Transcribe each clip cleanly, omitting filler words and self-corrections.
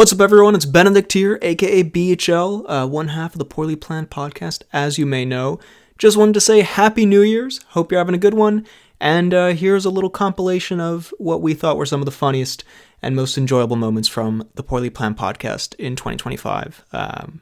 What's up, everyone? It's Benedict here, aka BHL, one half of the Poorly Planned podcast, as you may know. Just wanted to say Happy New Year's. Hope you're having a good one. And here's a little compilation of what we thought were some of the funniest and most enjoyable moments from the Poorly Planned podcast in 2025.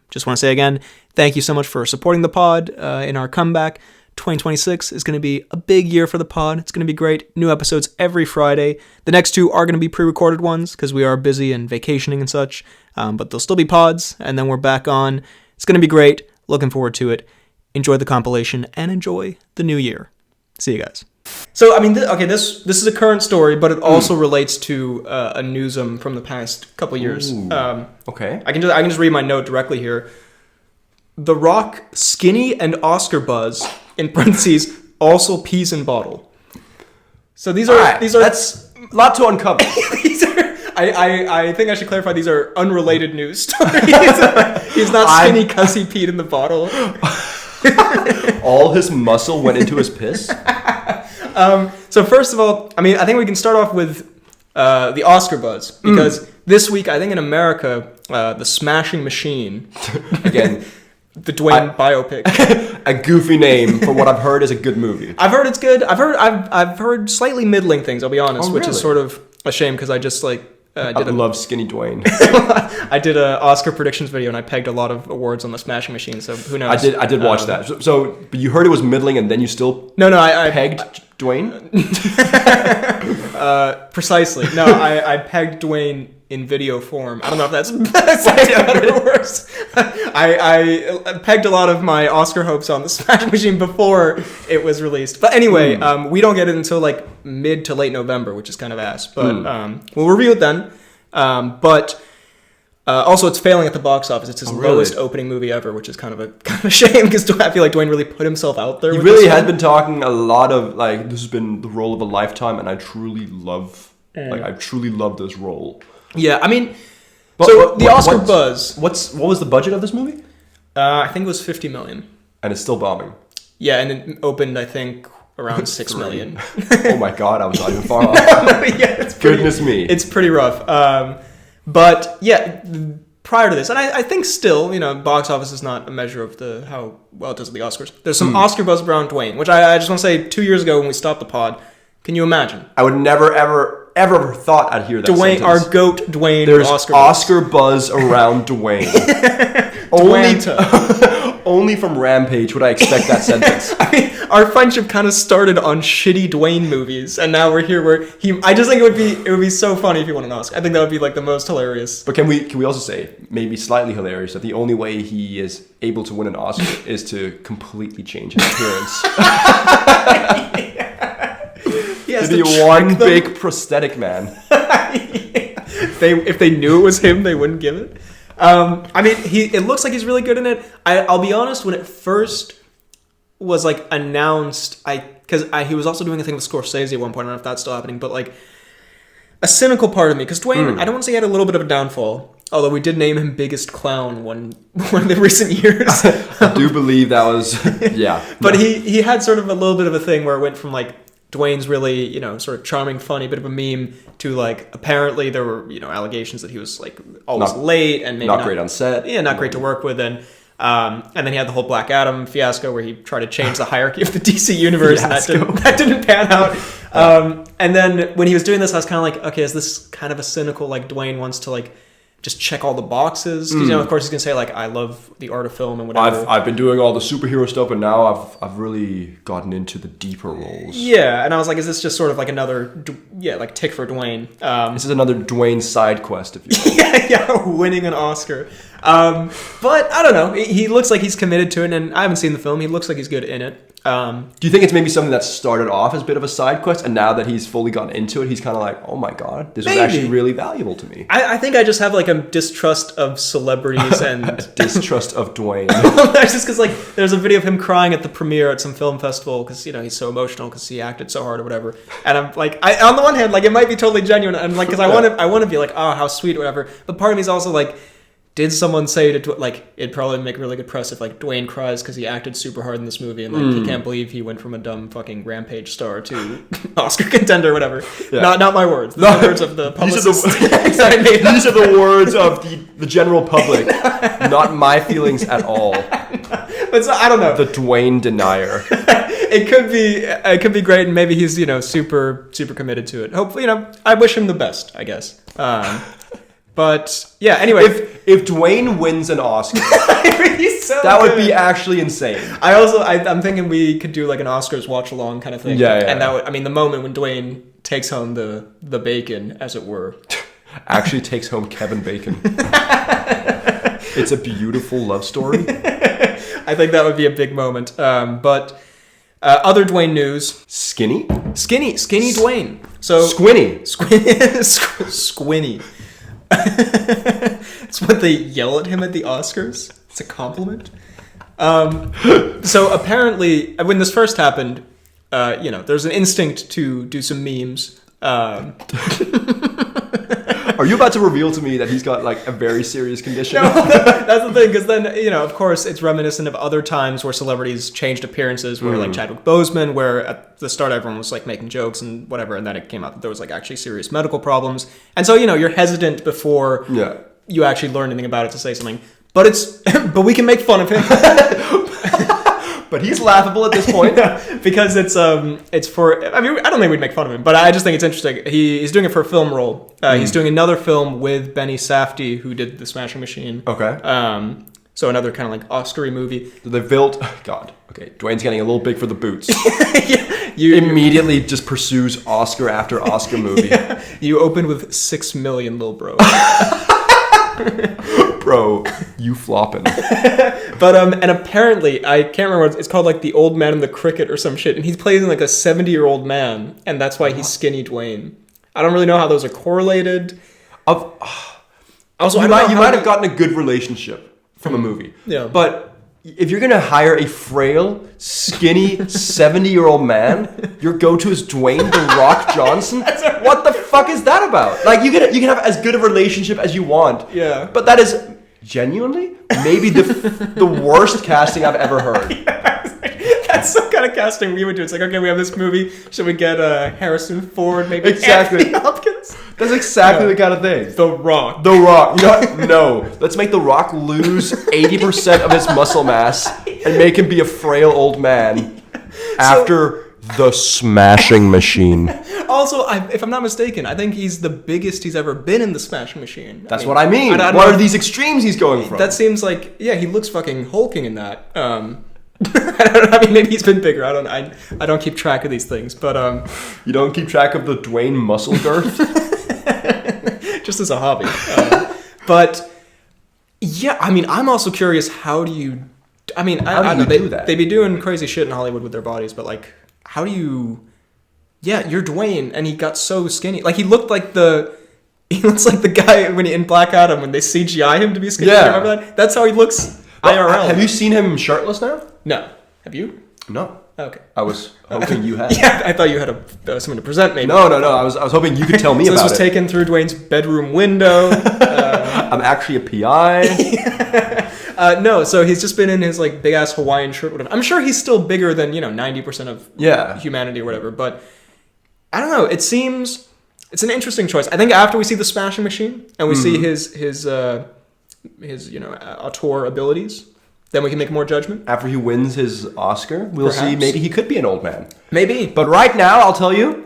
Just want to say again, thank you so much for supporting the pod in our comeback. 2026 is going to be a big year for the pod. It's going to be great. New episodes every Friday. The next two are going to be pre-recorded ones because we are busy and vacationing and such. But they'll still be pods, and then we're back on. It's going to be great. Looking forward to it. Enjoy the compilation and enjoy the new year. See you guys. So, I mean, this is a current story, but it also relates to a newsum from the past couple years. Okay. I can just read my note directly here. The Rock, skinny, and Oscar buzz, in parentheses, also peas in bottle. So these are that's a lot to uncover. These are I think I should clarify these are unrelated news stories. He's not skinny because he peed in the bottle. All his muscle went into his piss? So first of all, I mean, I think we can start off with the Oscar buzz, because this week, I think in America, the Smashing Machine, again, the Dwayne biopic, a goofy name for what I've heard is a good movie. I've heard it's good. I've heard slightly middling things, I'll be honest, which is sort of a shame because I just I love Skinny Dwayne. I did a Oscar predictions video and I pegged a lot of awards on the Smashing Machine, so who knows? I did watch that. So, but you heard it was middling and then you still I pegged Dwayne? Precisely. No, I pegged Dwayne in video form. I don't know if that's better or worse. I pegged a lot of my Oscar hopes on the Smashing Machine before it was released. But anyway, we don't get it until mid to late November, which is kind of ass. But we'll review it then. But also, it's failing at the box office. It's his lowest opening movie ever, which is kind of a shame because I feel like Dwayne really put himself out there. He really has been talking a lot of this has been the role of a lifetime, and I truly love this role. Yeah, I mean, the Oscar buzz. What was the budget of this movie? I think it was $50 million. And it's still bombing. Yeah, and it opened, I think, around $6 million. Oh my god, I was not even far off. Goodness me. It's pretty rough. But yeah, prior to this, and I think still, box office is not a measure of how well it does at the Oscars. There's some Oscar buzz around Dwayne, which I just want to say 2 years ago when we stopped the pod, can you imagine? I would never, ever thought I'd hear that Dwayne, sentence. our GOAT Dwayne. There's Oscar buzz around Dwayne. Only from Rampage would I expect that sentence. I mean, our friendship kind of started on shitty Dwayne movies, and now we're here where I just think it would be so funny if he won an Oscar. I think that would be the most hilarious. But can we also say, maybe slightly hilarious, that the only way he is able to win an Oscar is to completely change his appearance. To be one big prosthetic man. If they knew it was him, they wouldn't give it. I mean, it looks like he's really good in it. I'll be honest, when it first was announced, because he was also doing a thing with Scorsese at one point. I don't know if that's still happening, but a cynical part of me, because Dwayne, I don't want to say he had a little bit of a downfall, although we did name him Biggest Clown one of the recent years. I do believe that was, yeah. But he had sort of a little bit of a thing where it went from Dwayne's really, sort of charming, funny, bit of a meme to apparently there were, allegations that he was always late and maybe not great on set. Yeah, not great to work with. And then he had the whole Black Adam fiasco where he tried to change the hierarchy of the DC universe and that didn't pan out. And then when he was doing this, I was kind of okay, is this kind of a cynical, Dwayne wants to just check all the boxes? Because, of course he's going to say I love the art of film and whatever. I've been doing all the superhero stuff, and now I've really gotten into the deeper roles. Yeah, and I was is this just sort of another, tick for Dwayne? This is another Dwayne side quest, if you will. yeah, winning an Oscar. But I don't know. He looks like he's committed to it, and I haven't seen the film. He looks like he's good in it. Do you think it's maybe something that started off as a bit of a side quest, and now that he's fully gotten into it, he's kind of oh my god, this is actually really valuable to me? I think I just have a distrust of celebrities and distrust of Dwayne. That's just because there's a video of him crying at the premiere at some film festival because he's so emotional because he acted so hard or whatever. And I'm on the one hand, it might be totally genuine, and because I want to be oh, how sweet or whatever, but part of me is also did someone say to like it'd probably make really good press if like Dwayne cries because he acted super hard in this movie and like he can't believe he went from a dumb fucking Rampage star to Oscar contender or whatever. Yeah. Not my words. These are the words of the publicist. These are the words of the general public, not my feelings at all. But so, I don't know. The Dwayne denier. It could be great, and maybe he's super committed to it. Hopefully, I wish him the best, I guess. But yeah, anyway, if Dwayne wins an Oscar, that would be actually insane. I'm thinking we could do like an Oscars watch along kind of thing. Yeah. And that would, the moment when Dwayne takes home the bacon, as it were, actually takes home Kevin Bacon. It's a beautiful love story. I think that would be a big moment. But other Dwayne news: skinny Dwayne. So squinny. Squinny. It's what they yell at him at the Oscars. It's a compliment. So apparently, when this first happened, there's an instinct to do some memes. Are you about to reveal to me that he's got like a very serious condition? No, that's the thing, because then, of course, it's reminiscent of other times where celebrities changed appearances, where like Chadwick Boseman, where at the start everyone was like making jokes and whatever, and then it came out that there was like actually serious medical problems. And so, you're hesitant before you actually learn anything about it to say something. But we can make fun of him. But he's laughable at this point. Because it's for, I don't think we'd make fun of him, but I just think it's interesting. He's doing it for a film role. He's doing another film with Benny Safdie, who did The Smashing Machine. Okay. So another kind of like Oscar-y movie. They built, God, okay, Dwayne's getting a little big for the boots. You immediately just pursues Oscar after Oscar movie. Yeah. You opened with 6 million, lil bro. Bro, you flopping. But and apparently, I can't remember, it's called like The Old Man and the Cricket or some shit, and he's playing like a 70-year-old man, and that's why he's Skinny Dwayne. I don't really know how those are correlated. Also, you might have gotten a good relationship from a movie. Yeah. But if you're going to hire a frail, skinny, 70-year-old man, your go-to is Dwayne The Rock Johnson? What the fuck is that about? Like, you can have as good a relationship as you want. Yeah. But that is genuinely maybe the worst casting I've ever heard. Yeah, that's some kind of casting we would do. It's like, okay, we have this movie. Should we get Harrison Ford, maybe Anthony Hopkins? That's exactly the kind of thing. The Rock. The Rock. You know what? No. Let's make The Rock lose 80% of his muscle mass and make him be a frail old man after The Smashing Machine. Also, if I'm not mistaken, I think he's the biggest he's ever been in The Smashing Machine. That's what I mean. What are these extremes he's going from? That seems like, he looks fucking hulking in that. I mean, maybe he's been bigger. I don't keep track of these things, but you don't keep track of the Dwayne muscle girth? Just as a hobby. But yeah, I mean, I'm also curious, how do you? I mean, I don't know. Do that? They'd be doing crazy shit in Hollywood with their bodies, but like, how do you? Yeah, you're Dwayne, and he got so skinny. Like, he looks like the guy when in Black Adam when they CGI him to be skinny. Yeah. Remember that? That's how he looks IRL. Have you seen him shirtless now? No. Have you? No. Okay. I was hoping you had. Yeah, I thought you had something to present, maybe. No. I was hoping you could tell me so about it. This was taken through Dwayne's bedroom window. I'm actually a PI. No, so he's just been in his like big ass Hawaiian shirt. Whatever. I'm sure he's still bigger than 90% of humanity or whatever. But I don't know. It seems it's an interesting choice. I think after we see the Smashing Machine and we see his auteur abilities, then we can make more judgment. After he wins his Oscar, we'll see. Maybe he could be an old man. Maybe. But right now, I'll tell you,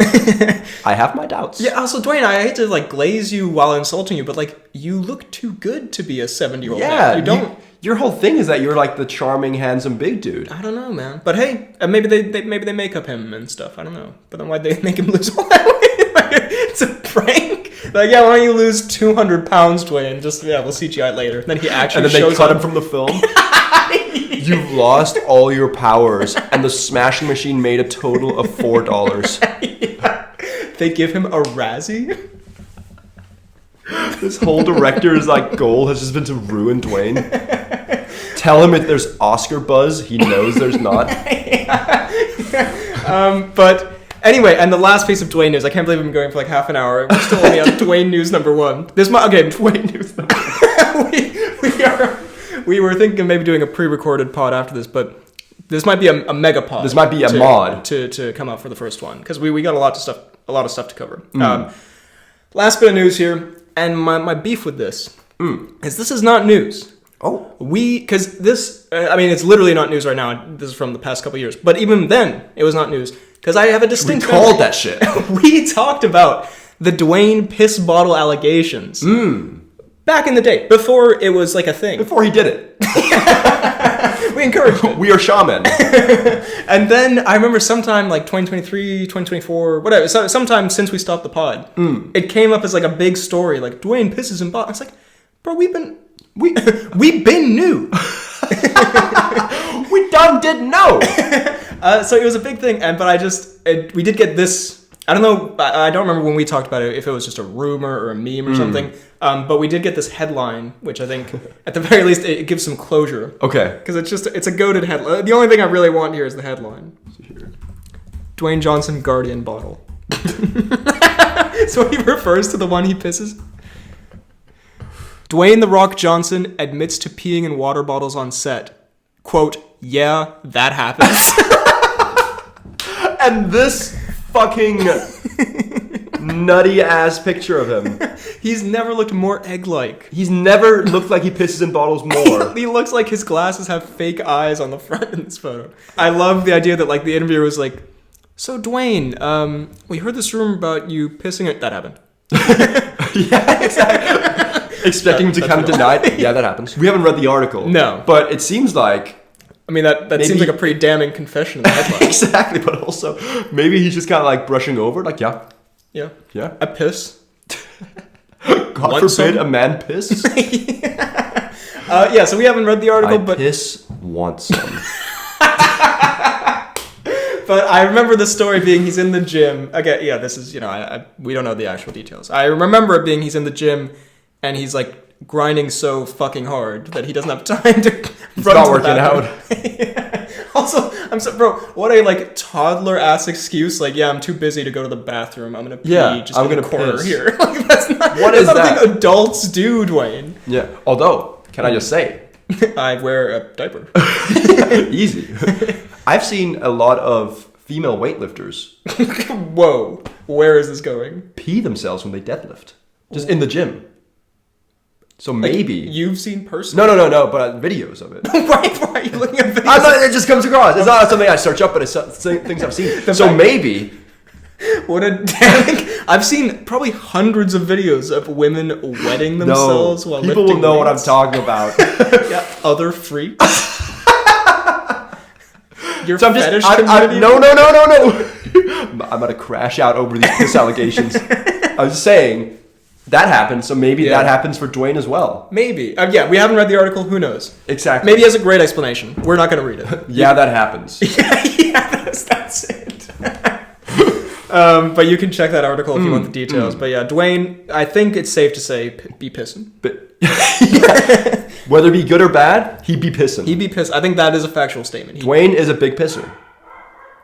I have my doubts. Yeah, also, Dwayne, I hate to like glaze you while insulting you, but like, you look too good to be a 70-year-old man. You don't. Your whole thing is that you're like the charming, handsome, big dude. I don't know, man. But hey, maybe they make up him and stuff. I don't know. But then why'd they make him lose all that weight? Like, it's a prank. Like, yeah, why don't you lose 200 pounds, Dwayne? Just we'll CGI it later. Then he actually and then they cut him from the film. You've lost all your powers, and the Smashing Machine made a total of $4. Yeah. They give him a Razzie. This whole director's like goal has just been to ruin Dwayne. Tell him if there's Oscar buzz, he knows there's not. But anyway, and the last piece of Dwayne news. I can't believe we've been going for like half an hour. We're still only on Dwayne news number 1. Dwayne news number 1. we We were thinking of maybe doing a pre-recorded pod after this, but this might be a mega pod. This might be a mod to come out for the first one because we got a lot of stuff to cover. Last bit of news here, and my beef with this is this is not news. Oh, because this, it's literally not news right now. This is from the past couple of years, but even then, it was not news because I have a distinct. We called that shit. We talked about the Dwayne piss bottle allegations back in the day, before it was like a thing. Before he did it. We encouraged it. We are shaman. And then I remember sometime like 2023, 2024, whatever, sometime since we stopped the pod, it came up as like a big story, like Dwayne pisses in bottles. It's like, bro, we've been new. We done didn't know. So it was a big thing, but we did get this. I don't know. I don't remember when we talked about it, if it was just a rumor or a meme or something. But we did get this headline, which I think, at the very least, it gives some closure. Okay. Because it's a goated headline. The only thing I really want here is the headline. Dwayne Johnson Guardian bottle. So he refers to the one he pisses. Dwayne "The Rock" Johnson admits to peeing in water bottles on set. Quote, "Yeah, that happens." And this fucking nutty ass picture of him. He's never looked more egg-like. He's never looked like he pisses in bottles more. He looks like his glasses have fake eyes on the front in this photo. I love the idea that like the interviewer was like, "So Dwayne, we heard this rumor about you pissing it." That happened. Yeah, exactly. Expecting him to kind of deny it. Yeah, that happens. We haven't read the article. No. But it seems like... that seems like a pretty damning confession in the headline. Exactly, but also, maybe he's just kind of like brushing over, like, yeah. Yeah. Yeah. I piss. God forbid a man piss. So we haven't read the article, but... piss once some. But I remember the story being he's in the gym. Again, yeah, this is, we don't know the actual details. I remember it being he's in the gym and he's like grinding so fucking hard that he doesn't have time to run not to the working bathroom. out. Yeah. Also, bro, what a like toddler ass excuse. Like, yeah, I'm too busy to go to the bathroom. I'm gonna pee just I'm in the gonna corner piss. here. Like, that's not What not a thing adults do, Dwayne. Yeah. Although, can I just say? I wear a diaper. Easy. I've seen a lot of female weightlifters Whoa. Where is this going? pee themselves when they deadlift. Just in the gym. So maybe... You've seen personally? No, but videos of it. Why are you looking at videos? It just comes across. It's not something I search up, but it's things I've seen. So maybe... What a damn... I've seen probably hundreds of videos of women wetting themselves while people lifting will know what I'm weights. talking about. Yeah, other freaks. Your So fetish I'm community? no. I'm about to crash out over these piss allegations. I was saying that happens, so maybe that happens for Dwayne as well. Maybe. Yeah, we haven't read the article. Who knows? Exactly. Maybe he has a great explanation. We're not going to read it. Yeah, that happens. Yeah, that's it. But you can check that article if you want the details. But yeah, Dwayne, I think it's safe to say be pissing. But yeah. Whether it be good or bad, he'd be pissing. He'd be pissed. I think that is a factual statement. Dwayne is a big pisser.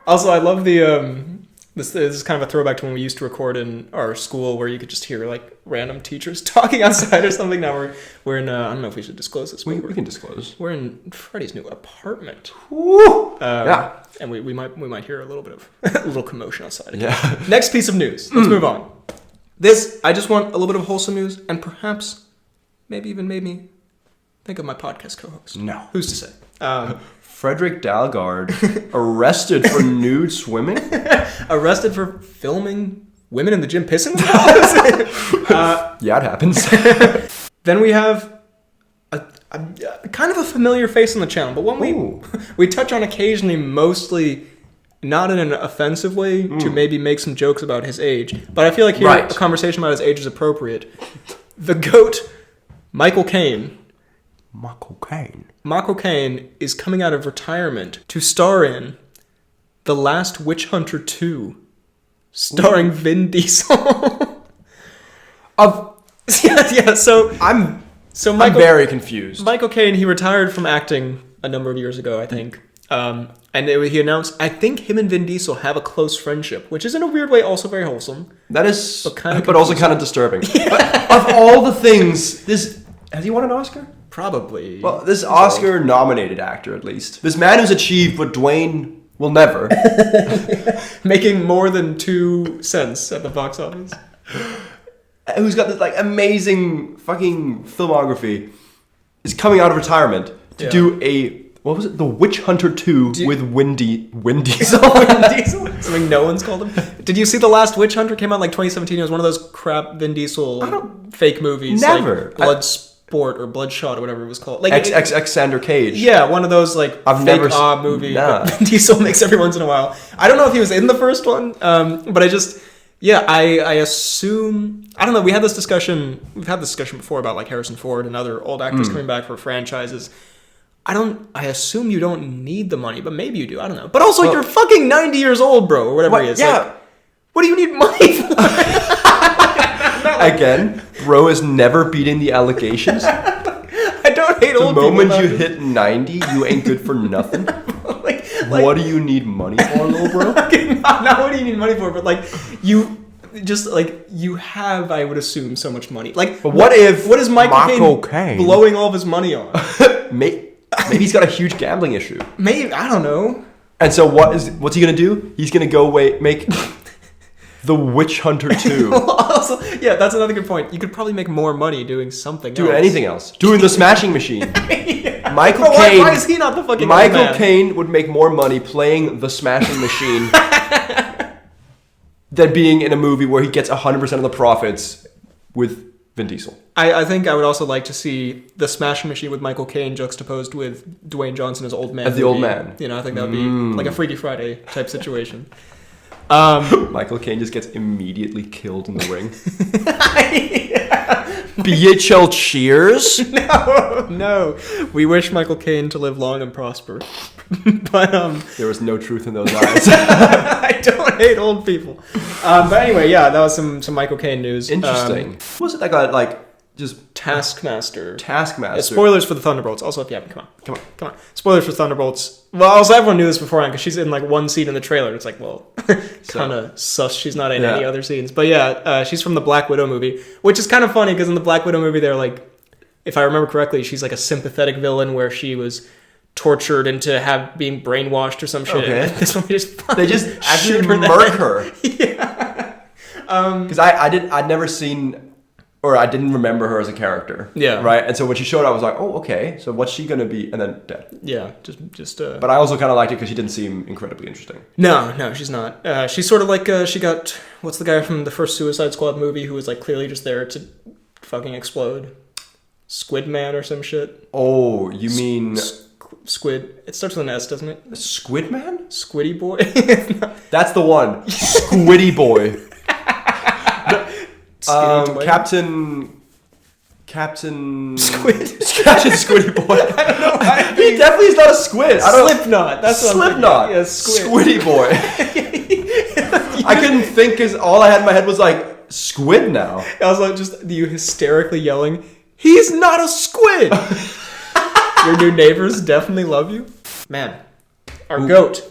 Also, I love the this is kind of a throwback to when we used to record in our school, where you could just hear like random teachers talking outside or something. Now we're in I don't know if we should disclose this. We can disclose. We're in Freddie's new apartment. Woo! Yeah, and we might hear a little bit of a little commotion outside. Yeah. Next piece of news. Let's move on. I just want a little bit of wholesome news, and perhaps maybe even made me think of my podcast co-host. No. Who's to say? Frederick Dalgard arrested for nude swimming? Arrested for filming women in the gym pissing themselves? Yeah, it happens. Then we have a kind of a familiar face on the channel, but one we touch on occasionally, mostly not in an offensive way, to maybe make some jokes about his age. But I feel like here a conversation about his age is appropriate. The GOAT, Michael Caine. Michael Caine is coming out of retirement to star in The Last Witch Hunter 2, starring Vin Diesel. So I'm Michael, very confused. Michael Caine, he retired from acting a number of years ago, I think. And he announced, I think him and Vin Diesel have a close friendship, which is in a weird way also very wholesome. That is, but also kind of disturbing. But of all the things, has he won an Oscar? Probably. Well, this Oscar-nominated actor, at least. This man who's achieved what Dwayne will never. Making more than 2 cents at the box office. Who's got this like amazing fucking filmography, is coming out of retirement to do a... What was it? The Witch Hunter 2 with Vin Diesel. Vin Diesel? Something no one's called him. Did you see the last Witch Hunter? Came out in like 2017. It was one of those crap Vin Diesel fake movies. Never. Like Bloodsport or Bloodshot or whatever it was called. Like Xander Cage. Yeah, one of those like I've fake never movie that Vin Diesel makes every once in a while. I don't know if he was in the first one, but I just... Yeah, I assume... I don't know, we've had this discussion before about like Harrison Ford and other old actors coming back for franchises. I assume you don't need the money, but maybe you do. I don't know. But also, you're fucking 90 years old, bro, or whatever he is. Yeah. Like, what do you need money for? Again, bro is never beating the allegations. I don't hate old people. The moment you hit 90, you ain't good for nothing. What do you need money for, little bro? Not what do you need money for, but like, you have, I would assume, so much money. Like, but what is Michael Caine blowing all of his money on? Maybe he's got a huge gambling issue. Maybe, I don't know. And so what's he gonna do? He's gonna go make The Witch Hunter 2. Also, yeah, that's another good point. You could probably make more money doing something doing else. anything else. Doing the Smashing Machine. Yeah. Michael Caine. Why is he not the fucking Michael Caine would make more money playing the Smashing Machine than being in a movie where he gets 100% of the profits with Vin Diesel. I think I would also like to see the Smashing Machine with Michael Caine juxtaposed with Dwayne Johnson as old man. As the old man. You know, I think that would be like a Freaky Friday type situation. Michael Caine just gets immediately killed in the ring. BHL cheers? No. We wish Michael Caine to live long and prosper. But there was no truth in those eyes. I don't hate old people. But anyway, yeah, that was some Michael Caine news. Interesting. What was it that got like just Taskmaster? Yeah, spoilers for the Thunderbolts. Also, if you haven't, come on. Spoilers for Thunderbolts. Well, also everyone knew this beforehand because she's in like one scene in the trailer. It's like, well, kind of sus. She's not in any other scenes. But yeah, she's from the Black Widow movie, which is kind of funny because in the Black Widow movie, they're like, if I remember correctly, she's like a sympathetic villain where she was tortured into being brainwashed or some shit. Okay. This one they just actually murk her. Yeah. Because I'd never seen. Or I didn't remember her as a character. Yeah. Right? And so when she showed up, I was like, oh, okay. So what's she going to be? And then dead. Yeah. Just. But I also kind of liked it because she didn't seem incredibly interesting. No, she's not. She's sort of like, she got, what's the guy from the first Suicide Squad movie who was like clearly just there to fucking explode? Squid Man or some shit. Oh, you mean... Squid. It starts with an S, doesn't it? Squid Man? Squiddy Boy? That's the one. Squiddy Boy. Captain Squid. Captain Squiddy Boy. I don't know why. He definitely is not a squid. Slipknot. That's what Slipknot. Yeah, Squid. Squiddy Boy. I couldn't think because all I had in my head was like squid now. I was like just you hysterically yelling, "He's not a squid!" Your new neighbors definitely love you. Man, our goat.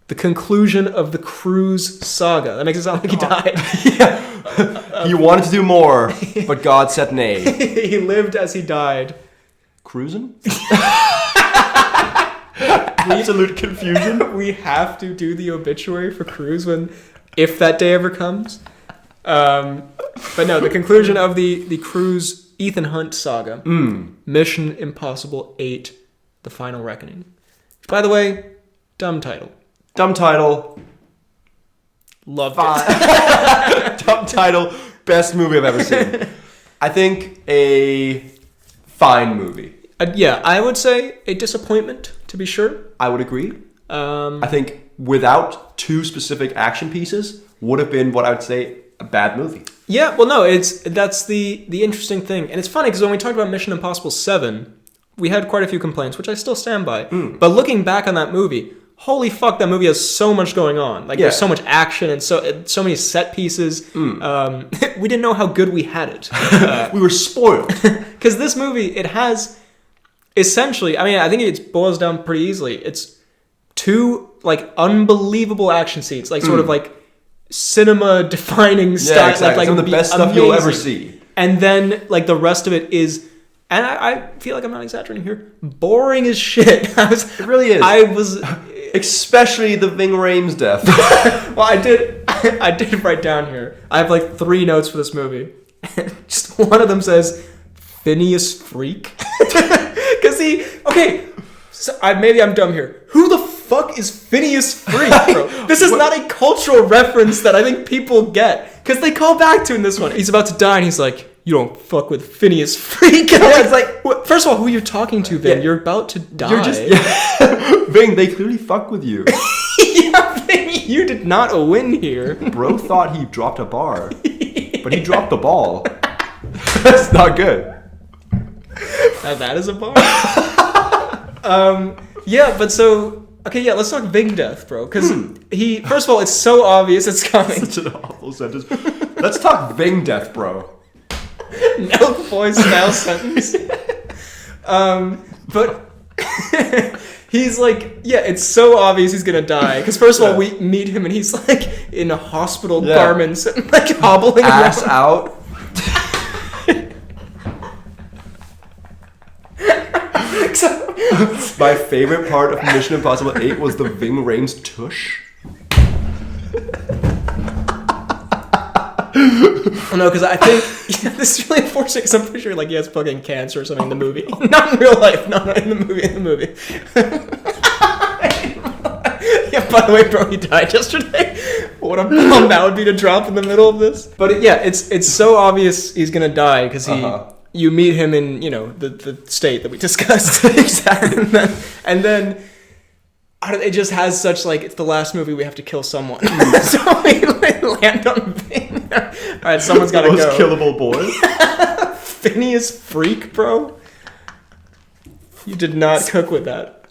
The conclusion of the Cruise saga. That makes it sound like he died. Yeah. He wanted to do more, but God said nay. He lived as he died. Cruising? Absolute confusion. We have to do the obituary for Cruise if that day ever comes. But no, the conclusion of the Cruise Ethan Hunt saga. Mission Impossible 8, The Final Reckoning. By the way, dumb title. Dumb title. Loved it. Dumb title. Best movie I've ever seen. I think a fine movie. Yeah, I would say a disappointment, to be sure. I would agree. I think without two specific action pieces would have been what I would say a bad movie. Yeah, well, no, that's the interesting thing. And it's funny because when we talked about Mission Impossible 7, we had quite a few complaints, which I still stand by. But looking back on that movie, holy fuck, that movie has so much going on. Like, there's so much action and so many set pieces. We didn't know how good we had it. We were spoiled. Because this movie, it has essentially, I mean, I think it boils down pretty easily. It's two, like, unbelievable action scenes. Like, sort of, like, cinema-defining style. Yeah, exactly. Like, some of the best stuff you'll ever see. And then, like, the rest of it is and I feel like I'm not exaggerating here, boring as shit. It really is. I was... Especially the Ving Rhames death. Well, I did write down here. I have like 3 notes for this movie. Just one of them says, Phineas Freak. Because maybe I'm dumb here. Who the fuck is Phineas Freak, bro? This is not a cultural reference that I think people get. Because they call back to in this one. He's about to die and he's like, you don't fuck with Phineas Freak. Yeah, it's like, first of all, who you're talking to, Vin? Yeah. You're about to die. You're just... Ving, they clearly fuck with you. Yeah, Ving, you did not win here. Bro thought he dropped a bar, but he dropped the ball. That's not good. Now that is a bar. Yeah, but so... Okay, yeah, let's talk Ving death, bro. Because he... First of all, it's so obvious it's coming. Such an awful sentence. Let's talk Ving death, bro. No voice style sentence. But he's like, yeah, it's so obvious he's gonna die. Because first of all, we meet him and he's like in a hospital garments and like hobbling ass around. out. My favorite part of Mission Impossible 8 was the Ving Rhames tush. Oh, no, because I think this is really unfortunate because I'm pretty sure like he has fucking cancer or something in the movie. Not in real life. Not in the movie. In the movie. Yeah, by the way, bro, he died yesterday. What a bomb that would be to drop in the middle of this. But it's so obvious he's gonna die because you meet him in the state that we discussed. Exactly. and then it just has such like it's the last movie we have to kill someone. So we land on Ving. All right, someone's got to go. The most killable boy. Phineas Freak, bro. You did not cook with that.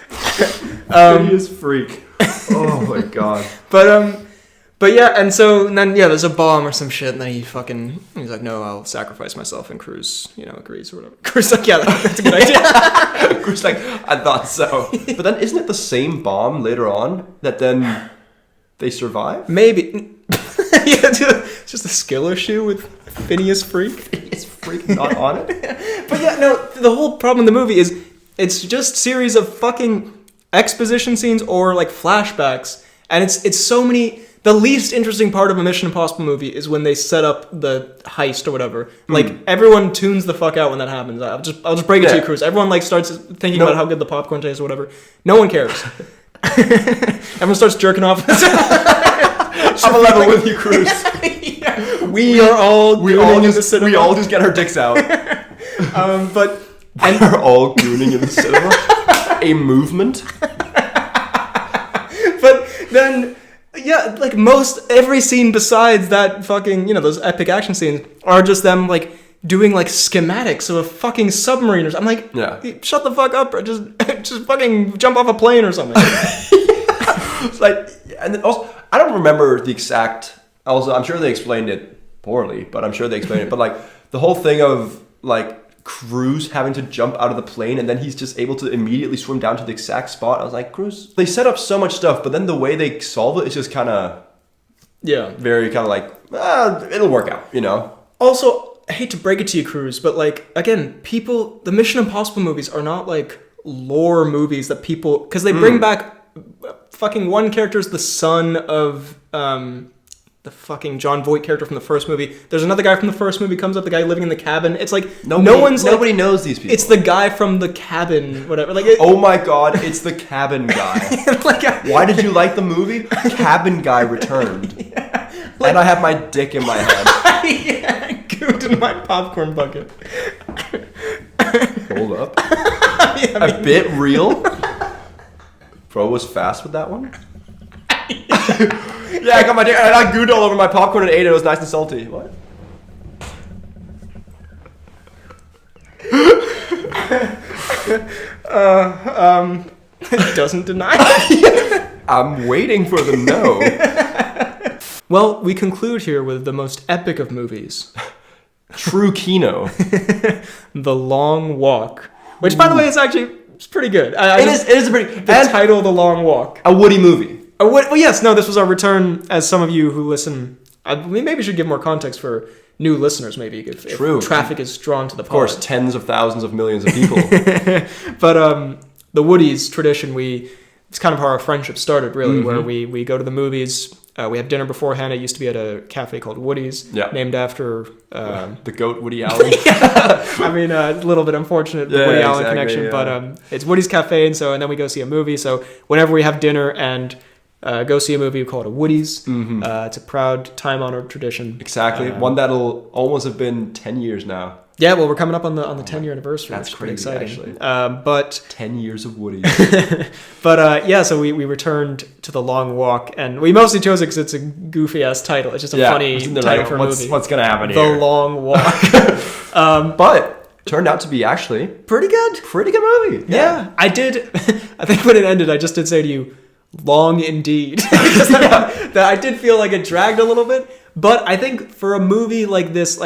Phineas Freak. Oh my god. But yeah, and then there's a bomb or some shit, and then he's like, no, I'll sacrifice myself, and Cruz, agrees or whatever. Cruz like, yeah, that's a good idea. Cruz like, I thought so. But then isn't it the same bomb later on that then they survive? Maybe. Yeah, it's just a skill issue with Phineas Freak. Phineas Freak not on it? But yeah, no, the whole problem in the movie is it's just series of fucking exposition scenes or like flashbacks, and it's so many. The least interesting part of a Mission Impossible movie is when they set up the heist or whatever. Like everyone tunes the fuck out when that happens. I'll just break it to you, Cruz. Everyone like starts thinking about how good the popcorn tastes or whatever. No one cares. Everyone starts jerking off. I'm a level with you, Cruz. Yeah. We all just get our dicks out. But we're all gooning in the cinema. A movement. But then. Yeah, like every scene besides that fucking, those epic action scenes are just them like doing like schematics of a fucking submarine or something. I'm like, shut the fuck up, bro. Just fucking jump off a plane or something. It's like, and then also, I don't remember the exact, I'm sure they explained it poorly, but I'm sure they explained it. But like the whole thing of like Cruz having to jump out of the plane and then he's just able to immediately swim down to the exact spot. I was like, Cruz, they set up so much stuff, but then the way they solve it is just kind of very kind of like it'll work out, Also, I hate to break it to you, Cruz, but like again, the Mission Impossible movies are not like lore movies that people, because they bring back fucking one character is the son of the fucking John Voight character from the first movie. There's another guy from the first movie comes up, the guy living in the cabin. It's like nobody knows these people. It's the guy from the cabin, whatever. Like, oh my god, it's the cabin guy. Why did you like the movie? Cabin guy returned. Yeah, and I have my dick in my hand. Yeah, gooned in my popcorn bucket. Hold up. A bit real. Bro was fast with that one. Yeah, I got my dick, and I gooed all over my popcorn and ate it. It was nice and salty. What? Doesn't deny. I'm waiting for the no. Well, we conclude here with the most epic of movies. True Kino. The Long Walk. Which, by the way, it's pretty good. It is a pretty... The title, The Long Walk. A Woody movie. Well, yes, no, this was our return, as some of you who listen... we maybe should give more context for new listeners, maybe if True. traffic is drawn to the Of course, tens of thousands of millions of people. But the Woody's tradition, it's kind of how our friendship started, really, where we go to the movies. We have dinner beforehand. It used to be at a cafe called Woody's, named after the goat Woody Allen. I mean, a little bit unfortunate, the Woody Allen connection, but it's Woody's Cafe, and then we go see a movie. So whenever we have dinner and go see a movie, we call it a Woody's. It's a proud, time-honored tradition. Exactly. One that'll almost have been 10 years now. Yeah, well, we're coming up on the 10-year anniversary. That's which is crazy, pretty exciting. actually. But 10 years of Woody. But so we returned to The Long Walk, and we mostly chose it because it's a goofy-ass title. It's just a funny title for a movie. What's going to happen here? The Long Walk. But turned out to be actually pretty good. Pretty good movie. Yeah. I did. I think when it ended, I just did say to you, long indeed. That I did feel like it dragged a little bit, but I think for a movie like this,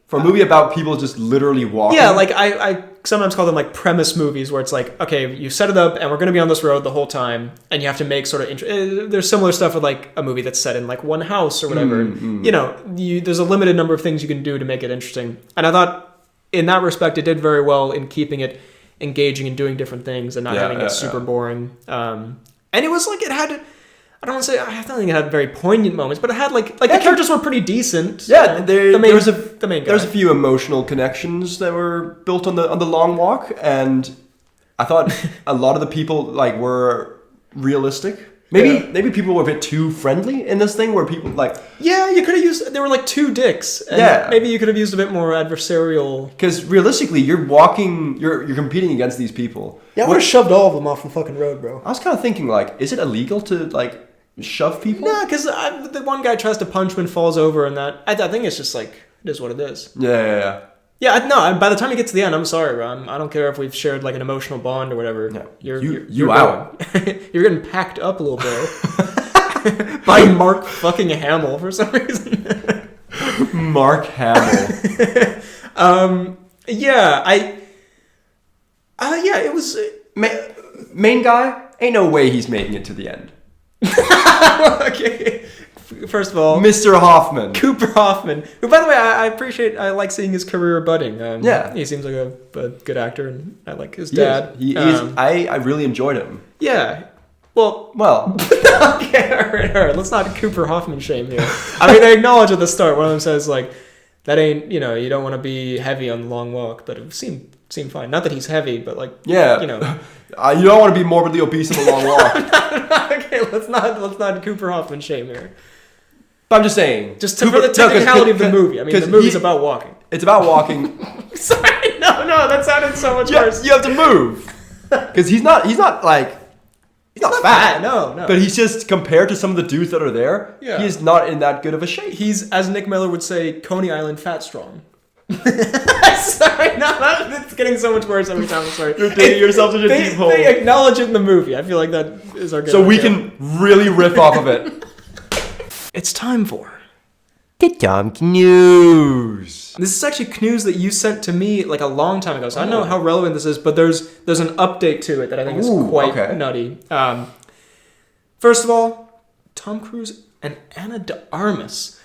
for a movie about people just literally walking. Yeah, I sometimes call them like premise movies where it's like, okay, you set it up and we're going to be on this road the whole time and you have to make sort of... there's similar stuff with like a movie that's set in like one house or whatever. You know, there's a limited number of things you can do to make it interesting. And I thought in that respect it did very well in keeping it engaging and doing different things and not having it super boring. And it was like it had... I don't want to say, I don't think it had very poignant moments, but it had the characters were pretty decent. Yeah, the main guy. There's a few emotional connections that were built on the long walk, and I thought a lot of the people were realistic. Maybe people were a bit too friendly in this thing, where people yeah, you could have used. There were like two dicks. And maybe you could have used a bit more adversarial. Because realistically, you're walking, you're competing against these people. Yeah, I would have shoved all of them off the fucking road, bro. I was kind of thinking is it illegal to shove people? Nah, because the one guy tries to punch him and falls over, and I think it's just it is what it is. Yeah. Yeah, no. By the time you get to the end, I'm sorry, bro. I don't care if we've shared an emotional bond or whatever. No. You're out. You're getting packed up a little bit by Mark fucking Hamill for some reason. Mark Hamill. Yeah, it was main guy. Ain't no way he's making it to the end. Okay. First of all, Mr. Hoffman. Cooper Hoffman, who, by the way, I like seeing his career budding. He seems like a good actor, and I like his dad. He is. I really enjoyed him. Yeah. Well. Okay, all right. Let's not Cooper Hoffman shame here. I mean, they acknowledge at the start. One of them says that ain't, you don't want to be heavy on the long walk, but it seemed fine. Not that he's heavy, but you don't want to be morbidly obese on the long walk. Okay, let's not Cooper Hoffman shame here. But I'm just saying, just for the technicality of the movie. I mean, the movie's about walking. It's about walking. Sorry, no, that sounded so much worse. You have to move because he's not fat. No. But he's just, compared to some of the dudes that are there, he is not in that good of a shape. He's, as Nick Miller would say, Coney Island fat strong. Sorry, no, it's getting so much worse every time. I'm sorry. You're digging yourself into a deep hole. They acknowledge it in the movie. I feel like that is our good So we can really riff off of it. It's time for the Dumb News. This is actually news that you sent to me a long time ago, so I don't know how relevant this is, but there's an update to it that I think is quite nutty. First of all, Tom Cruise and Ana de Armas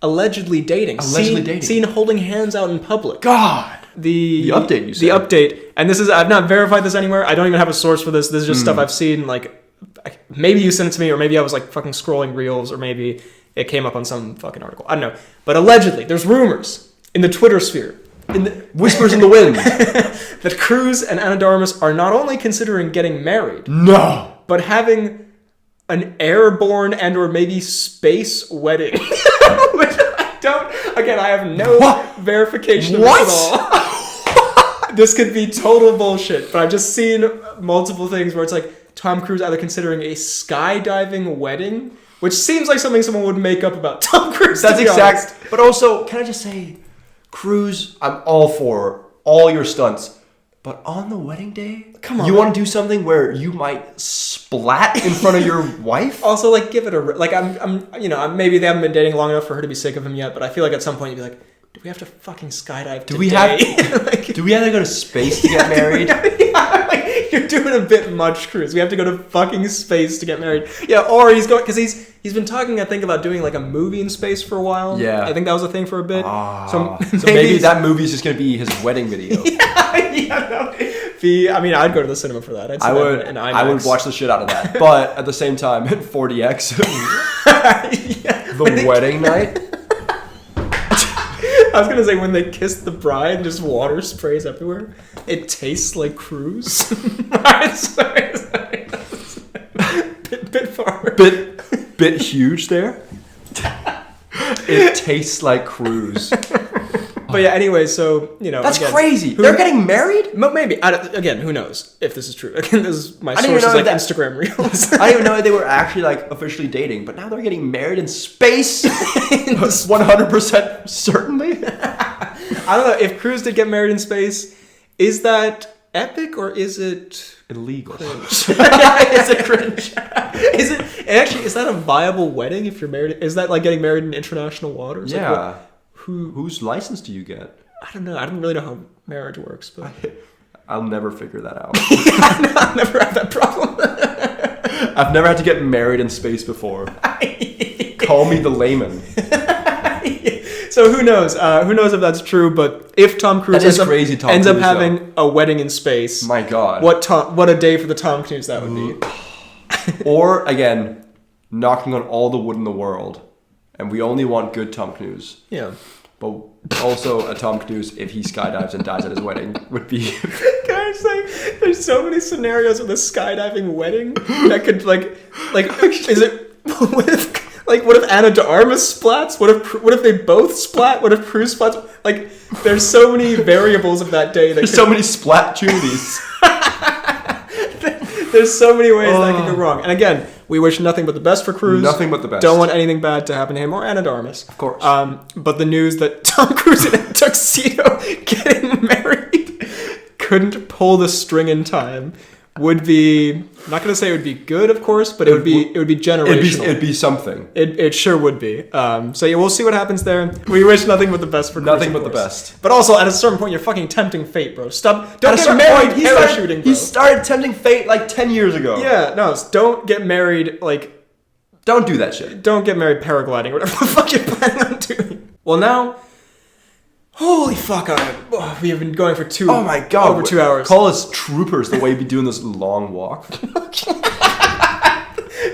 allegedly dating. Seen holding hands out in public. God. The update you said. The update. And this is, I've not verified this anywhere. I don't even have a source for this. This is just stuff I've seen. Maybe you sent it to me, or maybe I was fucking scrolling reels, or maybe it came up on some fucking article. I don't know. But allegedly, there's rumors in the Twitter sphere, whispers in the wind, that Cruise and Ana de Armas are not only considering getting married, but having an airborne and or maybe space wedding. Which I don't... Again, I have no verification of this at all. This could be total bullshit, but I've just seen multiple things where it's Tom Cruise either considering a skydiving wedding, which seems like something someone would make up about Tom Cruise. That's exact. But also, can I just say, Cruise, I'm all for all your stunts. But on the wedding day, come on, you want to do something where you might splat in front of your wife? Also, give it a I'm maybe they haven't been dating long enough for her to be sick of him yet. But I feel at some point you'd be do we have to fucking skydive today? Do we have to go to space to get married? You're doing a bit much, Cruise. We have to go to fucking space to get married. Yeah, or he's going because He's been talking, I think, about doing like a movie in space for a while. Yeah. I think that was a thing for a bit. So maybe that movie's just going to be his wedding video. I mean, I'd go to the cinema for that. I would watch the shit out of that. But at the same time, 40X, the wedding night. I was gonna say when they kiss the bride, just water sprays everywhere. It tastes like cruise. sorry. Bit far. Bit huge there. It tastes like cruise. But yeah, anyway, so, That's crazy. They're getting married? Maybe. Again, who knows if this is true. Again, this is my sources like Instagram Reels. I didn't even know they were actually like officially dating, but now they're getting married in space? 100% certainly? I don't know. If Cruise did get married in space, is that epic or is it illegal? Is it cringe? Is that a viable wedding if you're married? Is that like getting married in international waters? Yeah. Like whose license do you get? I don't know. I don't really know how marriage works, but I'll never figure that out. I've never had that problem. I've never had to get married in space before. Call me the layman. So who knows? Who knows if that's true? But if Tom Cruise ends up having a wedding in space, my God, what a day for the Tom Cruise that would be. Or again, knocking on all the wood in the world, and we only want good Tom Cruise. Yeah. But also a Tom Cruise, if he skydives and dies at his wedding, would be... Can I say, there's so many scenarios with a skydiving wedding that could, is it... What if Anna de Armas splats? What if they both splat? What if Cruise splats? Like, there's so many variables of that day. There's so many splat-tunities. There's so many ways that can go wrong. And again, we wish nothing but the best for Cruise. Nothing but the best. Don't want anything bad to happen to him or Anna de Armas. Of course. But the news that Tom Cruise in a tuxedo getting married couldn't pull the string in time would be, I'm not going to say it would be good, of course, but it would be generational. It'd be something. It sure would be. So yeah, we'll see what happens there. We wish nothing but the best for Cruise. Nothing but the best. But also, at a certain point, you're fucking tempting fate, bro. Stop. Don't get married parachuting, bro. He started tempting fate like 10 years ago. Yeah, no, don't get married, Don't do that shit. Don't get married paragliding or whatever the fuck you're planning on doing. Well, now... Holy fuck, we have been going for Oh my God. Over 2 hours. Call us troopers the way we be doing this long walk.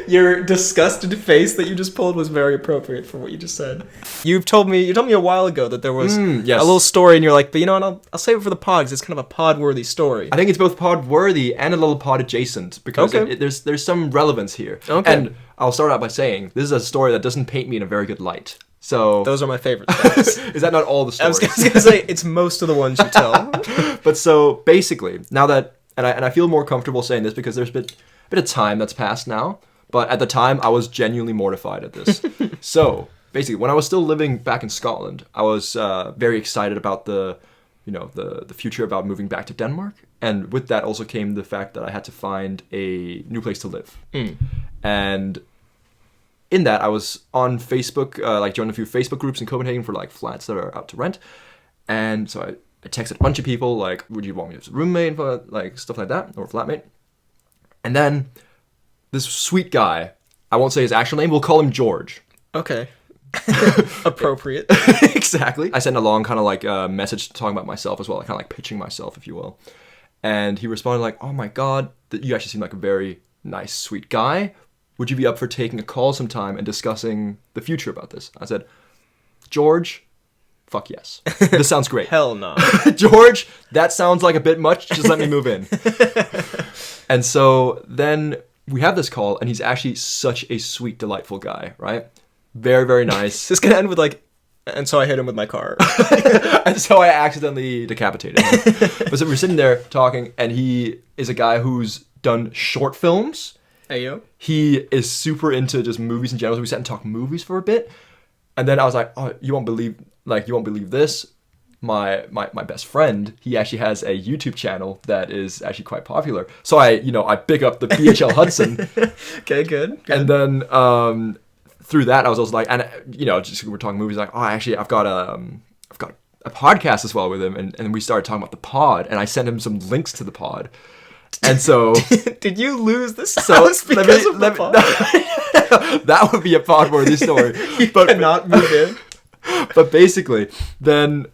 Your disgusted face that you just pulled was very appropriate for what you just said. You told me a while ago that there was a little story, and you're like, but you know what, I'll save it for the pod, because it's kind of a pod-worthy story. I think it's both pod-worthy and a little pod-adjacent, because there's some relevance here. Okay. And I'll start out by saying, this is a story that doesn't paint me in a very good light. So those are my favorite things. Is that not all the stories? I was going to say, it's most of the ones you tell. But so, basically, now that, and I feel more comfortable saying this because there's a bit of time that's passed now, but at the time, I was genuinely mortified at this. So, basically, when I was still living back in Scotland, I was very excited about the future about moving back to Denmark. And with that also came the fact that I had to find a new place to live. And in that, I was on Facebook, joined a few Facebook groups in Copenhagen for flats that are out to rent. And so I texted a bunch of people, would you want me as a roommate, stuff like that, or a flatmate? And then this sweet guy, I won't say his actual name, we'll call him George. Okay. Appropriate. Exactly. I sent a long kind of message talking about myself as well, kind of pitching myself, if you will. And he responded oh my God, you actually seem like a very nice, sweet guy. Would you be up for taking a call sometime and discussing the future about this? I said, George, fuck yes. This sounds great. Hell no. George, that sounds like a bit much. Just let me move in. And so then we have this call, and he's actually such a sweet, delightful guy, right? Very, very nice. This can end with and so I hit him with my car. And so I accidentally decapitated him. But so we're sitting there talking, and he is a guy who's done short films. Hey, yo. He is super into just movies in general. So we sat and talked movies for a bit. And then I was like, oh, you won't believe this. My best friend, he actually has a YouTube channel that is actually quite popular. So I pick up the BHL Hudson. Okay, good. And then through that, I was also just we're talking movies, actually I've got a podcast as well with him, and we started talking about the pod, and I sent him some links to the pod. And so Did you lose this house because of the pod? That would be a pod-worthy story. But cannot move in. But basically, then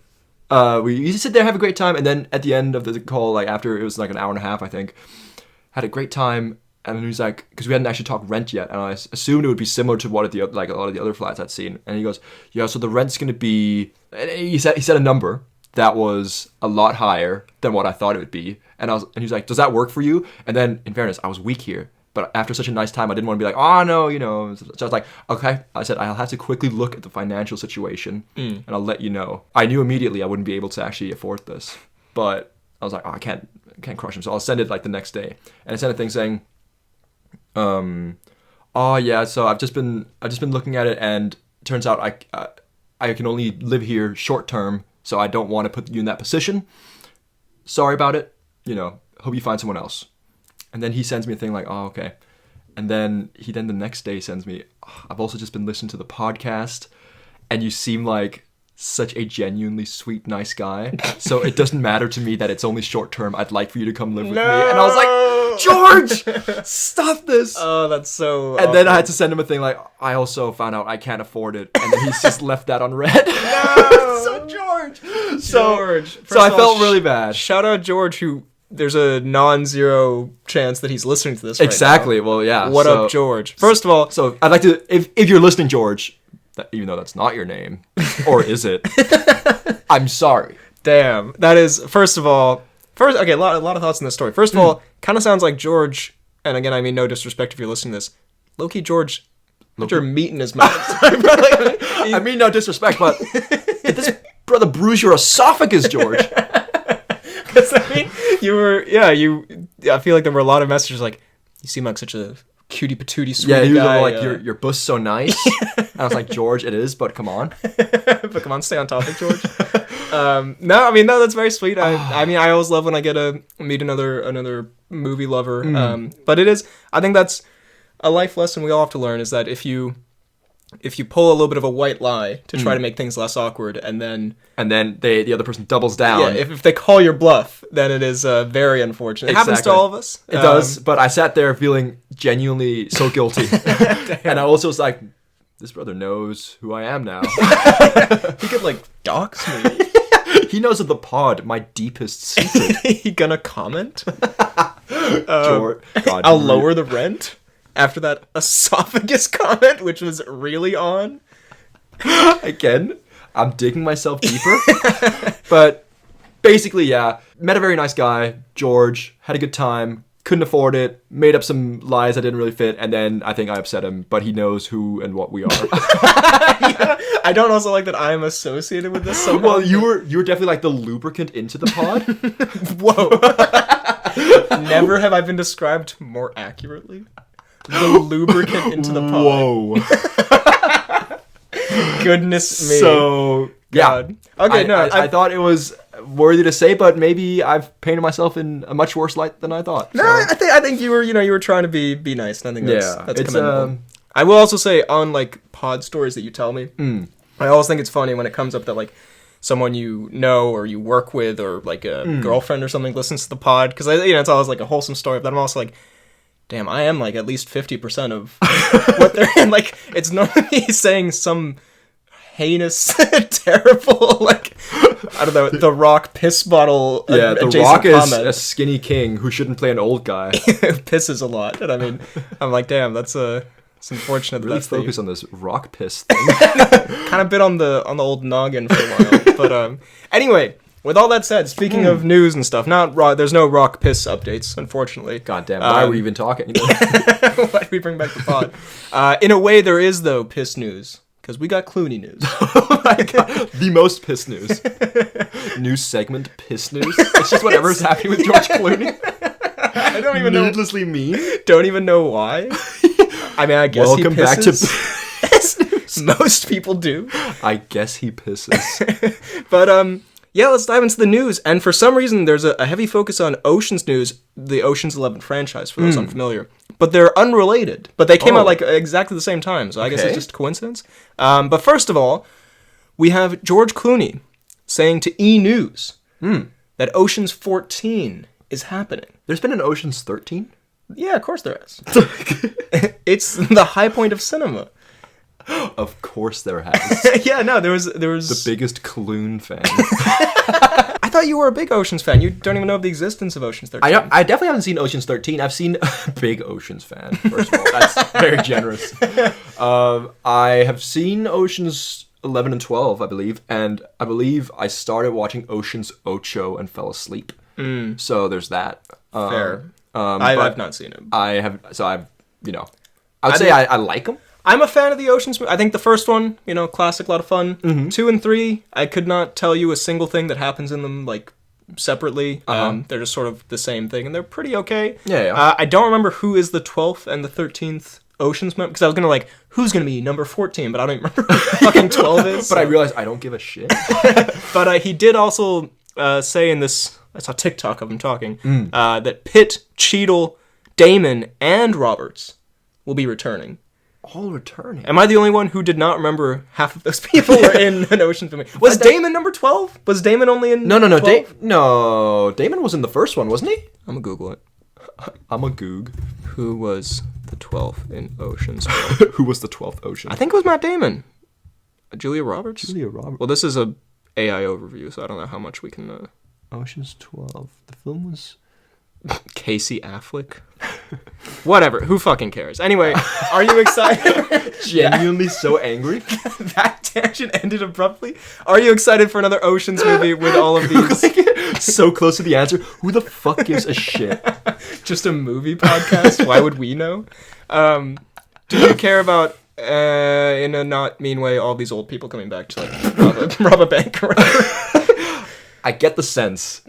we used to sit there, have a great time, and then at the end of the call, like after it was like an hour and a half, I think, had a great time. And then he was like, because we hadn't actually talked rent yet, and I assumed it would be similar to what like a lot of the other flats I'd seen. And he goes, yeah, so the rent's going to be. And he said a number that was a lot higher than what I thought it would be. And he was like, does that work for you? And then, in fairness, I was weak here. But after such a nice time, I didn't want to be like, oh, no, you know. So I was like, okay. I said, I'll have to quickly look at the financial situation, and I'll let you know. I knew immediately I wouldn't be able to actually afford this. But I was like, oh, I can't crush him. So I'll send it like the next day. And I sent a thing saying, oh, yeah, so I've just been looking at it, and it turns out I can only live here short term, so I don't want to put you in that position. Sorry about it. You know, hope you find someone else. And then he sends me a thing like, oh, okay. And then he the next day sends me, oh, I've also just been listening to the podcast, and you seem like such a genuinely sweet, nice guy. So it doesn't matter to me that it's only short term. I'd like for you to come live with me. And I was like, George, stop this. Oh, that's so And then I had to send him a thing like, I also found out I can't afford it. And then he's just left that on red. No! So George. First I of all, felt really bad. Shout out George, who there's a non-zero chance that he's listening to this Exactly. right now. Well, yeah. What up, George? First of all, so I'd like to, if you're listening, George, even though that's not your name, or is it? I'm sorry. Damn, that is. First of all, okay, a lot of thoughts on this story. First of all, kind of sounds like George, and again, I mean no disrespect if you're listening to this. Low-key George, put your meat in his mouth. I mean no disrespect, but did this brother bruise your esophagus, George? Because I mean, I feel like there were a lot of messages like, you seem like such a cutie patootie sweetie guy. Yeah, he was like, your butt's so nice. And I was like, George, it is, but come on. But come on, stay on topic, George. No, that's very sweet. I mean, I always love when I get to meet another movie lover. But it is, I think that's a life lesson we all have to learn, is that if you pull a little bit of a white lie to try to make things less awkward, and then the other person doubles down. Yeah, if they call your bluff, then it is very unfortunate. It happens to all of us. It does, but I sat there feeling genuinely so guilty. And I also was like, this brother knows who I am now. He could, like, dox me. He knows of the pod, my deepest secret. He gonna comment? God, I'll lower the rent after that esophagus comment, which was really on. Again, I'm digging myself deeper. But basically, yeah, met a very nice guy, George, had a good time, couldn't afford it, made up some lies that didn't really fit, and then I think I upset him, but he knows who and what we are. Yeah, I don't also like that I'm associated with this somehow. Well, you were definitely like the lubricant into the pod. Whoa. Never have I been described more accurately. The lubricant into the pod. Whoa. Goodness me. So, God. Yeah. Okay, I thought it was worthy to say, but maybe I've painted myself in a much worse light than I thought. No, so. I think you were trying to be nice. And I think that's commendable. I will also say, on like pod stories that you tell me, I always think it's funny when it comes up that like someone you know or you work with or like a girlfriend or something listens to the pod, because it's always like a wholesome story, but I'm also like, damn, I am like at least 50% of what they're in. Like, it's not me saying some heinous, terrible, like, I don't know, The Rock piss bottle. Yeah, The Rock is a skinny king who shouldn't play an old guy. Who pisses a lot. And I mean, I'm like, damn, it's unfortunate. Really that's focus on this rock piss thing. Kind of bit on the old noggin for a while. But anyway, with all that said, speaking of news and stuff, there's no rock piss updates, unfortunately. God damn, why are we even talking? Why did we bring back the pod? In a way, there is, though, piss news. Because we got Clooney news. Oh my God. The most piss news. News segment, piss news. It's just whatever's happening with George Clooney. I don't even know. Needlessly mean. Don't even know why. I mean, I guess Welcome he pisses. Back to piss news. Most people do. I guess he pisses. But, yeah, let's dive into the news. And for some reason, there's a heavy focus on Ocean's news, the Ocean's 11 franchise, for those unfamiliar. But they're unrelated. But they came out like exactly the same time, so I guess it's just a coincidence. But first of all, we have George Clooney saying to E! News that Ocean's 14 is happening. There's been an Ocean's 13? Yeah, of course there is. It's the high point of cinema. Of course there has. Yeah, no, there was The biggest Clune fan. I thought you were a big Oceans fan. You don't even know of the existence of Oceans 13. I definitely haven't seen Ocean's 13. I've seen big Oceans fan, first of all. That's very generous. I have seen Oceans 11 and 12, I believe. And I believe I started watching Oceans Ocho and fell asleep. So there's that. Fair. I've not seen it. I would say I like them. I'm a fan of the Oceans. I think the first one, classic, a lot of fun. Mm-hmm. 2 and 3, I could not tell you a single thing that happens in them, like, separately. They're just sort of the same thing, and they're pretty okay. Yeah. I don't remember who is the 12th and the 13th Oceans member, because I was going to, who's going to be number 14, but I don't even remember who fucking 12 is. But I realized I don't give a shit. But he did also say in this, I saw TikTok of him talking, that Pitt, Cheadle, Damon, and Roberts will be returning. All returning. Am I the only one who did not remember half of those people were in an Ocean's movie? Was Damon number 12? Was Damon only in No. 12? No, Damon was in the first one, wasn't he? I'm gonna Google it. I'm a goog. Who was the 12th in Ocean's? Who was the 12th Ocean? I think it was Matt Damon. Julia Roberts? Julia Roberts. Well, this is a AI overview, so I don't know how much we can... Ocean's 12. The film was... Casey Affleck? Whatever. Who fucking cares? Anyway, are you excited? Genuinely so angry. That tangent ended abruptly. Are you excited for another Ocean's movie with all of these? So close to the answer. Who the fuck gives a shit? Just a movie podcast? Why would we know? Do you care about, in a not mean way, all these old people coming back to rob a bank or whatever? I get the sense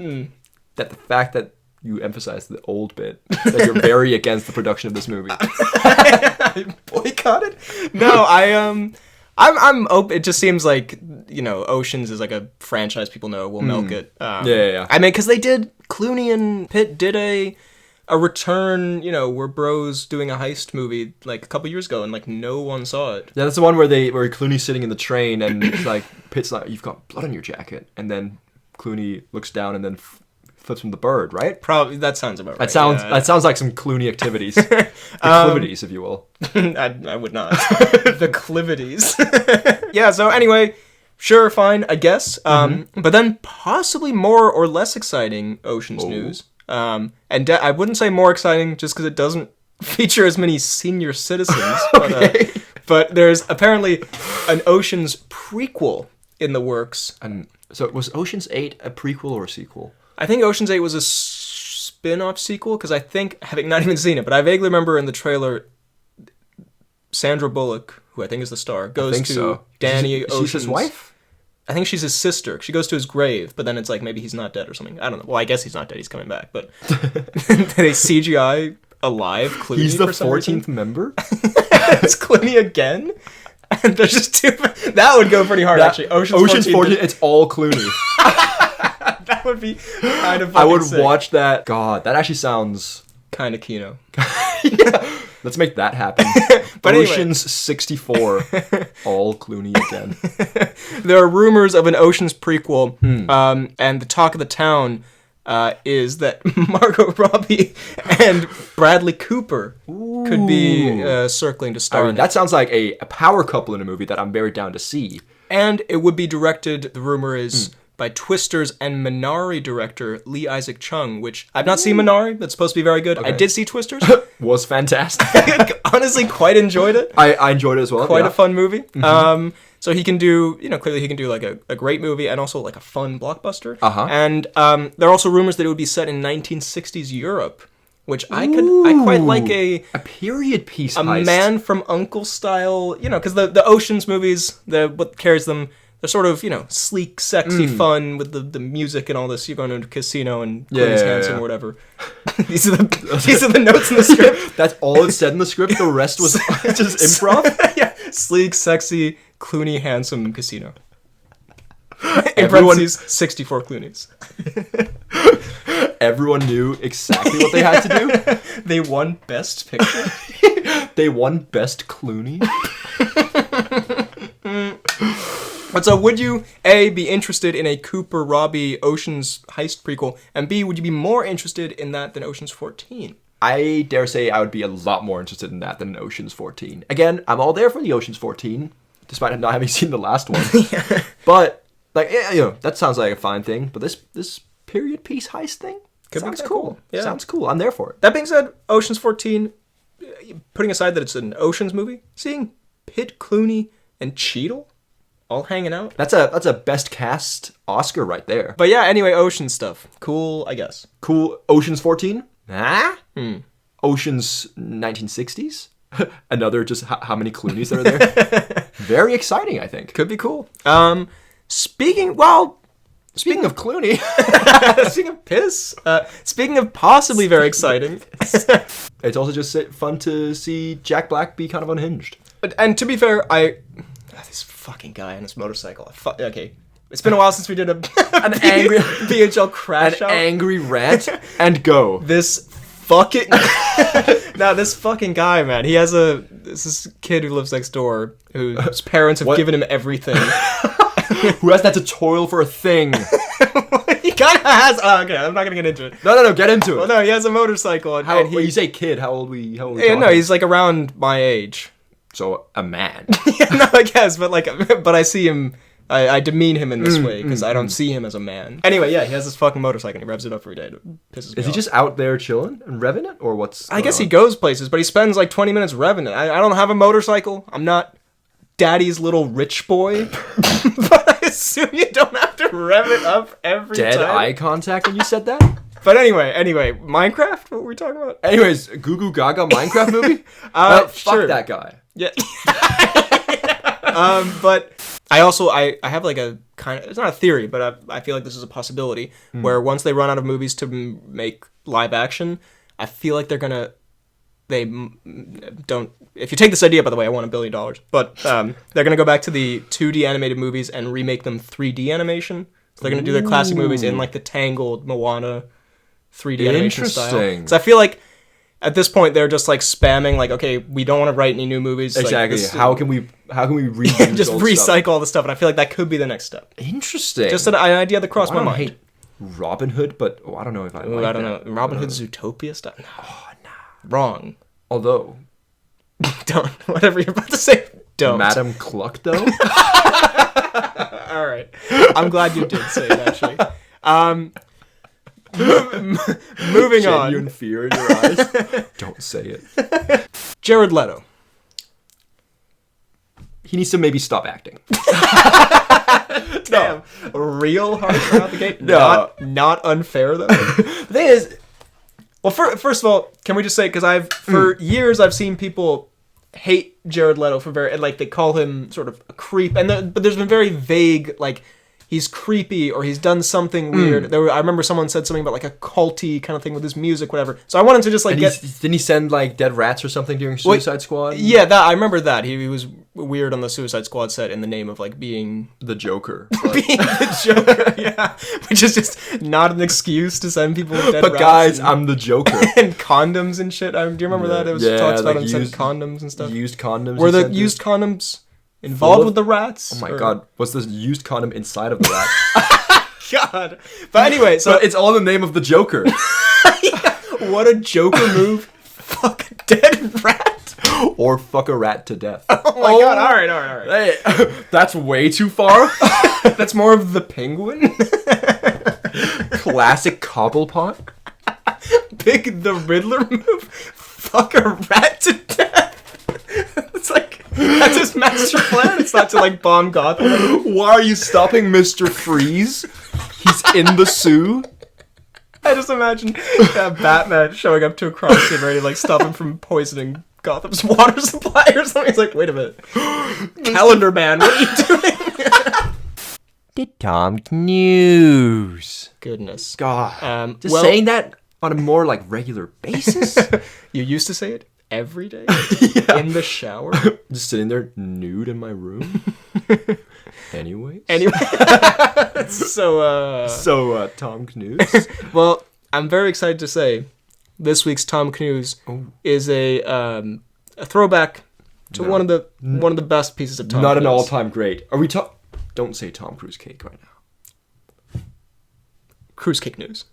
that the fact that you emphasize the old bit, that you're very against the production of this movie. I boycotted? No, I'm open. It just seems like, Oceans is like a franchise people know. We'll milk it. Yeah. I mean, because they did, Clooney and Pitt did a return, where bros doing a heist movie like a couple years ago, and no one saw it. Yeah, that's the one where Clooney's sitting in the train, and it's like, Pitt's like, you've got blood on your jacket, and then Clooney looks down and then flips from the bird, right? Probably that sounds about right. That sounds like some Clooney activities, acclivities, if you will. I would not. The clivities. Yeah. So anyway, sure, fine, I guess. But then possibly more or less exciting Ocean's news. And I wouldn't say more exciting just because it doesn't feature as many senior citizens. Okay. But there's apparently an Ocean's prequel in the works. And so was Ocean's 8 a prequel or a sequel? I think Ocean's 8 was a spin-off sequel, because I think, having not even seen it, but I vaguely remember in the trailer, Sandra Bullock, who I think is the star, goes to Danny Ocean's... She's his wife? I think she's his sister. She goes to his grave, but then it's like maybe he's not dead or something. I don't know. Well, I guess he's not dead. He's coming back, but they CGI alive Clooney. He's the for some 14th reason. member? It's Clooney again? And there's just two... That would go pretty hard, actually. Ocean's 14, it's all Clooney. That would be kind of I would sick. watch that. God, that actually sounds... Kind of Kino. Yeah. Let's make that happen. But Ocean's 64. All Clooney again. There are rumors of an Ocean's prequel, and the talk of the town is that Margot Robbie and Bradley Cooper could be circling to star in it. That sounds like a power couple in a movie that I'm very down to see. And it would be directed, the rumor is, by Twisters and Minari director Lee Isaac Chung, which I've not seen Minari. That's supposed to be very good. Okay. I did see Twisters. Was fantastic. Honestly, quite enjoyed it. I enjoyed it as well. Quite a fun movie. So he can do, clearly he can do like a great movie and also like a fun blockbuster. And there are also rumors that it would be set in 1960s Europe, which I quite like a period piece a heist. Man from U.N.C.L.E. style, because the Ocean's movies, what carries them, they're sort of, sleek, sexy, fun with the music and all this. You're going to a casino and Clooney's handsome or whatever. These are the notes in the script. That's all it said in the script. The rest was just improv. Yeah, sleek, sexy, Clooney, handsome casino. In Everyone, parentheses, 64 Clooney's. Everyone knew exactly what they had to do. They won Best Picture. They won Best Clooney. But so would you, A, be interested in a Cooper Robbie Ocean's Heist prequel, and B, would you be more interested in that than Ocean's 14? I dare say I would be a lot more interested in that than Ocean's 14. Again, I'm all there for the Ocean's 14, despite not having seen the last one. But, like, that sounds like a fine thing. But this period piece heist thing sounds cool. Yeah. Sounds cool. I'm there for it. That being said, Ocean's 14, putting aside that it's an Ocean's movie, seeing Pitt, Clooney, and Cheadle all hanging out. That's a best cast Oscar right there. But yeah, anyway, Ocean stuff. Cool, I guess. Cool. Ocean's 14? Ocean's 1960s? Another just how many Clooney's there are there. Very exciting, I think. Could be cool. Speaking of Clooney, speaking of piss, speaking of possibly very exciting. It's also just fun to see Jack Black be kind of unhinged. And to be fair, this fucking guy on his motorcycle. Okay, it's been a while since we did an angry BHL crash out. Angry rant and go. This fucking this fucking guy, man. He has this kid who lives next door whose parents have given him everything. Who hasn't had to toil for a thing. He kind of has. Oh, okay, I'm not gonna get into it. No, get into it. Well, no, he has a motorcycle. And when you say kid, how old we no, he's like around my age. So a man. Yeah, no, I guess, but I see him. I demean him in this way because I don't see him as a man. Anyway, yeah, he has this fucking motorcycle and he revs it up every day. It pisses me off. Is he just out there chilling and revving it, or what's? I guess he goes places, but he spends like 20 minutes revving it. I don't have a motorcycle. I'm not daddy's little rich boy, but I assume you don't have to rev it up every time. Dead eye contact when you said that. But anyway, Minecraft. What were we talking about? Anyways, Goo Goo Gaga Minecraft movie. Sure. Fuck that guy. Yeah. But I have like a kind of, it's not a theory, but I feel like this is a possibility where once they run out of movies to make live action, I feel like they're gonna, if you take this idea, by the way, I want $1 billion, but they're gonna go back to the 2D animated movies and remake them 3D animation. So they're gonna do their classic movies in like the Tangled, Moana 3D animation style. So I feel like at this point they're just like spamming like, okay, we don't want to write any new movies. Exactly. Like, how can we reuse just recycle all the stuff? And I feel like that could be the next step. Interesting. Just an idea that crossed my mind. Hate Robin Hood, but I don't know if I like I don't know. Robin Hood's Zootopia stuff? No. Oh, no. Wrong. Although. Don't. Whatever you're about to say, don't. Madame Cluck, though? All right. I'm glad you did say it, actually. Moving on. Genuine fear in your eyes. Don't say it. Jared Leto. He needs to maybe stop acting. Damn. Real harsh out the gate? No. Not unfair, though. The thing is... Well, first of all, can we just say, because for years I've seen people hate Jared Leto for they call him sort of a creep, but there's been very vague, like, he's creepy or he's done something weird. I remember someone said something about like a culty kind of thing with his music, whatever. So I wanted to just like didn't he send like dead rats or something during Suicide Squad? Yeah, I remember that. He was weird on the Suicide Squad set in the name of like being the Joker. Being the Joker, yeah. Which is just not an excuse to send people dead But rats. guys, I'm the Joker. And condoms and shit. Do you remember that? It was talks about him sending condoms and stuff. Used condoms. Were the used condoms involved with the rats? Oh my god, was the used condom inside of the rat? God. But anyway, so it's all in the name of the Joker. What a Joker move. Fuck a dead rat. Or fuck a rat to death. Oh my god, alright. Hey, that's way too far. That's more of the Penguin. Classic Cobblepot. Big the Riddler move. Fuck a rat to death. It's like, that's his master plan. It's not to like bomb Gotham. Why are you stopping Mr. Freeze? He's in the Sioux. I just imagine Batman showing up to a crime scene ready to like stop him from poisoning Gotham's water supply or something. He's like, wait a minute. Calendar Man, what are you doing? The Tom News. Goodness. God. Saying that on a more like regular basis. You used to say it every day? Yeah. In the shower? Just sitting there nude in my room. Anyway. So, Tom Cruise. Well, I'm very excited to say this week's Tom Cruise is a throwback to one of the best pieces of Tom Cruise. Not an all-time great. Are we Don't say Tom Cruise cake right now. Cruise cake news.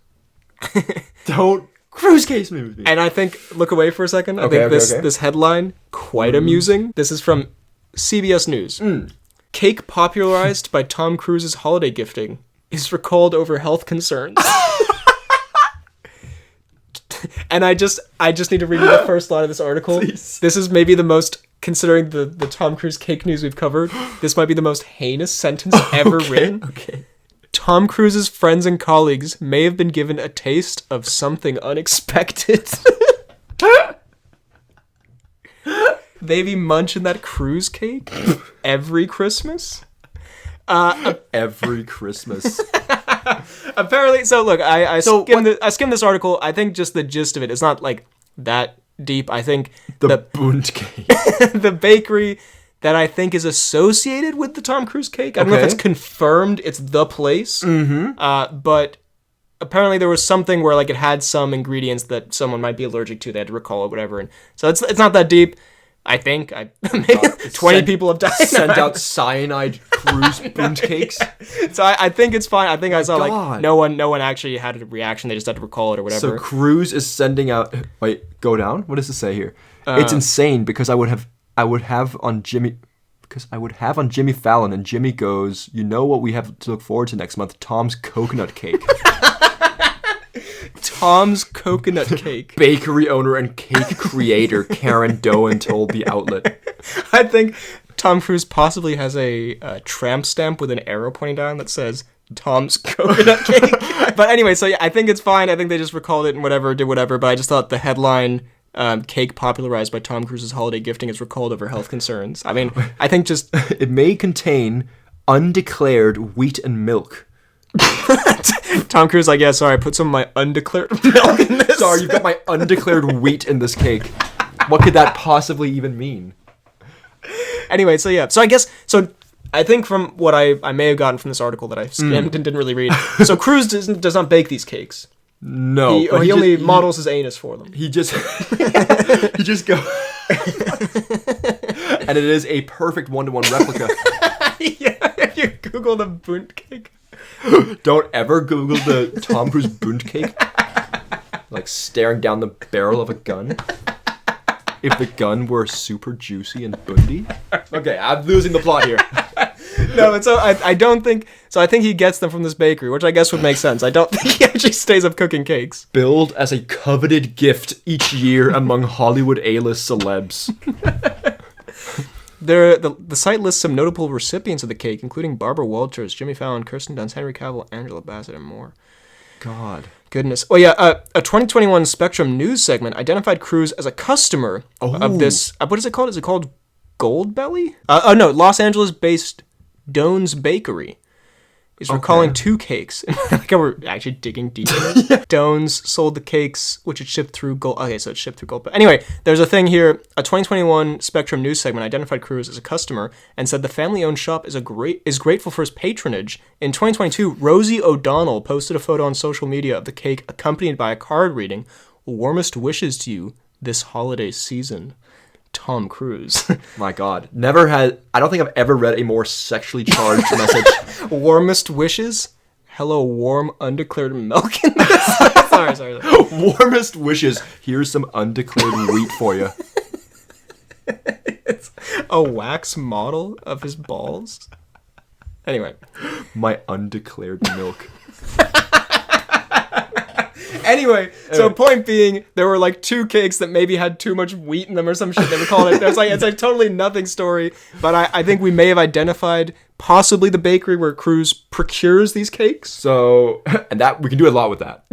Don't Cruise cake news. And I think, look away for a second. I think this headline, quite amusing. This is from CBS News. Cake popularized by Tom Cruise's holiday gifting is recalled over health concerns. And I just need to read you the first line of this article. Please. This is maybe the most, considering the Tom Cruise cake news we've covered, this might be the most heinous sentence ever written. Okay. Tom Cruise's friends and colleagues may have been given a taste of something unexpected. They be munching that cruise cake every Christmas? Every Christmas. Apparently, so look, I skimmed this article. I think just the gist of it, it's not like that deep. I think The Bund cake. the bakery that I think is associated with the Tom Cruise cake. I don't know if it's confirmed it's the place. But apparently there was something where like it had some ingredients that someone might be allergic to. They had to recall it, whatever. And so it's not that deep. I think 20 people have died. Sent out cyanide Cruise Bund cakes. So I think it's fine. I think I saw God. like no one actually had a reaction. They just had to recall it or whatever. So Cruise is sending out. Wait, go down. What does it say here? It's insane because I would have on Jimmy Fallon, and Jimmy goes, you know what we have to look forward to next month? Tom's coconut cake. Tom's coconut cake. Bakery owner and cake creator Karen Doan told the outlet. I think Tom Cruise possibly has a tramp stamp with an arrow pointing down that says Tom's coconut cake. But anyway, so yeah, I think it's fine. I think they just recalled it and did whatever. But I just thought the headline, cake popularized by Tom Cruise's holiday gifting is recalled over health concerns. I mean, I think just... It may contain undeclared wheat and milk. Tom Cruise like, yeah, sorry, I put some of my undeclared milk in this. Sorry, you've got my undeclared wheat in this cake. What could that possibly even mean? Anyway, so yeah. So I think from what I may have gotten from this article that I skimmed and didn't really read. So Cruise does not bake these cakes. No. He only models his anus for them. He just go. And it is a perfect 1-to-1 replica. Yeah, if you Google the Bund cake. Don't ever Google the Tom Cruise Bund cake. Like staring down the barrel of a gun. If the gun were super juicy and bundy. Okay, I'm losing the plot here. No, but so I don't think... So I think he gets them from this bakery, which I guess would make sense. I don't think he actually stays up cooking cakes. Billed as a coveted gift each year among Hollywood A-list celebs. The site lists some notable recipients of the cake, including Barbara Walters, Jimmy Fallon, Kirsten Dunst, Henry Cavill, Angela Bassett, and more. God. Goodness. Oh yeah, a 2021 Spectrum News segment identified Cruise as a customer of this... what is it called? Is it called Goldbelly? No, Los Angeles-based Doan's Bakery. Is recalling 2 cakes. Like we're actually digging deep in it. Yeah. Doan's sold the cakes, which it shipped through Gold. Okay, so it shipped through Gold. But anyway, there's a thing here. A 2021 Spectrum News segment identified Cruise as a customer and said the family-owned shop is grateful for his patronage. In 2022, Rosie O'Donnell posted a photo on social media of the cake accompanied by a card reading, "Warmest wishes to you this holiday season, Tom Cruise." My God. I don't think I've ever read a more sexually charged message. Warmest wishes? Hello, warm, undeclared milk in this? sorry. Warmest wishes. Here's some undeclared wheat for you. It's a wax model of his balls. Anyway. My undeclared milk. Anyway, so point being, there were like 2 cakes that maybe had too much wheat in them or some shit they were calling it. It's like totally nothing story, but I think we may have identified possibly the bakery where Cruise procures these cakes. So, and that we can do a lot with that.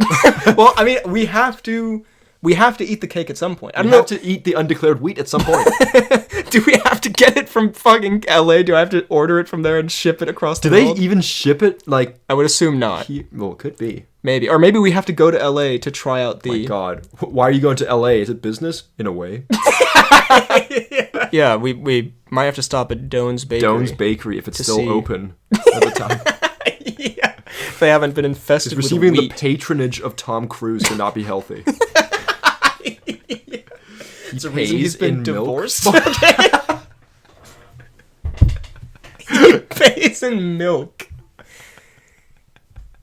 Well, I mean, we have to eat the cake at some point. We have to eat the undeclared wheat at some point. Do we have to get it from fucking LA? Do I have to order it from there and ship it across the world? Do they even ship it? Like, I would assume not. Well, it could be. Maybe. Or maybe we have to go to LA to try out the... My God. Why are you going to LA? Is it business? In a way. Yeah, we might have to stop at Doan's Bakery. Doan's Bakery, if it's still open at the time. Yeah. If they haven't been infested with receiving wheat. the patronage of Tom Cruise cannot be healthy. It's a reason he's been divorced. face in milk.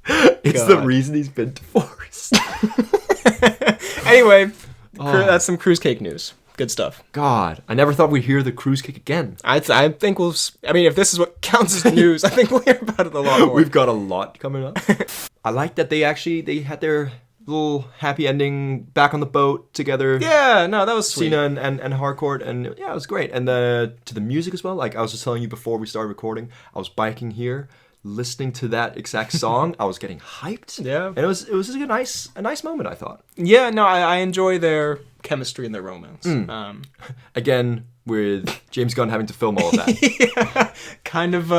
It's the God. reason he's been divorced. Anyway, that's some cruise cake news. Good stuff. God, I never thought we'd hear the cruise cake again. I think we'll. I mean, if this is what counts as news, I think we'll hear about it a lot more. We've got a lot coming up. I like that they had their little happy ending back on the boat together. Yeah, no, that was sweet. Cena and Harcourt, and yeah, it was great. And to the music as well. Like I was just telling you before we started recording, I was biking here, listening to that exact song. I was getting hyped. Yeah, and it was just a nice moment, I thought. Yeah, no, I enjoy their chemistry and their romance. Again, with James Gunn having to film all of that. Yeah, kind of.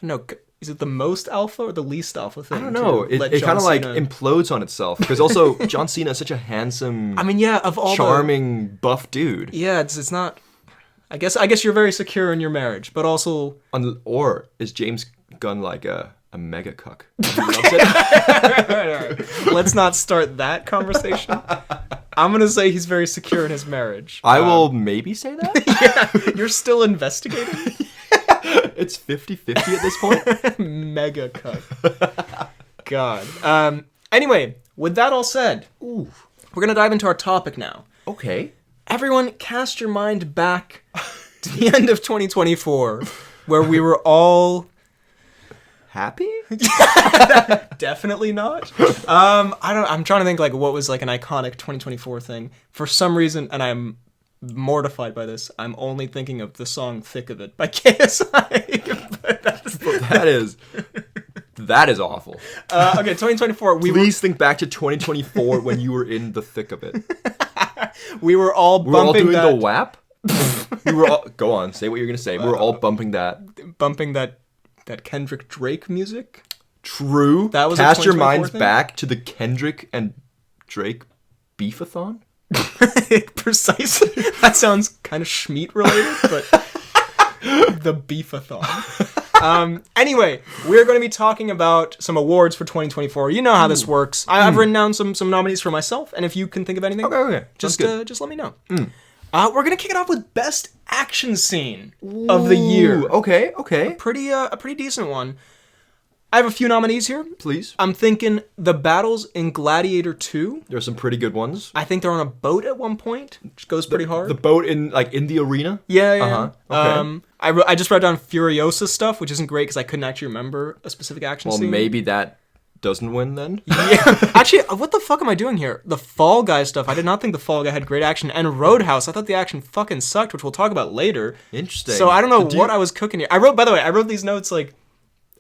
No, is it the most alpha or the least alpha thing? I don't know. It kind of like implodes on itself because also John Cena is such a handsome. I mean, yeah, of all charming buff dude. Yeah, it's not. I guess you're very secure in your marriage, but also. Or is James Gunn like a mega cuck? Right. Let's not start that conversation. I'm gonna say he's very secure in his marriage. I will maybe say that. Yeah, you're still investigating. It's 50-50 at this point. Mega cuck. God. Anyway, with that all said, we're gonna dive into our topic now. Okay. Everyone, cast your mind back to the end of 2024, where we were all happy. Definitely not. I'm trying to think like what was like an iconic 2024 thing. For some reason, and I'm mortified by this, I'm only thinking of the song "Thick of It" by KSI. That is awful. Okay, 2024. Please think back to 2024 when you were in the thick of it. We were all bumping the WAP. We were all go on, say what you're gonna say. We were all bumping that Kendrick Drake music. True. That was cast your 2024 minds thing? back to the Kendrick and Drake beefathon. Precisely. That sounds kind of Schmeat related, but the beefathon. Anyway, we're going to be talking about some awards for 2024. You know how this works. I've written down some nominees for myself, and if you can think of anything, okay. just let me know. We're going to kick it off with best action scene of the year. Okay. A pretty decent one. I have a few nominees here. Please. I'm thinking the battles in Gladiator 2. There's some pretty good ones. I think they're on a boat at one point, which goes pretty hard. The boat in the arena? Yeah. Okay. I just wrote down Furiosa stuff, which isn't great because I couldn't actually remember a specific action scene. Well, maybe that doesn't win then. Yeah. Actually, what the fuck am I doing here? The Fall Guy stuff. I did not think the Fall Guy had great action. And Roadhouse, I thought the action fucking sucked, which we'll talk about later. Interesting. So I don't know what I was cooking here. By the way, I wrote these notes like,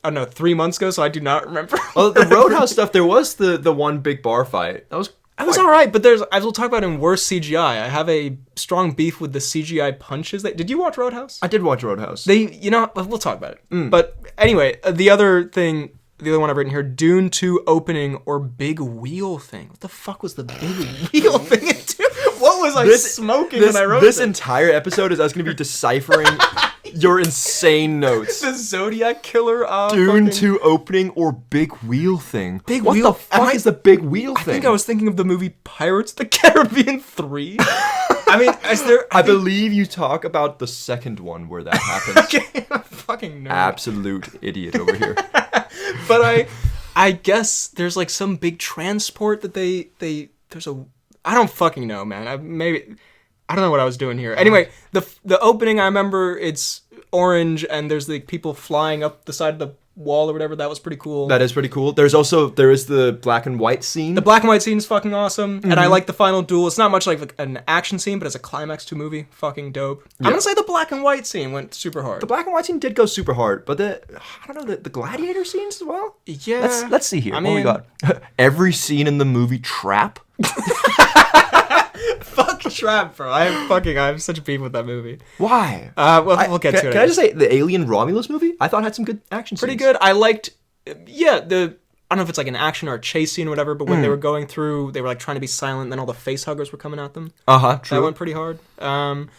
I don't know, 3 months ago, so I do not remember. Well, the Roadhouse stuff, there was the one big bar fight. That was all right, but I will talk about in worse CGI. I have a strong beef with the CGI punches. Did you watch Roadhouse? I did watch Roadhouse. We'll talk about it. But anyway, the other one I've written here, Dune 2 opening or big wheel thing. What the fuck was the big wheel thing in Dune? What was I smoking when I wrote this? This entire episode is us going to be deciphering your insane notes. The Zodiac Killer. Dune 2 opening or big wheel thing. What wheel? The fuck is the big wheel thing? I think I was thinking of the movie Pirates of the Caribbean 3. I mean, I believe you talk about the second one where that happens. Okay, I'm fucking nerd. Absolute idiot over here. But I guess there's like some big transport that I don't fucking know, man. I don't know what I was doing here. Anyway, the opening, I remember it's orange and there's the people flying up the side of the wall or whatever. That was pretty cool. That is pretty cool. There is the black and white scene. The black and white scene is fucking awesome. And I like the final duel. It's not much like an action scene, but as a climax to a movie, fucking dope. Yeah. I'm gonna say the black and white scene went super hard. The black and white scene did go super hard, but the gladiator scenes as well? Yeah. Let's see here. What we got? Every scene in the movie Trap. Fuck Trap, bro. I have such a beef with that movie. Why? We'll get to it. Can I just say the Alien Romulus movie? I thought had some good action scenes. Pretty good. I liked, I don't know if it's like an action or a chase scene or whatever, but when they were going through, they were like trying to be silent, and then all the face huggers were coming at them. True. That went pretty hard. I'm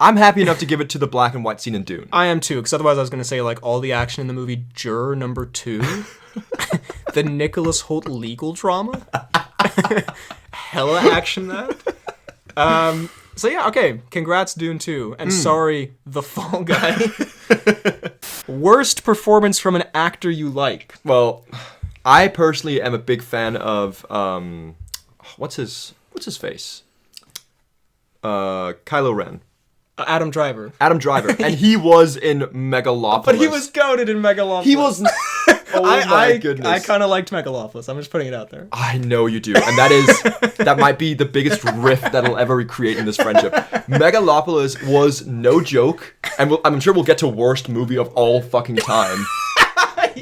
happy enough to give it to the black and white scene in Dune. I am too, because otherwise I was going to say like all the action in the movie Juror number 2, the Nicholas Hoult legal drama, hella action that. So yeah, okay. Congrats, Dune 2, and sorry, The Fall Guy. worst performance from an actor you like. Well, I personally am a big fan of what's his face? Kylo Ren. Adam Driver. Adam Driver, and he was in Megalopolis. But he was goated in Megalopolis. He was. Oh my goodness! I kind of liked Megalopolis. I'm just putting it out there. I know you do, and that might be the biggest rift that'll ever recreate in this friendship. Megalopolis was no joke, and I'm sure we'll get to worst movie of all fucking time.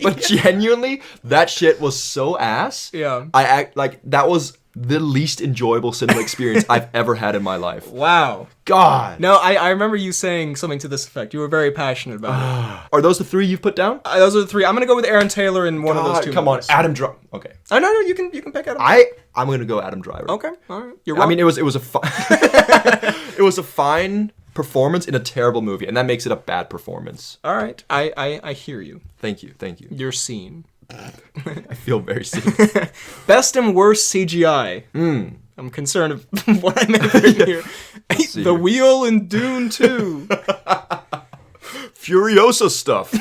But genuinely, that shit was so ass. Yeah. That was the least enjoyable cinema experience I've ever had in my life. Wow. God. No, I remember you saying something to this effect. You were very passionate about it. Are those the three you've put down? Those are the three. I'm gonna go with Aaron Taylor in one of those two. Come movies. on, Adam Driver. Okay. Oh no, you can pick Adam. I'm gonna go Adam Driver. Okay, all right. You're wrong. I mean, it was a it was a fine performance in a terrible movie, and that makes it a bad performance. All right. I hear you. Thank you. You're seen. I feel very sick. Best and worst CGI. I'm concerned of what I may have written here. The Wheel in Dune 2. Furiosa stuff.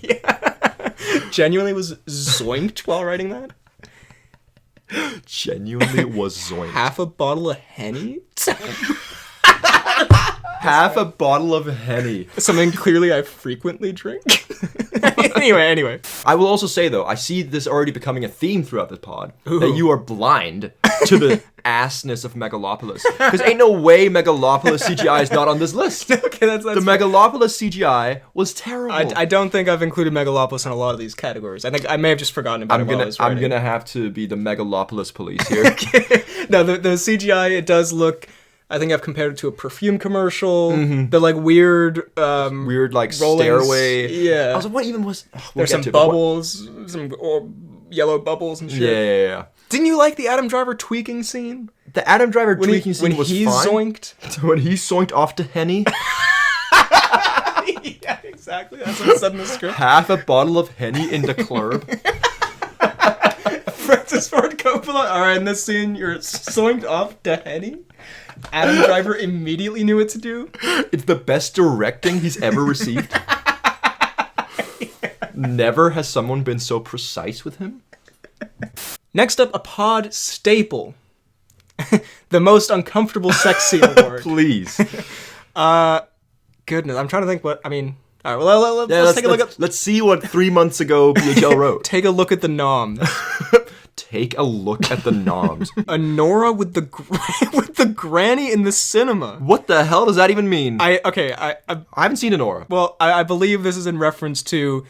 Yeah. Genuinely was zoinked while writing that. Genuinely was zoinked. Half a bottle of Henny? Half a bottle of Henny. Something clearly I frequently drink. Anyway. I will also say, though, I see this already becoming a theme throughout the pod, that you are blind to the assness of Megalopolis. Because ain't no way Megalopolis CGI is not on this list. Okay, that's the Megalopolis CGI was terrible. I don't think I've included Megalopolis in a lot of these categories. I think I may have just forgotten about it while I was writing. I'm gonna have to be the Megalopolis police here. Okay. No, the CGI, it does look... I think I've compared it to a perfume commercial. Mm-hmm. The like weird like rolling, stairway. Yeah. I was like, what even was? There's some bubbles, some yellow bubbles and shit. Yeah. Didn't you like the Adam Driver tweaking scene? The Adam Driver tweaking scene was fine. When he zoinked. When he zoinked off to Henny. Yeah, exactly. That's what it said in the script. Half a bottle of Henny in the club. Francis Ford Coppola. All right, in this scene, you're zoinked off to Henny. Adam Driver immediately knew what to do. It's the best directing he's ever received. Never has someone been so precise with him. Next up, a pod staple. The most uncomfortable sex scene award. Please. Goodness, I'm trying to think what, I mean... All right, well, let's take a look at... Let's see what 3 months ago BHL wrote. Take a look at the noms. Take a look at the noms. Honora with the granny in the cinema. What the hell does that even mean? I haven't seen Honora. Well, I believe this is in reference to...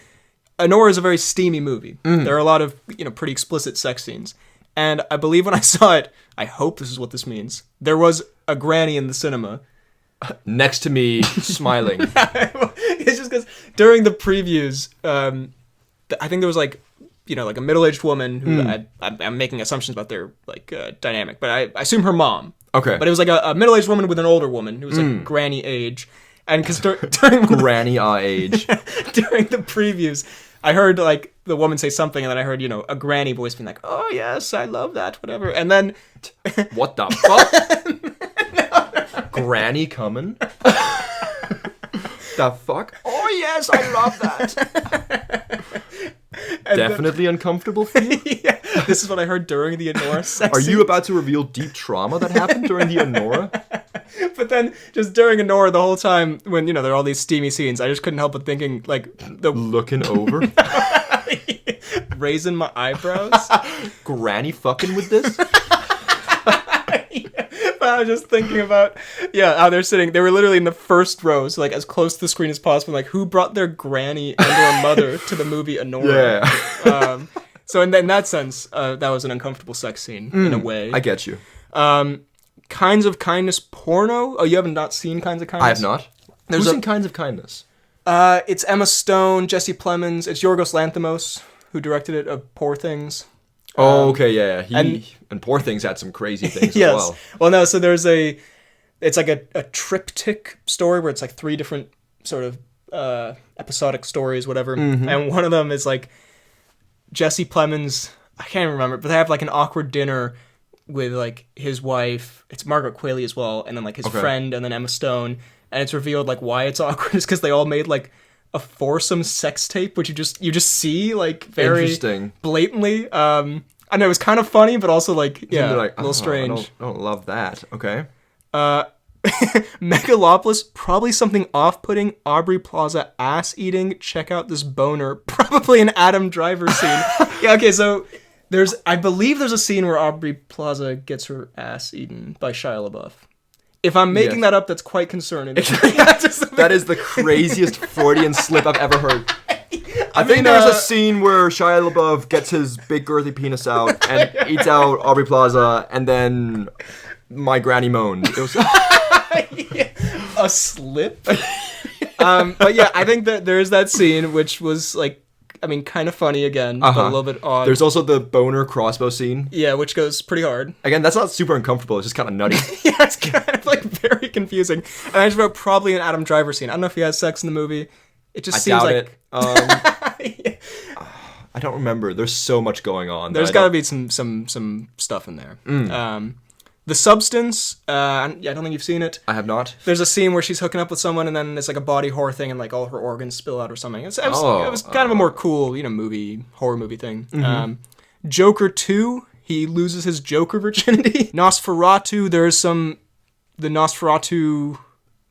Honora is a very steamy movie. There are a lot of, pretty explicit sex scenes. And I believe when I saw it, I hope this is what this means, there was a granny in the cinema. Next to me, smiling. It's just because during the previews, I think there was like a middle-aged woman who I'm making assumptions about their dynamic, but I assume her mom. Okay. But it was like a middle-aged woman with an older woman who was like granny age, and because during granny age during the previews, I heard like the woman say something, and then I heard a granny voice being like, "Oh yes, I love that," whatever, and then what the fuck? Granny coming? The fuck? Oh yes, I love that. Definitely uncomfortable for you? Yeah, this is what I heard during the Honora sex Are you about to reveal deep trauma that happened during the Honora? But then, just during Honora, the whole time, when, there are all these steamy scenes, I just couldn't help but thinking, looking over? Raising my eyebrows? Granny fucking with this? I was just thinking about, how they're sitting. They were literally in the first row, so as close to the screen as possible. Like, who brought their granny and or mother to the movie Honora? Yeah. So in that sense, that was an uncomfortable sex scene in a way. I get you. Kinds of Kindness porno. Oh, you haven't not seen Kinds of Kindness? I have not. Who's in Kinds of Kindness? It's Emma Stone, Jesse Plemons. It's Yorgos Lanthimos who directed it. Of Poor Things. Oh, okay, yeah. And Poor Things had some crazy things yes. as well. Well, no, so it's like a triptych story where it's like 3 different sort of episodic stories, whatever. Mm-hmm. And one of them is like Jesse Plemons, I can't remember, but they have like an awkward dinner with like his wife. It's Margaret Qualley as well, and then like his friend, and then Emma Stone. And it's revealed like why it's awkward is because they all made like a foursome sex tape, which you just see like very Interesting. blatantly. I know it was kind of funny, but also like You'd be a like, little strange. I don't love that. Okay. Megalopolis, probably something off-putting. Aubrey Plaza ass eating. Check out this boner. Probably an Adam Driver scene. Yeah, okay, so I believe there's a scene where Aubrey Plaza gets her ass eaten by Shia LaBeouf. If I'm making that up, that's quite concerning. That is the craziest Freudian slip I've ever heard. I think there's a scene where Shia LaBeouf gets his big girthy penis out and eats out Aubrey Plaza, and then my granny moaned. It was a slip. But yeah, I think that there is that scene which was like, I mean, kind of funny again, but a little bit odd. There's also the boner crossbow scene. Yeah, which goes pretty hard. Again, that's not super uncomfortable. It's just kind of nutty. Yeah, it's kind of like very confusing. And I just wrote probably an Adam Driver scene. I don't know if he has sex in the movie. It just seems like. I don't remember. There's so much going on. There's got to be some stuff in there. The Substance, I don't think you've seen it. I have not. There's a scene where she's hooking up with someone, and then it's like a body horror thing, and like all her organs spill out or something. It was kind of a more cool, horror movie thing. Joker 2, he loses his Joker virginity. Nosferatu, there's the Nosferatu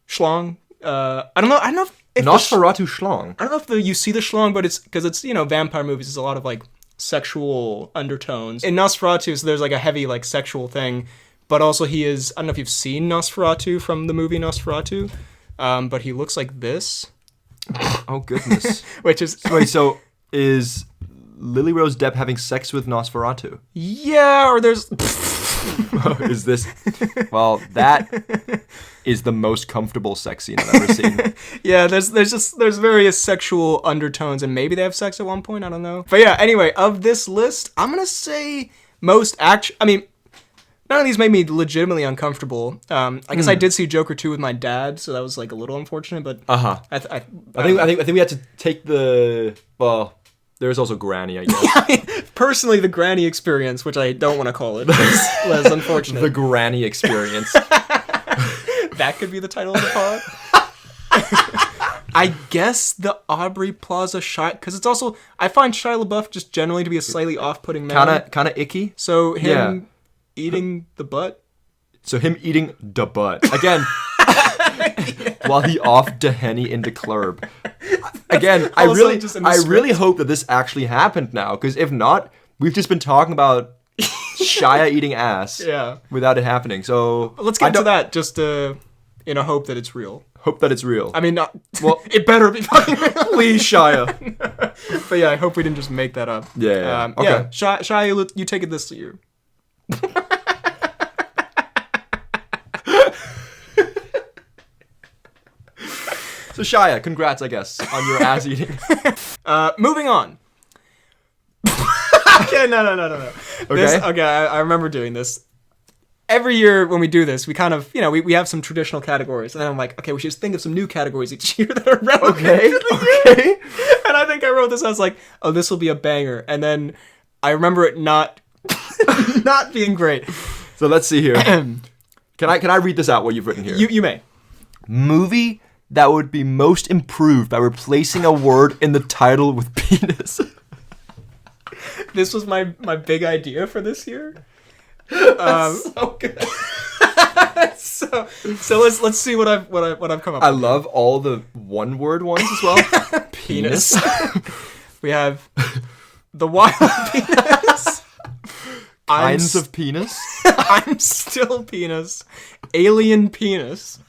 schlong. I don't know if Nosferatu schlong. I don't know if you see the schlong, but it's because it's vampire movies. There's a lot of like sexual undertones in Nosferatu. So there's like a heavy like sexual thing. But also he is, I don't know if you've seen Nosferatu from the movie Nosferatu, but he looks like this. Oh, goodness. Which is... Wait, so is Lily Rose Depp having sex with Nosferatu? Yeah, or there's... Is this... Well, that is the most comfortable sex scene I've ever seen. Yeah, there's various sexual undertones, and maybe they have sex at one point, I don't know. But yeah, anyway, of this list, I'm going to say most none of these made me legitimately uncomfortable. I guess I did see Joker 2 with my dad, so that was like a little unfortunate. But I think we had to take the there's also Granny, I guess. I mean, personally, the Granny experience, which I don't want to call it, was unfortunate. The Granny experience. That could be the title of the pod. I guess the Aubrey Plaza shot, because it's also I find Shia LaBeouf just generally to be a slightly off-putting man. Kind of icky. So him. Eating the butt? So him eating the butt. Again, while he off the henny in the club. Again, I really hope that this actually happened now, because if not, we've just been talking about Shia eating ass without it happening. So let's get to that just in a hope that it's real. Hope that it's real. I mean, it better be fucking real. Please, Shia. But yeah, I hope we didn't just make that up. Yeah. Okay. Yeah, Shia, you take it this year. So Shia, congrats, I guess, on your ass eating. Moving on. Okay, no. Okay. I remember doing this. Every year when we do this, we kind of, we have some traditional categories, and then I'm like, okay, we should just think of some new categories each year that are relevant to the year. And I think I wrote this, I was like, oh, this will be a banger. And then I remember it not being great. So let's see here. Can I read this out, what you've written here? You may. Movie that would be most improved by replacing a word in the title with penis. This was my big idea for this year. So good. so let's see what I've come up with. I love all the one word ones as well. Penis. We have the wild penis. Kinds of penis. I'm still penis. Alien penis.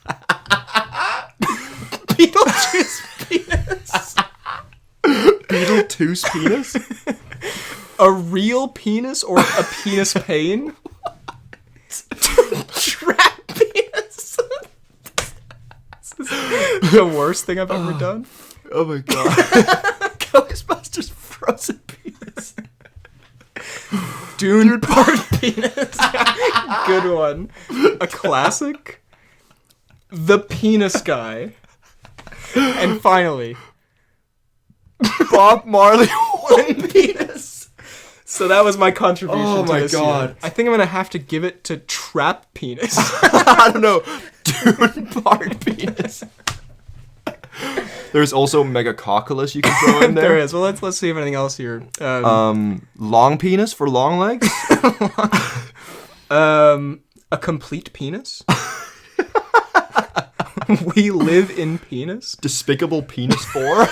Beetlejuice penis. Beetlejuice penis? A real penis or a penis pain? Trap penis. This is the worst thing I've ever done. Oh my god. Ghostbusters frozen penis. Dune part penis. Good one. A classic. The penis guy. And finally, Bob Marley one penis. So that was my contribution to this god. year. I think I'm going to have to give it to Trap Penis. I don't know. Dune part penis. There's also Megacocculus you can throw in there. There is. Well, let's see if anything else here. Long penis for long legs. A complete penis. We live in penis. Despicable penis 4.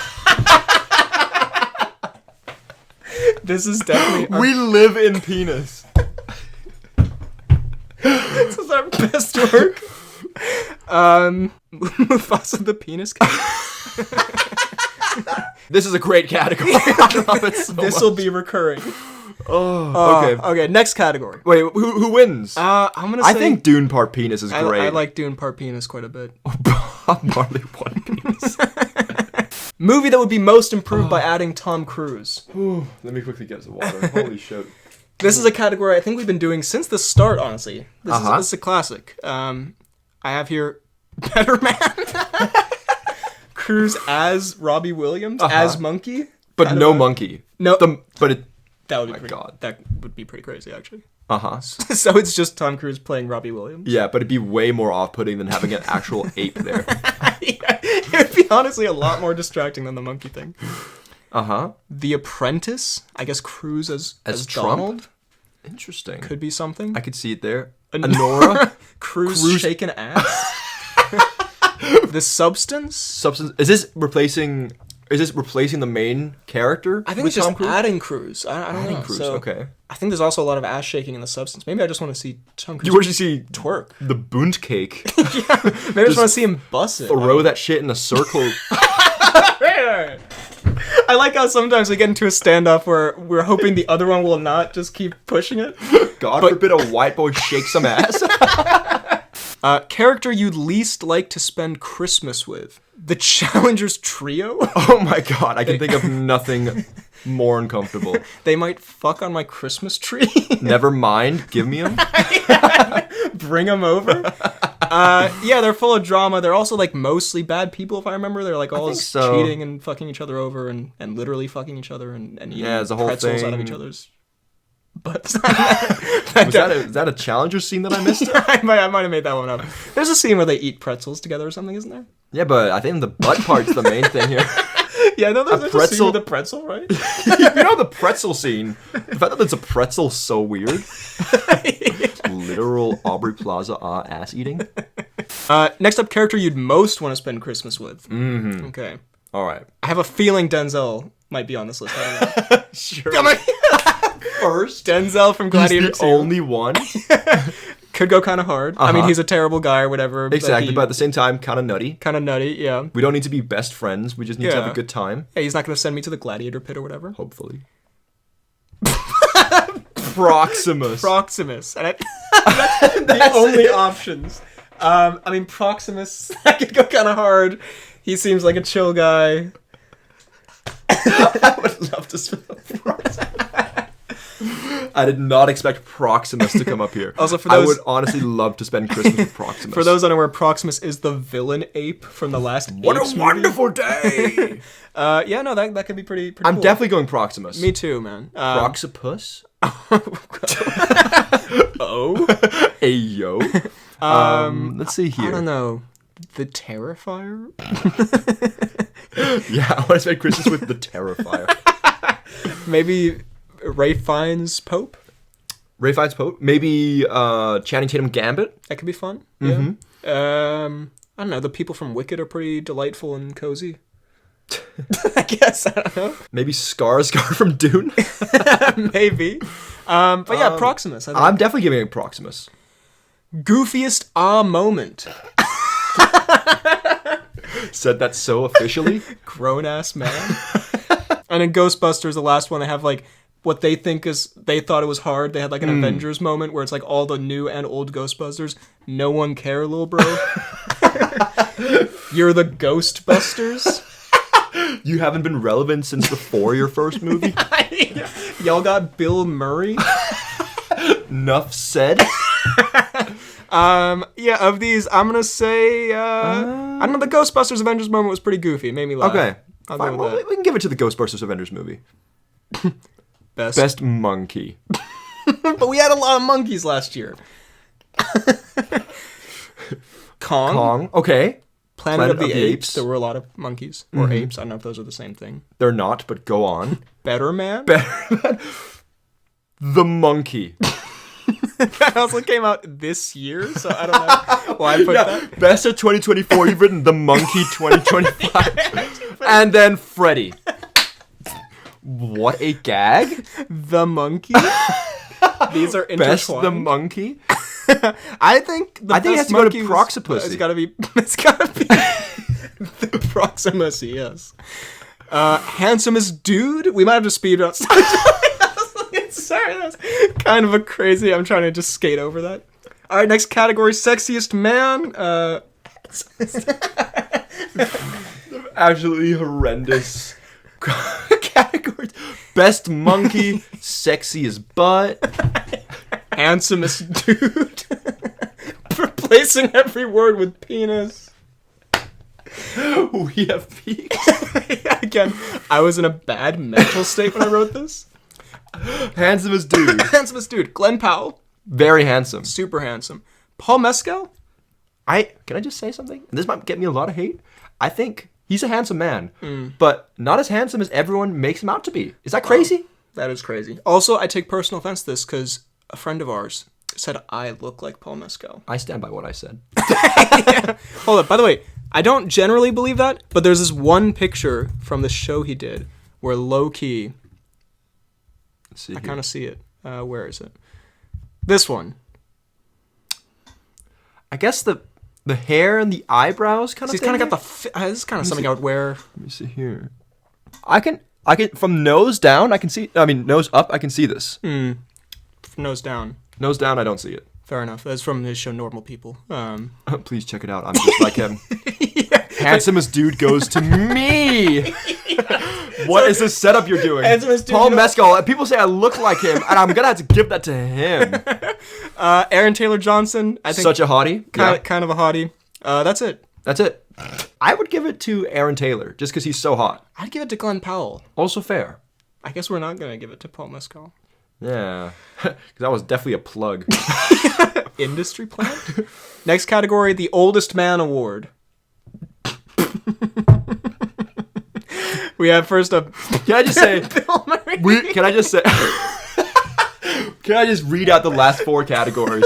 This is definitely. We live in penis. This is our best work. Mufasa the penis. This is a great category. I love it so This will much. be recurring. Okay. Okay. Next category. Wait, who wins? I'm gonna say. I think Dune part penis is great. I like doing part penis quite a bit. Bob Marley one penis. Movie that would be most improved by adding Tom Cruise. Let me quickly get some water. Holy shit. This is a category I think we've been doing since the start, honestly. This is a classic. I have here Better Man. Cruise as Robbie Williams, as Monkey. But no monkey. No. But it... That would be my pretty, God. That would be pretty crazy, actually. Uh-huh. So it's just Tom Cruise playing Robbie Williams? Yeah, but it'd be way more off-putting than having an actual ape there. Yeah, it would be honestly a lot more distracting than the monkey thing. Uh-huh. The Apprentice, I guess Cruise as Trump? Donald Interesting. could be something. I could see it there. Honora? Cruise shaking ass? The Substance? Substance... Is this replacing the main character? I think with it's just Tom Cruise? adding Cruise. I don't know. Cruise, So, okay. I think there's also a lot of ass shaking in The Substance. Maybe I just want to see Tom Cruise You want to see twerk. the Bund cake? Maybe I just want to see him bust it. Throw that shit in a circle. I like how sometimes we get into a standoff where we're hoping the other one will not just keep pushing it. God forbid a white boy shake some ass. Character you'd least like to spend Christmas with. The Challengers Trio? Oh my god, I can think of nothing more uncomfortable. They might fuck on my Christmas tree. Never mind, give me them. Bring them over. Yeah, they're full of drama. They're also like mostly bad people, if I remember. They're like all cheating and fucking each other over and literally fucking each other and eating it's a whole pretzels thing. out of each other's butts. Is that a Challenger scene that I missed? I might have made that one up. There's a scene where they eat pretzels together or something, isn't there? Yeah, but I think the butt part's the main thing here. Yeah, no, there's a scene pretzel- with a pretzel, right? You know the pretzel scene. The fact that it's a pretzel so weird. Literal Aubrey Plaza ass eating. Next up, character you'd most want to spend Christmas with. Mm-hmm. Okay. All right. I have a feeling Denzel might be on this list. I don't know. Sure. Come on. First, Denzel from Gladiator he's 2. the only one. Could go kind of hard. I mean, he's a terrible guy or whatever. Exactly, but at the same time, kind of nutty. Kind of nutty, yeah. We don't need to be best friends. We just need to have a good time. Yeah, he's not going to send me to the Gladiator pit or whatever. Hopefully. Proximus. Proximus. And that's the only options. I mean, Proximus, that could go kind of hard. He seems like a chill guy. I would love to spell Proximus. I did not expect Proximus to come up here. Also, for I those- would honestly love to spend Christmas with Proximus. For those unaware, Proximus is the villain ape from the last what Apes a movie. wonderful day! Yeah, no, that could be pretty I'm cool. definitely going Proximus. Me too, man. Proxipus? Oh? Ayo. Let's see here. I don't know. The Terrifier? Yeah, I want to spend Christmas with the Terrifier. Maybe Ray Fiennes Pope? Ray Fiennes Pope? Maybe Channing Tatum Gambit? That could be fun. Mm-hmm. Yeah. I don't know. The people from Wicked are pretty delightful and cozy. I guess. I don't know. Maybe Skarsgård from Dune? Maybe. But yeah, Proximus. I think. I'm definitely giving it Proximus. Goofiest moment. Said that so officially. Grown ass man. And in Ghostbusters, the last one, they have like what they think is they thought it was hard. They had like an Avengers moment where it's like all the new and old Ghostbusters. No one care, little bro. You're the Ghostbusters. You haven't been relevant since before your first movie? Y'all got Bill Murray. Enough said. Yeah, of these, I'm gonna say I don't know. The Ghostbusters Avengers moment was pretty goofy. It made me laugh. Okay. I'll Fine. go with Well, that. we can give it to the Ghostbusters Avengers movie. Best. Best monkey. But we had a lot of monkeys last year. Kong. Kong. Okay. Planet of the Apes. There were a lot of monkeys or apes. I don't know if those are the same thing. They're not, but go on. Better Man? The Monkey. That also came out this year, so I don't know why I put that. Best of 2024, you've written The Monkey 2025. And then Freddy. What a gag. The Monkey? These are intertwined. Best The Monkey. I think it has to go to Proxipus. It's gotta be the Proximus, yes. Handsomest dude? We might have to speed it up. Sorry, that's kind of a crazy. I'm trying to just skate over that. All right, next category: sexiest man. Absolutely horrendous categories. Best monkey, sexiest butt, handsomest dude. Replacing every word with penis. We have peaks. Again, I was in a bad mental state when I wrote this. Handsomest dude. Handsomest dude. Glenn Powell. Very handsome. Super handsome. Paul Mescal. Can I just say something? And this might get me a lot of hate. I think he's a handsome man, but not as handsome as everyone makes him out to be. Is that crazy? That is crazy. Also, I take personal offense to this because a friend of ours said I look like Paul Mescal. I stand by what I said. Yeah. Hold up. By the way, I don't generally believe that, but there's this one picture from the show he did where low-key... I kind of see it. Where is it? This one. I guess the hair and the eyebrows kind of. He's kind of got the. This is kind of something I would wear. Let me see here. I can from nose down. I can see. I mean, nose up. I can see this. Nose down. Nose down. I don't see it. Fair enough. That's from his show Normal People. Please check it out. I'm just like him. Yeah. Handsomest dude goes to me. What is this setup you're doing? Paul Mescal. People say I look like him, and I'm gonna have to give that to him. Aaron Taylor Johnson. I think such a hottie. Kind of a hottie. That's it. That's it. I would give it to Aaron Taylor just because he's so hot. I'd give it to Glenn Powell. Also fair. I guess we're not gonna give it to Paul Mescal. Yeah, because that was definitely a plug. Industry plant. Next category: the Oldest Man Award. We have first up. Can I just say? Bill Murray. Can I just say? Can I just read out the last four categories?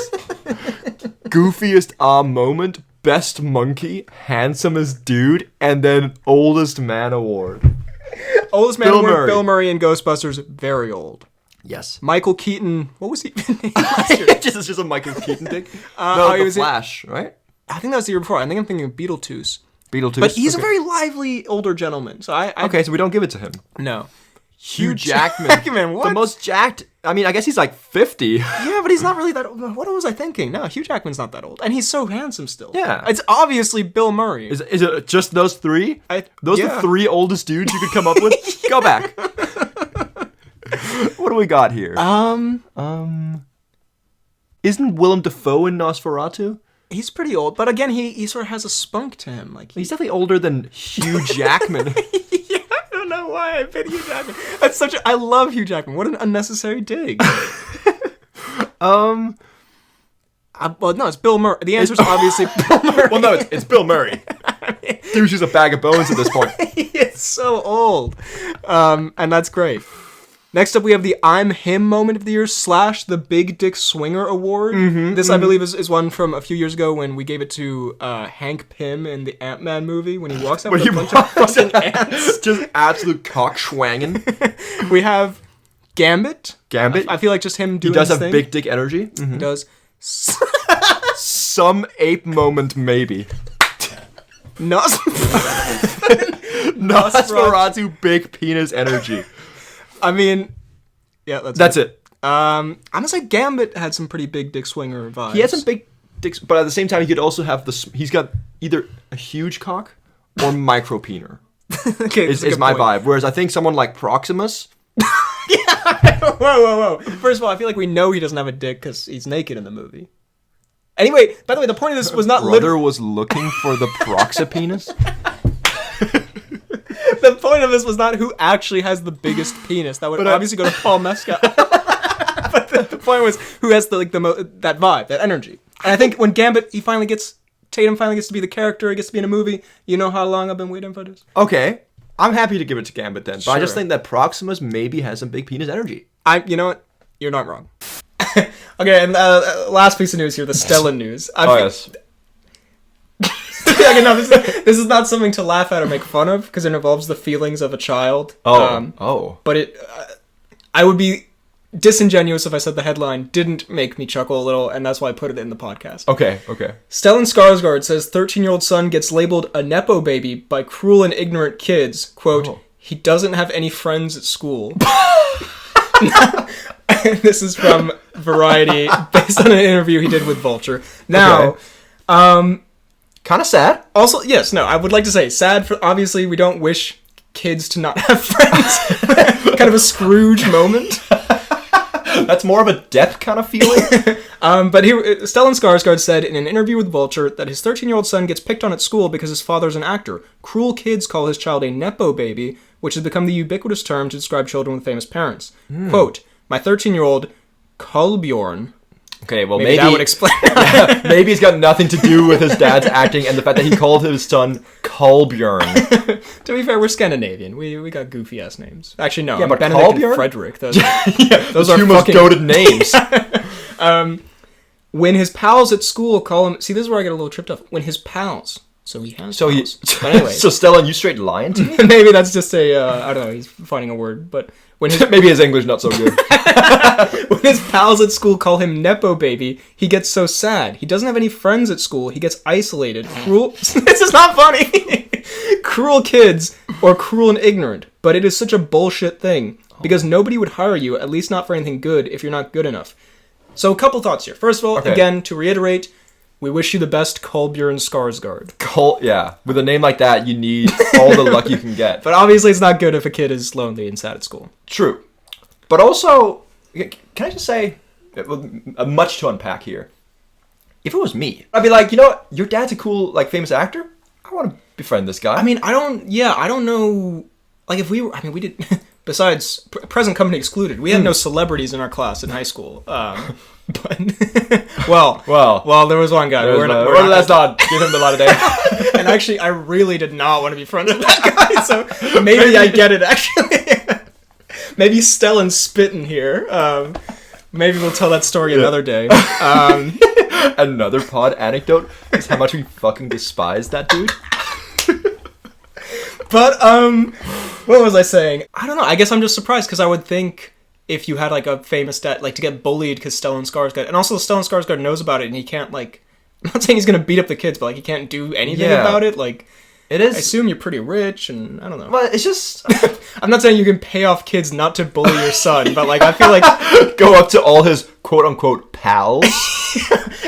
Goofiest moment, best monkey, handsomest dude, and then oldest man award. Oldest man award. Bill Murray in Ghostbusters. Very old. Yes. Michael Keaton. What was he? It's just a Michael Keaton thing. No, The Flash, right? I think that was the year before. I think I'm thinking of Beetlejuice. But he's a very lively older gentleman. So okay, so we don't give it to him. No. Hugh Jackman. What? The most jacked. I mean, I guess he's like 50. Yeah, but he's not really that old. What was I thinking? No, Hugh Jackman's not that old. And he's so handsome still. Yeah. It's obviously Bill Murray. Is it just those three? Those are the three oldest dudes you could come up with? Yeah. Go back. What do we got here? Isn't Willem Dafoe in Nosferatu? He's pretty old, but again, he sort of has a spunk to him. Like he's definitely older than Hugh Jackman. Yeah, I don't know why I picked Hugh Jackman. I love Hugh Jackman. What an unnecessary dig. Well, no, it's Bill Murray. The answer's obviously Bill Murray. Well, no, it's Bill Murray. Dude, she's a bag of bones at this point. It's so old, and that's great. Next up, we have the I'm Him moment of the year / the Big Dick Swinger Award. This, I believe, is one from a few years ago when we gave it to Hank Pym in the Ant-Man movie when he walks out with a bunch of fucking ants. Just absolute cock-schwanging. We have Gambit. Gambit? I feel like just him doing He does his have thing. big dick energy. Mm-hmm. He does. Some ape moment, maybe. Nosferatu big penis energy. I mean, yeah, that's it. I'm gonna say Gambit had some pretty big dick swinger vibes. He had some big dicks, but at the same time, he could also have he's got either a huge cock or micro peener. Okay, is my vibe. Whereas I think someone like Proximus. Yeah. Whoa. First of all, I feel like we know he doesn't have a dick because he's naked in the movie. Anyway, by the way, the point of this was not. Brother was looking for the proxipenis. The point of this was not who actually has the biggest penis. That would obviously go to Paul Mescal. But the point was who has that vibe, that energy. And I think when Gambit, he finally gets Tatum finally gets to be the character. He gets to be in a movie. You know how long I've been waiting for this? Okay. I'm happy to give it to Gambit then. But I just Sure. think that Proximus maybe has some big penis energy. You know what? You're not wrong. Okay, and last piece of news here, the Stellan news. Yes. Okay, no, this is not something to laugh at or make fun of because it involves the feelings of a child. But I would be disingenuous if I said the headline didn't make me chuckle a little, and that's why I put it in the podcast. Okay. Stellan Skarsgård says 13-year-old son gets labeled a Nepo baby by cruel and ignorant kids. Quote, he doesn't have any friends at school. This is from Variety, based on an interview he did with Vulture. Now, Kind of sad. also, yes, no, I would like to say, sad for, obviously, we don't wish kids to not have friends. Kind of a Scrooge moment. That's more of a death kind of feeling. But here, Stellan Skarsgård said in an interview with Vulture that his 13-year-old son gets picked on at school because his father's an actor. Cruel kids call his child a Nepo baby, which has become the ubiquitous term to describe children with famous parents. Quote, my 13-year-old, Kolbjorn... Okay, well, Maybe that would explain. maybe it's got nothing to do with his dad's acting and the fact that he called his son Kolbjorn. To be fair, we're Scandinavian. We got goofy ass names. Actually, no. Yeah, but Benedict Kolbjorn? and Frederick. Those Those are two most fucking goated names. When his pals at school call him... See, this is where I get a little tripped up. When his pals... So he has pals. But anyway. So Stellan, you straight lying to me? Maybe that's just a... I don't know. He's finding a word. But when his... Maybe his English not so good. When his pals at school call him Nepo baby, he gets so sad. He doesn't have any friends at school. He gets isolated. Cruel... This is not funny. Cruel kids or cruel and ignorant. But it is such a bullshit thing. Because nobody would hire you, at least not for anything good, if you're not good enough. So a couple thoughts here. First of all, again, to reiterate, we wish you the best, Kolbjorn Skarsgård. Yeah, with a name like that, you need all the luck you can get. But obviously it's not good if a kid is lonely and sad at school. True. But also, can I just say, much to unpack here. If it was me, I'd be like, you know what? Your dad's a cool, like, famous actor. I want to befriend this guy. I mean, I don't know. Like, if we were, we did, besides, present company excluded, we had no celebrities in our class in high school. But, well, there was one guy. Let's not give him the light of day. And actually, I really did not want to be friends with that guy, so maybe I get it, actually. Maybe Stellan's spitting here. Maybe we'll tell that story another day. Another pod anecdote is how much we fucking despise that dude. But, what was I saying? I don't know. I guess I'm just surprised, because I would think if you had, like, a famous dad, like, to get bullied because Stellan Skarsgård... And also, Stellan Skarsgård knows about it, and he can't, like... I'm not saying he's gonna beat up the kids, but, like, he can't do anything about it. Like, it is... I assume you're pretty rich, and I don't know. Well, it's just... I'm not saying you can pay off kids not to bully your son, but, like, I feel like... Go up to all his quote-unquote pals.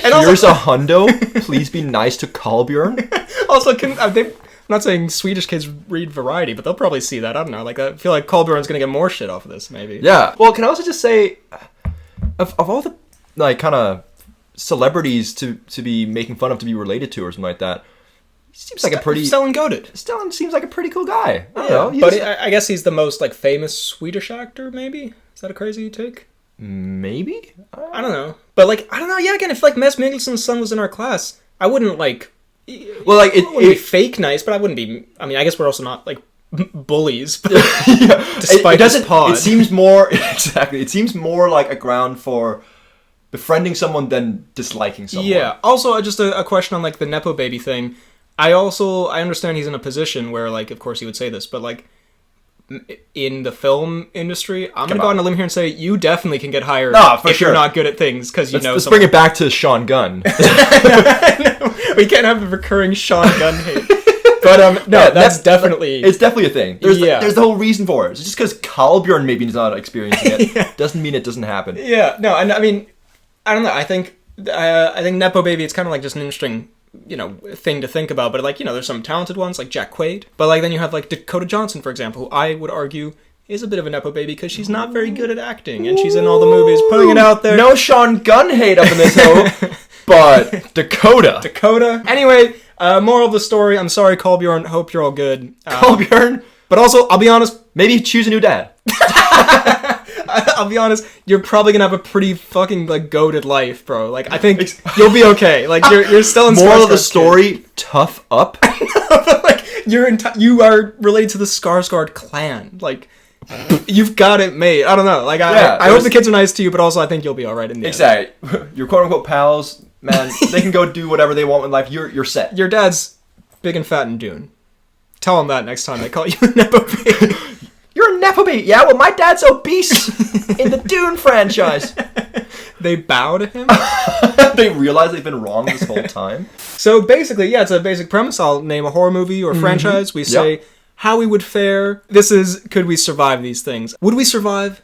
And here's a hundo. Please be nice to Kolbjorn. Also, I'm not saying Swedish kids read Variety, but they'll probably see that. I don't know. Like, I feel like Kolbjorn's gonna get more shit off of this, maybe. Yeah. Well, can I also just say, of all the, like, kind of celebrities to be making fun of, to be related to, or something like that, he seems like a pretty... Stellan seems like a pretty cool guy. I don't know. But I guess he's the most, like, famous Swedish actor, maybe? Is that a crazy take? Maybe? I don't know. But, like, I don't know. Yeah, again, if, like, Mads Mikkelsen's son was in our class, I wouldn't, like... Well, like, it wouldn't be fake nice, but I wouldn't be... I mean, I guess we're also not, like, bullies. But despite this pod. It seems more... Exactly. It seems more like a ground for befriending someone than disliking someone. Yeah. Also, just a question on, like, the Nepo baby thing. I understand he's in a position where, like, of course he would say this, but, like, in the film industry, I'm going to go on a limb here and say you definitely can get hired if you're not good at things because you know Let's bring it back to Sean Gunn. We can't have the recurring Sean Gunn hate. But that's definitely... It's definitely a thing. There's the whole reason for it. It's just because Kolbjorn maybe is not experiencing it doesn't mean it doesn't happen. Yeah, no, and I mean, I don't know. I think Nepo Baby, it's kind of like just an interesting... thing to think about, but like, there's some talented ones like Jack Quaid, but like then you have like Dakota Johnson, for example, who I would argue is a bit of a Nepo baby because she's not very good at acting and she's in all the movies, putting it out there. No Sean Gunn hate up in this hoe, but Dakota. Anyway, moral of the story, I'm sorry Kolbjorn, hope you're all good. Kolbjorn. But also, I'll be honest, maybe choose a new dad. I'll be honest, you're probably gonna have a pretty fucking like goated life, bro. Like I think you'll be okay. Like you're still in Moral of the Skarsgård's story: tough up. like you are related to the Skarsgård clan. Like you've got it made. I don't know. Like I hope the kids are nice to you, but also I think you'll be all right in the end. Exactly. Your quote unquote pals, man. They can go do whatever they want in life. You're set. Your dad's big and fat in Dune. Tell him that next time they call you a nepo baby. You're a nepo baby. Yeah, well, my dad's obese in the Dune franchise. They bow to him. They realize they've been wrong this whole time. So basically, yeah, it's a basic premise. I'll name a horror movie or franchise. We say how we would fare. This is, could we survive these things? Would we survive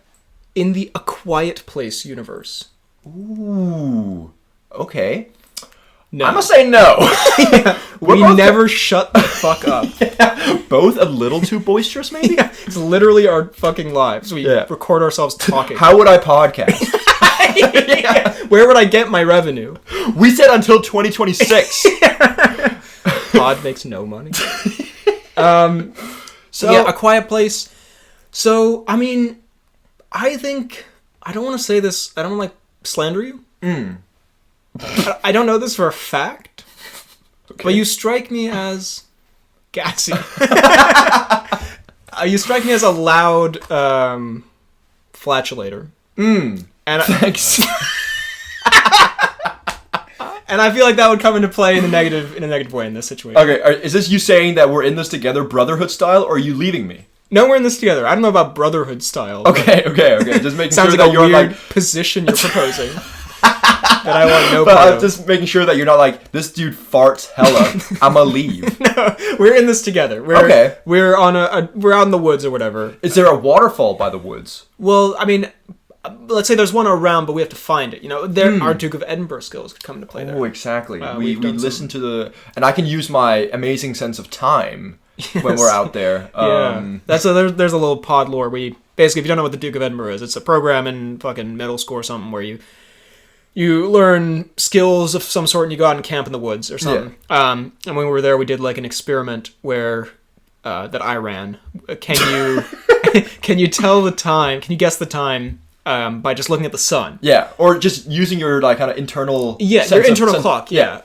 in the A Quiet Place universe? Ooh. Okay. No. I'm gonna say no. We never shut the fuck up. Both a little too boisterous, maybe? Yeah, it's literally our fucking lives. We record ourselves talking. How would I podcast? Where would I get my revenue? We said until 2026. Pod makes no money. So yeah, A Quiet Place. So, I mean, I think, I don't want to say this, I don't want to, like, slander you. I don't know this for a fact, but you strike me as gassy. You strike me as a loud flatulator. And thanks. and I feel like that would come into play in a negative way in this situation. Okay, is this you saying that we're in this together, brotherhood style, or are you leaving me? No, we're in this together. I don't know about brotherhood style. Okay. Just making sounds sure like that a you're weird like position you're proposing. That I want no but part I'm of. just making sure that you're not like, this dude farts hella, I'ma leave. No, we're in this together. We're on we're out in the woods or whatever. Is there a waterfall by the woods? Well, I mean, let's say there's one around, but we have to find it. You know, our Duke of Edinburgh skills could come into play there. Oh, exactly. We we've done listen to the... And I can use my amazing sense of time when we're out there. Yeah. There's a little pod lore. Basically, if you don't know what the Duke of Edinburgh is, it's a program in fucking middle school or something where you learn skills of some sort and you go out and camp in the woods or something. Yeah. And when we were there, we did like an experiment where that I ran. Can you tell the time? Can you guess the time by just looking at the sun? Yeah, or just using your like kind of internal your internal clock. Yeah.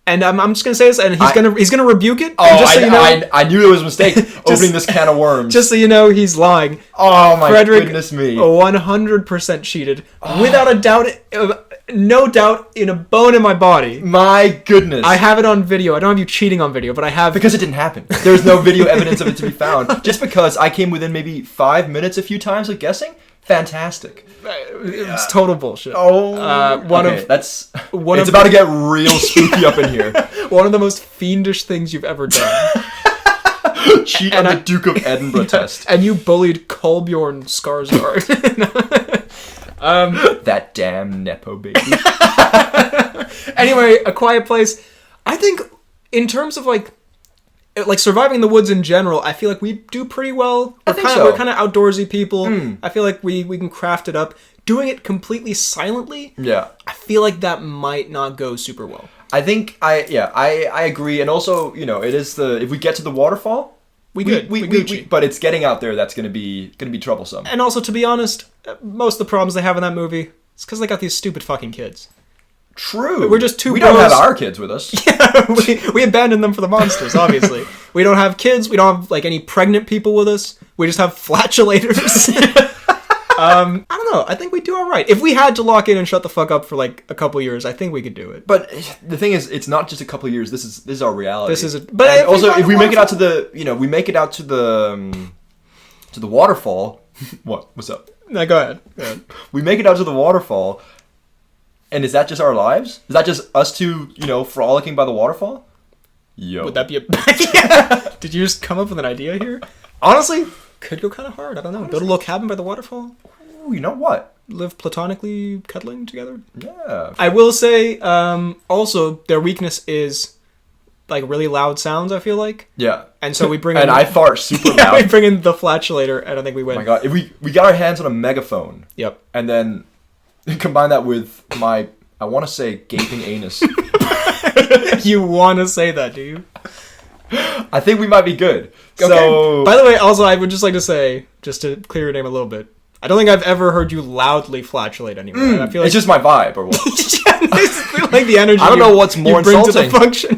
And I'm just gonna say this, and he's gonna rebuke it. Oh, just so you know, I knew it was a mistake opening this can of worms. Just so you know, he's lying. Oh my Frederick, goodness me! 100% cheated, without a doubt, no doubt in a bone in my body. My goodness! I have it on video. I don't have you cheating on video, but I have because it didn't happen. There's no video evidence of it to be found. Just because I came within maybe 5 minutes a few times of guessing. Fantastic. It's total bullshit. It's about to get real spooky up in here. One of the most fiendish things you've ever done. Cheat on the Duke of Edinburgh test. And you bullied Kolbjorn Skarsgård. That damn Nepo baby. Anyway, A Quiet Place. I think in terms of like surviving in the woods in general, I feel like we do pretty well. We're kind of outdoorsy people. I feel like we can craft it up. Doing it completely silently, I feel like that might not go super well. I think I agree, and also it is if we get to the waterfall, we but it's getting out there that's gonna be troublesome. And also, to be honest, most of the problems they have in that movie is because they got these stupid fucking kids. True. We're just two. We bros. don't have our kids with us. Yeah, we abandoned them for the monsters. Obviously, we don't have kids. We don't have like any pregnant people with us. We just have flatulators. I don't know. I think we do all right. If we had to lock in and shut the fuck up for like a couple years, I think we could do it. But the thing is, it's not just a couple of years. This is our reality. But also, if we make it out to the waterfall. What's up? No, go ahead. We make it out to the waterfall. And is that just our lives? Is that just us two, frolicking by the waterfall? Yo. Would that be yeah. Did you just come up with an idea here? Honestly, could go kind of hard. I don't know. Build a little cabin by the waterfall. Ooh, you know what? Live platonically cuddling together. Yeah. I will say, also, their weakness is like really loud sounds, I feel like. Yeah. And so we bring in... And I fart super loud. We bring in the flatulator, and I think we win. Oh my god. If we got our hands on a megaphone. Yep. And then... combine that with my, I want to say, gaping anus. You want to say that, do you? I think we might be good. Okay. So, by the way, also, I would just like to say, just to clear your name a little bit. I don't think I've ever heard you loudly flatulate anywhere. I feel like It's just my vibe, or what? it's like the energy. I don't know what's more you bring insulting. to the function.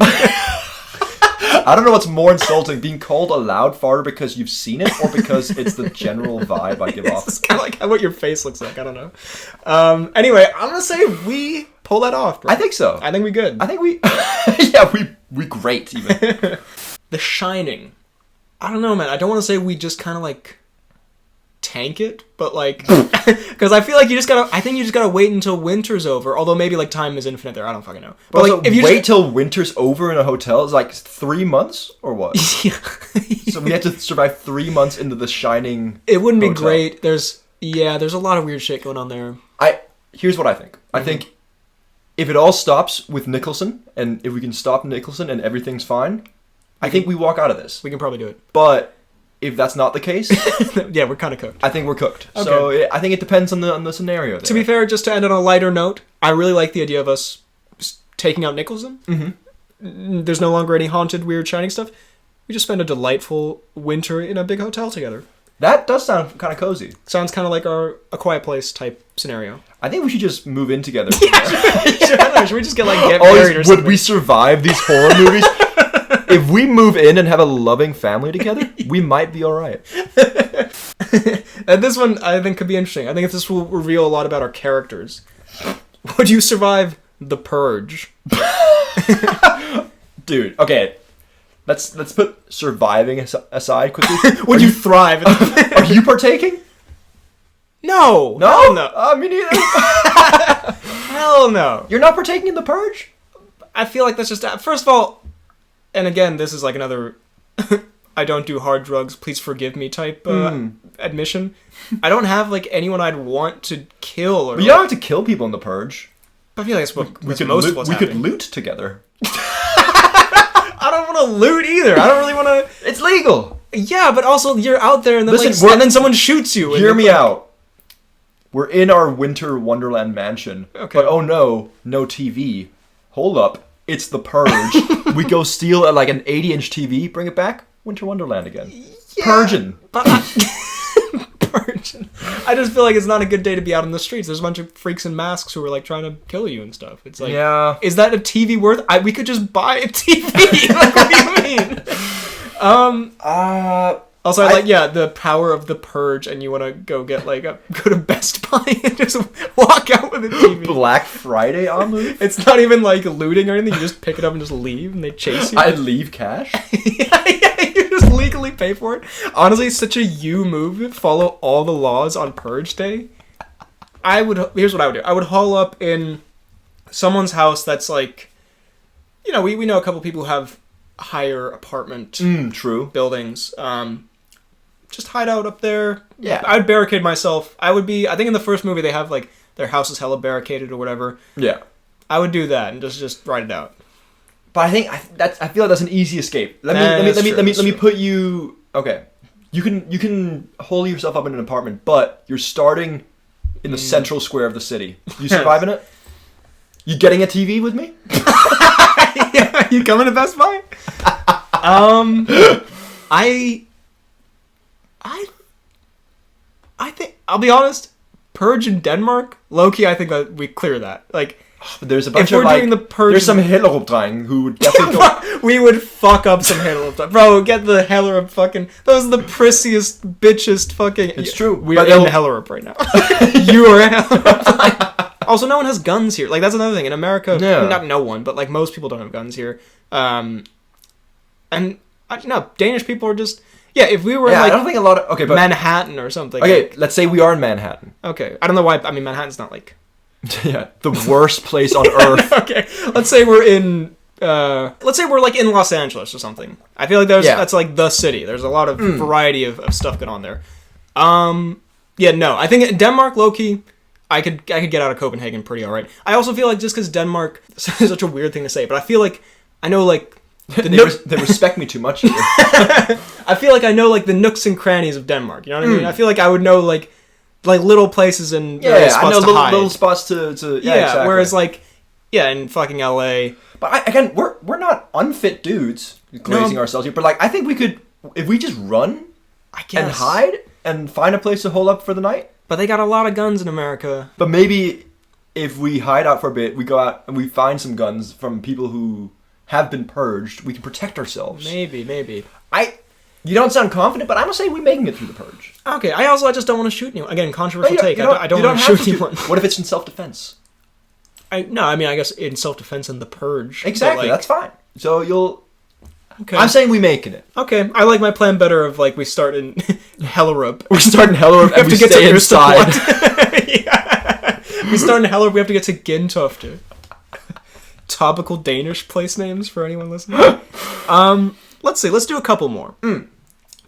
I don't know what's more insulting, being called a loud farter because you've seen it, or because it's the general vibe I give off. It's kind of like what your face looks like. I don't know. Anyway, I'm gonna say we pull that off, bro. I think so. I think we good. I think we, yeah, we great even. The Shining. I don't know, man. I don't want to say we just kind of like tank it, but like, because I feel like I think you just gotta wait until winter's over. Although maybe like time is infinite there. I don't fucking know. But Also, like, if you wait till winter's over in a hotel, it's like 3 months or what? yeah. So we had to survive 3 months into the Shining. It wouldn't be hotel. great. There's a lot of weird shit going on there. Here's what I think. I think if it all stops with Nicholson, and if we can stop Nicholson and everything's fine, I think we walk out of this. We can probably do it. But if that's not the case, Yeah, we're kind of cooked. I think we're cooked. Okay. So I think it depends on the scenario. There. To be fair, just to end on a lighter note, I really like the idea of us taking out Nicholson. Mm-hmm. There's no longer any haunted, weird, Shining stuff. We just spend a delightful winter in a big hotel together. That does sound kind of cozy. Sounds kind of like A Quiet Place type scenario. I think we should just move in together. Should we just get married or Would something? we survive these horror movies? If we move in and have a loving family together, we might be all right. And this one, I think, could be interesting. I think this will reveal a lot about our characters. Would you survive The Purge? Dude, okay. Let's put surviving aside quickly. Would you thrive? Are you partaking? No. No? Hell no. Me neither. Hell no. You're not partaking in the purge? I feel like that's just... First of all, and again, this is like another I don't do hard drugs, please forgive me type admission. I don't have like anyone I'd want to kill. Or, But you don't have to kill people in the purge. I feel like that's what We could most loot, of what's we could happening. loot together. I don't want to loot either. I don't really want to... It's legal. Yeah, but also you're out there and then, Listen, and then someone shoots you. And Hear you're me like- out. We're in our winter wonderland mansion. Okay. But oh no TV. Hold up. It's the purge. We go steal like an 80-inch TV, bring it back, winter wonderland again. Yeah, Purging. But Purging. I just feel like it's not a good day to be out in the streets. There's a bunch of freaks in masks who are like trying to kill you and stuff. It's like, Yeah. is that a TV worth? We could just buy a TV. Like, what do you mean? Also, I like the power of the purge, and you want to go get go to Best Buy and just walk out with a TV. Black Friday on move? It's not even like looting or anything. You just pick it up and just leave, and they chase you. I leave cash? yeah, you just legally pay for it. Honestly, it's such a you move. Follow all the laws on Purge Day. Here's what I would do. I would haul up in someone's house that's like, we know a couple people who have higher apartment True. buildings. Just hide out up there. Yeah. I'd barricade myself. I think in the first movie they have like their house is hella barricaded or whatever. Yeah. I would do that and just ride it out. But I think I feel like that's an easy escape. Let me put you. Okay, you can hole yourself up in an apartment, but you're starting in the central square of the city. You surviving it? You getting a TV with me? Yeah, you coming to Best Buy? I think I'll be honest. Purge in Denmark, low-key, I think that we clear that. Like, But there's a bunch if we're of doing the purge, there's some Hitleropdreng who would definitely go. we would fuck up some Hellerup. Bro, get the Hellerup fucking... Those are the prissiest, bitchest fucking... It's true. We're But in they'll- Hellerup right now. You are in Hellerup. Also, no one has guns here. Like, that's another thing. In America, Yeah. not no one, but like most people don't have guns here. No, Danish people are just... Yeah, if we were Yeah, in, I like, don't think a lot of. Okay, but Manhattan or something. okay, like- let's say we are in Manhattan. okay. I don't know why... I mean, Manhattan's not like... Yeah, the worst place on earth. Okay, let's say we're in... let's say we're like in Los Angeles or something. I feel like that's like the city. There's a lot of variety of stuff going on there. Yeah, no. I think in Denmark, low-key, I could get out of Copenhagen pretty alright. I also feel like just because Denmark... This is such a weird thing to say, but I feel like I know like... They respect me too much here. I feel like I know like the nooks and crannies of Denmark. You know what I mean? I feel like I would know like little places and spots I know to hide. little spots to Yeah, exactly. whereas like in fucking LA... But again, we're not unfit dudes glazing ourselves here. But like, I think we could, if we just run I guess. and hide, and find a place to hole up for the night. But they got a lot of guns in America. But maybe if we hide out for a bit, we go out and we find some guns from people who have been purged, we can protect ourselves. Maybe. You don't sound confident, but I'm gonna say we're making it through the purge. Okay, I just don't want to shoot anyone. Again, controversial take. I don't you want to have shoot anyone. What if it's in self-defense? I guess in self-defense and the purge. Exactly, that's fine. So you'll... Okay. I'm saying we making it. Okay, I like my plan better of, like, we start in Hellerup. We start in Hellerup and we stay inside. Yeah. We start in Hellerup, we have to get to Gintofte. Topical Danish place names for anyone listening. Let's see, let's do a couple more.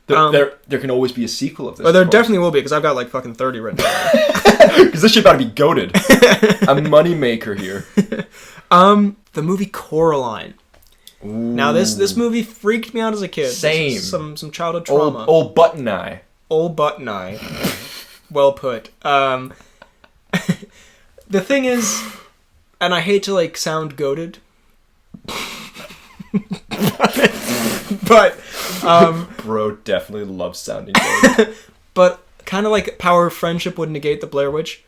There can always be a sequel of this. But there definitely will be, because I've got like fucking 30 written down. Because this shit about to be goated. A moneymaker here. The movie Coraline. Ooh. Now this movie freaked me out as a kid. Same. Some childhood trauma. Old button eye. Old button eye. Well put. The thing is, and I hate to like sound goated, but Bro definitely loves sounding goated. But kind of like Power of Friendship would negate the Blair Witch.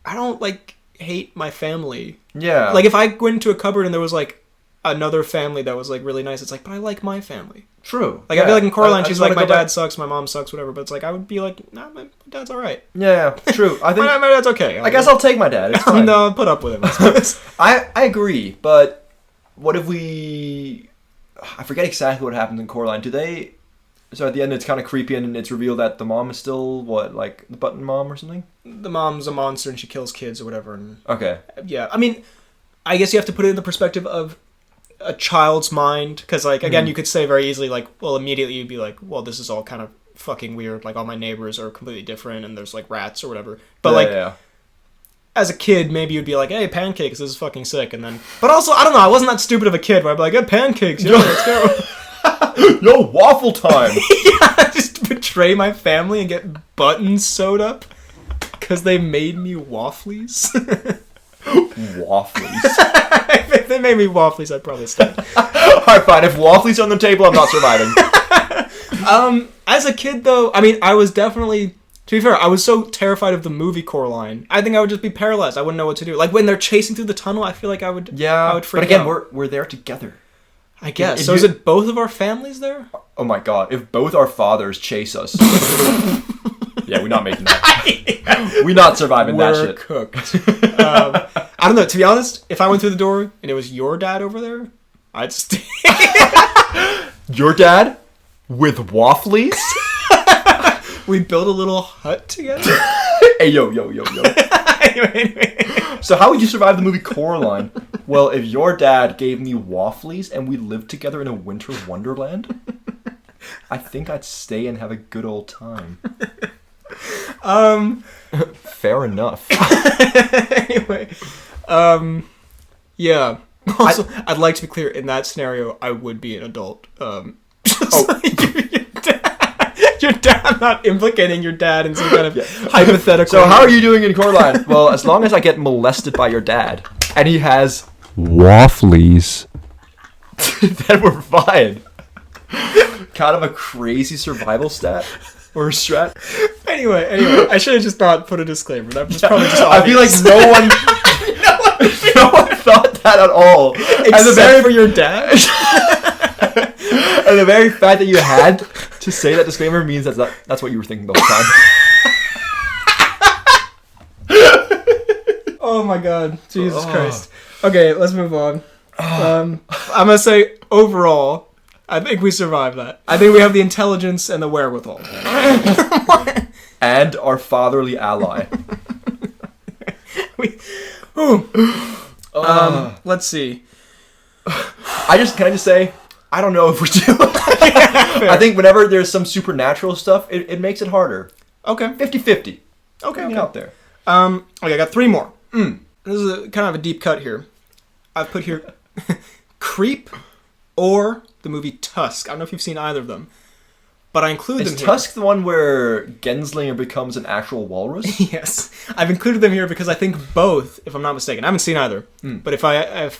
I don't like hate my family. Yeah. Like if I went into a cupboard and there was like another family that was like really nice, it's like, but I like my family. True. Like I feel like in Coraline, I she's like, my dad sucks, my mom sucks, whatever. But it's like I would be like, nah, my dad's all right. Yeah, true. I think my dad's okay. I guess I'll take my dad. It's fine. No, I'll put up with him. I suppose. I agree, but what if we... I forget exactly what happens in Coraline. So at the end it's kind of creepy and it's revealed that the mom is still, what, like the button mom or something? The mom's a monster and she kills kids or whatever. And Okay. yeah, I mean, I guess you have to put it in the perspective of a child's mind. Because, like, again, you could say very easily, like, well, immediately you'd be like, well, this is all kind of fucking weird. Like, all my neighbors are completely different and there's, like, rats or whatever. But, as a kid, maybe you'd be like, hey, pancakes, this is fucking sick. And then, but also, I don't know, I wasn't that stupid of a kid where I'd be like, hey, pancakes, yeah, let's go. Yo, waffle time! Yeah, just betray my family and get buttons sewed up because they made me wafflies. Wafflies. If they made me wafflies, I'd probably stay. Alright, fine. If wafflies are on the table, I'm not surviving. As a kid, though, I mean, I was definitely... To be fair, I was so terrified of the movie Coraline. I think I would just be paralyzed. I wouldn't know what to do. Like, when they're chasing through the tunnel, I feel like I would freak but again, out. we're there together. I guess. So is it both of our families there? Oh my god, if both our fathers chase us... yeah, we're not making that. We're not surviving that shit. We're cooked. I don't know, to be honest, if I went through the door and it was your dad over there, I'd stay. Your dad? With wafflies? We built a little hut together. Hey, yo. Anyway. So how would you survive the movie Coraline? Well, if your dad gave me wafflies and we lived together in a winter wonderland, I think I'd stay and have a good old time. Fair enough. Anyway. Yeah. Also, I'd like to be clear, in that scenario, I would be an adult. Your dad, I'm not implicating your dad in some kind of hypothetical. So how are you doing in Coraline? Well, as long as I get molested by your dad, and he has wafflies, then we're fine. Kind of a crazy survival stat or strat. Anyway, I should have just not put a disclaimer. That was probably just obvious. I feel like no one thought that at all. Except for your dad. And the very fact that you had to say that disclaimer means that's what you were thinking the whole time. Oh my god. Jesus Christ. Okay, let's move on. I'm going to say, overall, I think we survived that. I think we have the intelligence and the wherewithal. And our fatherly ally. Let's see. Can I just say, I don't know if we do. I think whenever there's some supernatural stuff, it makes it harder. Okay. 50-50. Okay. Out there. Okay, I got 3 more. This is kind of a deep cut here. I've put here Creep or the movie Tusk. I don't know if you've seen either of them, but I include them here. Is Tusk the one where Genslinger becomes an actual walrus? Yes. I've included them here because I think both, if I'm not mistaken, I haven't seen either, but if I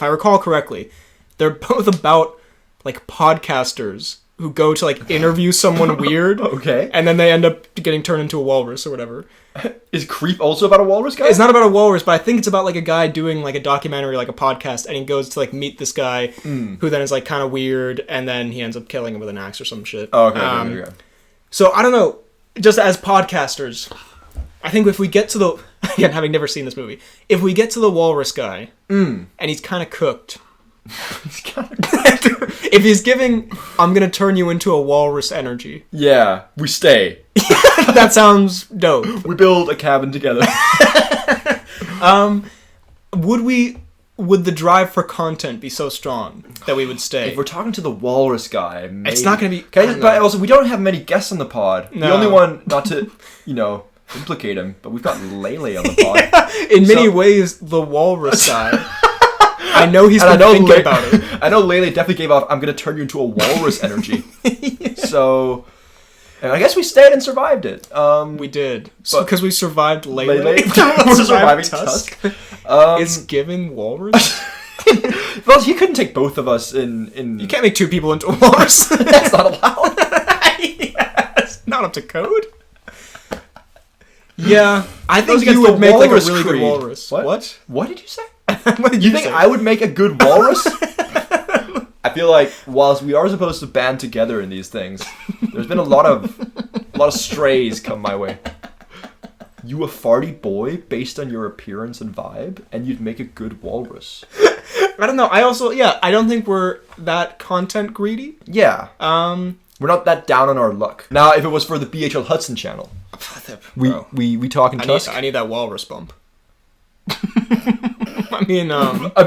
recall correctly, they're both about like podcasters who go to like interview someone weird. Okay. And then they end up getting turned into a walrus or whatever. Is Creep also about a walrus guy? It's not about a walrus, but I think it's about like a guy doing like a documentary, like a podcast, and he goes to like meet this guy who then is like kind of weird, and then he ends up killing him with an axe or some shit. Oh, okay. So I don't know. Just as podcasters, I think if we get to the again, having never seen this movie, if we get to the walrus guy and he's kind of cooked. If he's giving, I'm gonna turn you into a walrus energy. Yeah, we stay. That sounds dope. We build a cabin together. Would the drive for content be so strong that we would stay? If we're talking to the walrus guy, maybe. It's not gonna be. But also, we don't have many guests on the pod. No. The only one, not to, implicate him, but we've got Lele on the pod. In many ways, the walrus guy. I know he's been thinking about it. I know Lele definitely gave off, I'm going to turn you into a walrus energy. Yeah. So, and I guess we stayed and survived it. We did. Because we survived Lele. We're surviving Tusk. It's giving walrus? Well, he couldn't take both of us in... You can't make two people into a walrus. That's not allowed. Yes. Not up to code. Yeah. I think you would make like a walrus really creed. good walrus. What? What did you say? What did You think I would make a good walrus? I feel like whilst we are supposed to band together in these things, there's been a lot of strays come my way. You a farty boy based on your appearance and vibe, and you'd make a good walrus. I don't know. I don't think we're that content greedy. Yeah. We're not that down on our luck. Now, if it was for the BHL Hudson channel, we talking Tusk. I need that walrus bump. I mean, no. I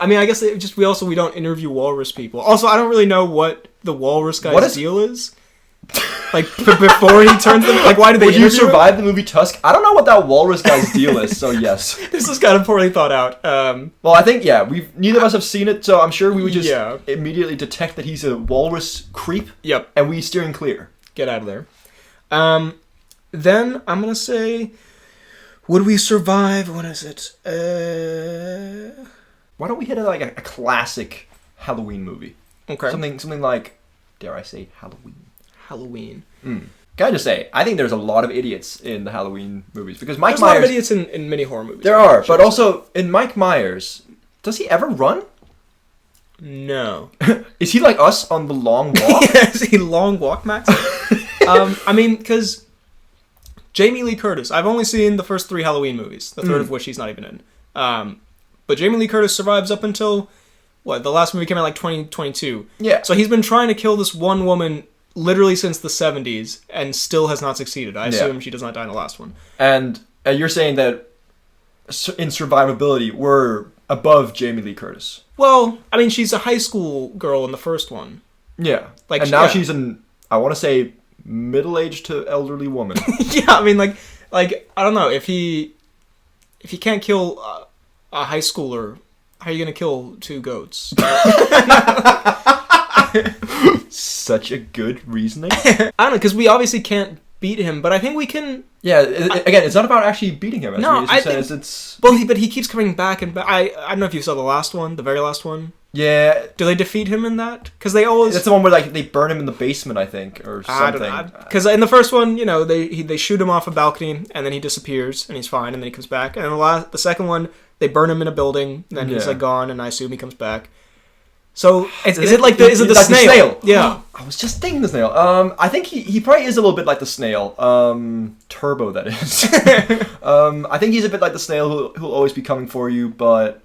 mean, I guess we don't interview walrus people. Also, I don't really know what the walrus guy's deal is. Like before he turns them, like why did they? Would you survive the movie Tusk? I don't know what that walrus guy's deal is. So yes, this is kind of poorly thought out. Well, I think neither of us have seen it, so I'm sure we would just immediately detect that he's a walrus creep. Yep, and we steer him clear. Get out of there. Then I'm gonna say. Would we survive? What is it? Why don't we hit a classic Halloween movie? Okay. Something like, dare I say, Halloween. Can I just say, I think there's a lot of idiots in the Halloween movies because Mike Myers. There's a lot of idiots in many horror movies. There are, but also in Mike Myers, does he ever run? No. Is he like us on the long walk? Yeah, is he long walk, Max? I mean, because. Jamie Lee Curtis. I've only seen the first 3 Halloween movies, the third of which he's not even in. But Jamie Lee Curtis survives up until, the last movie came out like 2022. Yeah. So he's been trying to kill this one woman literally since the 70s and still has not succeeded. I assume she does not die in the last one. And you're saying that in survivability, we're above Jamie Lee Curtis. Well, I mean, she's a high school girl in the first one. Yeah. And now she's I want to say, middle-aged to elderly woman. Yeah, I mean, like I don't know, if he can't kill a high schooler, how are you gonna kill 2 goats? Such a good reasoning. I don't know, because we obviously can't beat him, but I think we can. Yeah, again, it's not about actually beating him. But he keeps coming back and back. I don't know if you saw the very last one. Yeah. Do they defeat him in that? Because they always. That's the one where they burn him in the basement, I think, or something. I don't know. Because in the first one, they shoot him off a balcony and then he disappears and he's fine and then he comes back. And the second one, they burn him in a building and then he's gone and I assume he comes back. So is it the snail? Yeah. I was just thinking the snail. I think he probably is a little bit like the snail. Turbo, that is. I think he's a bit like the snail who'll always be coming for you, but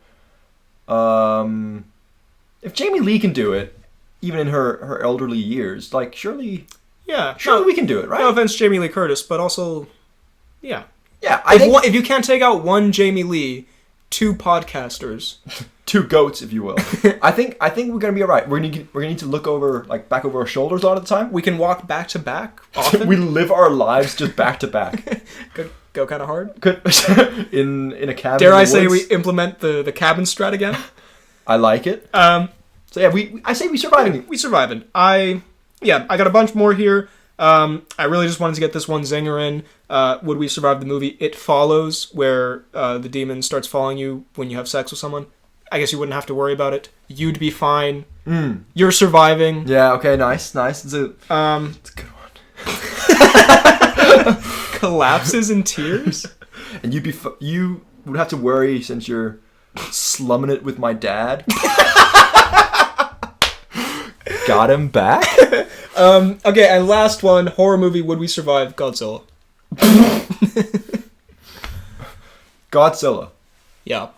if Jamie Lee can do it, even in her elderly years, surely we can do it, right? No offense, Jamie Lee Curtis, but also, yeah. Yeah, if you can't take out one Jamie Lee, 2 podcasters, 2 goats, if you will. I think we're gonna be alright. We're gonna need to look back over our shoulders a lot of the time. We can walk back to back often. We live our lives just back to back. Go kind of hard. in a cabin. Dare I say we implement the cabin strat again? I like it. So yeah, I say we surviving. We surviving. I got a bunch more here. I really just wanted to get this one zinger in. Would we survive the movie It Follows, where the demon starts following you when you have sex with someone? I guess you wouldn't have to worry about it. You'd be fine. You're surviving. Yeah. Okay. Nice. It's a good one. Collapses in tears. And you would have to worry since you're slumming it with my dad. Got him back. Okay, and last one, horror movie. Would we survive Godzilla? Godzilla. Yeah.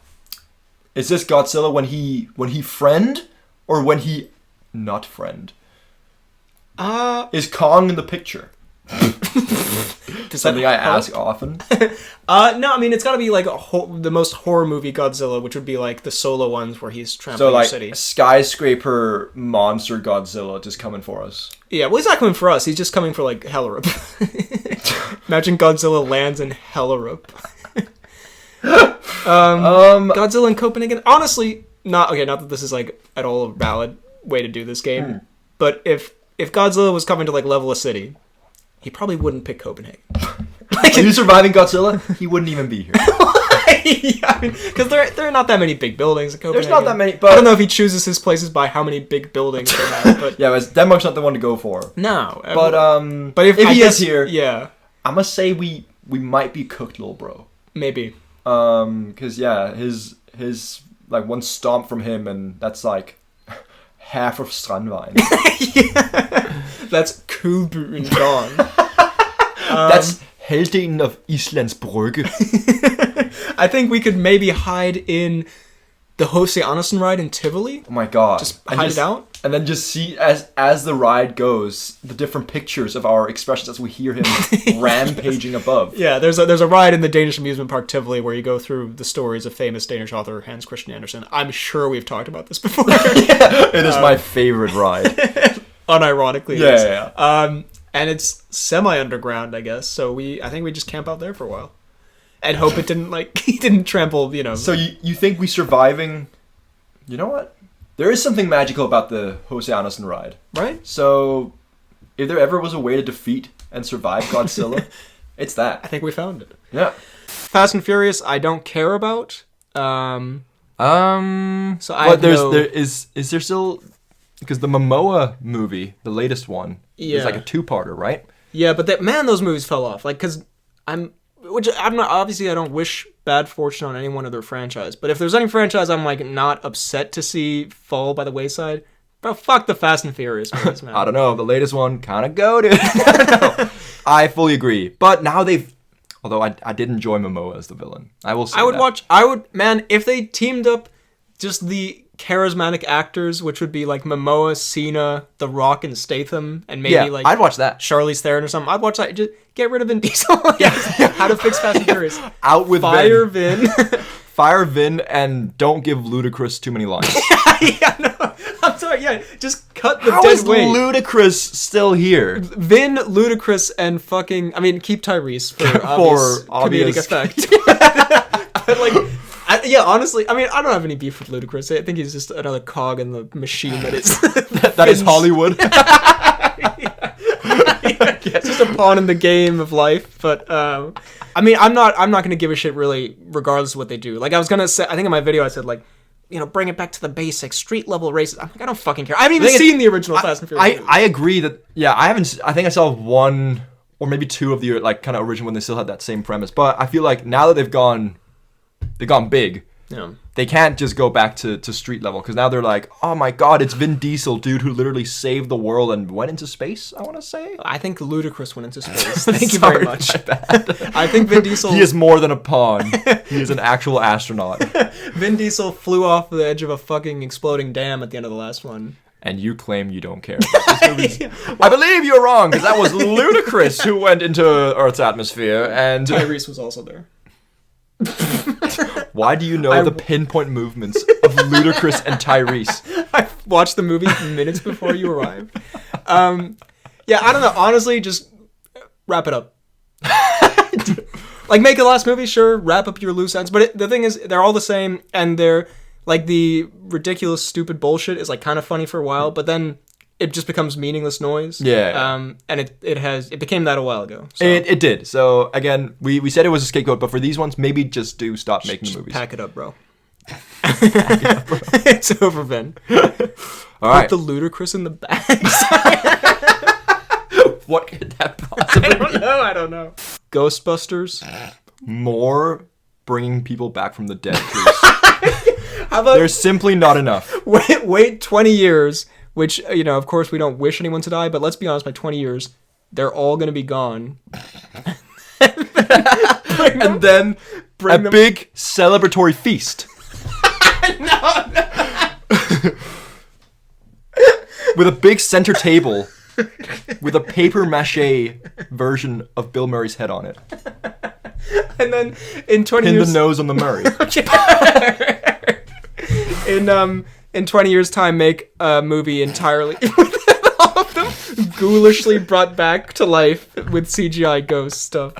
Is this Godzilla when he friend or when he not friend? Is Kong in the picture? Something I ask often. No, I mean it's got to be like the most horror movie Godzilla, which would be like the solo ones where he's trampling So like the city. skyscraper monster Godzilla just coming for us. Yeah, well, he's not coming for us. He's just coming for like Hellerup. Imagine Godzilla lands in Hellerup. Godzilla in Copenhagen. Honestly, not that this is like at all a valid way to do this game, but if Godzilla was coming to like level a city, he probably wouldn't pick Copenhagen. Are you surviving Godzilla? He wouldn't even be here. Yeah, I mean, because there are not that many big buildings in Copenhagen. There's not that many, but I don't know if he chooses his places by how many big buildings they have. But yeah, but Denmark's not the one to go for. No, But if he is here, yeah, I must say we might be cooked, little bro. maybe. Because yeah, his like one stomp from him, and that's like half of Strandvejen. Yeah. That's Kulbyen gone. That's halvdelen of Islands Brygge. I think we could maybe hide in the H.C. Andersen ride in Tivoli. Oh my god! Just hide it out. And then just see as the ride goes, the different pictures of our expressions as we hear him rampaging above. Yeah, there's a ride in the Danish amusement park Tivoli where you go through the stories of famous Danish author Hans Christian Andersen. I'm sure we've talked about this before. Yeah, it is my favorite ride. Unironically, Yeah. And it's semi-underground, I guess. So I think we just camp out there for a while, and hope it didn't trample. So you think we surviving? You know what? There is something magical about the H.C. Andersen ride, right? So if there ever was a way to defeat and survive Godzilla, it's that. I think we found it. Yeah. Fast and Furious, I don't care about. So is there still, because the Momoa movie, the latest one, is like a two-parter, right? Yeah, but those movies fell off. Like, because I'm not, obviously I don't wish bad fortune on any one of their franchise, but if there's any franchise I'm like not upset to see fall by the wayside, bro, fuck the Fast and Furious movies, man. I don't know, the latest one kind of goated. I fully agree, but now although I did enjoy Momoa as the villain, I will say if they teamed up just the charismatic actors, which would be like Momoa, Cena, The Rock, and Statham, and maybe like I'd watch that. Charlize Theron or something. I'd watch that. Just get rid of Vin Diesel. How to fix Fast and Furious? Out with Fire Vin. Fire Vin, and don't give Ludacris too many lines. Yeah, no, I'm sorry. Yeah, just cut the How dead is weight. Ludacris still here? Vin, Ludacris, and fucking. I mean, keep Tyrese for obvious comedic effect. But like. Honestly, I mean, I don't have any beef with Ludacris. I think he's just another cog in the machine that is that is Hollywood. It's just a pawn in the game of life. But I mean, I'm not gonna give a shit really, regardless of what they do. Like I was gonna say, I think in my video I said like, bring it back to the basics, street level races. I'm like, I don't fucking care. I haven't even seen the original Fast and Furious. I agree that I haven't. I think I saw one or maybe two of the like kind of original when they still had that same premise. But I feel like now that they've gone big. Yeah. They can't just go back to street level because now they're like, oh my god, it's Vin Diesel, dude, who literally saved the world and went into space. I want to say. I think Ludacris went into space. Thank you very much. I think Vin Diesel. He is more than a pawn. He is an actual astronaut. Vin Diesel flew off the edge of a fucking exploding dam at the end of the last one. And you claim you don't care. I believe you're wrong because that was Ludacris who went into Earth's atmosphere, and Tyrese was also there. Why do you know the pinpoint movements of Ludacris and Tyrese? I watched the movie minutes before you arrived. Yeah, I don't know. Honestly, just wrap it up. Like, make a last movie, sure. Wrap up your loose ends. But the thing is, they're all the same, and they're like the ridiculous, stupid bullshit is like kind of funny for a while, but then it just becomes meaningless noise. Yeah. And it became that a while ago. So. It did. So again, we said it was a scapegoat, but for these ones, maybe just stop making the movies. Pack it up, bro. It's over, Ben. All right. Put the ludicrous in the bag. What could that possibly be? I don't know. Ghostbusters. More bringing people back from the dead, please. How about There's simply not enough. wait 20 years, which, of course we don't wish anyone to die, but let's be honest, by 20 years, they're all going to be gone. And then a big celebratory feast. With a big center table with a paper mache version of Bill Murray's head on it. And then in 20 Pin years... the nose on the Murray. In 20 years' time, make a movie entirely with all of them ghoulishly brought back to life with CGI ghost stuff.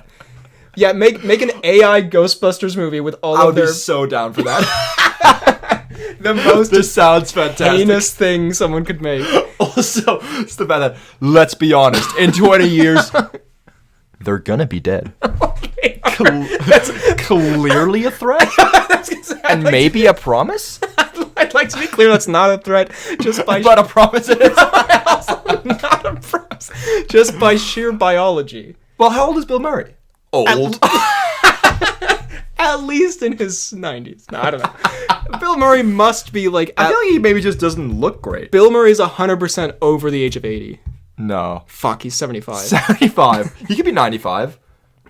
Yeah, make an AI Ghostbusters movie with all I of would their be so down for that. the most This sounds fantastic. heinous thing someone could make. Also, it's the fact that, let's be honest, in 20 years, they're gonna be dead. That's clearly a threat? And maybe a promise? I'd like to be clear that's not a threat, just by But a promise it is. not a promise, just by sheer biology. Well, how old is Bill Murray? Old. At least in his 90s. No, I don't know. Bill Murray must be like... I feel like he maybe just doesn't look great. Bill Murray's 100% over the age of 80. No. Fuck, he's 75. 75. He could be 95.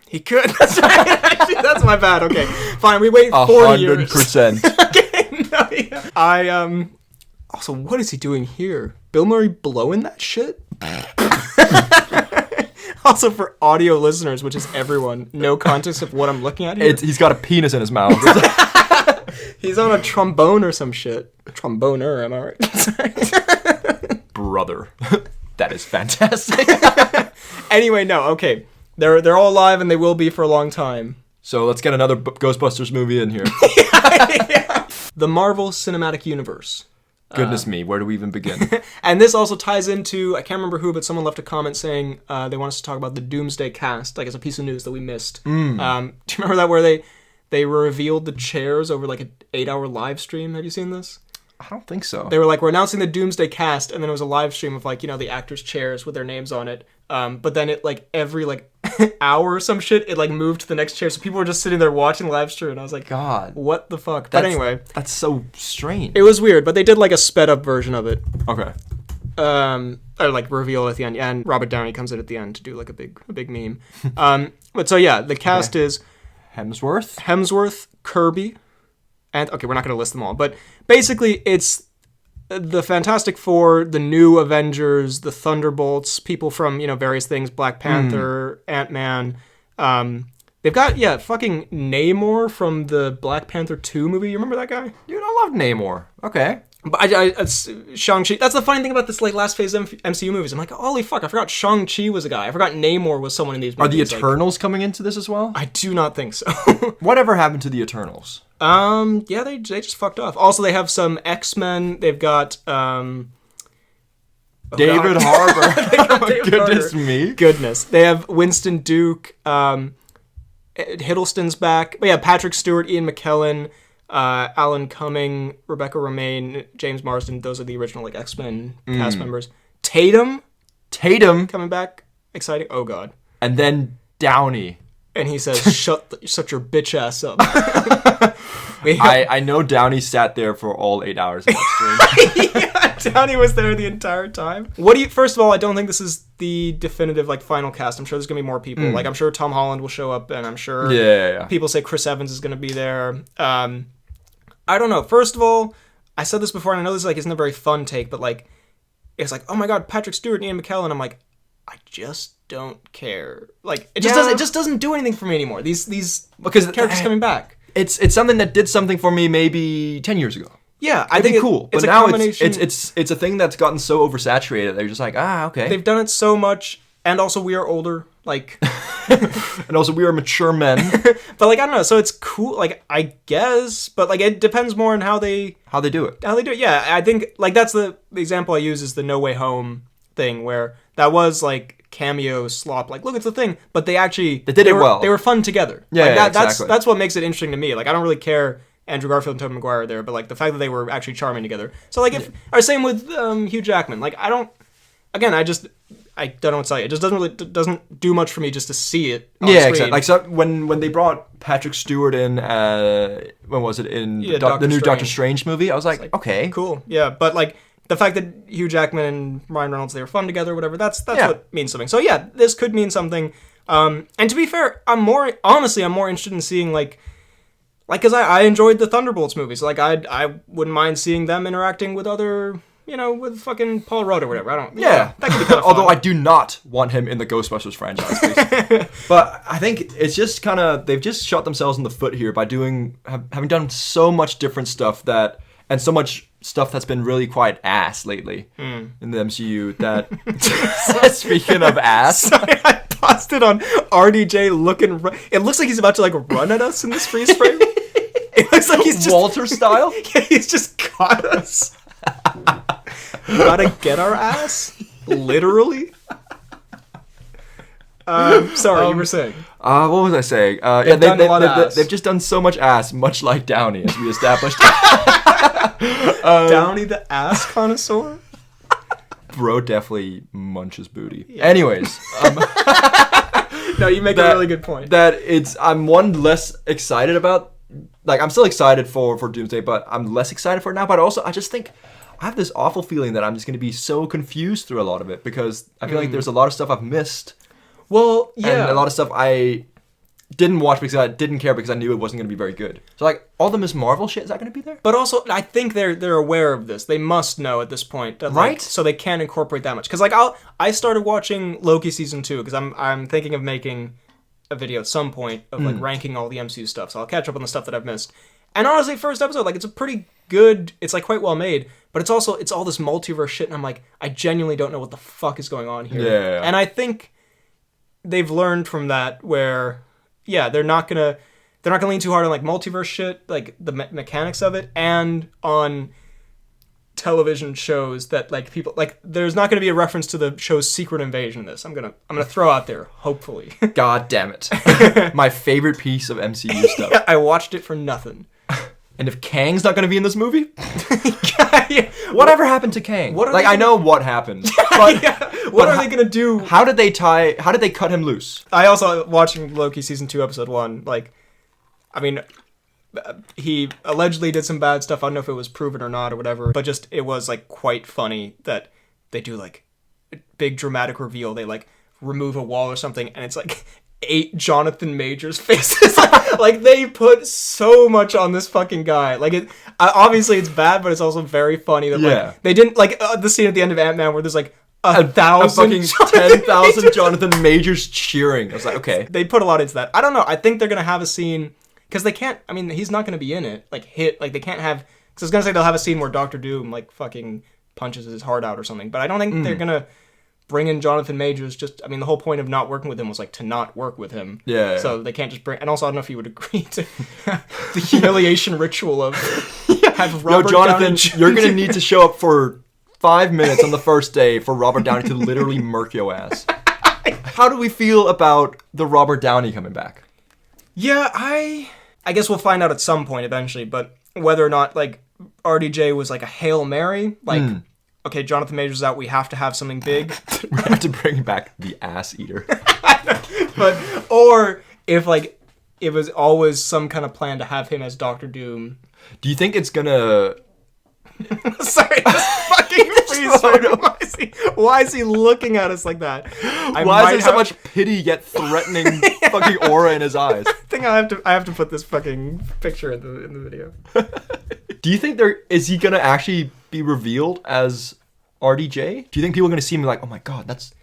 He could. That's right. Actually, that's my bad. Okay, fine. We wait 40 years. 100%. Okay, no, yeah. Also, what is he doing here? Bill Murray blowing that shit? Also, for audio listeners, which is everyone, no context of what I'm looking at here. He's got a penis in his mouth. He's on a trombone or some shit. Tromboner, am I right? Brother. That is fantastic. Anyway, no, okay. They're all alive and they will be for a long time. So let's get another Ghostbusters movie in here. Yeah. The Marvel Cinematic Universe. Goodness me, where do we even begin? And this also ties into, I can't remember who, but someone left a comment saying they want us to talk about the Doomsday cast, like as a piece of news that we missed. Do you remember that where they revealed the chairs over like an 8-hour live stream? Have you seen this? I don't think so. They were like, we're announcing the Doomsday cast, and then it was a live stream of like, the actors' chairs with their names on it. But then it like every like hour or some shit, it like moved to the next chair. So people were just sitting there watching the live stream, and I was like, God, what the fuck? But anyway, that's so strange. it was weird, but they did like a sped up version of it. Okay. Or like reveal at the end, and Robert Downey comes in at the end to do like a big meme. But so yeah, the cast is Hemsworth, Kirby, and okay, we're not going to list them all, but basically it's the Fantastic Four, the new Avengers, the Thunderbolts, people from, various things, Black Panther, Ant-Man. They've got, fucking Namor from the Black Panther 2 movie. You remember that guy? Dude, I love Namor. Okay. But it's Shang-Chi. That's the funny thing about this like last phase MCU movies. I'm like, holy fuck, I forgot Shang-Chi was a guy. I forgot Namor was someone in these movies. Are the Eternals coming into this as well? I do not think so. Whatever happened to the Eternals? Yeah, they just fucked off. Also, they have some X-Men. They've got David Harbour. David Goodness Harbour. me. Goodness. They have Winston Duke. Hiddleston's back. But yeah, Patrick Stewart, Ian McKellen, Alan Cumming, Rebecca Romaine, James Marsden. Those are the original like X-Men cast members. Tatum coming back. Exciting. Oh god. And then Downey. And he says, shut your bitch ass up. I know Downey sat there for all 8 hours of that stream. Yeah, Downey was there the entire time. First of all, I don't think this is the definitive like final cast. I'm sure there's gonna be more people. Like I'm sure Tom Holland will show up, and I'm sure people say Chris Evans is gonna be there. I don't know. First of all, I said this before, and I know this like isn't a very fun take, but like it's like, oh my god, Patrick Stewart and Ian McKellen. I'm like, I just don't care. Like it just doesn't do anything for me anymore. These because characters coming back. It's something that did something for me maybe 10 years ago. Yeah, I think it's cool. But now it's a thing that's gotten so oversaturated. They're just like, okay. They've done it so much, and also we are older, like, and also we are mature men. But like I don't know, so it's cool. Like I guess, but like it depends more on how they do it. Yeah, I think like that's the example I use is the No Way Home thing, where that was like cameo slop, like look, it's the thing, but they did it well. They were fun together. Yeah, like, exactly. That's what makes it interesting to me. Like I don't really care Andrew Garfield and Tobey Maguire there, but like the fact that they were actually charming together. So like or same with Hugh Jackman. Like I don't know what to tell you. It just doesn't do much for me just to see it on screen. Exactly. Like so when they brought Patrick Stewart in, when was it in the new Doctor Strange movie? I was like, okay, cool, yeah. But like the fact that Hugh Jackman and Ryan Reynolds, they were fun together, whatever. That's what means something. So yeah, this could mean something. And to be fair, I'm more interested in seeing like, because I enjoyed the Thunderbolts movies. Like, I wouldn't mind seeing them interacting with other, with fucking Paul Rudd or whatever. I don't... Yeah. That could be kind of Although I do not want him in the Ghostbusters franchise, please. But I think it's just kind of... They've just shot themselves in the foot here by having done so much different stuff and so much stuff that's been really quite ass lately in the MCU that... Speaking of ass... Sorry, I paused it on RDJ looking... It looks like he's about to, like, run at us in this freeze frame. It looks like he's just... Walter style? Yeah, he's just caught us. Gotta get our ass? Literally? Sorry, you were saying. What was I saying? They've just done so much ass, much like Downey, as we established. Downey the ass connoisseur? Bro definitely munches booty. Yeah. Anyways. No, you make a really good point. I'm less excited about... Like, I'm still excited for Doomsday, but I'm less excited for it now. But also, I just think... I have this awful feeling that I'm just going to be so confused through a lot of it, because I feel like there's a lot of stuff I've missed. Well, yeah. And a lot of stuff I didn't watch because I didn't care because I knew it wasn't going to be very good. So, like, all the Ms. Marvel shit, is that going to be there? But also, I think they're aware of this. They must know at this point. That, right? Like, so they can't incorporate that much. Because, like, I started watching Loki Season 2, because I'm thinking of making a video at some point of, like, ranking all the MCU stuff. So I'll catch up on the stuff that I've missed. And honestly, first episode, like, it's a pretty good... It's, like, quite well made. But it's also... It's all this multiverse shit, and I'm like, I genuinely don't know what the fuck is going on here. Yeah. And I think they've learned from that where... Yeah, they're not gonna lean too hard on, like, multiverse shit, like, the mechanics of it, and on television shows that, like, people... Like, there's not gonna be a reference to the show's Secret Invasion in this. I'm gonna throw out there, hopefully. God damn it. My favorite piece of MCU stuff. Yeah, I watched it for nothing. And if Kang's not going to be in this movie? Yeah. Whatever happened to Kang? I know what happened. But, What are they going to do? How did they cut him loose? I also, watching Loki Season 2, Episode 1, like, I mean, he allegedly did some bad stuff. I don't know if it was proven or not or whatever, but just, it was, like, quite funny that they do, like, a big dramatic reveal. They, like, remove a wall or something, and it's, like... 8 Jonathan Majors faces. Like, they put so much on this fucking guy. Like, obviously it's bad, but it's also very funny that, like, they didn't, like, the scene at the end of Ant-Man where there's, like, a fucking 10,000 Jonathan Majors cheering. I was like, okay. They put a lot into that. I don't know. I think they're gonna have a scene, because they can't, I mean, he's not gonna be in it. Like, they can't have, because I was gonna say they'll have a scene where Doctor Doom, like, fucking punches his heart out or something, but I don't think they're gonna bring in Jonathan Majors. Just, I mean, the whole point of not working with him was, like, to not work with him. Yeah. So they can't just bring... And also, I don't know if you would agree to the humiliation ritual of have Robert Jonathan, Downey you're going to need to show up for 5 minutes on the first day for Robert Downey to literally murk your ass. How do we feel about the Robert Downey coming back? Yeah, I guess we'll find out at some point eventually, but whether or not, like, RDJ was, like, a Hail Mary, like... Okay, Jonathan Majors is out. We have to have something big. We have to bring back the ass eater. Or if, like, it was always some kind of plan to have him as Doctor Doom. Do you think it's gonna... Sorry, this fucking freeze. Why is he looking at us like that? Why is there so much pity yet threatening fucking aura in his eyes? I think I have to put this fucking picture in the video. Do you think is he gonna actually be revealed as RDJ? Do you think people are gonna see him like, oh my god, that's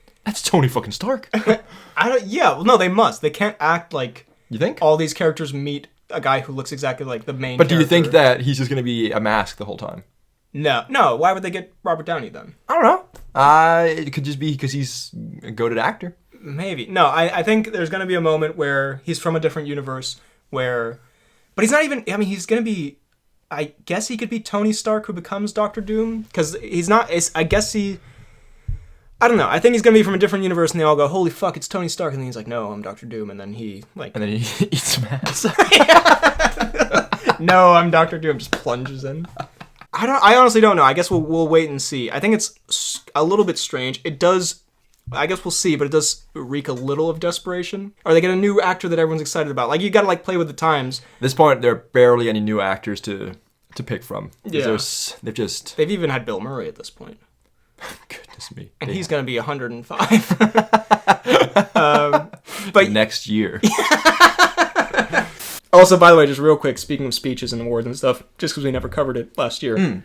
Tony fucking Stark? Well, no, they must. They can't act like... You think? All these characters meet a guy who looks exactly like the main But character. do you think that he's just gonna be a mask the whole time? No. Why would they get Robert Downey then? I don't know. It could just be because he's a goated actor. Maybe. No, I think there's gonna be a moment where he's from a different universe where... But he's not even... I mean, he's gonna be... I guess he could be Tony Stark who becomes Doctor Doom, because he's not... I guess he... I don't know. I think he's going to be from a different universe, and they all go, holy fuck, it's Tony Stark, and then he's like, no, I'm Doctor Doom, and then he, like... And then he eats some ass. No, I'm Dr. Doom. Just plunges in. I honestly don't know. I guess we'll wait and see. I think it's a little bit strange. It does. I guess we'll see, but it does reek a little of desperation. Or they get a new actor that everyone's excited about. Like, you gotta, like, play with the times. At this point, there are barely any new actors to pick from. Yeah. They've even had Bill Murray at this point. Goodness me. And he's gonna be 105. But next year. Also, by the way, just real quick, speaking of speeches and awards and stuff, just because we never covered it last year.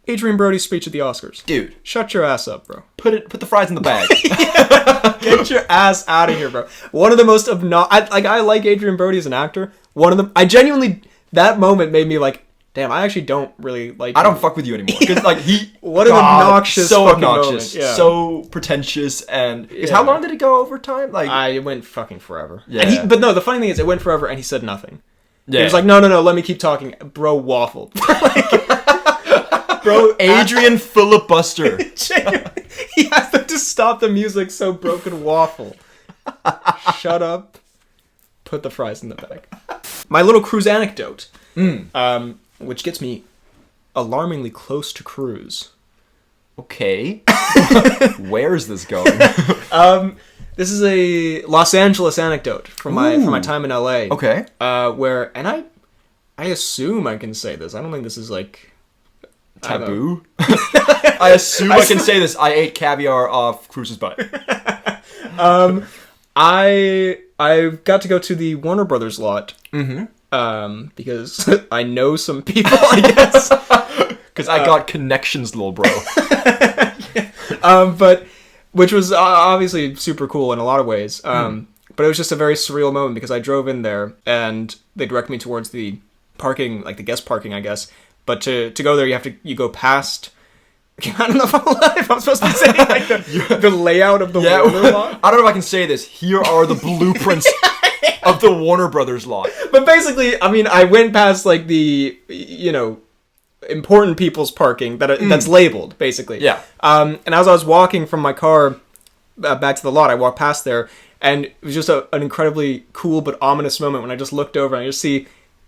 Adrian Brody's speech at the Oscars. Dude. Shut your ass up, bro. Put the fries in the bag. Get your ass out of here, bro. One of the most I like Adrian Brody as an actor. I genuinely, that moment made me like, damn, I actually don't really like I don't fuck with you anymore. Because like what an obnoxious so fucking obnoxious, moment. Yeah. so pretentious, and because how long did it go over time? Like it went fucking forever. Yeah. And but no, the funny thing is, it went forever, and he said nothing. Yeah. He was like, no, let me keep talking, bro. Waffled. Bro, Adrian filibuster. He has to stop the music so broken waffle. Shut up. Put the fries in the bag. My little cruise anecdote, which gets me alarmingly close to cruise. Okay. Where is this going? This is a Los Angeles anecdote from my time in LA. Okay. Where I assume I can say this. I don't think this is like taboo. I assume I can say this. I ate caviar off Cruz's butt. I got to go to the Warner Brothers lot. Because I know some people, I guess. Because I got connections, little bro. But which was obviously super cool in a lot of ways. But it was just a very surreal moment because I drove in there and they direct me towards the parking, like the guest parking, I guess. But to go there, you go past. I don't know if I'm supposed to say like the layout of the Warner lot. I don't know if I can say this. Here are the blueprints of the Warner Brothers lot. But basically, I mean, I went past like the important people's parking that's labeled basically. Yeah. And as I was walking from my car back to the lot, I walked past there, and it was just an incredibly cool but ominous moment when I just looked over and I just see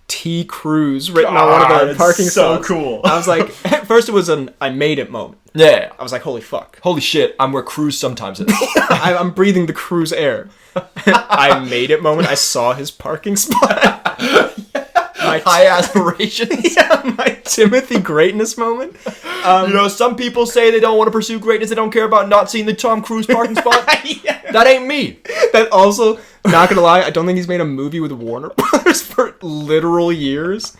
T. Cruz written on one of the parking so spots. cool. I was like, at first it was an I made it moment. Yeah. I was like, holy fuck. Holy shit, I'm where Cruz sometimes is. I'm breathing the Cruz air. I made it moment. I saw his parking spot. My high aspirations. Yeah, my Timothy greatness moment. Some people say they don't want to pursue greatness. They don't care about not seeing the Tom Cruise parking spot. Yeah. That ain't me. That also, not gonna lie, I don't think he's made a movie with Warner Brothers for literal years.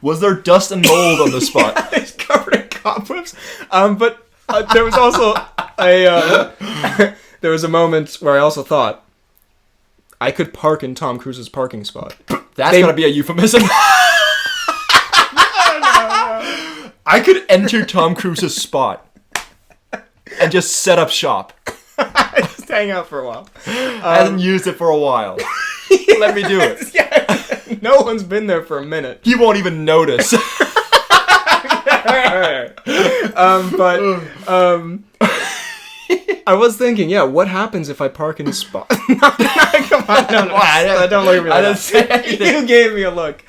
Was there dust and mold on the spot? Yeah, he's covered in cobwebs. But there was also there was a moment where I also thought I could park in Tom Cruise's parking spot. That's gotta be a euphemism. I could enter Tom Cruise's spot and just set up shop. Just hang out for a while. I haven't used it for a while. Let me do it. Yeah, no one's been there for a minute. He won't even notice. I was thinking, what happens if I park in the spot? Come on, no. Don't look at me like I didn't say anything. You gave me a look.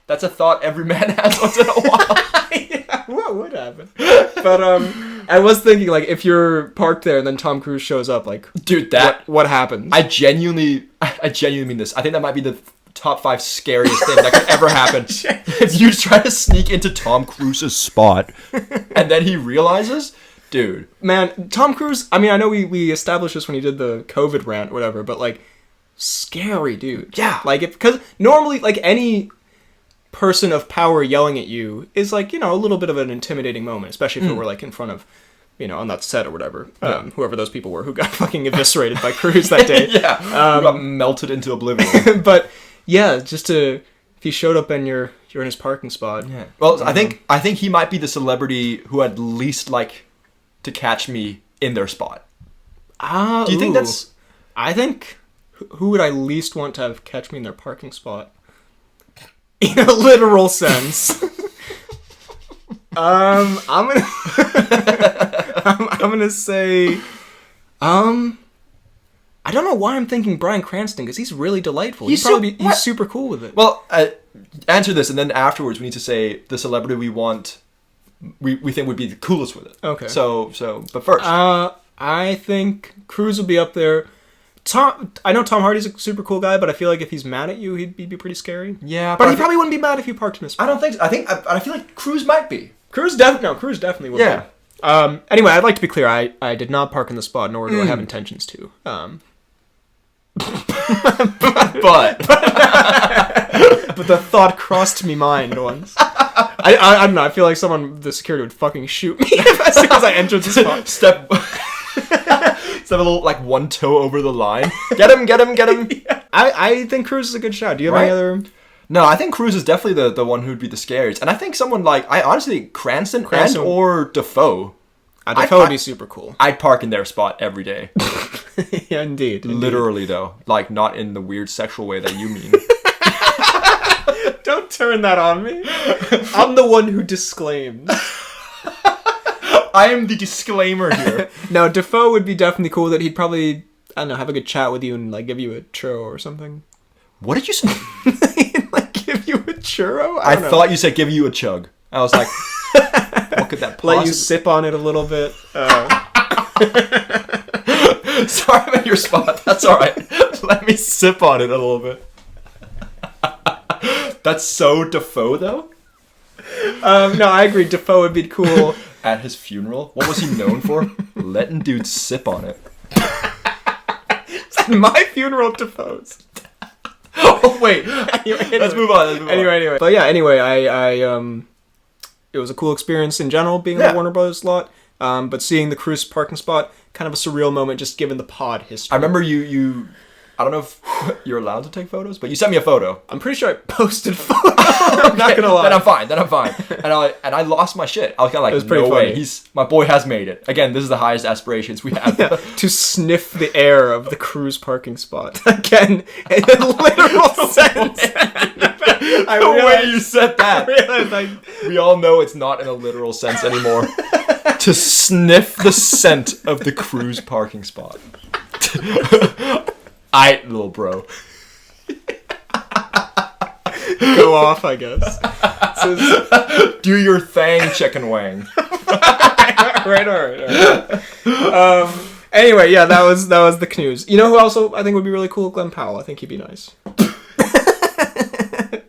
That's a thought every man has once in a while. Yeah, what would happen? But I was thinking, like, if you're parked there and then Tom Cruise shows up, like, dude, what happens? I genuinely mean this. I think that might be the top 5 scariest thing that could ever happen. If you try to sneak into Tom Cruise's spot and then he realizes, dude. Man, Tom Cruise, I mean, I know we established this when he did the COVID rant or whatever, but, like, scary, dude. Yeah. Like, because normally, like, any person of power yelling at you is, like, a little bit of an intimidating moment, especially if it were, like, in front of, on that set or whatever. Whoever those people were who got fucking eviscerated by Cruise that day. Yeah. Who got melted into oblivion. But, yeah, if he showed up and you're in his parking spot. Yeah. Well, I think he might be the celebrity who I'd least like to catch me in their spot. Do you think that's... I think... Who would I least want to have catch me in their parking spot? In a literal sense. I'm gonna say... I don't know why I'm thinking Bryan Cranston, because he's really delightful. He's He's super cool with it. Well, answer this, and then afterwards we need to say the celebrity we think would be the coolest with it. Okay. So, but first. I think Cruise will be up there. I know Tom Hardy's a super cool guy, but I feel like if he's mad at you, he'd be pretty scary. Yeah, but he probably wouldn't be mad if you parked in his spot. I don't think so. I feel like Cruise might be. Cruise definitely would Yeah. be. Anyway, I'd like to be clear. I did not park in the spot, nor do I have intentions to. But the thought crossed me mind once. I don't know. I feel like the security would fucking shoot me as soon as I entered the spot. Step a little, like, one toe over the line. Get him. Yeah. I think Cruise is a good shout. Do you have any other? No, I think Cruise is definitely the one who'd be the scariest. And I think someone like, I honestly think Cranston and or Dafoe. Dafoe would be super cool. I'd park in their spot every day. Yeah, indeed. Literally, though. Like, not in the weird sexual way that you mean. Don't turn that on me. I'm the one who disclaims. I am the disclaimer here. No, Dafoe would be definitely cool. That he'd probably, I don't know, have a good chat with you and like give you a churro or something. What did you say? Like give you a churro? I thought you said give you a chug. I was like, what could that possibly... Let you sip on it a little bit. Sorry about your spot. That's all right. Let me sip on it a little bit. That's so Dafoe, though? No, I agree. Dafoe would be cool. At his funeral? What was he known for? Letting dudes sip on it. My funeral, Dafoe's. Oh, wait. Let's move on. Anyway. But yeah, anyway, I it was a cool experience in general being in the Warner Brothers lot. But seeing the Cruise parking spot, kind of a surreal moment, just given the pod history. I remember you I don't know if you're allowed to take photos, but you sent me a photo. I'm pretty sure I posted photos. I'm not gonna lie. Then I'm fine. And I lost my shit. I was kind of like, it was pretty no funny. way. My boy has made it. Again, this is the highest aspirations we have. Yeah, to sniff the air of the Cruise parking spot. Again, in a literal sense. The way you said that. We all know it's not in a literal sense anymore. To sniff the scent of the Cruise parking spot. Little bro. Go off, I guess. Do your thing, chicken wing. Right. Anyway, yeah, that was the Canoes. You know who also I think would be really cool? Glenn Powell. I think he'd be nice.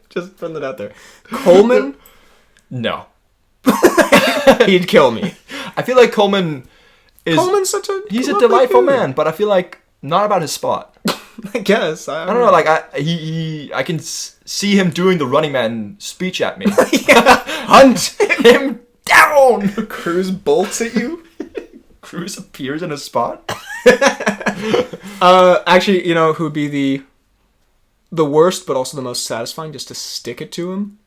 Just putting it out there. Coleman? No. He'd kill me. I feel like Coleman's he's a delightful man, but I feel like not about his spot. I guess. I don't know. Like I can see him doing the Running Man speech at me. Hunt him down. Cruise bolts at you. Cruise appears in a spot. Actually, you know who would be the worst, but also the most satisfying? Just to stick it to him.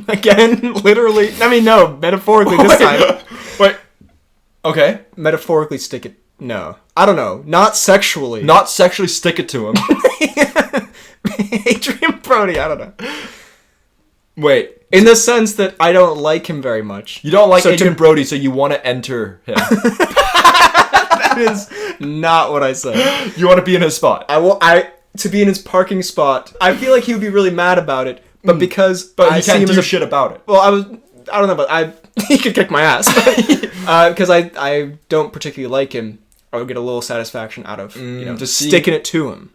Again, literally. I mean, no, metaphorically this time. Wait. Okay. Metaphorically stick it. No. I don't know. Not sexually. Not sexually stick it to him. Adrian Brody, I don't know. Wait. In the sense that I don't like him very much. You don't like Adrian Brody, so you want to enter him. That is not what I said. You want to be in his spot. To be in his parking spot. I feel like he would be really mad about it, but because I can't do shit about it. Well, I don't know, but he could kick my ass. Because I don't particularly like him. I would get a little satisfaction out of just sticking it to him.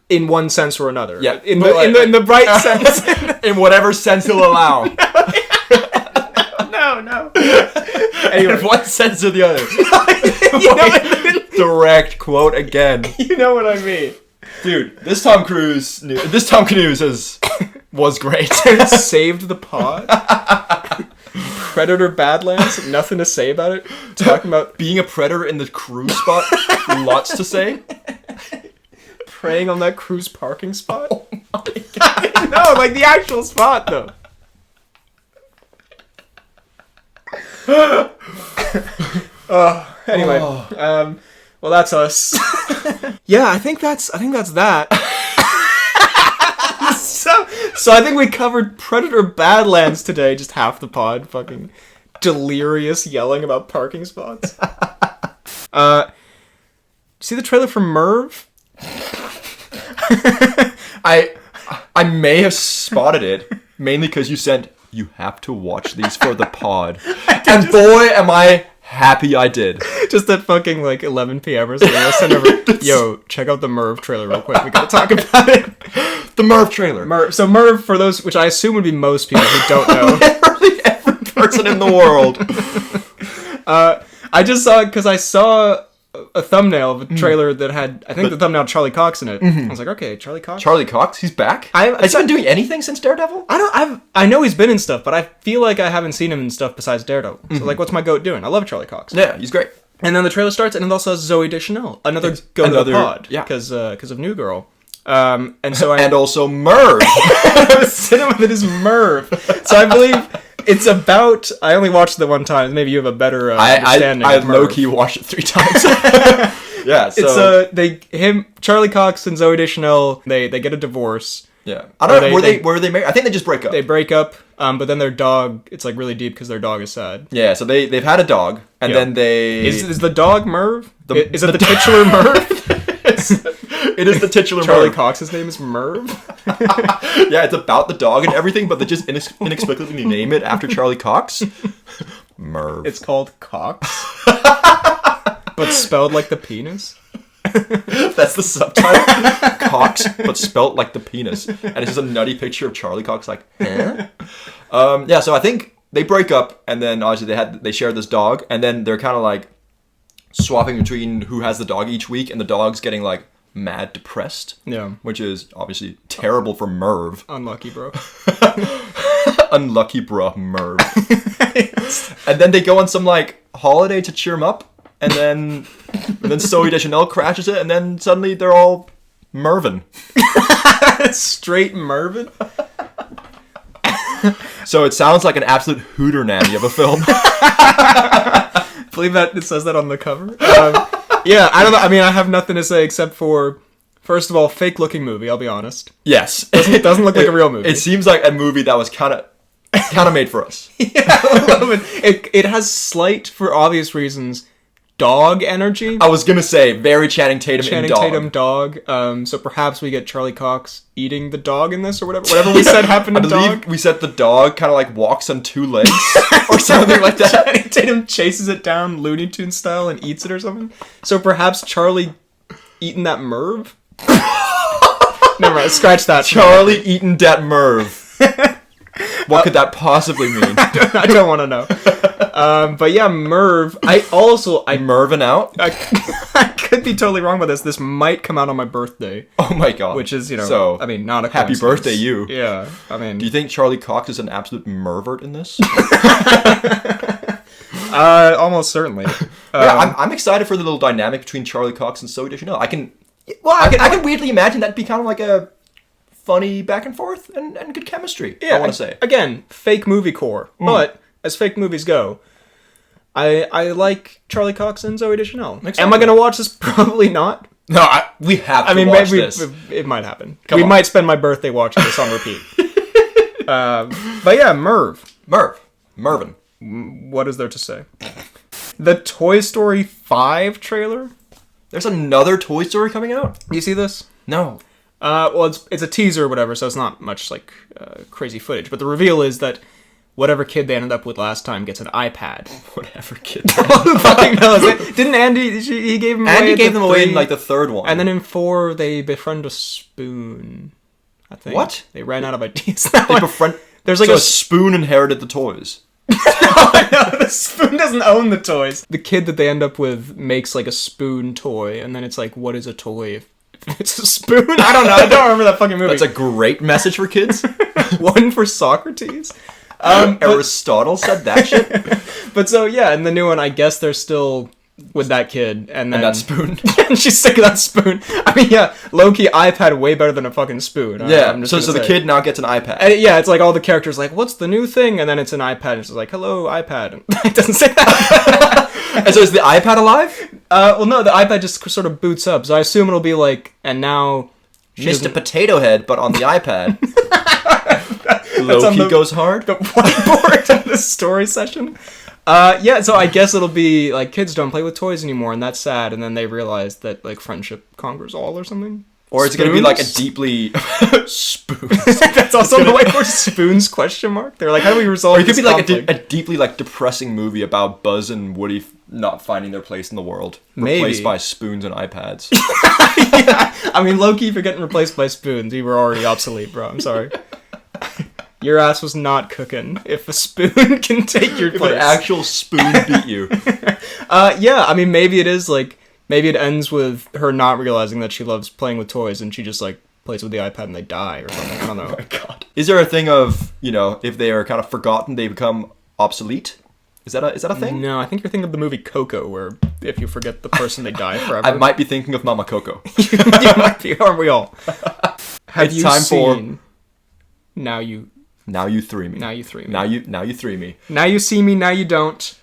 In one sense or anher. Yeah. In the right sense. In whatever sense he'll allow. No. Anyway. In one sense or the other. Direct quote again. You know what I mean. Dude, this Tom Canoes was great. Saved the pod. Predator Badlands, nothing to say about it. Talking about being a predator in the Cruise spot, lots to say. Preying on that Cruise parking spot. Oh my god! No, like the actual spot though. Anyway, well that's us. Yeah, I think that's that. So I think we covered Predator Badlands today, just half the pod, fucking delirious yelling about parking spots. See the trailer for Merv? I may have spotted it, mainly because you said, you have to watch these for the pod. And boy, am I happy I did. Just at fucking like 11 p.m. or something. I send over, yo, check out the Merv trailer real quick. We gotta talk about it. The Merv trailer. So Merv, for those, which I assume would be most people who don't know. Literally every person in the world. I just saw it because I saw a thumbnail of a trailer that had, I think the thumbnail had Charlie Cox in it. I was like, okay, Charlie Cox? Charlie Cox? He's back? Has he been doing anything since Daredevil? I know he's been in stuff, but I feel like I haven't seen him in stuff besides Daredevil. So like, what's my goat doing? I love Charlie Cox. Yeah, he's great. And then the trailer starts, and it also has Zoe Deschanel, another goat of the pod. Yeah. Because of New Girl. And so and also Merv. Cinema that is Merv. So I believe it's about. I only watched it one time. Maybe you have a better understanding. I of Merv. low-key watched it 3 times. Yeah, so it's Charlie Cox and Zoe Deschanel. They get a divorce. yeah, I don't know. Were they married? I think they just break up. They break up. But then their dog. It's like really deep because their dog is sad. Yeah, so they've had a dog, and then they is the dog Merv? Is it the titular Merv? It is the titular Charlie Merv. Cox's name is Merv. Yeah, it's about the dog and everything, but they just inexplicably name it after Charlie Cox. Merv. It's called Cox, but spelled like the penis. That's the subtitle. Cox, but spelt like the penis, and it's just a nutty picture of Charlie Cox. Like, huh? Yeah. So I think they break up, and then obviously they share this dog, and then they're kind of like swapping between who has the dog each week, and the dog's getting like mad depressed. Yeah. Which is obviously terrible for Merv. Unlucky, bro. Unlucky, bruh, Merv. And then they go on some like holiday to cheer him up, and then Zoe Deschanel crashes it, and then suddenly they're all Mervin. Straight Mervin. So it sounds like an absolute hooter-nanny of a film. I believe that it says that on the cover. Yeah, I don't know. I mean, I have nothing to say except for, first of all, fake-looking movie. I'll be honest. Yes, It doesn't look like a real movie. It seems like a movie that was kind of made for us. Yeah, a little bit. It has slight, for obvious reasons, dog energy. I was gonna say very Channing Tatum in dog. Tatum dog. So perhaps we get Charlie Cox eating the dog in this, or whatever we said happened to I believe dog. we said the dog kind of like walks on 2 legs or something like that. Channing Tatum chases it down Looney Tunes style and eats it or something. So perhaps Charlie eating that Merv? Never mind, scratch that. Charlie eating that Merv. What could that possibly mean? I don't want to know. But yeah, Merv. Mervin out? I could be totally wrong about this. This might come out on my birthday. Oh my god. Which is, so, I mean, not a happy coincidence. birthday, you. Yeah, I mean. Do you think Charlie Cox is an absolute mervert in this? Almost certainly. Yeah, I'm excited for the little dynamic between Charlie Cox and Zoe Deschanel. I can weirdly imagine that'd be kind of like a funny back and forth and good chemistry. Yeah, I want to say. Again, fake movie core. But as fake movies go, I like Charlie Cox and Zoe Deschanel. Exactly. Am I going to watch this? Probably not. No, we have to watch maybe this. it might happen. Come we on. might spend my birthday watching this on repeat. But yeah, Mervin. What is there to say? The Toy Story 5 trailer? There's another Toy Story coming out? You see this? No. Well, it's a teaser or whatever, so it's not much like crazy footage. But the reveal is that whatever kid they ended up with last time gets an iPad. Whatever kid. Who fucking knows? Didn't Andy? He gave them away. Andy gave them away in 3, like the 3rd one. and then in 4 they befriend a spoon. I think. What? They ran out of ideas. They befriend. There's like so a spoon inherited the toys. No, the spoon doesn't own the toys. The kid that they end up with makes like a spoon toy, and then it's like, what is a toy if it's a spoon? I don't know. I don't remember that fucking movie. That's a great message for kids. One for Socrates. Aristotle said that shit. But so yeah, in the new one, I guess they're still with that kid, and then that spoon. And she's sick of that spoon. I mean, yeah, low-key iPad way better than a fucking spoon. Yeah. I'm just So gonna the say. kid now gets an iPad. And yeah, it's like all the characters like, what's the new thing? And then it's an iPad, and it's like, hello, iPad. And it doesn't say that. And so is the iPad alive? Well, no, the iPad just sort of boots up, so I assume it'll be like, and now... Mr. Potato Head, but on the iPad. Loki goes hard. The whiteboard in the story session. Yeah, so I guess it'll be like kids don't play with toys anymore, and that's sad. And then they realize that like friendship conquers all or something. Or it's going to be like a Spoons? deeply spoons. That's also the way for spoons question mark. They're like, how do we resolve? Or it could this be like conflict? a deeply like depressing movie about Buzz and Woody not finding their place in the world, Maybe. replaced by spoons and iPads. Yeah. I mean, low-key, if you're getting replaced by spoons, you were already obsolete, bro. I'm sorry. Your ass was not cooking if a spoon can take your If place. an actual spoon beat you. Yeah, I mean, maybe it is like, maybe it ends with her not realizing that she loves playing with toys and she just like plays with the iPad and they die or something. I don't know. Oh my God. Is there a thing of, you know, if they are kind of forgotten, they become obsolete? Is that a thing? No, I think you're thinking of the movie Coco, where if you forget the person, they die forever. I might be thinking of Mama Coco. You might be, aren't we all? Have It's you time for- seen? Now you Three me. Now you three me. Now you three me. Now you see me, now you don't.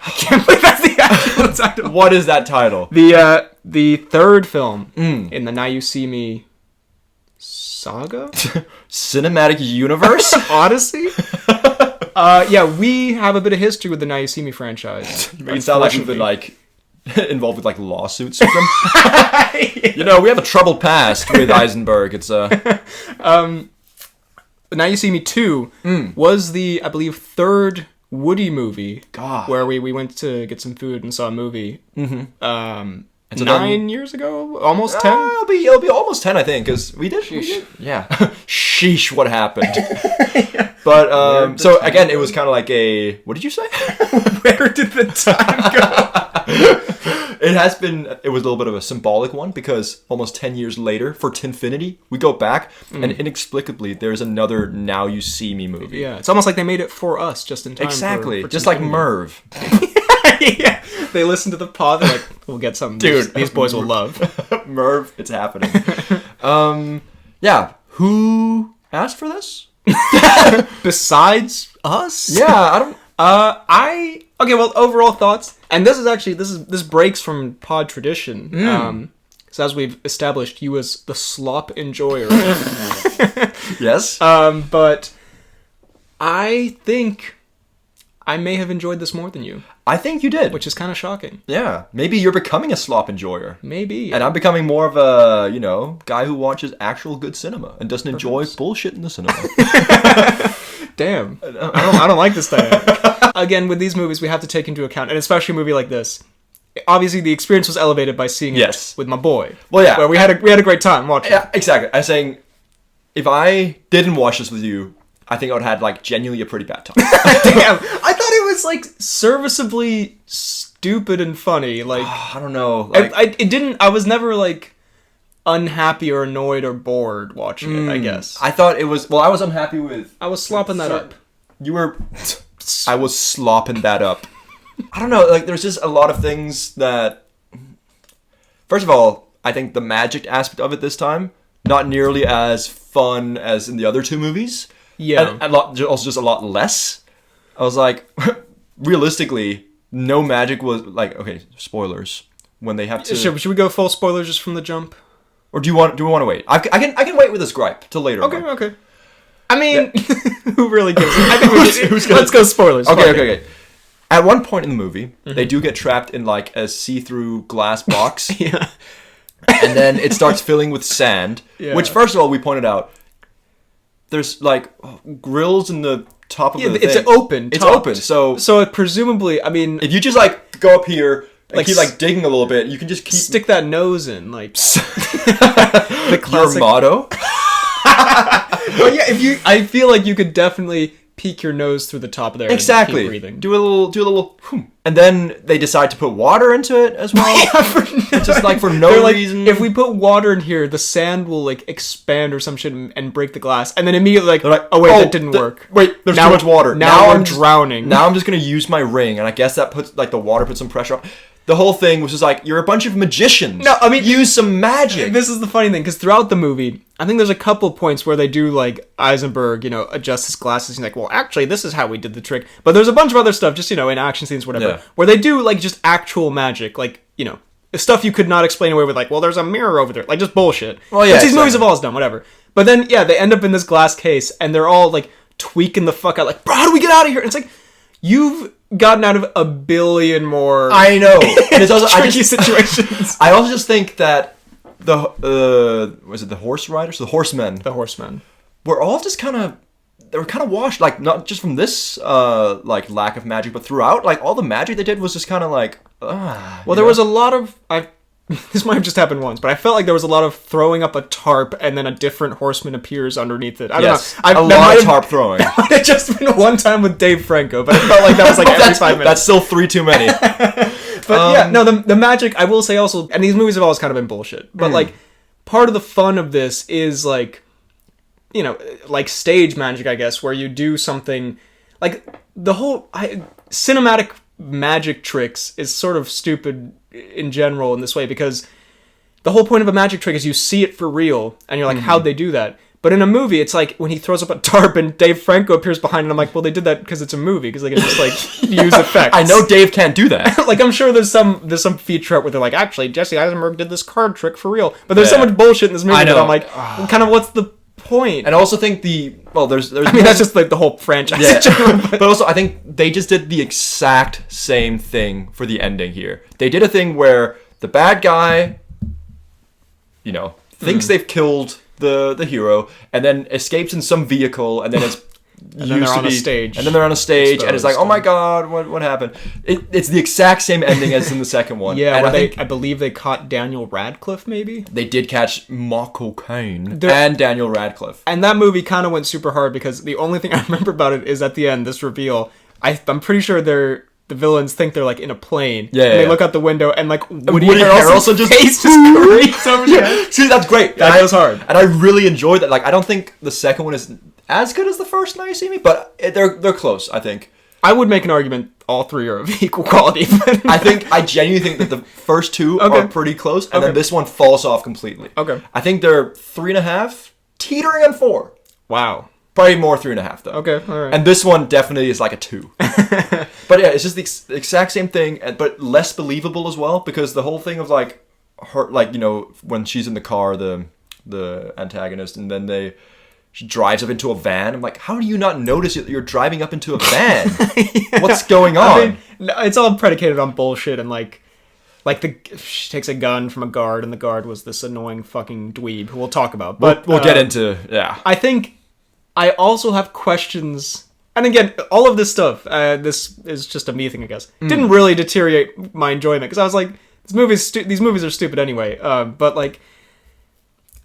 I can't believe that's the actual title. What is that title? The third film in the Now You See Me saga? Cinematic Universe? Odyssey? Yeah, we have a bit of history with the Now You See Me franchise. You make it sound like we've been like involved with like lawsuits with them. You know, we have a troubled past with Eisenberg. It's Now You See Me 2 was the, I believe, third Woody movie. God. Where we went to get some food and saw a movie. Mm-hmm. so 9 years ago? Almost 10? it'll be almost 10, I think, because we did. Yeah. Sheesh, what happened? But so again, it was kind of like a. What did you say? Where did the time go? It has been. It was a little bit of a symbolic one because almost 10 years later, for Tinfinity, we go back and inexplicably there's another Now You See Me movie. Yeah, it's almost like they made it for us just in time. Exactly, for just like Tinfinity. Merv. Yeah, they listened to the pod. They're like, we'll get something. Dude. These boys will love. Merv, it's happening. Yeah. Who asked for this? Besides us, Yeah, I don't. Okay. Well, overall thoughts, and this breaks from pod tradition. So as we've established, you as the slop enjoyer. Yes. But I think I may have enjoyed this more than you, I think you did. which is kind of shocking. Yeah, maybe you're becoming a slop enjoyer. Maybe. And I'm becoming more of a, guy who watches actual good cinema and doesn't enjoy bullshit in the cinema. Damn. I don't like this dynamic. Again, with these movies, we have to take into account, and especially a movie like this. Obviously, the experience was elevated by seeing Yes. it with my boy. Well, yeah. Where we had a great time watching. Yeah, exactly. I'm saying, if I didn't watch this with you, I think I would have had, like, genuinely a pretty bad time. Damn. I thought it was like serviceably stupid and funny. Like I don't know. Like, I was never like unhappy or annoyed or bored watching it, I guess. I thought it was. Well, I was unhappy with. I was slopping that up. You were. I was slopping that up. I don't know. Like, there's just a lot of things that. First of all, I think the magic aspect of it this time not nearly as fun as in the other two movies. Yeah. And also just a lot less. I was like, realistically, no magic was like. Okay, spoilers. When they have to. Should we go full spoilers just from the jump? Or do we want to wait? I can wait with this gripe till later. Okay, on. okay. I mean, who really gives a I think let's go spoilers. Okay, Fuck it. okay. At one point in the movie, they do get trapped in like a see-through glass box, Yeah. and then it starts filling with sand. Yeah. Which, first of all, we pointed out, there's like grills in the top of Yeah, the it's thing. open. It's topped. open. So So it presumably, I mean, if you just like go up here and Like keep like digging a little bit, you can just keep stick that nose in, like the the classic. your motto. Well, yeah, I feel like you could definitely peek your nose through the top there. Exactly. And keep breathing. Do a little, and then they decide to put water into it as well. It's just like for They're no like, reason. if we put water in here, the sand will like expand or some shit and break the glass, and then immediately like, They're like, oh wait, that didn't work. Wait, there's Now- too much water. now we're I'm just- drowning. Now I'm just gonna use my ring, and I guess that puts like the water puts some pressure on. The whole thing was just like, you're a bunch of magicians. No, I mean- use some magic. This is the funny thing, because throughout the movie, I think there's a couple points where they do like Eisenberg, adjust his glasses. And like, well, actually, this is how we did the trick. But there's a bunch of other stuff, just in action scenes, whatever, Yeah. where they do like just actual magic, like stuff you could not explain away with, like, well, there's a mirror over there, like just bullshit. Well, yeah, which these exactly. movies have always done, whatever. But then, yeah, they end up in this glass case, and they're all like tweaking the fuck out, like, bro, how do we get out of here? And it's like, you've gotten out of a billion more. I know. And it's also tricky situations. I also just think that was it the horse riders, the horsemen? The horsemen were all just they were kind of washed, like not just from this like lack of magic, but throughout, like all the magic they did was just kind of like. Well, there was a lot of this might have just happened once, but I felt like there was a lot of throwing up a tarp and then a different horseman appears underneath it. I don't know. A lot of tarp throwing. That might have just been one time with Dave Franco, but it felt like that was like every 5 minutes. That's still 3 too many. But yeah, no, the magic, I will say also, and these movies have always kind of been bullshit, but like part of the fun of this is like, you know, like stage magic, I guess, where you do something like the whole cinematic magic tricks is sort of stupid in general in this way, because the whole point of a magic trick is you see it for real and you're like, how'd they do that? But in a movie, it's like when he throws up a tarp and Dave Franco appears behind it, I'm like, well, they did that because it's a movie, because they can just like use effects. I know Dave can't do that. Like, I'm sure there's some feature out where they're like, actually, Jesse Eisenberg did this card trick for real. But there's so much bullshit in this movie that I'm like, well, kind of what's the point? And I also think there's I mean, that's just like the whole franchise. Yeah. But also, I think they just did the exact same thing for the ending here. They did a thing where the bad guy, you know, thinks they've killed the hero, and then escapes in some vehicle, and then it's and then they're on a stage. And then they're on a stage, and it's like, oh my god, what happened? It's the exact same ending as in the second one. Yeah, and I believe they caught Daniel Radcliffe, maybe? They did catch Michael Caine and Daniel Radcliffe. And that movie kind of went super hard, because the only thing I remember about it is at the end, this reveal. I'm pretty sure the villains think they're like in a plane. Yeah, and they look out the window and like Woody Harrelson just face just creeps over the head. See, that's great. That goes hard. And I really enjoyed that. Like, I don't think the second one is as good as the first Now You See Me, but they're close, I think. I would make an argument all three are of equal quality. I genuinely think that the first two are pretty close, and then this one falls off completely. Okay. I think they're 3.5, teetering on 4. Wow. Probably more 3.5 though. Okay, all right. And this one definitely is like a 2. But yeah, it's just the exact same thing, but less believable as well, because the whole thing of like her, like, you know, when she's in the car, the antagonist, and then she drives up into a van. I'm like, how do you not notice that you're driving up into a van? What's going on? I mean, it's all predicated on bullshit, and like she takes a gun from a guard, and the guard was this annoying fucking dweeb who we'll talk about. But we'll get into, yeah. I think I also have questions, and again, all of this stuff, this is just a me thing, I guess, didn't really deteriorate my enjoyment, because I was like, these movies are stupid anyway, but like,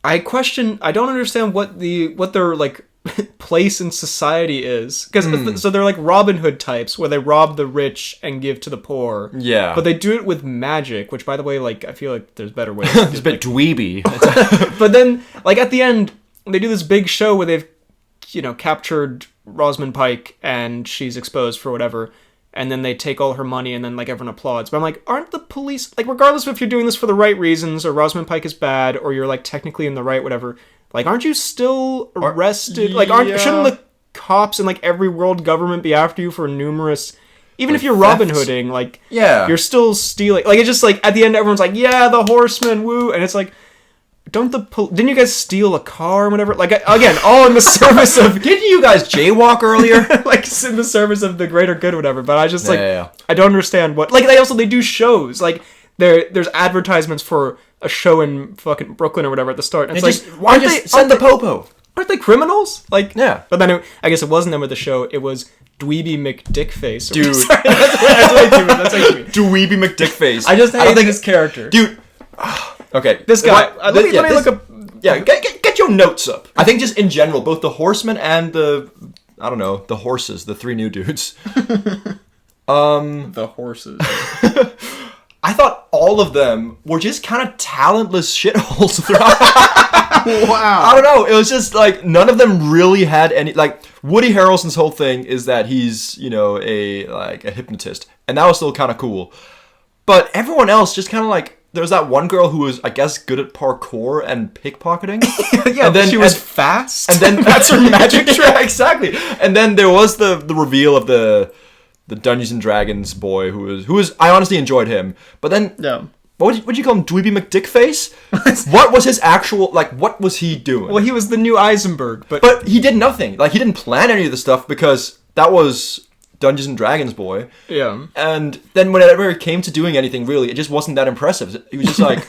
I don't understand what their like place in society is, because so they're like Robin Hood types where they rob the rich and give to the poor. Yeah, but they do it with magic, which, by the way, like, I feel like there's better ways. It's a bit dweeby. But then, like, at the end, they do this big show where they've, you know, captured Rosamund Pike and she's exposed for whatever, and then they take all her money, and then like everyone applauds. But I'm like, aren't the police, like, regardless of if you're doing this for the right reasons or Rosamund Pike is bad or you're like technically in the right, whatever, like, aren't you still arrested? Like, shouldn't the cops in like every world government be after you for numerous, even like, if you're Robin Hooding, like, you're still stealing. Like, it's just like at the end everyone's like, yeah, the horsemen, woo, and it's like, didn't you guys steal a car or whatever? Like, again, all in the service of... Didn't you guys jaywalk earlier? Like, in the service of the greater good or whatever. But I just, I don't understand what... Like, they do shows. Like, there's advertisements for a show in fucking Brooklyn or whatever at the start. And it's like, why just send the popo? Aren't they criminals? Like, yeah. But then I guess it wasn't them with the show. It was Dweeby McDickface. Dude. Sorry, that's way too mean. Dweeby McDickface. I don't think his character. Dude... Okay, this guy. Let me look up. Yeah, get your notes up. I think just in general, both the horsemen and the horses, the 3 new dudes. The horses. I thought all of them were just kind of talentless shitholes throughout. Wow. I don't know. It was just like none of them really had any. Like, Woody Harrelson's whole thing is that he's, you know, a hypnotist, and that was still kind of cool. But everyone else just kind of like. There was that one girl who was, I guess, good at parkour and pickpocketing. Yeah, and then she was fast. And then that's her magic trick. Yeah, exactly. And then there was the reveal of the Dungeons and Dragons boy who was I honestly enjoyed him. But then what would you call him? Dweeby McDickface? What was his actual, like, what was he doing? Well, he was the new Eisenberg, but he did nothing. Like, he didn't plan any of the stuff because that was Dungeons and Dragons boy. Yeah. And then whenever it came to doing anything, really, it just wasn't that impressive. He was just like...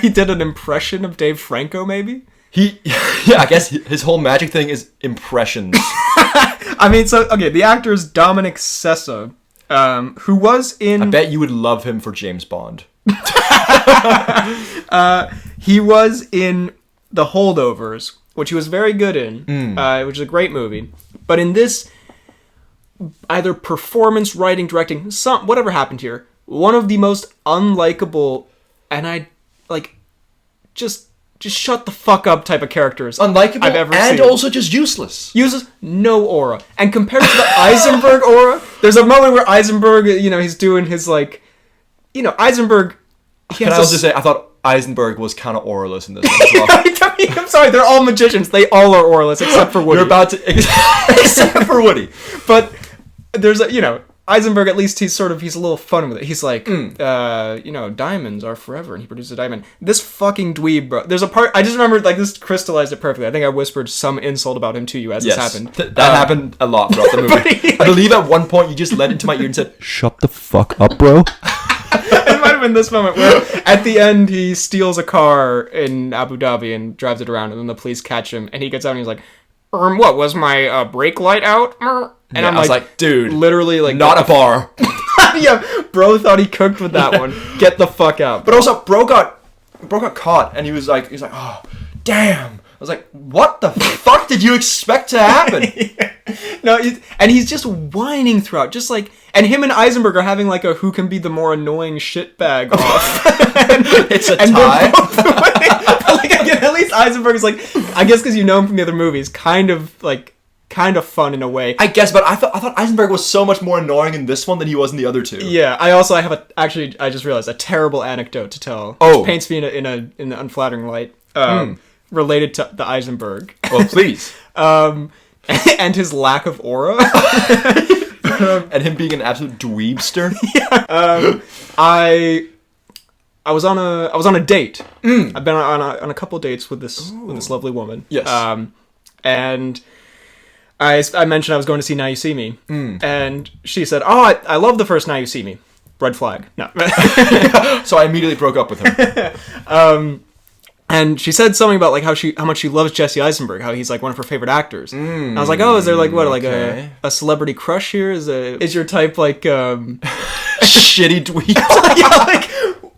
He did an impression of Dave Franco, maybe? Yeah, I guess his whole magic thing is impressions. I mean, so, okay, the actor is Dominic Sessa, who was in... I bet you would love him for James Bond. He was in The Holdovers, which he was very good in, which is a great movie. But in this, either performance, writing, directing, whatever happened here, one of the most unlikable, and just shut the fuck up type of characters Unlikable I've ever and seen. also just useless. Uses no aura. And compared to the Eisenberg aura, there's a moment where Eisenberg, he's doing his, Eisenberg... Can I also say, I thought Eisenberg was kind of auraless in this one as well. I'm sorry, they're all magicians. They all are auraless, except for Woody. You're about to... Except for Woody. But there's Eisenberg, at least he's a little fun with it. He's like, diamonds are forever, and he produces a diamond. This fucking dweeb, bro. There's a part, I just remember, this crystallized it perfectly. I think I whispered some insult about him to you as this happened. That happened a lot throughout the movie. I believe at one point you just leaned into my ear and said, "Shut the fuck up, bro." It might have been this moment where at the end he steals a car in Abu Dhabi and drives it around, and then the police catch him, and he gets out and he's like, what, was my brake light out? And I was like, dude, literally, not a bar. Yeah, bro thought he cooked with that one. Get the fuck out. But also, bro got caught, and he was like, oh, damn. I was like, what the fuck did you expect to happen? No, and he's just whining throughout, just and him and Eisenberg are having a who can be the more annoying shitbag off. It's a tie. But again, at least Eisenberg's I guess because you know him from the other movies, kind of fun in a way. I guess, but I thought Eisenberg was so much more annoying in this one than he was in the other two. Yeah, I have I just realized a terrible anecdote to tell. Oh, which paints me in an unflattering light. Related to the Eisenberg. Well, please. And his lack of aura. And him being an absolute dweebster. Yeah. I was on a date. I've been on a couple dates with this lovely woman. Yes. And I mentioned I was going to see Now You See Me, and she said, "Oh, I love the first Now You See Me." Red flag. No. So I immediately broke up with her. And she said something about how much she loves Jesse Eisenberg, how he's one of her favorite actors. And I was like, oh, is there okay. a celebrity crush here? Is your type shitty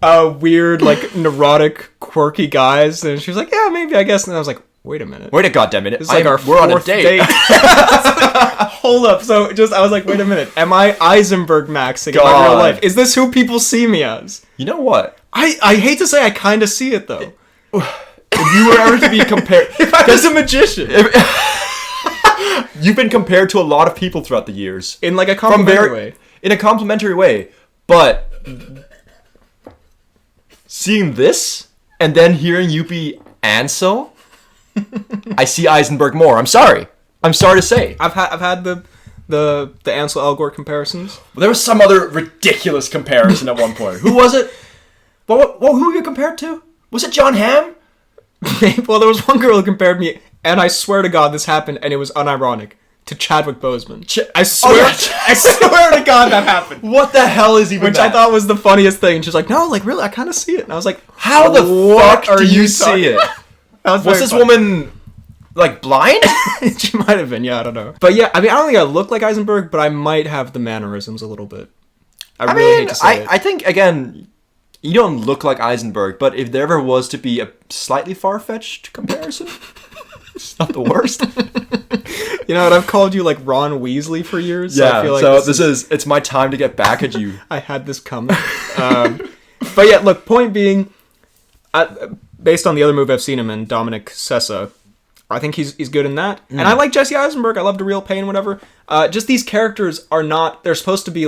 dweeb? Weird neurotic quirky guys? And she was like, yeah, maybe, I guess. And I was like, wait a minute. Wait a goddamn minute. It's we're on a date. Hold up. So I was like, wait a minute. Am I Eisenberg maxing in my real life? Is this who people see me as? You know what? I hate to say I kind of see it though. If you were ever to be compared... If I was a magician. You've been compared to a lot of people throughout the years. In a complimentary way. In a complimentary way. But... seeing this, and then hearing you be Ansel, I see Eisenberg more. I'm sorry to say. I've had the Ansel Elgort comparisons. Well, there was some other ridiculous comparison at one point. Who was it? Who were you compared to? Was it John Hamm? Well, there was one girl who compared me, and I swear to God this happened, and it was unironic, to Chadwick Boseman. I swear to God that happened. What the hell is even Which that? I thought was the funniest thing. And she's like, no, really, I kind of see it. And I was like, how the fuck do you see it? Was this woman, blind? She might have been, yeah, I don't know. But yeah, I mean, I don't think I look like Eisenberg, but I might have the mannerisms a little bit. I really hate to say it. I think, again... You don't look like Eisenberg, but if there ever was to be a slightly far-fetched comparison, it's not the worst. You know what? I've called you Ron Weasley for years. Yeah, so I feel like it's my time to get back at you. I had this coming. But yeah, look, point being, based on the other movie I've seen him in, Dominic Sessa, I think he's good in that. And I like Jesse Eisenberg. I loved A Real Pain, whatever. Just these characters are not, they're supposed to be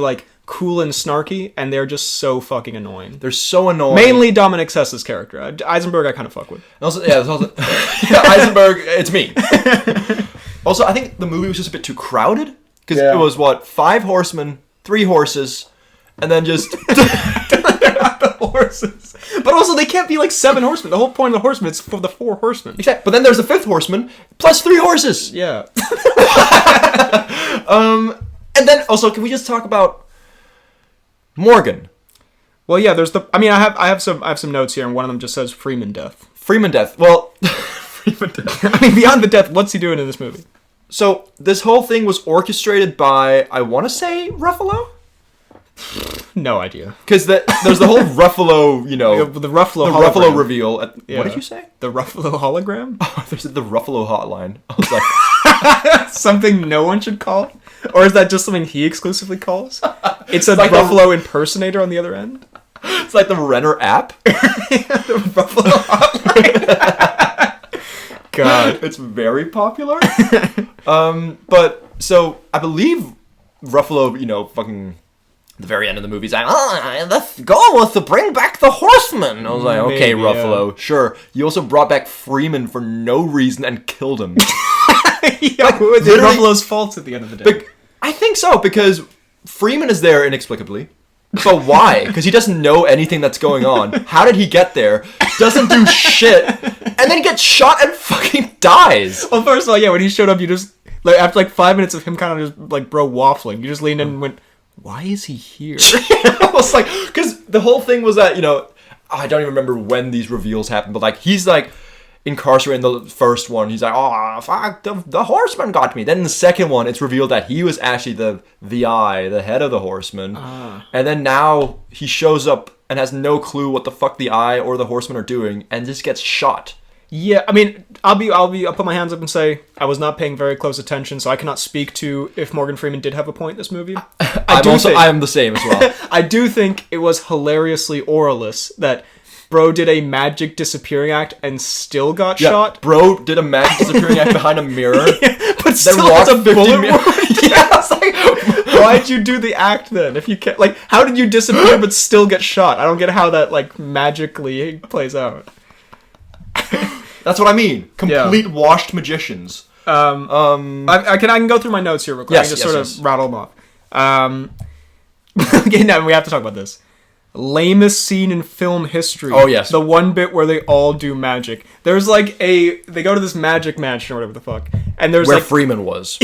cool and snarky, and they're just so fucking annoying. They're so annoying. Mainly Dominic Sessa's character. Eisenberg I kind of fuck with. Eisenberg, it's me. Also, I think the movie was just a bit too crowded, because it was, 5 horsemen, 3 horses, and then just... the horses. But also, they can't be 7 horsemen. The whole point of the horsemen is for the 4 horsemen. Exactly. But then there's the 5th horseman, plus 3 horses. Yeah. And then also, can we just talk about Morgan? Well, yeah, there's the. I mean, I have some notes here, and one of them just says Freeman death. Freeman death. Well, Freeman death. I mean, beyond the death, what's he doing in this movie? So this whole thing was orchestrated by, I want to say, Ruffalo? No idea. Because there's the whole Ruffalo, you know, The Ruffalo the hologram. Ruffalo reveal. Yeah. What did you say? The Ruffalo hologram? Oh, there's the Ruffalo hotline. I was like, Something no one should call? Or is that just something he exclusively calls? It's a like Ruffalo impersonator on the other end? it's like the Renner app. The Ruffalo hotline. God. It's very popular. But so I believe Ruffalo, you know, fucking the very end of the movie, he's like, the goal was to bring back the Horseman. I was like, okay, Maybe, Ruffalo, sure. You also brought back Freeman for no reason and killed him. Yeah, Like, it's literally- Ruffalo's fault at the end of the day. I think so, because Freeman is there inexplicably. But why? Because he doesn't know anything that's going on. How did he get there? Doesn't do shit. And then gets shot and fucking dies. Well, first of all, yeah, when he showed up, you just, like, after like 5 minutes of him kind of just, like, bro waffling, you just leaned in and went, why is he here? I was like, because the whole thing was that, you know, I don't even remember when these reveals happened, but like, he's like incarcerated in the first one. He's like, oh, fuck, the Horseman got me. Then in the second one, it's revealed that he was actually the head of the Horseman. And then now he shows up and has no clue what the fuck the Eye or the Horseman are doing and just gets shot. Yeah, I mean, I'll put my hands up and say I was not paying very close attention, so I cannot speak to if Morgan Freeman did have a point in this movie. I am the same as well. I do think it was hilariously oralist that bro did a magic disappearing act and still got shot. Bro did a magic disappearing act behind a mirror. But still walked has a 50 bullet minutes. wound. Yeah, I was like, why'd you do the act then? If you can't, like, how did you disappear but still get shot? I don't get how that, like, magically plays out. That's what I mean. Complete washed magicians. I can go through my notes here real quick. Yes, I can just yes, sort yes. of rattle them off. Okay, now we have to talk about this. Lamest scene in film history. Oh, yes. The one bit where they all do magic. There's like they go to this magic mansion or whatever the fuck. And there's Where like Freeman was.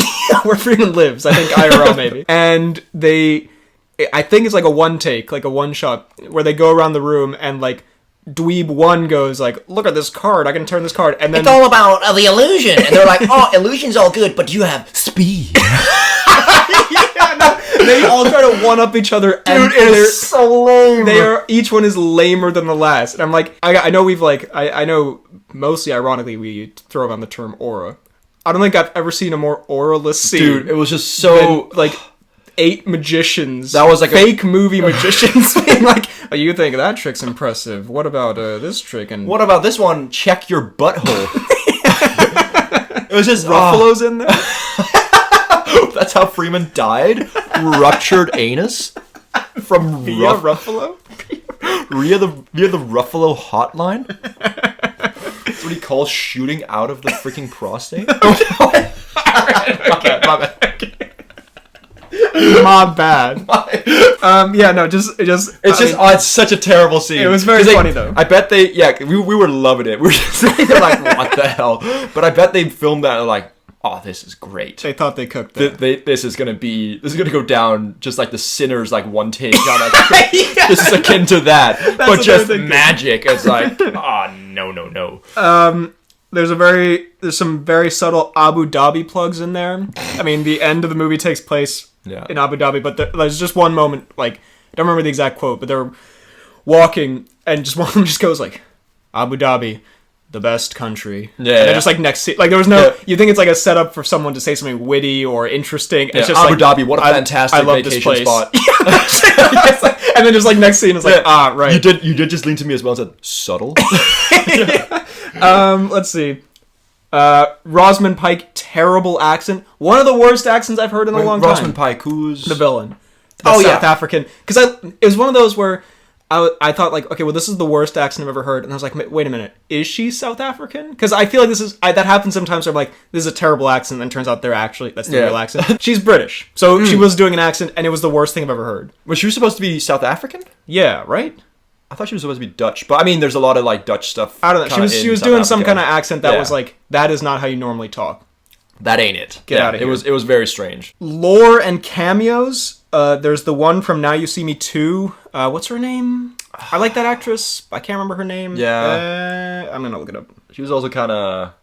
where Freeman lives, I think IRL maybe. And I think it's like a one take, like a one shot, where they go around the room and like Dweeb 1 goes like, look at this card, I can turn this card, and then It's all about the illusion. And they're like, oh, illusion's all good, but you have speed. yeah, no, they all try to one up each other, and Dude, it is so lame. they are, each one is lamer than the last. And I'm like, I know we've like, I know mostly ironically we throw around the term aura. I don't think I've ever seen a more auraless scene. Dude, it was just so than, like 8 magicians. That was like a- fake movie magicians being like, oh, you think that trick's impressive? What about this trick? And What about this one? Check your butthole. It was just Ruffalo's in there. That's how Freeman died. Ruptured anus from Yeah, Ruffalo. via the Ruffalo hotline. That's what he calls shooting out of the freaking prostate. Okay, my bad. My bad. Yeah, no, just It's such a terrible scene. It was very 'Cause funny, though. I bet we were loving it. We were just like, what the hell? But I bet they filmed that and like, oh, this is great. they thought they cooked that. This is gonna go down just like the Sinners, like one take. This is akin to that, but what just they're thinking. magic. It's like, oh no. There's some very subtle Abu Dhabi plugs in there. I mean, the end of the movie takes place in Abu Dhabi, but there's just one moment, like, I don't remember the exact quote, but they're walking, and just one of them just goes like, Abu Dhabi, the best country. Yeah, And then yeah. just like next scene, like there was no, you think it's like a setup for someone to say something witty or interesting. Yeah, It's just Abu like, Dhabi, what a fantastic I love this vacation place. spot. And then just like next scene is like, right. You did just lean to me as well and said subtle. Let's see. Rosamund Pike, terrible accent. One of the worst accents I've heard in a long time. Rosamund Pike, who's The villain. Oh, yeah. South African. Because it was one of those where I thought like, okay, well, this is the worst accent I've ever heard. And I was like, wait a minute, is she South African? Because I feel like that happens sometimes where I'm like, this is a terrible accent, and turns out that's the real accent. She's British. So she was doing an accent, and it was the worst thing I've ever heard. Was she supposed to be South African? Yeah, right? I thought she was supposed to be Dutch, but I mean, there's a lot of like Dutch stuff. I don't know. She was doing some kind of accent that Yeah. was like, that is not how you normally talk. That ain't it. Get outta here. It was very strange. Lore and cameos. There's the one from Now You See Me 2. What's her name? I like that actress. I can't remember her name. Yeah. I'm gonna look it up. She was also kind of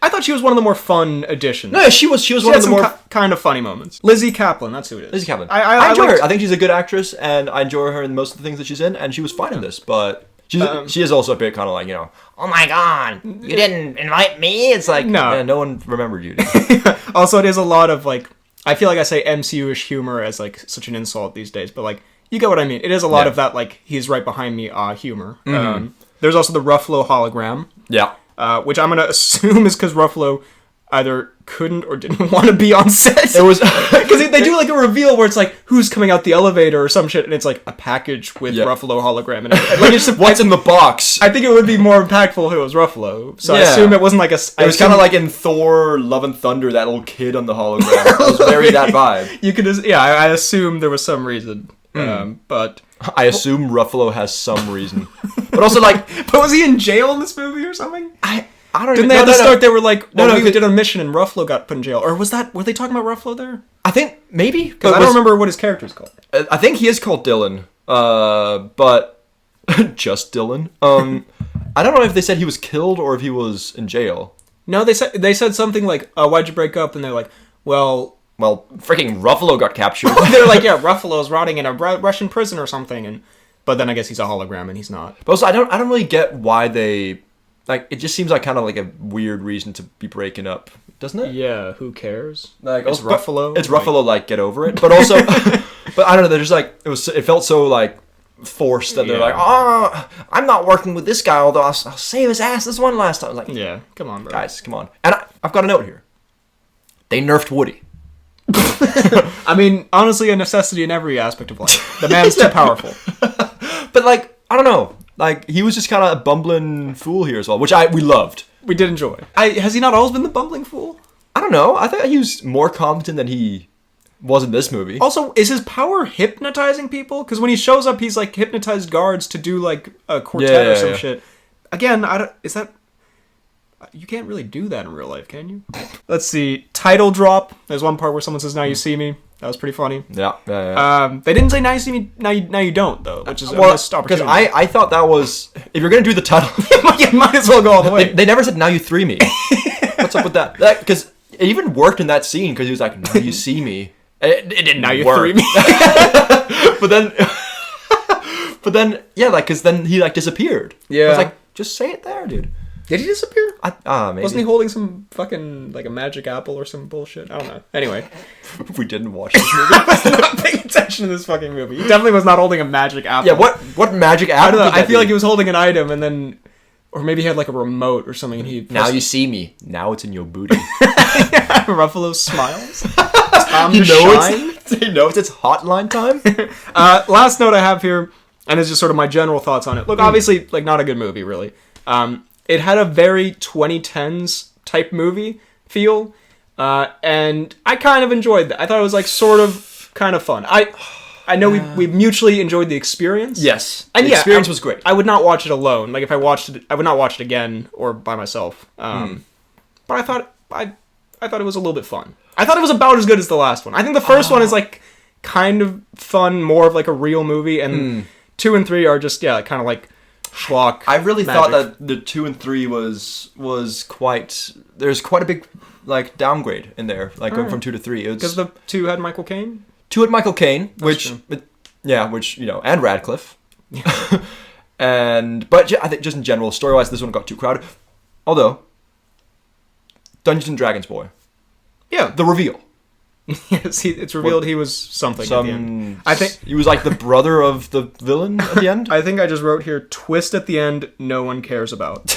I thought she was one of the more fun additions. No, she was She one had of the some more kind of funny moments. Lizzie Kaplan, that's who it is. Lizzie Kaplan. I enjoy liked- her. I think she's a good actress, and I enjoy her in most of the things that she's in, and she was fine in this. But she is also a bit kind of like, you know, Oh my god, you didn't invite me? It's like, No. man, no one remembered you. Also, it is a lot of like, I feel like I say MCU-ish humor as like such an insult these days, but like, you get what I mean. It is a lot Yeah. of that like, he's right behind me humor. There's also the Ruffalo hologram, Yeah. which I'm gonna assume is because Ruffalo either couldn't or didn't want to be on set. It was Because they do like a reveal where it's like, who's coming out the elevator or some shit, and it's like a package with Yeah. Ruffalo hologram in it. Like, what's in the box. I think it would be more impactful if it was Ruffalo. So I Yeah. assume it wasn't like a. It was kind of like in Thor: Love and Thunder, that little kid on the hologram. It was very that vibe. you could. Yeah, I assume there was some reason, but. I assume Ruffalo has some reason, but also like, But was he in jail in this movie or something? I don't. Didn't even, they at no, the no, start? no. They were like, No, well, no, we did a mission and Ruffalo got put in jail, or was that? Were they talking about Ruffalo there? I think maybe Because I don't remember what his character's called. I think he is called Dylan, but just Dylan. I don't know if they said he was killed or if he was in jail. No, they said something like, "Why'd you break up?" And they're like, "Well." Well, freaking Ruffalo got captured. They're like, yeah, Ruffalo's rotting in a Russian prison or something, and but then I guess he's a hologram and he's not. But also, I don't really get why they like. It just seems like kind of like a weird reason to be breaking up, doesn't it? Yeah, who cares? Like It's also- Ruffalo. It's Ruffalo. Like, get over it. But also, but I don't know. They're just like it felt so like forced that they're Yeah. like, oh, I'm not working with this guy. Although I'll save his ass this one last time. I was like, Yeah, come on, bro. guys, come on. And I've got a note here. They nerfed Woody. I mean, honestly, a necessity in every aspect of life. The man's too powerful. But like, I don't know. Like, he was just kind of a bumbling fool here as well, which we loved. We did enjoy. Has he not always been the bumbling fool? I don't know. I thought he was more competent than he was in this movie. Also, is his power hypnotizing people? Because when he shows up, he's like hypnotized guards to do like a quartet or some shit. Again, is that... You can't really do that in real life, can you? Let's see. Title drop. There's one part where someone says, "Now you see me." That was pretty funny. Yeah. They didn't say, "Now you see me." Now you don't, though, which is a Well, missed because opportunity. I thought that was... If you're going to do the title... You might as well go all the way. They never said, now you three me. What's up with that? Because it even worked in that scene, because he was like, now you see me. It didn't Now you work. three me. But then, yeah, like, because then he, like, disappeared. Yeah. I was like, just say it there, dude. Did he disappear? Maybe. Wasn't he holding some fucking, like, a magic apple or some bullshit? I don't know. Anyway. We didn't watch this movie. I was not paying attention to this fucking movie. He definitely was not holding a magic apple. Yeah, what magic I apple? don't know. could I that feel be? like he was holding an item and then... Or maybe he had, like, a remote or something and he... Now you see me. Now it's in your booty. Ruffalo smiles. Time you to know shine. it's hotline time. Last note I have here, and it's just sort of my general thoughts on it. Look, obviously, like, not a good movie, really. It had a very 2010s type movie feel, and I kind of enjoyed that. I thought it was, like, sort of kind of fun. I know we mutually enjoyed the experience. Yes, And the yeah, experience was great. I would not watch it alone. Like, if I watched it, I would not watch it again or by myself. But I thought it was a little bit fun. I thought it was about as good as the last one. I think the first one is, like, kind of fun, more of, like, a real movie, and 2 and 3 are just, yeah, kind of like schlock. I really magic. thought that the 2 and 3 was quite. There's quite a big like downgrade in there, like going from 2 to 3. Because the 2 had Michael Caine? 2 had Michael Caine, which true. which and Radcliffe. But I think just in general, story wise, this one got too crowded. Although Dungeons and Dragons boy, Yeah. the reveal. Yes, it's revealed he was something at the end. I think he was like the brother of the villain at the end. I think I just wrote here, twist at the end no one cares about.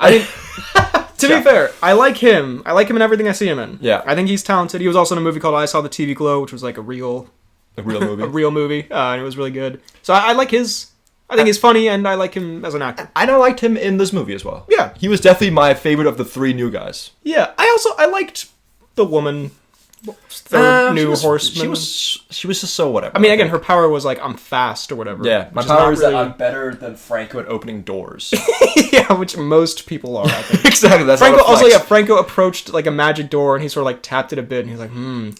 I mean, to be fair, I like him. I like him in everything I see him in. Yeah. I think he's talented. He was also in a movie called I Saw the TV Glow, which was like a real movie, and it was really good. So I like his... I think he's funny, and I like him as an actor. And I liked him in this movie as well. Yeah. He was definitely my favorite of the 3 new guys. Yeah, I liked the woman third new She horseman. was just so whatever. I mean, again, her power was like, I'm fast or whatever. yeah, my which power not is that really- I'm better than Franco at opening doors. yeah, which most people are, I think. Exactly. That's Franco not a also, flex. yeah, Franco approached like a magic door and he sort of like tapped it a bit and he's like,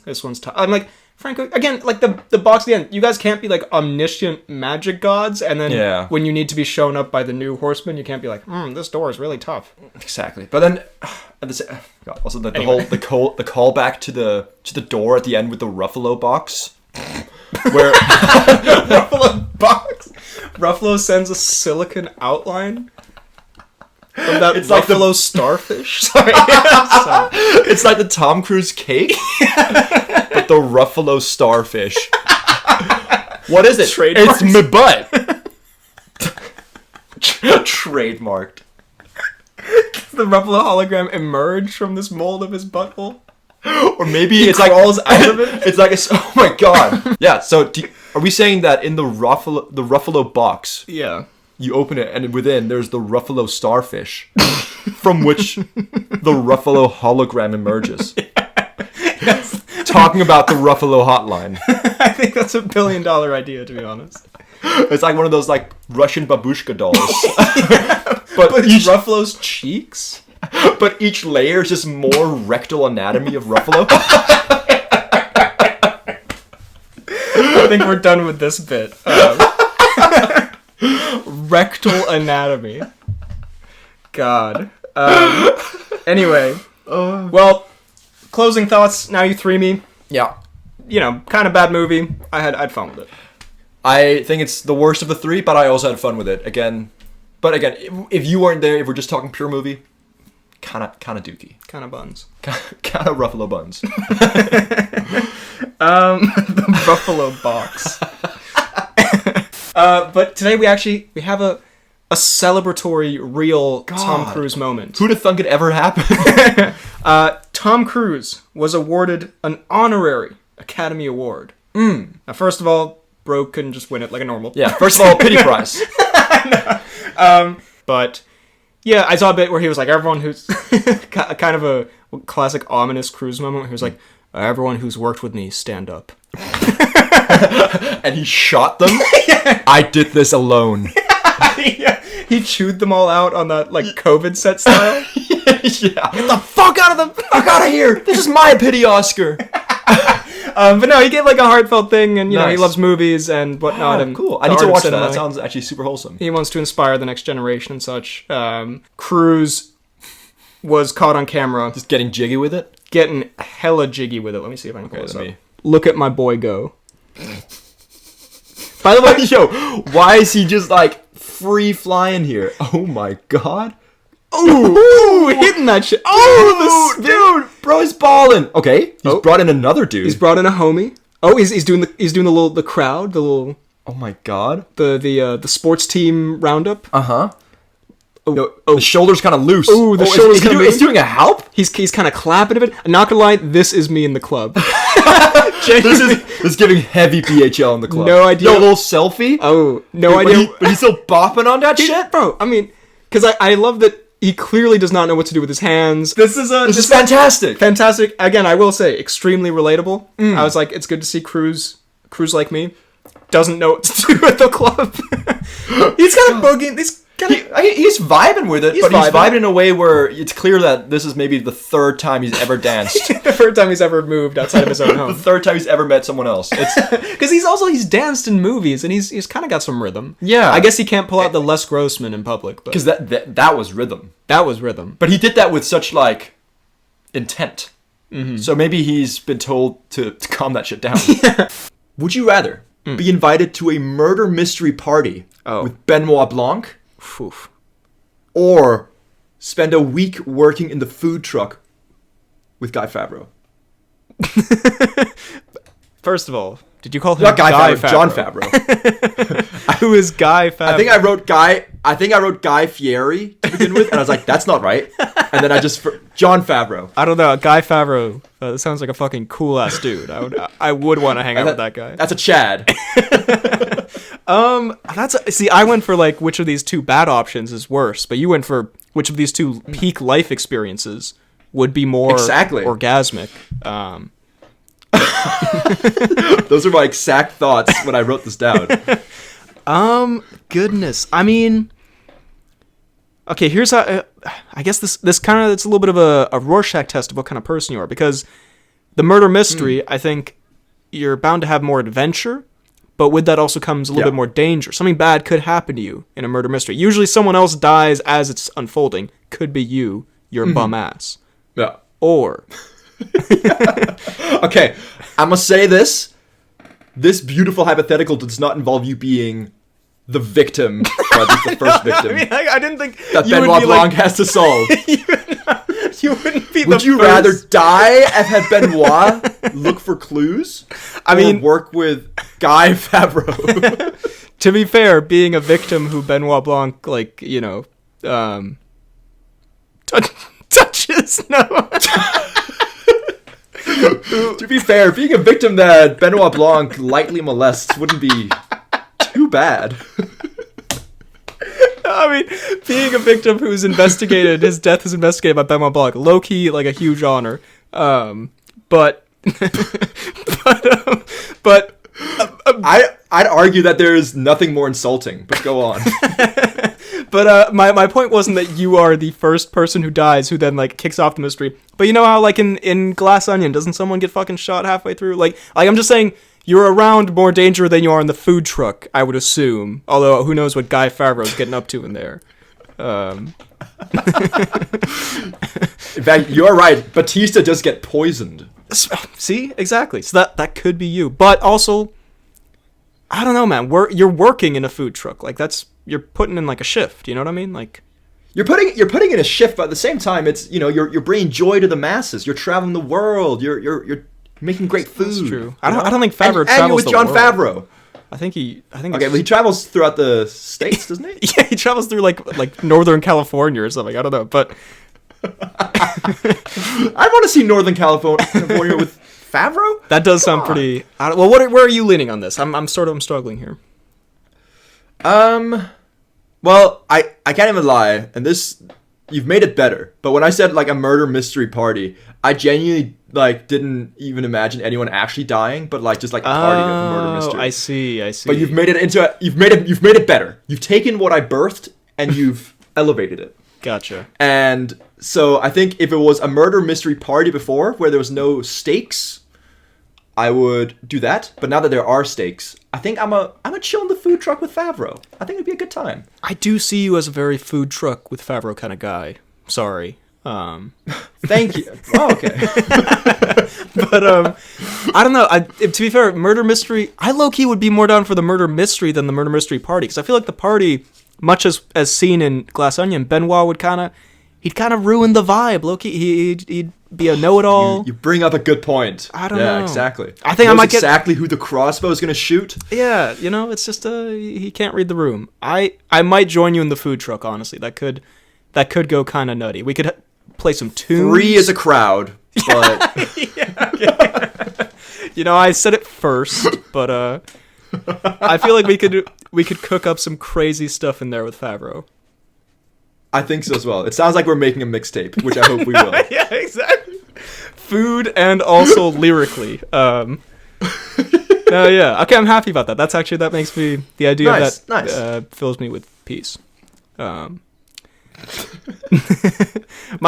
this one's tough. I'm like, Franco, again, like the box at the end, you guys can't be like omniscient magic gods, and then Yeah. when you need to be shown up by the new horseman, you can't be like, this door is really tough. Exactly. But then, at the same, God, also the whole the callback to the door at the end with the Ruffalo box, where Ruffalo box. Ruffalo sends a silicon outline of that It's like the- Ruffalo starfish. Sorry. it's like the Tom Cruise cake, but the Ruffalo starfish. What is it? Trademarked. It's my butt. Trademarked. The Ruffalo hologram emerged from this mold of his butthole. Or maybe He it's like crawls out of it? It's like oh my god. Yeah. So are we saying that in the Ruffalo box, Yeah. you open it and within there's the Ruffalo starfish, from which the Ruffalo hologram emerges? Talking about the Ruffalo hotline. I think that's $1 billion idea, to be honest. It's like one of those like Russian babushka dolls. But but each each Ruffalo's cheeks? but each layer is just more rectal anatomy of Ruffalo. I think we're done with this bit. Rectal anatomy. God. Anyway. Well, closing thoughts. Now you three me. Yeah. You know, kind of bad movie. I had fun with it. I think it's the worst of the three, but I also had fun with it. Again, if you weren't there, if we're just talking pure movie, kind of dookie. Kind of buns. Kind of Ruffalo buns. The Buffalo box. But today we have a celebratory, real Tom God. Cruise moment. Who'd have thunk it ever happened? Tom Cruise was awarded an honorary Academy Award. Now, first of all, bro couldn't just win it like a normal. Yeah, first of all, pity prize. But yeah, I saw a bit where he was like, everyone who's kind of a classic ominous Cruise moment where he was like, everyone who's worked with me, stand up. And he shot them. I did this alone. Yeah, he chewed them all out on that like COVID set style. Yeah. Get the fuck out of the Fuck out of here. This is my pity Oscar. But no, he gave like a heartfelt thing, and you know he Nice. loves movies and whatnot. Oh, and cool. the I need art to of watch that. cinema. That sounds actually super wholesome. He wants to inspire the next generation and such. Cruise was caught on camera Just getting jiggy with it. getting hella jiggy with it. Let me see if I can pull Okay, this let up. me- Look at my boy go. By the way, yo, why is he just like free flying here? Oh my god. Ooh, hitting that shit. Oh, the spin. dude, bro, he's balling. Okay, he's Oh. brought in another dude. He's brought in a homie. Oh, he's doing the crowd, the oh my god. the sports team roundup. Uh-huh. Oh, The shoulder's kind of loose. Ooh, the shoulder's kinda He's loose. doing a help? He's kind of clapping a bit. I'm not gonna lie, this is me in the club. This is giving heavy BHL in the club. No idea. Yo, a little selfie. Oh, no But idea. but he's still bopping on that shit? Bro, I mean, because I love that he clearly does not know what to do with his hands. This is fantastic. Fantastic. Again, I will say, extremely relatable. I was like, it's good to see Cruz like me, doesn't know what to do at the club. He's kind of bugging. He's vibing with it, He's but he's vibing. vibing in a way where it's clear that this is maybe the third time he's ever danced. The first time he's ever moved outside of his own The home. third time he's ever met someone else. It's Because he's danced in movies and he's kind of got some rhythm. Yeah. I guess he can't pull out the Les Grossman in public, but because that was rhythm. that was rhythm. But he did that with such like intent. So maybe he's been told to calm that shit down. Would you rather be invited to a murder mystery party with Benoit Blanc, Oof. or spend a week working in the food truck with Guy Favreau? First of all, did you call him Not Guy Favreau, Favreau? John Favreau. Who is Guy Favreau? I think I wrote Guy Fieri to begin with, and I was like, that's not right. And then John Favreau. I don't know. Guy Favreau. That sounds like a fucking cool ass dude. I would want to hang out with that guy. That's a Chad. See, I went for like which of these two bad options is worse, but you went for which of these two peak life experiences would be more Exactly. orgasmic. Those are my exact thoughts when I wrote this down. Goodness. I mean, okay, here's how, I guess this kind of, it's a little bit of a Rorschach test of what kind of person you are, because the murder mystery, I think you're bound to have more adventure, but with that also comes a little bit more danger. Something bad could happen to you in a murder mystery. Usually someone else dies as it's unfolding. Could be you, your bum ass. Yeah. Or... Okay, I'm gonna say this. This beautiful hypothetical does not involve you being the victim, or at least the first victim, I mean, I didn't think that you Benoit would be Blanc like, has to solve. you wouldn't be Would the you first. rather die and have Benoit look for clues? I mean, or work with Guy Favreau? to be fair, being a victim who Benoit Blanc, like, you know, touches, no. To be fair, being a victim that Benoit Blanc lightly molests wouldn't be too bad. I mean, being a victim who's investigated, his death is investigated by Benoit Blanc, low-key, like, a huge honor. But I'd argue that there is nothing more insulting, but go on. But my point wasn't that you are the first person who dies who then, like, kicks off the mystery. But you know how, like, in Glass Onion, doesn't someone get fucking shot halfway through? Like I'm just saying, you're around more danger than you are in the food truck, I would assume. Although, who knows what Guy Favreau's getting up to in there. In fact, you're right. Batista does get poisoned. See? Exactly. So that could be you. But also, I don't know, man. You're working in a food truck. Like, you're putting in, like, a shift. You know what I mean? Like, You're putting in a shift, but at the same time, it's, you know, you're bringing joy to the masses. You're traveling the world. You're making great food. that's true. You I know? don't think Favreau and travels you're with the John world. Favreau. I think Okay, well, he travels throughout the states, doesn't he? yeah, he travels through like Northern California or something. I don't know, but I want to see Northern California with Favreau. that does sound pretty. Well, where are you leaning on this? I'm struggling here. Well, I can't even lie, and this, you've made it better. But when I said, like, a murder mystery party, I genuinely, like, didn't even imagine anyone actually dying, but, like, just like a party of murder mystery. I see. But you've made it into you've made it better. You've taken what I birthed and you've elevated it. Gotcha. And so I think if it was a murder mystery party before, where there was no stakes, I would do that. But now that there are stakes, I think I'm a chill in the food truck with Favreau. I think it'd be a good time. I do see you as a very food truck with Favreau kind of guy. Sorry. Thank you. Oh, okay. But I don't know. To be fair, murder mystery. I low key would be more down for the murder mystery than the murder mystery party, because I feel like the party, much as seen in Glass Onion, Benoit would kind of ruin the vibe. Low key, he'd be a know-it-all. You bring up a good point. I don't know. Yeah, exactly. I think He I knows might get exactly who the crossbow is going to shoot. Yeah, you know, it's just he can't read the room. I might join you in the food truck. Honestly, that could go kind of nutty. We could play some tunes. 3 is a crowd, but You know, I said it first, but I feel like we could cook up some crazy stuff in there with Favreau. I think so as well. It sounds like we're making a mixtape, which I hope we will. Yeah, exactly. Food and also lyrically. Yeah. Okay, I'm happy about that. That makes me the idea Nice, of that nice. fills me with peace. My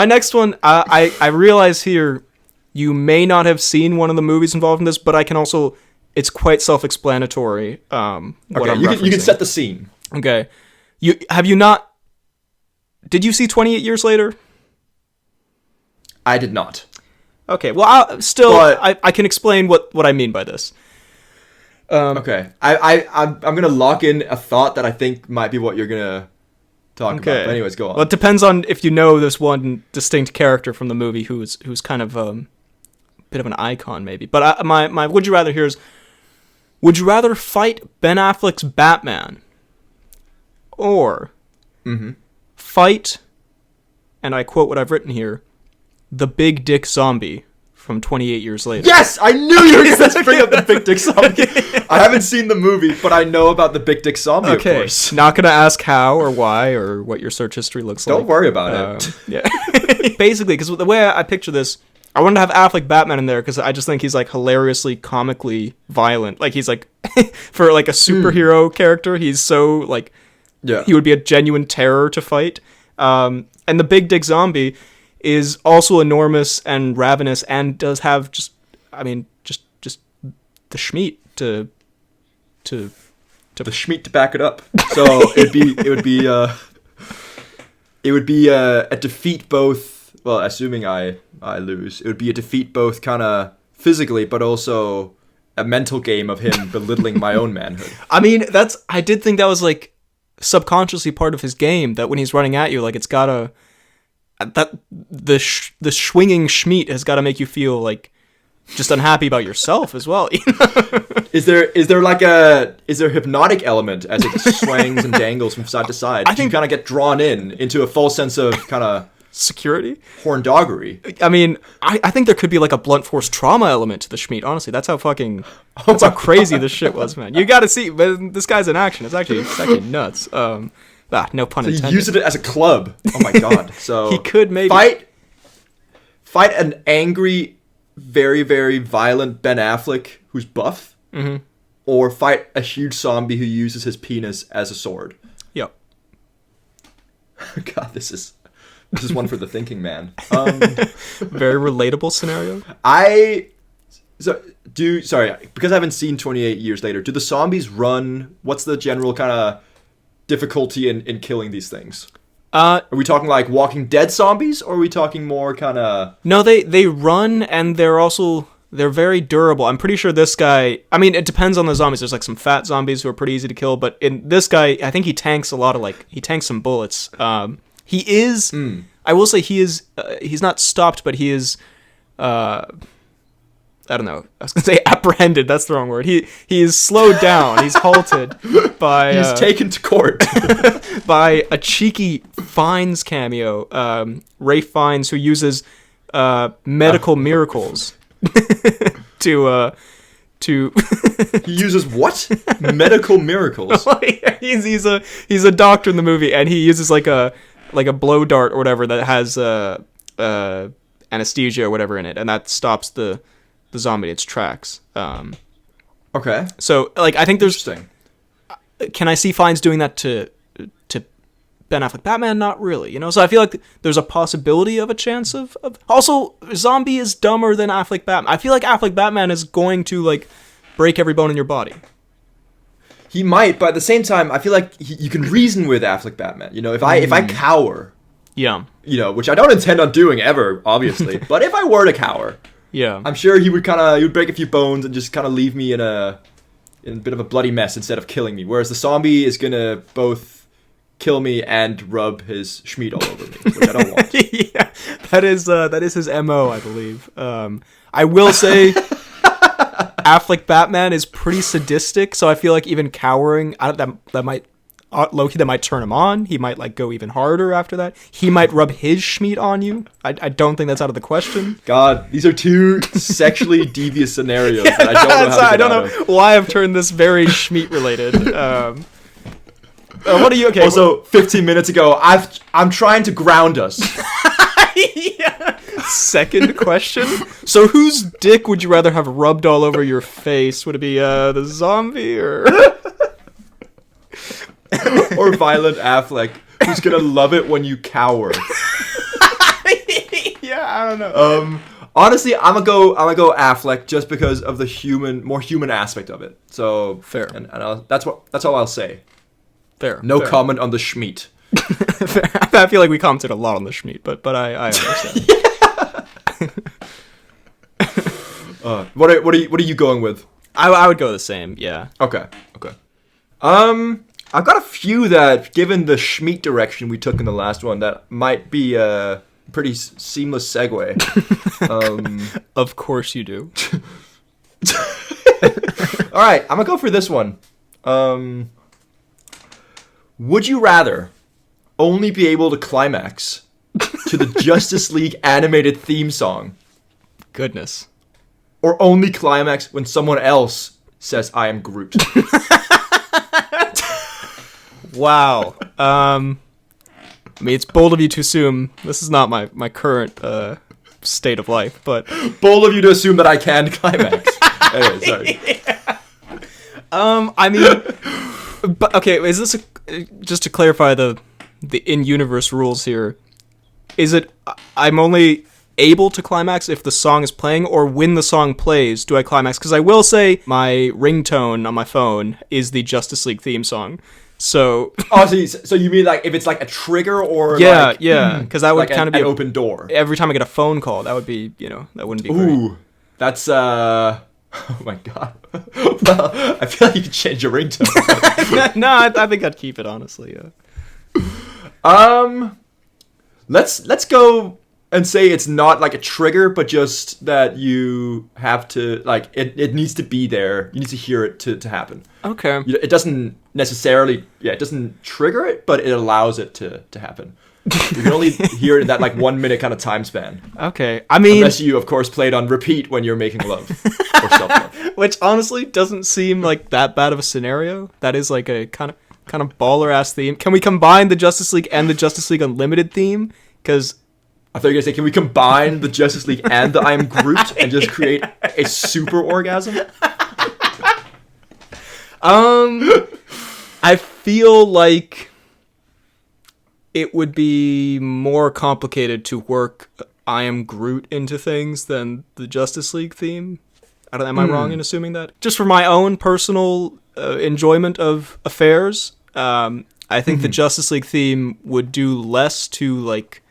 next one, I realize here you may not have seen one of the movies involved in this, but I can also, it's quite self-explanatory. What Okay, I'm you can referencing. set the scene. Okay, did you see 28 Years Later? I did not. Okay, well, I can explain what I mean by this. Okay, I'm gonna lock in a thought that I think might be what you're gonna talk about. But anyways, go on. Well, it depends on if you know this one distinct character from the movie who's kind of a bit of an icon, maybe. But my would you rather here is: would you rather fight Ben Affleck's Batman, or fight, and I quote what I've written here, the Big Dick Zombie from 28 Years Later? Yes, I knew you were gonna bring up the Big Dick Zombie. I haven't seen the movie, but I know about the Big Dick Zombie. Of Okay, course. not gonna ask how or why or what your search history looks like. Don't worry about it. Yeah. Basically, because the way I picture this, I wanted to have Affleck Batman in there because I just think he's like hilariously comically violent. Like he's like for like a superhero character, he's so like he would be a genuine terror to fight. And the Big Dick Zombie is also enormous and ravenous and does have just the schmeat to the schmeat to back it up. So it would be a defeat both. Well, assuming I lose, it would be a defeat both kind of physically, but also a mental game of him belittling my own manhood. I mean, I did think that was like subconsciously part of his game. That when he's running at you, like it's gotta the swinging schmeat has got to make you feel like just unhappy about yourself as well. You know? Is there a hypnotic element as it swings and dangles from side to side? I think you kind of get drawn into a false sense of kind of security, horndoggery. I mean, I think there could be like a blunt force trauma element to the schmeat. Honestly, that's how how crazy this shit was, man. You got to see, but this guy's in action. It's actually nuts. No pun intended. So you use it as a club. Oh my god. So he could maybe fight an angry, very, very violent Ben Affleck who's buff, or fight a huge zombie who uses his penis as a sword. Yep. God, this is one for the thinking man. Very relatable scenario. Because I haven't seen 28 Years Later, do the zombies run? What's the general kind of difficulty in killing these things? Are we talking like Walking Dead zombies, or are we talking more kind of... No, they run, and they're very durable. I'm pretty sure this guy... I mean, it depends on the zombies. There's like some fat zombies who are pretty easy to kill, but in this guy, I think he tanks a lot of he tanks some bullets. He is... I will say he is... he's not stopped, but he is... I don't know. I was going to say apprehended. That's the wrong word. He is slowed down. He's halted by... He's taken to court. by a cheeky Fiennes cameo. Ralph Fiennes, who uses medical miracles to... He uses what? Medical miracles? He's a doctor in the movie, and he uses like a blow dart or whatever that has anesthesia or whatever in it, and that stops the zombie in its tracks. Okay. So, I think there's... Interesting. Can I see Fiennes doing that to Ben Affleck Batman? Not really, you know? So I feel like there's a possibility of a chance of... Also, Zombie is dumber than Affleck Batman. I feel like Affleck Batman is going to, break every bone in your body. He might, but at the same time, I feel like you can reason with Affleck Batman. You know, if I cower... Yeah. You know, which I don't intend on doing ever, obviously. But if I were to cower... Yeah, I'm sure he would break a few bones and just kind of leave me in a bit of a bloody mess instead of killing me. Whereas the zombie is gonna both kill me and rub his schmeat all over me, which I don't want. Yeah, that is his MO, I believe. I will say, Affleck Batman is pretty sadistic, so I feel like even cowering, that might. Loki, that might turn him on. He might go even harder after that. He might rub his schmeat on you. I don't think that's out of the question. God, these are two sexually devious scenarios that I don't know how to get I don't know why I've turned this very schmeat related. What are you? Okay. Also, 15 minutes ago, I'm trying to ground us. Yeah. Second question. So, whose dick would you rather have rubbed all over your face? Would it be the zombie or? Or Violent Affleck, who's gonna love it when you cower? Yeah, I don't know. Honestly, I'm gonna go Affleck just because of the more human aspect of it. So fair, and that's all I'll say. Fair. No fair. comment on the schmeat. Fair. I feel like we commented a lot on the schmeat, but I understand. What are you going with? I would go the same. Yeah. Okay. I've got a few that, given the schmeat direction we took in the last one, that might be a pretty seamless segue. Of course you do. All right, I'm gonna go for this one. Would you rather only be able to climax to the Justice League animated theme song, Goodness, or only climax when someone else says "I am Groot"? Wow. I mean, it's bold of you to assume this is not my current state of life. But Bold of you to assume that I can climax. Anyway, sorry. I mean, but okay, is this just to clarify the in-universe rules here? Is it I'm only able to climax if the song is playing, or when the song plays do I climax? Because I will say my ringtone on my phone is the Justice League theme song. So So you mean like if it's like a trigger or yeah, like, yeah, because that would like kind of be an open door. every time I get a phone call. That would be, that wouldn't be great. Ooh, that's oh my god. Well, I feel like you could change your ringtone. No, I think I'd keep it, honestly. Yeah. Let's go and say it's not like a trigger, but just that you have to like it needs to be there. You need to hear it to happen. Okay. It doesn't necessarily it doesn't trigger it, but it allows it to happen. You can only hear it in that like 1 minute kind of time span. Okay. I mean, Unless you, of course, play it on repeat when you're making love or self-love. which honestly doesn't seem like that bad of a scenario. That is like a kind of baller ass theme. Can we combine the Justice League and the Justice League Unlimited theme? Because I thought you were gonna say, can we combine the Justice League and the I Am Groot and just create a super orgasm? I feel like it would be more complicated to work I Am Groot into things than the Justice League theme. Am I wrong in assuming that? Just for my own personal enjoyment of affairs, I think the Justice League theme would do less to like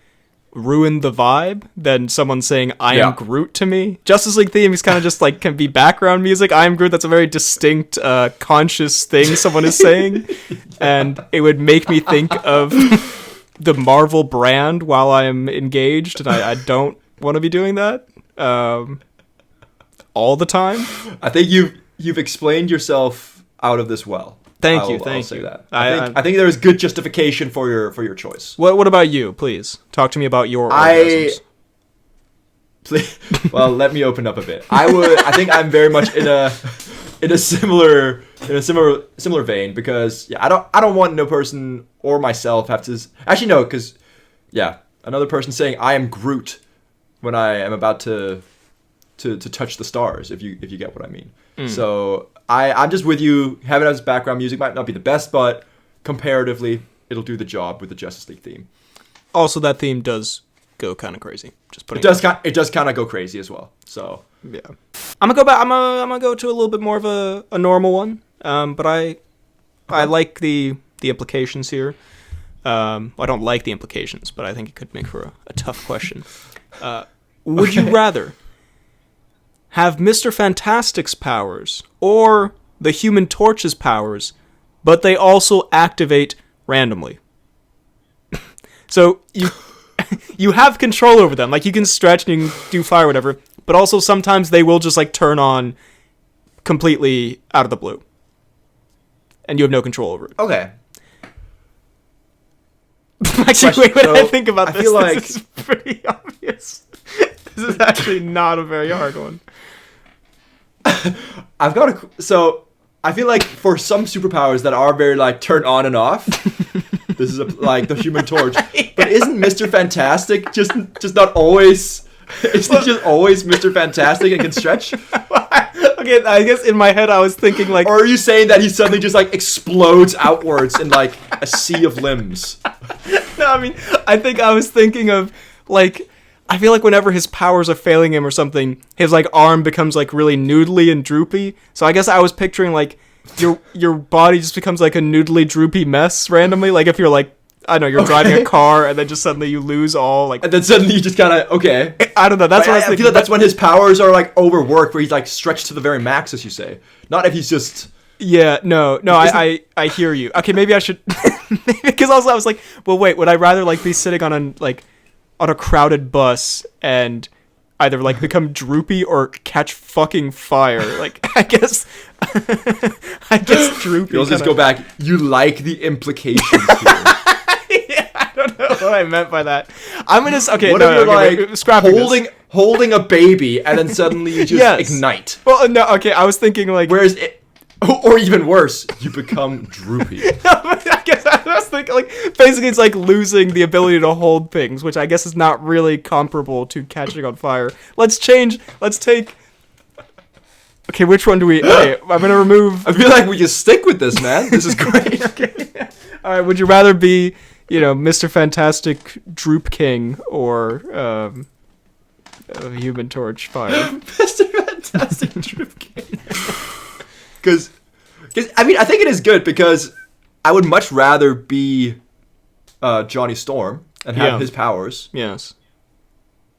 ruin the vibe than someone saying I am Groot to me. Justice League theme is kind of just like can be background music. I am Groot, that's a very distinct conscious thing someone is saying, and it would make me think of the Marvel brand while I'm engaged, and I don't want to be doing that all the time. I think you've explained yourself out of this well. Thank you. I'll say that. I think there is good justification for your choice. What about you? Please talk to me about your orgasms. Well, let me open up a bit. I think I'm very much in a similar vein, because I don't want no person or myself have to actually no, because another person saying I am Groot when I am about to touch the stars, if you get what I mean. So I'm just with you. Having it as background music might not be the best, but comparatively it'll do the job with the Justice League theme. Also, that theme does go kind of crazy. Just putting it does kind of go crazy as well. So yeah, I'm gonna go back. I'm gonna go to a little bit more of a normal one. But I like the implications here. I don't like the implications, but I think it could make for a tough question. Would you rather have Mr. Fantastic's powers or the Human Torch's powers, but they also activate randomly? So you have control over them. Like, you can stretch and you can do fire or whatever, but also sometimes they will just like turn on completely out of the blue, and you have no control over it. okay. Actually, wait, when So, I think about this, I feel like this is pretty obvious. This is actually not a very hard one. So I feel like for some superpowers that are very like turn on and off, this is like the Human Torch. But isn't Mr. Fantastic just not always? Isn't he just always Mr. Fantastic and can stretch? Okay, I guess in my head I was thinking like, Or are you saying that he suddenly just like explodes outwards in like a sea of limbs? no, I mean, I think I was thinking of like, I feel like whenever his powers are failing him or something, his like arm becomes like really noodly and droopy. So I guess I was picturing like your body just becomes like a noodly droopy mess randomly. Like if you're like, I don't know, you're driving a car and then just suddenly you lose all like. And then suddenly you just kind of okay. I don't know. That's what I was I thinking. feel like that's when his powers are like overworked, where he's like stretched to the very max, as you say. Not if he's just. Yeah, no, I hear you. Okay, maybe I should, because also I was like, well, wait, would I rather like be sitting on a crowded bus and either like become droopy or catch fucking fire? Like, I guess droopy. You'll just go back. You like the implications here. Yeah, I don't know what I meant by that. I'm gonna okay. What no, if you're okay, like wait, scrapping this. holding a baby and then suddenly you just Yes. ignite? Well, no, okay. I was thinking like, Whereas it, or even worse, you become droopy. I guess I was thinking, like, basically it's like losing the ability to hold things, which I guess is not really comparable to catching on fire. Let's take... Okay, which one do we... Okay, I'm going to remove... I feel like we just stick with this, man. This is great. Okay. All right, would you rather be, Mr. Fantastic Droop King or a Human Torch Fire? Mr. Fantastic Droop King. Because, I mean, I think it is good because I would much rather be Johnny Storm and have his powers. Yes.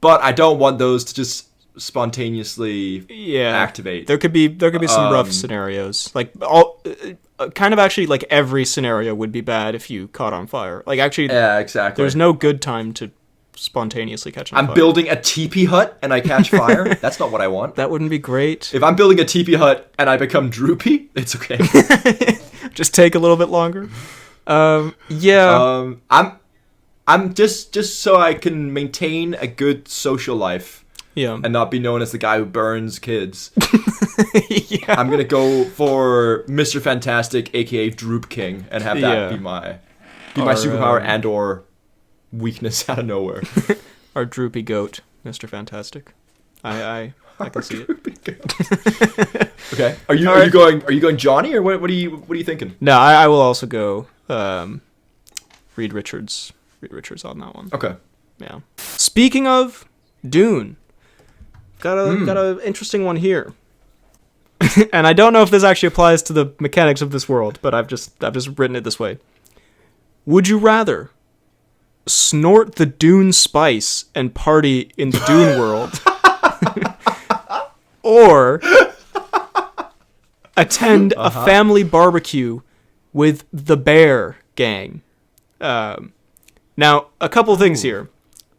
But I don't want those to just spontaneously activate. There could be some rough scenarios. Like kind of actually like every scenario would be bad if you caught on fire. Like actually, yeah, exactly. There's no good time to spontaneously catch on fire. I'm building a teepee hut and I catch fire. That's not what I want. That wouldn't be great. If I'm building a teepee hut and I become droopy, it's okay. Just take a little bit longer. Yeah. I'm just so I can maintain a good social life. Yeah. And not be known as the guy who burns kids. Yeah. I'm gonna go for Mr. Fantastic, aka Droop King, and have that be my superpower and or weakness out of nowhere. Our droopy goat, Mr. Fantastic. I can see it. Okay. Are you going Johnny or what are you thinking? No, I will also go Reed Richards. Reed Richards on that one. Okay. Yeah. Speaking of Dune. Got a interesting one here. And I don't know if this actually applies to the mechanics of this world, but I've just written it this way. Would you rather snort the Dune spice and party in the Dune world, or attend a family barbecue with the Bear Gang? Now, a couple things here.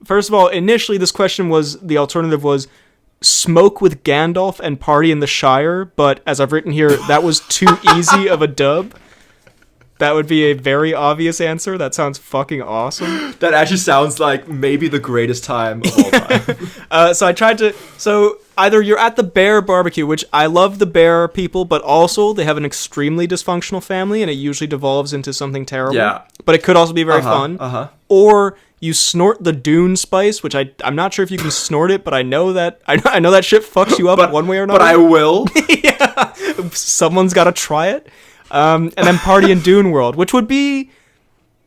First of all, initially this question was, the alternative was smoke with Gandalf and party in the Shire, but as I've written here, that was too easy of a dub. That would be a very obvious answer. That sounds fucking awesome. That actually sounds like maybe the greatest time of all time. So I tried to... So either you're at the Bear barbecue, which I love the Bear people, but also they have an extremely dysfunctional family, and it usually devolves into something terrible. Yeah. But it could also be very fun. Or you snort the Dune spice, which I'm not sure if you can snort it, but I know that shit fucks you up one way or another. But I will. Yeah. Someone's got to try it. And then party in Dune World, which would be,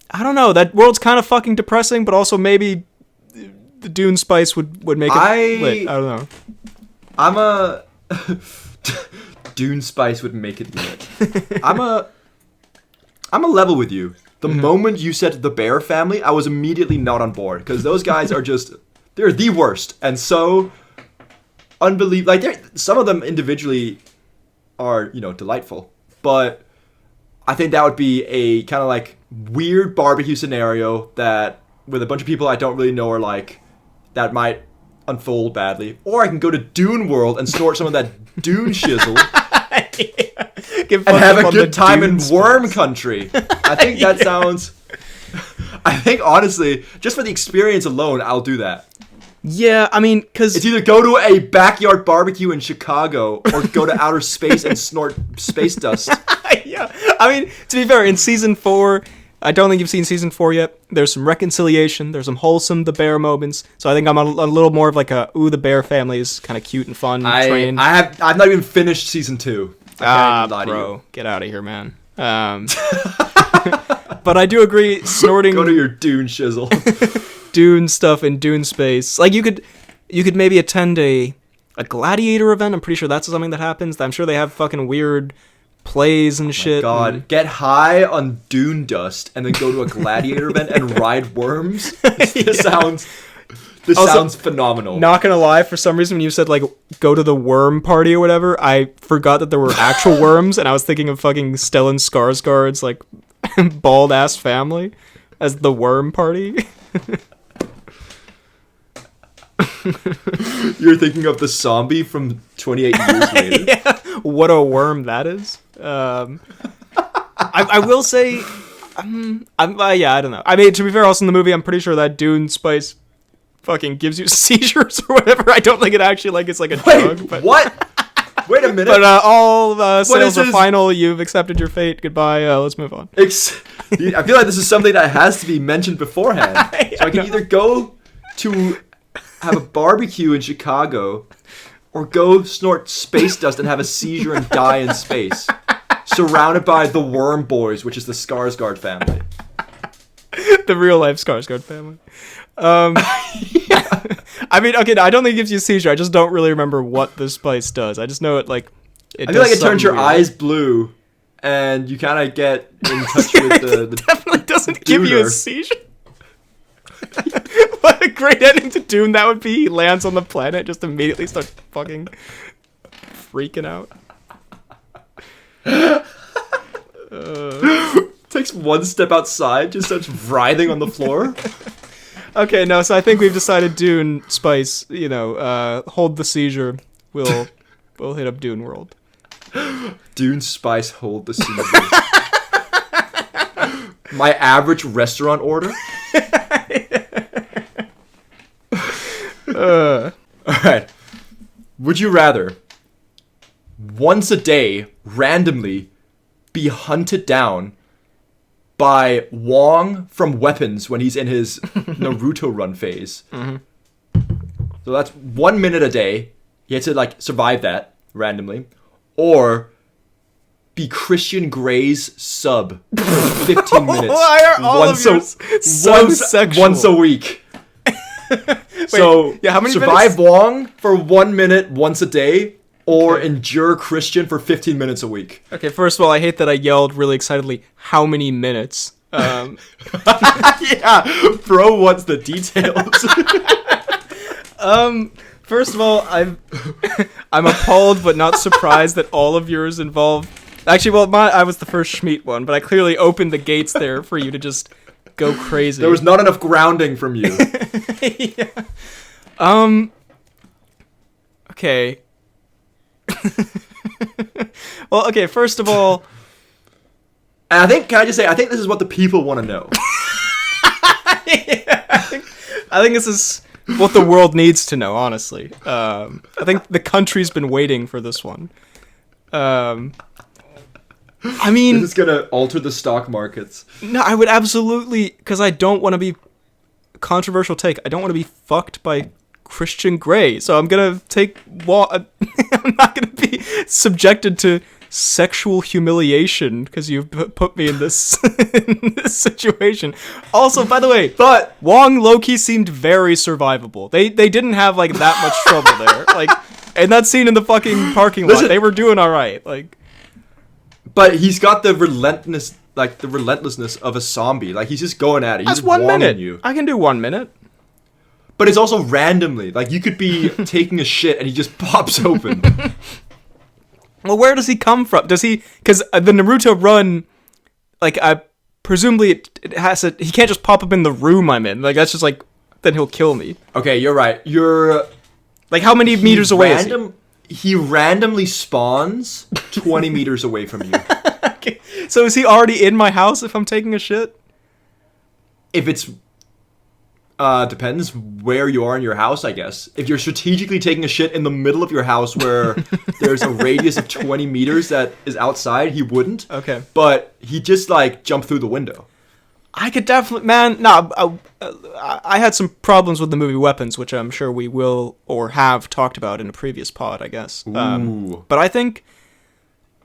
I don't know, that world's kind of fucking depressing, but also maybe the Dune spice would make it lit. I don't know. Dune spice would make it lit. I'm a level with you. The moment you said the Bear family, I was immediately not on board, because those guys are they're the worst, and so unbelievable. Like, some of them individually are, delightful, but I think that would be a kind of like weird barbecue scenario that with a bunch of people I don't really know or like, that might unfold badly. Or I can go to Dune World and snort some of that Dune shizzle and have a good time in Worm Country. I think that sounds... I think, honestly, just for the experience alone, I'll do that. Yeah, I mean, because... It's either go to a backyard barbecue in Chicago or go to outer space and snort space dust. Yeah, I mean, to be fair, in Season 4, I don't think you've seen Season 4 yet, there's some reconciliation, there's some wholesome The Bear moments, so I think I'm a little more of like the Bear family is kind of cute and fun. I've not even finished Season 2. Bro, get out of here, man. But I do agree, snorting... Go to your Dune shizzle. Dune stuff in Dune space. Like, you could maybe attend a gladiator event. I'm pretty sure that's something that happens. I'm sure they have fucking weird plays and shit. God, get high on Dune dust and then go to a gladiator event and ride worms. This sounds phenomenal. Not gonna lie, for some reason when you said like go to the worm party or whatever, I forgot that there were actual worms, and I was thinking of fucking Stellan Skarsgård's like bald ass family as the worm party. You're thinking of the zombie from 28 years later. Yeah, what a worm that is. I will say, I don't know. I mean, to be fair, also in the movie, I'm pretty sure that Dune spice fucking gives you seizures or whatever. I don't think it actually it's like a drug. But What? Wait a minute. But all sales are his- final. You've accepted your fate. Goodbye. Let's move on. I feel like this is something that has to be mentioned beforehand. So I can either go to have a barbecue in Chicago, or go snort space dust and have a seizure and die in space, surrounded by the Worm Boys, which is the Skarsgård family. The real life Skarsgård family. I mean, okay, I don't think it gives you a seizure. I just don't really remember what this place does. I just know it like. I feel like it turns your eyes blue, and you kind of get in touch with the definitely doesn't give you a Dooner. seizure. What a great ending to Dune that would be. He lands on the planet, just immediately starts fucking freaking out. takes one step outside, just starts writhing on the floor. Okay, no, so I think we've decided Dune, Spice, hold the seizure. We'll hit up Dune World. Dune Spice hold the seizure. My average restaurant order. Alright. Would you rather once a day randomly be hunted down by Wong from Weapons when he's in his Naruto run phase? Mm-hmm. So that's 1 minute a day. You have to like survive that randomly. Or be Christian Grey's sub for 15 minutes. Why are all of yours so sexual? Once a week. So yeah, how many survive minutes? Wong for 1 minute once a day, or endure Christian for 15 minutes a week. Okay, first of all, I hate that I yelled really excitedly, how many minutes? Yeah, bro wants the details. First of all, I'm appalled but not surprised that all of yours involve. Actually, well, I was the first Schmeat one, but I clearly opened the gates there for you to just go crazy. There was not enough grounding from you. Yeah. Okay. Well, okay, first of all, And I think, can I just say, I think this is what the people want to know. yeah, I think this is what the world needs to know, honestly. I think the country's been waiting for this one. I mean, This is going to alter the stock markets. no, I would absolutely, because I don't want to be, controversial take, I don't want to be fucked by Christian Grey, so I'm gonna take, I'm not gonna be subjected to sexual humiliation because you've put me in this, in this situation. Also, by the way, But Wong low-key seemed very survivable. They didn't have like that much trouble there. Like, in that scene in the fucking parking lot, Listen- they were doing all right. Like, But he's got the relentlessness of a zombie. Like, he's just going at it. He's that's just 1 wonging minute. you. I can do 1 minute. But it's also randomly. Like, you could be taking a shit and he just pops open. Well, where does he come from? Does he? Because the Naruto run, like, presumably it has to. He can't just pop up in the room I'm in. Like, that's just like, then he'll kill me. Okay, you're right. Like, how many meters away is he? He randomly spawns 20 meters away from you. Okay. So is he already in my house if I'm taking a shit? If it's depends where you are in your house, I guess. If you're strategically taking a shit in the middle of your house where there's a radius of 20 meters that is outside, he wouldn't. Okay. But he just like jumped through the window. I could definitely, man. No, I had some problems with the movie Weapons, which I'm sure we will or have talked about in a previous pod, I guess. Ooh. But I think,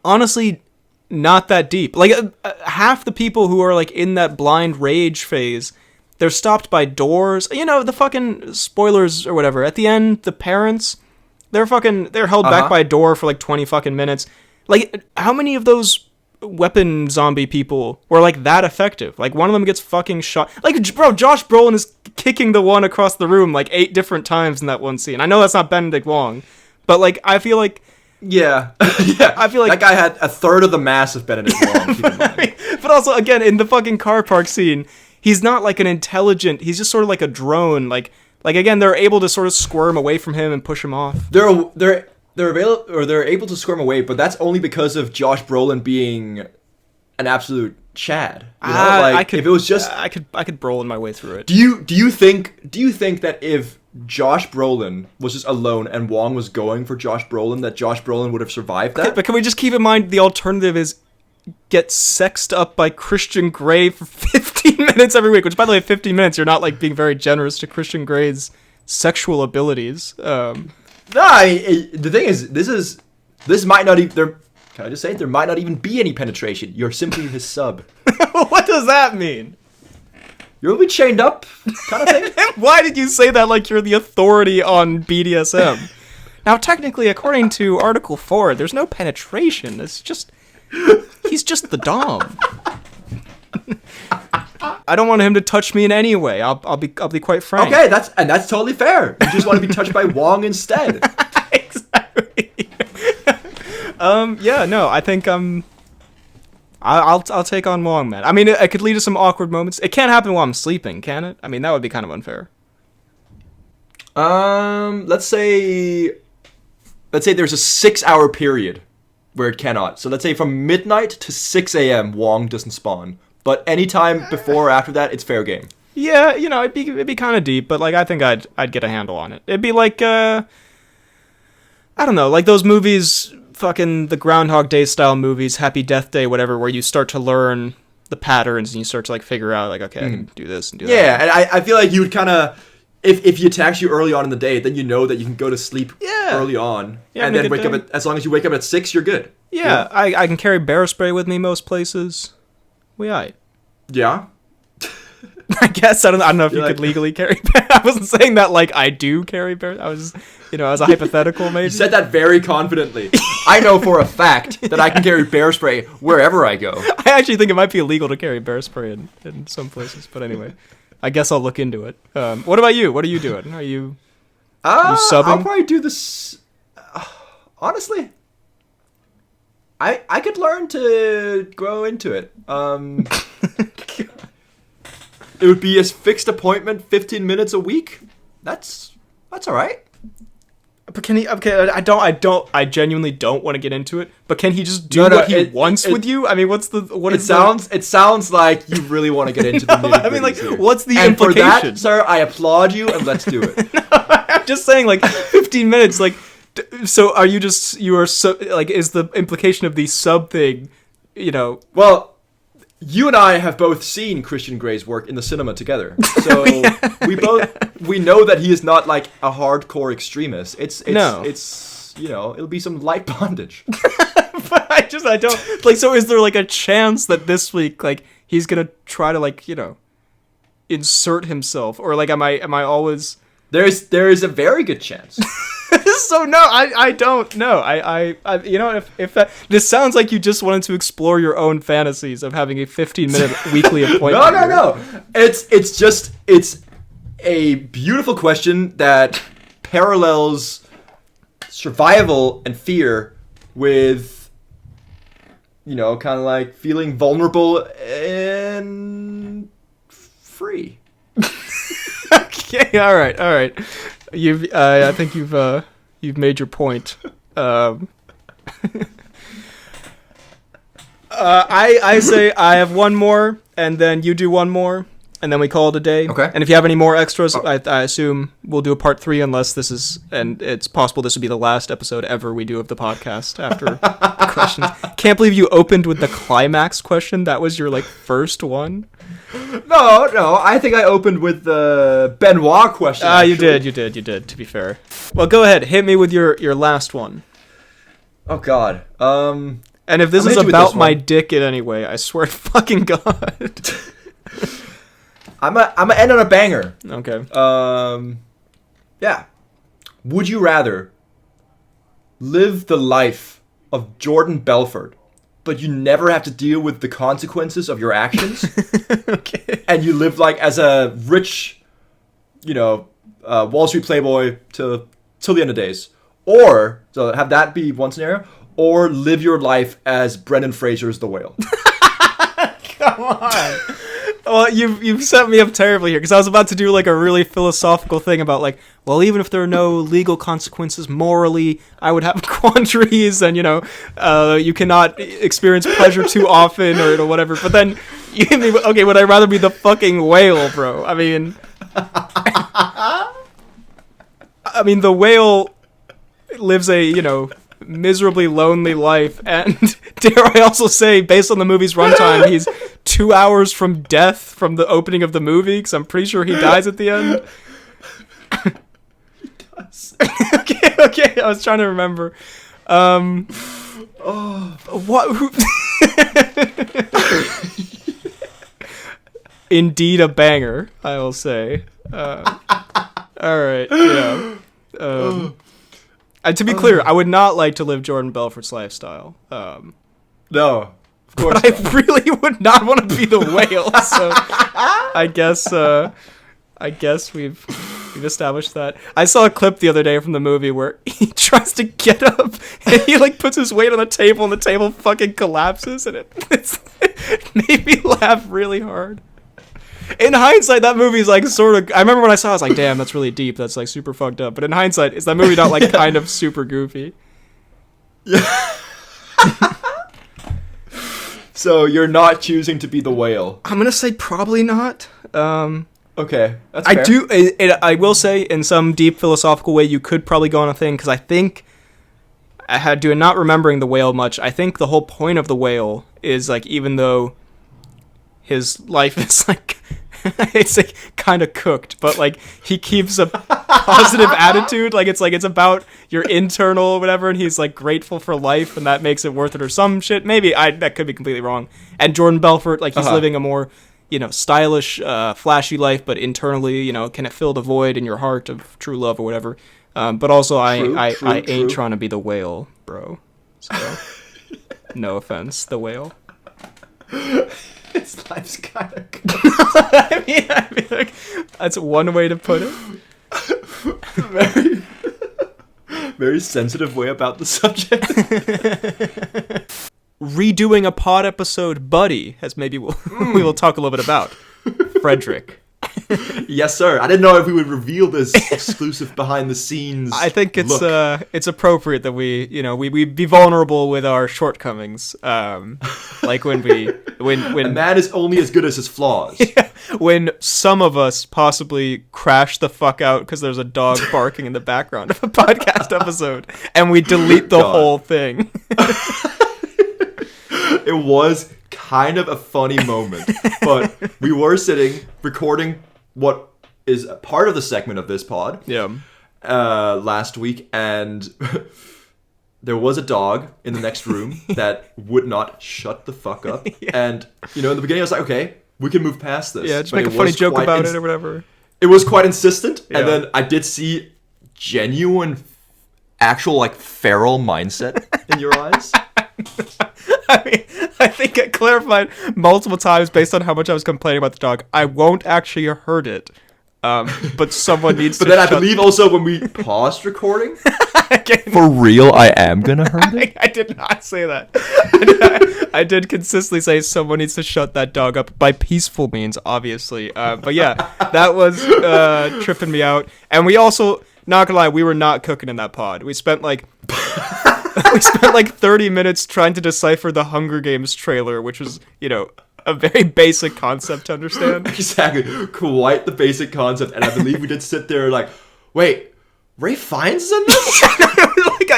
honestly, not that deep. Like, half the people who are like in that blind rage phase, they're stopped by doors. You know, the fucking spoilers or whatever. At the end, the parents, they're held back by a door for like 20 fucking minutes. Like, how many of those weapon zombie people were like that effective? Like, one of them gets fucking shot. Like, bro, Josh Brolin is kicking the one across the room like 8 different times in that one scene. I know that's not Benedict Wong, but like, I feel like, Yeah. Yeah. I feel like that guy had a third of the mass of Benedict Wong. Keep in mind. but also, again, in the fucking car park scene, he's not like an intelligent, he's just sort of like a drone. Like again, they're able to sort of squirm away from him and push him off. They're able to squirm away, but that's only because of Josh Brolin being an absolute Chad. You know? Like, I could, if it was just, I could Brolin my way through it. do you think that if Josh Brolin was just alone and Wong was going for Josh Brolin, that Josh Brolin would have survived that. But can we just keep in mind the alternative is get sexed up by Christian Grey for 15 minutes every week, which, by the way, 15 minutes, you're not, like, being very generous to Christian Grey's sexual abilities. No, the thing is, this might not even, can I just say, there might not even be any penetration. You're simply his sub. What does that mean? You'll be chained up, kind of thing. Why did you say that like you're the authority on BDSM? Now, technically, according to Article 4, there's no penetration. It's just... He's just the dom. I don't want him to touch me in any way. I'll be quite frank. Okay, that's totally fair. You just want to be touched by Wong instead. Exactly. Yeah, no, I think I'll take on Wong, man. I mean, it could lead to some awkward moments. It can't happen while I'm sleeping, can it? I mean, that would be kind of unfair. Let's say there's a 6-hour period where it cannot. So let's say from midnight to 6 a.m. Wong doesn't spawn. But anytime before or after that, it's fair game. Yeah, you know, it'd be kind of deep, but like I think I'd get a handle on it. It'd be like I don't know, like those movies, fucking the Groundhog Day style movies, Happy Death Day, whatever, where you start to learn the patterns and you start to like figure out like, okay, I can do this and do that. Yeah, and I feel like you would kind of, if he attacks you early on in the day, then you know that you can go to sleep early on, and then wake up as long as you wake up at 6, you're good. Yeah, I can carry bear spray with me most places. We aight. Yeah. I guess I don't know if you could legally carry bear. I wasn't saying that like I do carry bear. I was, as a hypothetical maybe. You said that very confidently. I know for a fact that I can carry bear spray wherever I go. I actually think it might be illegal to carry bear spray in some places, but anyway, I guess I'll look into it. What about you? What are you doing? Are you subbing? I'll probably do this. Honestly, I could learn to grow into it. It would be a fixed appointment, 15 minutes a week. That's all right. But can he? Okay, I genuinely don't want to get into it. But can he just do what he wants with you? I mean, It sounds like you really want to get into the nitty-gritty. I mean, like, here. what's the and implication? For that, sir, I applaud you, and let's do it. No, I'm just saying, like, 15 minutes, like. So are you like, is the implication of the sub thing, Well, you and I have both seen Christian Grey's work in the cinema together. So we know that he is not like a hardcore extremist. It's it'll be some light bondage. But I don't like, so is there like a chance that this week like he's going to try to like, insert himself, or like am I always there is a very good chance. So no, I don't know. I if that, this sounds like you just wanted to explore your own fantasies of having a 15-minute weekly appointment. No. It's a beautiful question that parallels survival and fear with, kind of like feeling vulnerable and free. Okay, all right. I think you've made your point. I say I have one more, and then you do one more, and then we call it a day. Okay. And if you have any more extras, I assume we'll do a part 3, unless this is, and it's possible this would be the last episode ever we do of the podcast after the questions. Can't believe you opened with the climax question. That was your first one. No, I think I opened with the Benoit question. You did, to be fair. Well, go ahead, hit me with your last one. Oh, God. And if this is about my dick in any way, I swear to fucking God. I'm gonna end on a banger. Okay. Yeah. Would you rather live the life of Jordan Belfort, but you never have to deal with the consequences of your actions? Okay. And you live like as a rich, Wall Street playboy till the end of days. Or, so have that be one scenario, or live your life as Brendan Fraser's The Whale. Come on. Well, you've set me up terribly here, because I was about to do like a really philosophical thing about even if there are no legal consequences morally, I would have quandaries, and you cannot experience pleasure too often, or whatever. But then you hit me, okay, would I rather be the fucking whale, bro? I mean, I mean, the whale lives a, miserably lonely life, and dare I also say, based on the movie's runtime, he's 2 hours from death from the opening of the movie, because I'm pretty sure he dies at the end. He does. Okay, I was trying to remember. What? Indeed a banger, I will say. Alright, yeah. And to be clear, I would not like to live Jordan Belfort's lifestyle. No, of course. But I really would not want to be the whale. So I guess we've established that. I saw a clip the other day from the movie where he tries to get up and he like puts his weight on the table and the table fucking collapses, and it made me laugh really hard. In hindsight, that movie's like sort of. I remember when I saw it, I was like, damn, that's really deep. That's like super fucked up. But in hindsight, is that movie not like kind of super goofy? Yeah. So you're not choosing to be the whale. I'm gonna say probably not. Okay, that's I fair. do. I will say, in some deep philosophical way, you could probably go on a thing, because I think not remembering the whale much. I think the whole point of the whale is like, even though his life is like, it's like kind of cooked, but like he keeps a positive attitude. Like it's about your internal or whatever, and he's like grateful for life, and that makes it worth it or some shit. Maybe that could be completely wrong. And Jordan Belfort, like he's living a more, stylish, flashy life, but internally, can it fill the void in your heart of true love or whatever? But also, I ain't trying to be the whale, bro. So, no offense, the whale. His life's kind of good. I mean, like, that's one way to put it. Very, very sensitive way about the subject. Redoing a pod episode, Buddy, as maybe we will talk a little bit about. Frederick. Yes, sir. I didn't know if we would reveal this exclusive behind the scenes. I think look. It's appropriate that we be vulnerable with our shortcomings. Like when A man is only as good as his flaws. when some of us possibly crash the fuck out because there's a dog barking in the background of a podcast episode, and we delete the whole thing. It was kind of a funny moment, but we were sitting recording what is a part of the segment of this pod. Yeah. Last week, and there was a dog in the next room that would not shut the fuck up. Yeah. And in the beginning I was like, okay, we can move past this. Yeah, just make a funny joke about it or whatever. It was quite insistent, Yeah. and then I did see genuine, actual like feral mindset in your eyes. I mean, I think I clarified multiple times based on how much I was complaining about the dog. I won't actually hurt it, but someone needs to. But then I believe also when we paused recording, Again, for real, I am gonna hurt it. I did not say that. I did consistently say someone needs to shut that dog up by peaceful means, obviously. But yeah, that was tripping me out. And we also, not gonna lie, we were not cooking in that pod. We spent like 30 minutes trying to decipher the Hunger Games trailer, which was, a very basic concept to understand. Exactly, quite the basic concept. And I believe we did sit there like, wait, Ray Fiennes is in this?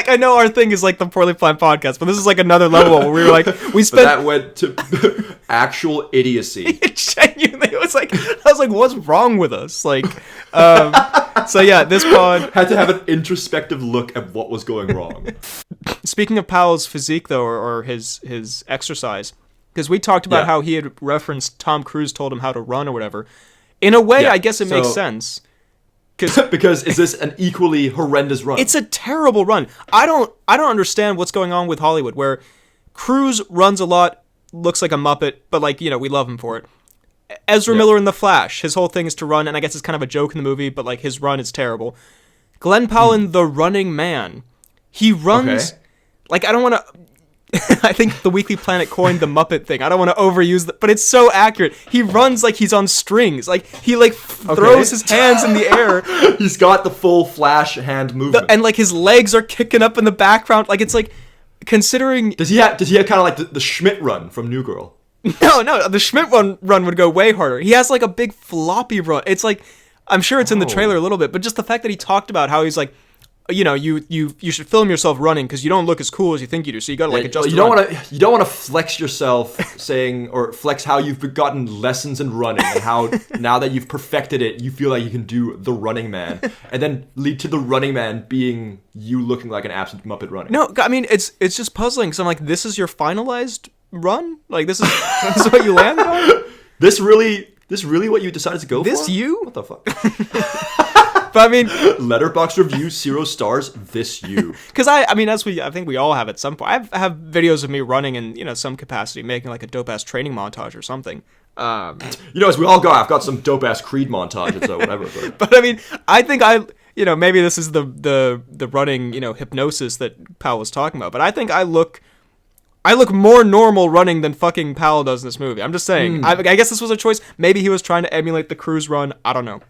I know our thing is like the Poorly Planned Podcast, but this is like another level where we were like, we spent. But that went to actual idiocy. It genuinely, I was like, what's wrong with us? Like, so yeah, this pod had to have an introspective look at what was going wrong. Speaking of Powell's physique, though, or his exercise, because we talked about how he had referenced Tom Cruise told him how to run or whatever. In a way, I guess it makes sense. Because is this an equally horrendous run? It's a terrible run. I don't understand what's going on with Hollywood, where Cruise runs a lot, looks like a Muppet, but like, we love him for it. Ezra Miller in The Flash, his whole thing is to run, and I guess it's kind of a joke in the movie, but like his run is terrible. Glenn Powell in The Running Man, he runs like, I don't want to. I think the Weekly Planet coined the Muppet thing. I don't want to overuse but it's so accurate. He runs like he's on strings. Like he throws his hands in the air. He's got the full Flash hand movement, and like his legs are kicking up in the background. Like it's like, considering. Does he have kind of like the Schmidt run from New Girl? No, the Schmidt run would go way harder. He has like a big floppy run. It's like, I'm sure it's in the trailer a little bit, but just the fact that he talked about how he's like, you know, you should film yourself running because you don't look as cool as you think you do. So you got to like adjust. You don't want to flex yourself saying or flex how you've gotten lessons in running and how now that you've perfected it, you feel like you can do the Running Man, and then lead to the Running Man being you looking like an absolute Muppet running. No, I mean it's just puzzling because I'm like, this is your finalized run? Like this is this is what you landed on? This really what you decided to go for? This you? What the fuck? But I mean, Letterboxd review 0 stars. This you? Because I mean, I think we all have at some point. I have videos of me running in some capacity, making like a dope ass training montage or something. As we all go, I've got some dope ass Creed montages or whatever. But I mean, I think maybe this is the running hypnosis that Powell was talking about. But I think I look more normal running than fucking Powell does in this movie. I'm just saying. I guess this was a choice. Maybe he was trying to emulate the Cruise run. I don't know.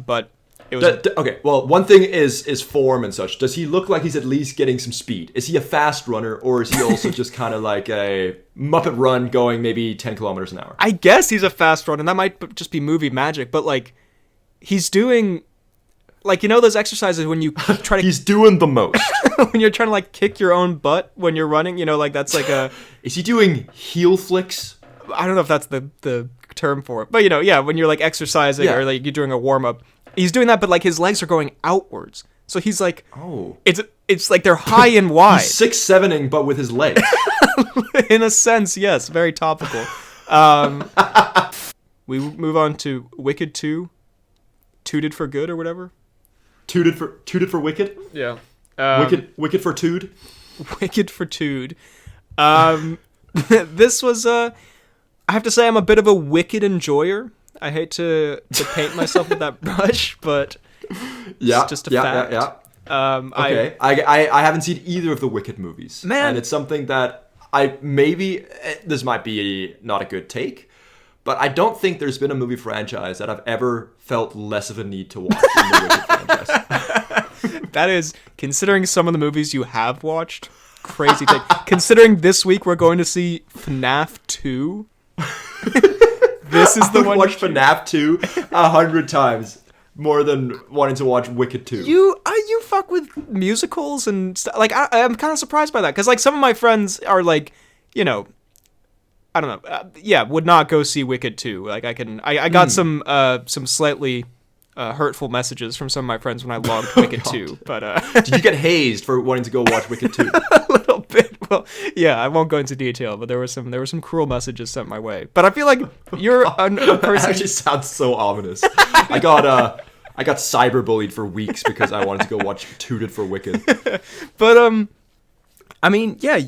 But. It was okay, well, one thing is form and such. Does he look like he's at least getting some speed? Is he a fast runner, or is he also just kind of like a Muppet run going maybe 10 kilometers an hour? I guess he's a fast runner, and that might just be movie magic, but like he's doing like those exercises when you try to he's doing the most. when you're trying to like kick your own butt when you're running, like that's like a Is he doing heel flicks? I don't know if that's the term for it. But when you're like exercising or like you're doing a warm up. He's doing that, but like his legs are going outwards. So he's like, it's like they're high and wide. He's 6'7"ing, but with his legs. In a sense, yes, very topical. We move on to Wicked 2, Tooted for Good or whatever. Tooted for Wicked. Yeah. Wicked for Tood. Wicked for Tood. This was I have to say I'm a bit of a Wicked enjoyer. I hate to paint myself with that brush, but it's just a fact. Okay. I haven't seen either of the Wicked movies. Man. And it's something that this might be not a good take, but I don't think there's been a movie franchise that I've ever felt less of a need to watch than the Wicked franchise. That is, considering some of the movies you have watched, crazy take. Considering this week we're going to see FNAF 2. This is the one. Watch FNAF 2 100 times more than wanting to watch Wicked 2. You fuck with musicals and stuff. Like I'm kind of surprised by that because like some of my friends are like, I don't know, would not go see Wicked 2. Like I got some slightly hurtful messages from some of my friends when I logged Wicked 2. But did you get hazed for wanting to go watch Wicked 2? A little bit. Well, yeah, I won't go into detail, but there were some cruel messages sent my way. But I feel like you're a person. That actually sounds so ominous. I got cyberbullied for weeks because I wanted to go watch Tooted for Wicked. But I mean, yeah,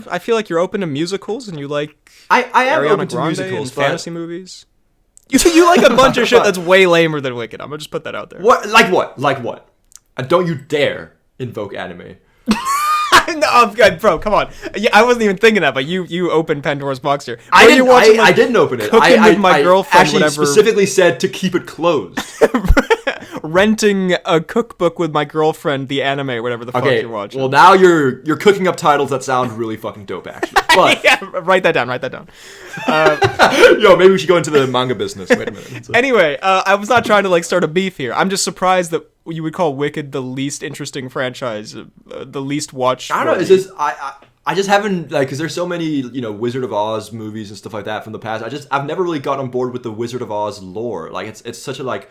I feel like you're open to musicals and you like I am Ariana open to Grande musicals, and but fantasy movies. You like a bunch of shit that's way lamer than Wicked. I'm gonna just put that out there. What? Like what? Like what? And don't you dare invoke anime. No, bro, come on. Yeah, I wasn't even thinking that, but you opened Pandora's box here. I didn't open it. Cooking with my girlfriend, actually whatever. Specifically said to keep it closed. Renting a cookbook with my girlfriend, the anime, or whatever the fuck you're watching. Well, now you're cooking up titles that sound really fucking dope, actually. But yeah, write that down. Yo, maybe we should go into the manga business. Wait a minute. Anyway, I was not trying to like start a beef here. I'm just surprised that you would call Wicked the least interesting franchise, the least watched. I don't know. It's just I just haven't because there's so many Wizard of Oz movies and stuff like that from the past. I've never really got on board with the Wizard of Oz lore. Like it's such a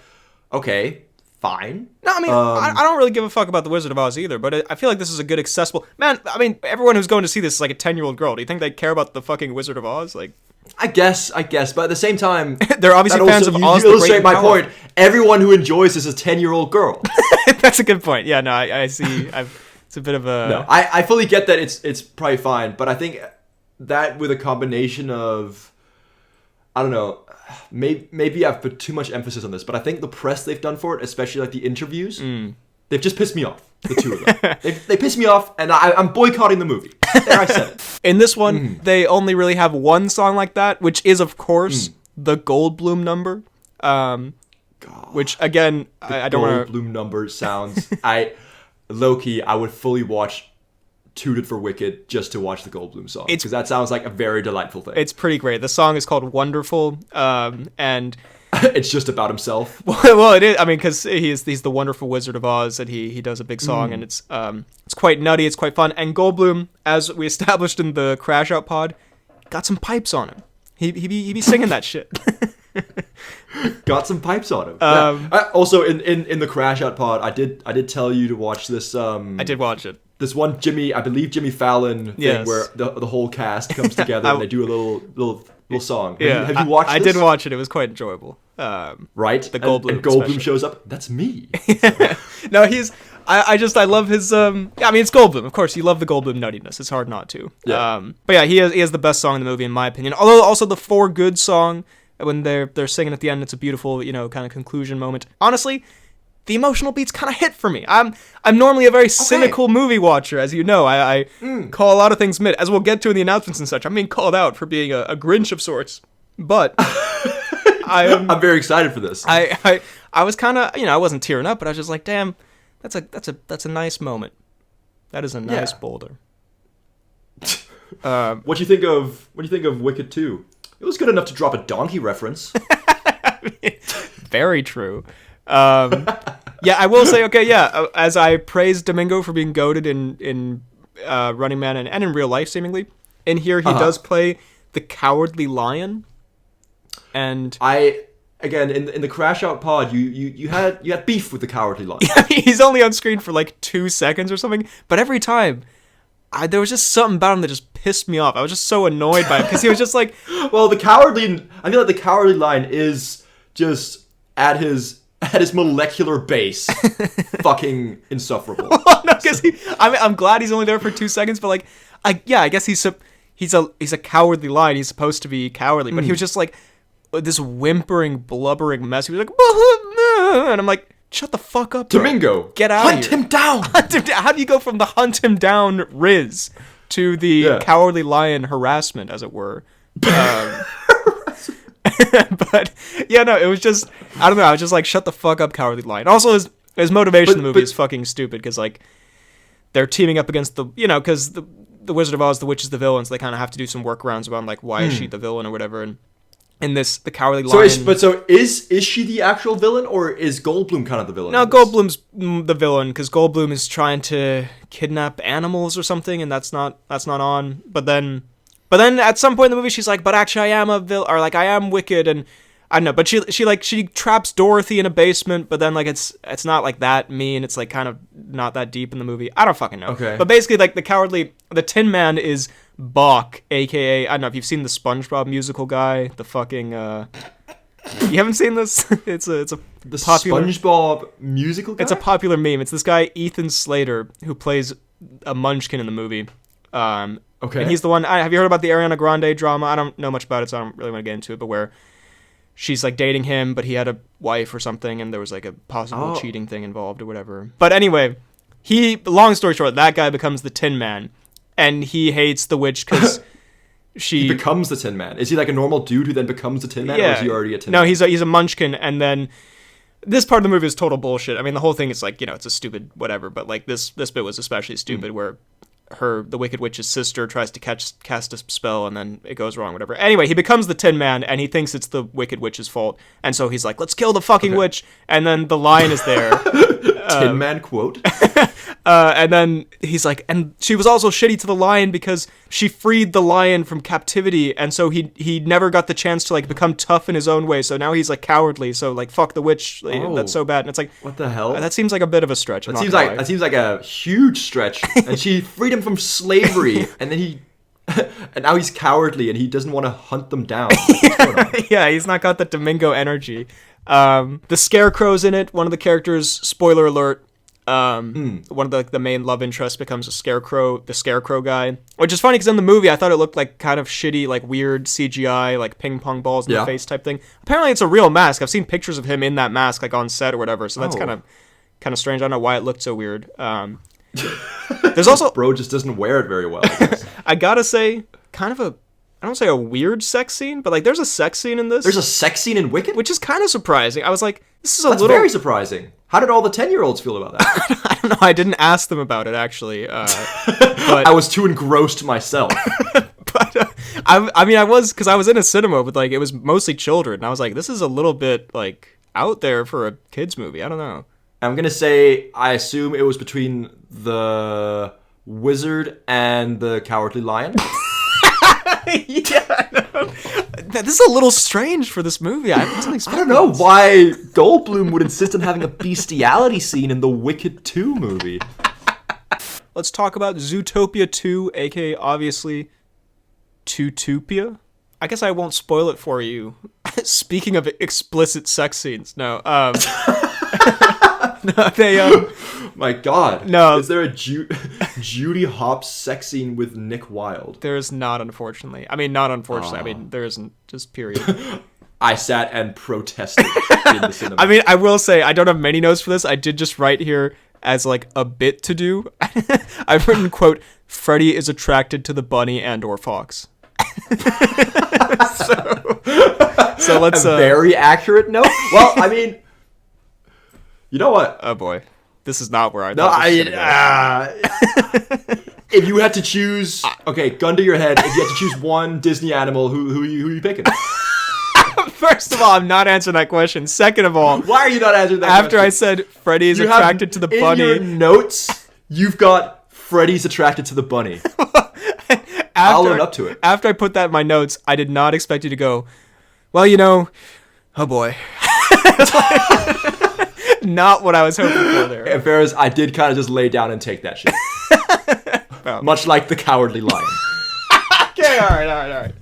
okay. Fine. No, I mean, I don't really give a fuck about the Wizard of Oz either, but I feel like this is a good accessible... Man, I mean, everyone who's going to see this is like a 10-year-old girl. Do you think they care about the fucking Wizard of Oz? Like, I guess, but at the same time... They're obviously fans of Oz you illustrate my point. Everyone who enjoys this is a 10-year-old girl. That's a good point. Yeah, no, I see. It's a bit of a... No, I fully get that it's probably fine, but I think that with a combination of... I don't know... Maybe I've put too much emphasis on this, but I think the press they've done for it, especially like the interviews, they've just pissed me off. The two of them, they pissed me off, and I'm boycotting the movie. There, I said it. In this one, they only really have one song like that, which is of course the Goldblum number. Which again, I don't want to. Goldblum number sounds. Low-key, I would fully watch Tooted for Wicked just to watch the Goldblum song, because that sounds like a very delightful thing. It's pretty great. The song is called Wonderful, and It's just about himself. Well, it is. I mean, because he's the wonderful Wizard of Oz, and he does a big song, and it's quite nutty. It's quite fun. And Goldblum, as we established in the Crash Out pod, got some pipes on him. He be singing that shit. Got some pipes on him. Also, in the Crash Out pod, I did tell you to watch this. I did watch it. This one Jimmy Fallon thing, Yes. where the whole cast comes together and they do a little song. Yeah, Have you watched this? I did watch it. It was quite enjoyable. Right? The Goldblum and Goldblum special. shows up. That's me. No, I love his. I mean, it's Goldblum. Of course, you love the Goldblum nuttiness. It's hard not to. Yeah. But yeah, he has the best song in the movie, in my opinion. Although also the For Good song, when they're singing at the end, it's a beautiful, kind of conclusion moment. Honestly, the emotional beats kind of hit for me. I'm normally a very cynical movie watcher, as you know. I call a lot of things mid, as we'll get to in the announcements and such. I'm being called out for being a Grinch of sorts, but I'm very excited for this. I was kind of, I wasn't tearing up, but I was just like, damn, that's a nice moment. That is a nice boulder. What do you think of Wicked 2? It was good enough to drop a donkey reference. Very true. Yeah, I will say, as I praise Domingo for being goated in Running Man and in real life, seemingly, in here he does play the Cowardly Lion. And again, in the Crash Out pod, you had beef with the Cowardly Lion. he's only on screen for like 2 seconds or something, but every time there was just something about him that just pissed me off. I was just so annoyed by him because he was just like, well, I feel like the Cowardly Lion is just at his molecular base fucking insufferable. no, because I'm glad he's only there for 2 seconds, but like, I guess he's a cowardly lion. He's supposed to be cowardly, but he was just like this whimpering, blubbering mess. He was like, and I'm like, shut the fuck up, bro. Domingo, get out hunt of here. him down. How do you go from the hunt him down Riz to the Cowardly Lion harassment, as it were? But yeah, no, it was just, I don't know. I was just like, shut the fuck up, Cowardly Lion. Also, his motivation in the movie is fucking stupid because like they're teaming up against because the Wizard of Oz, the witch is the villain, so they kind of have to do some workarounds about like why is she the villain or whatever. And in this, the Cowardly Lion. Is she the actual villain, or is Goldblum kind of the villain? No, Goldblum's the villain because Goldblum is trying to kidnap animals or something, and that's not on. But then at some point in the movie, she's like, "But actually, I am a villain," or like, "I am wicked," and I don't know. But she traps Dorothy in a basement, but then like it's not like that mean. It's like kind of not that deep in the movie. I don't fucking know. Okay. But basically, like the Tin Man is Bach, aka I don't know if you've seen the SpongeBob musical guy, the fucking. You haven't seen this? It's a the popular SpongeBob musical guy? It's a popular meme. It's this guy Ethan Slater who plays a Munchkin in the movie. Okay. And he's the one. Have you heard about the Ariana Grande drama? I don't know much about it, so I don't really want to get into it. But where she's like dating him, but he had a wife or something, and there was like a possible cheating thing involved or whatever. But anyway, long story short, that guy becomes the Tin Man, and he hates the witch because he becomes the Tin Man. Is he like a normal dude who then becomes the Tin Man, or is he already a Tin Man? No, he's a Munchkin, and then this part of the movie is total bullshit. I mean, the whole thing is like, it's a stupid whatever, but like this bit was especially stupid where the Wicked Witch's sister tries to cast a spell and then it goes wrong, whatever. Anyway, he becomes the Tin Man and he thinks it's the Wicked Witch's fault, and so he's like, let's kill the fucking witch, and then the lion is there. Tin Man quote. And then he's like, and she was also shitty to the lion because she freed the lion from captivity, and so he never got the chance to like become tough in his own way, so now he's like cowardly, so like fuck the witch. That's so bad. And it's like, what the hell? That seems like a bit of a stretch. That seems like a huge stretch. And she freed him from slavery, and then and now he's cowardly and he doesn't want to hunt them down. Yeah, he's not got the Domingo energy. The Scarecrow's in it. One of the characters, spoiler alert, one of the main love interests becomes the Scarecrow guy, which is funny because in the movie I thought it looked like kind of shitty, like weird CGI, like ping pong balls in the face type thing. Apparently it's a real mask. I've seen pictures of him in that mask, like on set or whatever. So that's kind of strange. I don't know why it looked so weird. There's also bro just doesn't wear it very well, I guess. I gotta say, kind of I don't say a weird sex scene, but like there's a sex scene in this. There's a sex scene in Wicked? Which is kind of surprising. I was like, That's very surprising. How did all the 10-year-olds feel about that? I don't know. I didn't ask them about it, actually. But I was too engrossed myself. But I mean, I was because I was in a cinema with like it was mostly children. And I was like, this is a little bit like out there for a kids movie. I don't know. I'm gonna say I assume it was between the Wizard and the Cowardly Lion. Yeah, I know. This is a little strange for this movie. I wasn't I expecting. don't know why Goldblum would insist on having a bestiality scene in the Wicked 2 movie. Let's talk about Zootopia 2, aka obviously Tutopia. I guess I won't spoil it for you. Speaking of explicit sex scenes, no. No, they My God. No. Is there a Judy Hopps sex scene with Nick Wilde? there is not, unfortunately. I mean, not unfortunately. I mean, there isn't. Just period. I sat and protested in the cinema. I mean, I will say I don't have many notes for this. I did just write here as like a bit to do. I've written, quote, Freddy is attracted to the bunny and or fox. So let's a very accurate note. Well, I mean, you know what? oh boy, this is not where I No, thought this was gonna go. if you had to choose, okay, gun to your head. If you had to choose one Disney animal, who you picking? First of all, I'm not answering that question. Second of all, Why are you not answering that? after I question? said Freddy is You have- attracted to the in bunny, your notes, you've got Freddy's attracted to the bunny. I'll own up to it. After I put that in my notes, I did not expect you to go, well, you know, oh boy. Not what I was hoping for there. And Ferris, I did kind of just lay down and take that shit. Oh. Much like the Cowardly Lion. Okay, all right.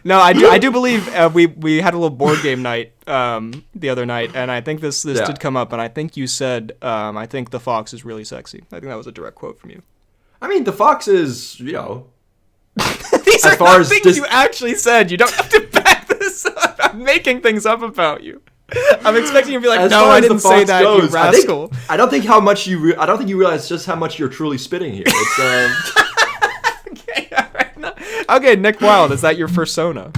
No, I do believe we had a little board game night the other night, and I think this Yeah. did come up, and I think you said I think the fox is really sexy. I think that was a direct quote from you. I mean, the fox is, you know, These As are far not as things dis- you actually said. You don't have to back this up. I'm making things up about you. I'm expecting you to be like, as no, far I as the didn't say fox that, goes, you rascal. I don't think how much you. I don't think you realize just how much you're truly spitting here. It's Okay, all right. No. Okay, Nick Wilde, is that your fursona?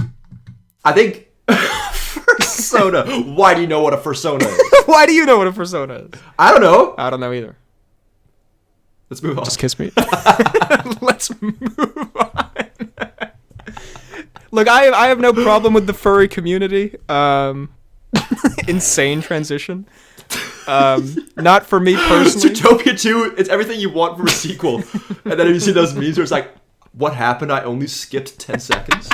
I think fursona. Why do you know what a fursona is? Why do you know what a fursona is? I don't know. I don't know either. Let's move on. Just kiss me. Let's move on. Look, I have no problem with the furry community. Insane transition. Not for me personally. Zootopia 2, it's everything you want from a sequel. And then you see those memes where it's like, what happened? I only skipped 10 seconds.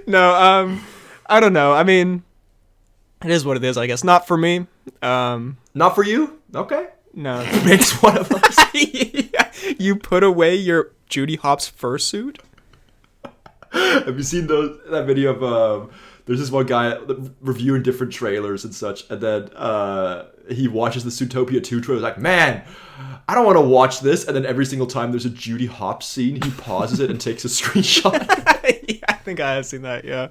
No, I don't know. I mean, it is what it is, I guess. Not for me. Not for you? Okay. No. Makes one of us. Yeah. You put away your Judy Hopps fursuit? Have you seen that video of there's this one guy reviewing different trailers and such, and then he watches the Zootopia 2 trailer, like, man, I don't want to watch this, and then every single time there's a Judy Hopps scene, he pauses it and takes a screenshot. Yeah, I think I have seen that, yeah.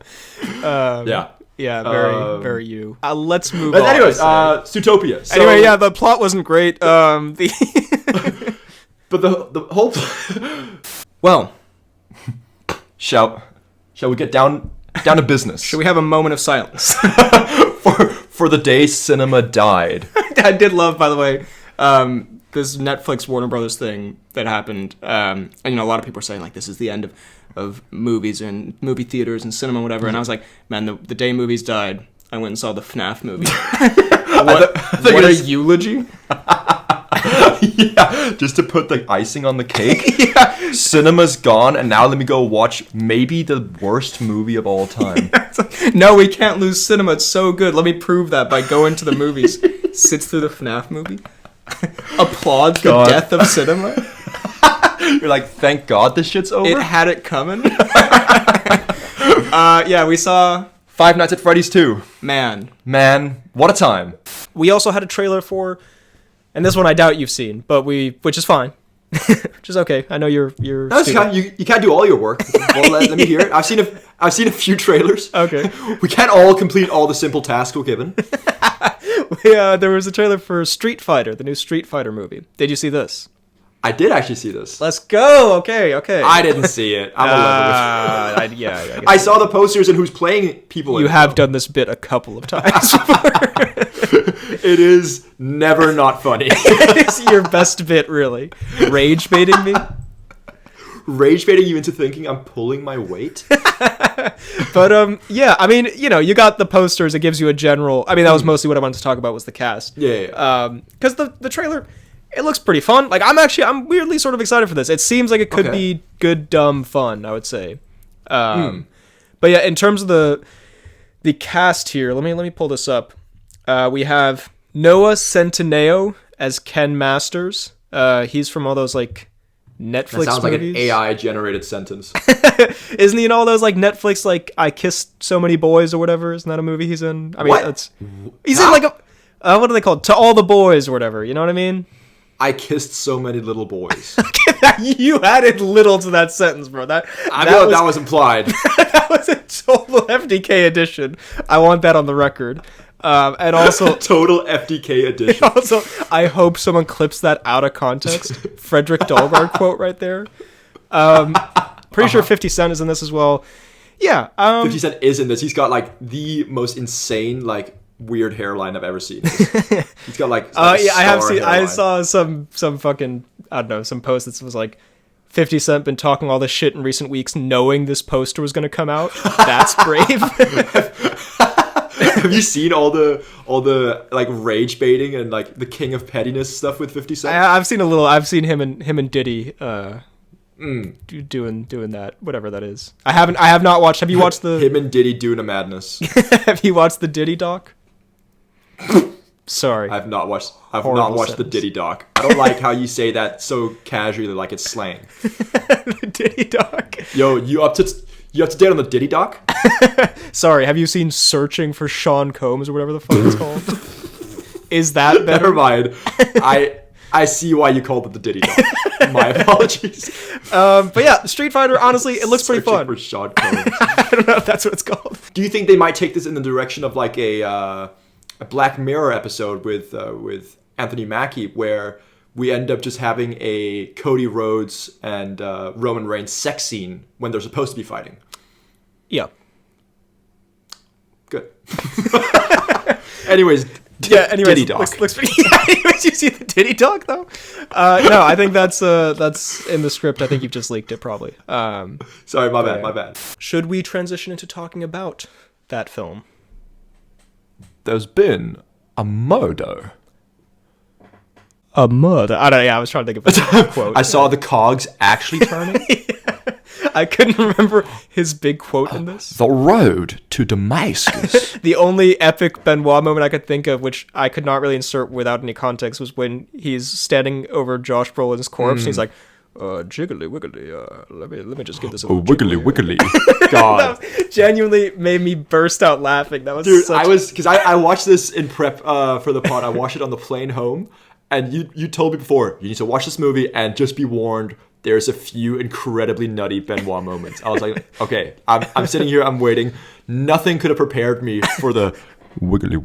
Yeah. Yeah, very you. Let's move But on. anyways, Zootopia. So, Anyway, yeah, the plot wasn't great. But the whole... Well, shall we get down to business? Should we have a moment of silence? for the day cinema died. I did love, by the way, this Netflix Warner Brothers thing that happened. And you know, a lot of people are saying like this is the end of movies and movie theaters and cinema, and whatever. And I was like, man, the day movies died, I went and saw the FNAF movie. What a eulogy! Yeah, just to put the icing on the cake. Yeah. Cinema's gone, and now let me go watch maybe the worst movie of all time. It's like, no, we can't lose cinema. It's so good. Let me prove that by going to the movies. Sits through the FNAF movie. Applauds the God. death of cinema. You're like, thank God this shit's over. It had it coming. Yeah, we saw Five Nights at Freddy's 2. Man. Man, what a time. We also had a trailer for, and this one I doubt you've seen, but which is fine. Which is okay. I know you're That's student. you can't do all your work. Well, let me hear it. I've seen a few trailers. Okay. We can't all complete all the simple tasks we're given. There was a trailer for Street Fighter, the new Street Fighter movie. Did you see this? I did actually see this. Let's go. Okay. I didn't see it. I'm a level. Yeah. I saw the posters and who's playing people. You in it, have though. done this bit a couple of times before. It is never not funny. It's your best bit, really. Rage baiting me. Rage baiting you into thinking I'm pulling my weight. But yeah, I mean, you got the posters. It gives you a general. I mean, that was mostly what I wanted to talk about was the cast. Yeah. Because the trailer, it looks pretty fun. Like I'm weirdly sort of excited for this. It seems like it could be good, dumb fun. I would say. But yeah, in terms of the cast here, let me pull this up. We have Noah Centineo as Ken Masters. He's from all those like Netflix That sounds movies. like an AI generated sentence. Isn't he in all those like Netflix like I Kissed So Many Boys or whatever? Isn't that a movie he's in? I mean, What? He's in like a what are they called? To All the Boys or whatever. You know what I mean? I kissed so many little boys. You added little to that sentence, bro. I know that was implied. That was a total FDK edition. I want that on the record. And also, Total FDK edition. also, I hope someone clips that out of context. Frederick Dahlgard quote right there. Pretty sure 50 Cent is in this as well. Yeah. 50 Cent is in this. He's got like the most insane, like weird hairline I've ever seen. He's got like Yeah, I have star seen. I hairline. saw some fucking I don't know some post that was like 50 Cent been talking all this shit in recent weeks, knowing this poster was going to come out. That's brave. Have you seen all the like rage baiting and like the King of Pettiness stuff with 50 Cent? I've seen a little. I've seen him and Diddy doing that, whatever that is. I have not watched. Have you watched the Him and Diddy doing a madness. Have you watched the Diddy doc? Sorry. I've not watched Horrible the sentence. Diddy doc. I don't like how you say that so casually, like it's slang. The Diddy doc. Yo, you up to date on the Diddy doc? Sorry, have you seen Searching for Sean Combs or whatever the fuck it's called? Is that better? Never mind. I see why you called it the Diddy doc. My apologies. But yeah, Street Fighter, honestly, it looks pretty Searching fun. for Sean Combs. I don't know if that's what it's called. Do you think they might take this in the direction of like a Black Mirror episode with Anthony Mackie, where we end up just having a Cody Rhodes and Roman Reigns sex scene when they're supposed to be fighting? Yeah. Good. Anyways, Diddy doc. Looks pretty. Anyways, you see the Diddy doc though? No, I think that's in the script. I think you've just leaked it probably. Sorry, my bad. Should we transition into talking about that film? There's been a murder. A murder. I don't know. Yeah, I was trying to think of a quote. I saw the cogs actually turning. I couldn't remember his big quote in this. The road to Damascus. The only epic Benoit moment I could think of, which I could not really insert without any context, was when he's standing over Josh Brolin's corpse and he's like, jiggly wiggly, let me just give this a little wiggly. God. That genuinely made me burst out laughing. That was Dude, I watched this in prep for the pod. I watched it on the plane home, and you told me before, you need to watch this movie and just be warned, there's a few incredibly nutty Benoit moments. I was like, okay, I'm sitting here, I'm waiting. Nothing could have prepared me for the wiggly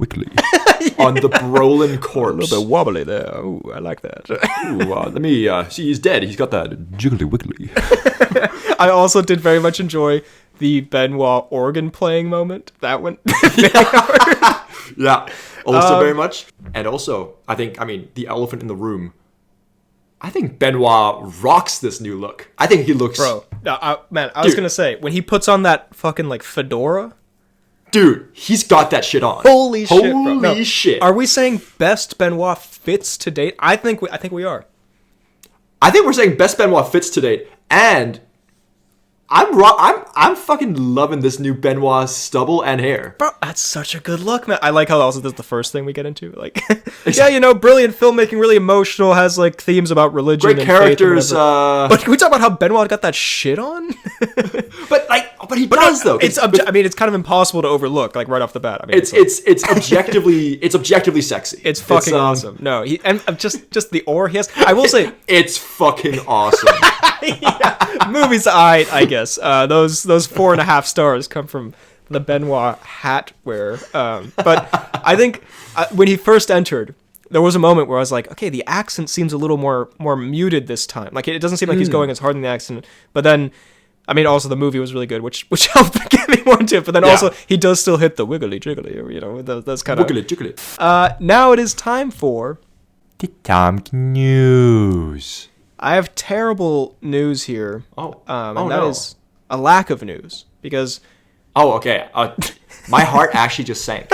on the Brolin corpse. a little bit wobbly there. Ooh, I like that. Ooh, let me see, he's dead. He's got that jiggly wiggly. I also did very much enjoy the Benoit organ playing moment. That went Yeah, also very much. And also, I mean, the elephant in the room. I think Benoit rocks this new look. I think he looks... Bro, I was going to say, when he puts on that fucking, like, fedora... Dude, he's got that shit on. Holy shit, bro. Holy shit. Are we saying best Benoit fits to date? I think we are. I think we're saying best Benoit fits to date, and I'm fucking loving this new Benoit stubble and hair. Bro, that's such a good look, man. I like how also this is the first thing we get into. Like, yeah, brilliant filmmaking, really emotional, has like themes about religion. Great and characters. faith and but can we talk about how Benoit got that shit on? but he does though. It's it's kind of impossible to overlook, like right off the bat. I mean, it's objectively sexy. It's fucking awesome. No, just the aura he has. I will say, it's fucking awesome. yeah, movie's alright, I guess. Those 4.5 stars come from the Benoit hat wear. But I think when he first entered, there was a moment where I was like, okay, the accent seems a little more muted this time. Like it doesn't seem like he's going as hard in the accent. But then I mean, also the movie was really good, which helped get me more into it. But then also he does still hit the wiggly jiggly, you know, that's kind of Wiggly jiggly. Now it is time for The Tom News. I have terrible news here. And that is a lack of news because Oh, okay. My heart actually just sank.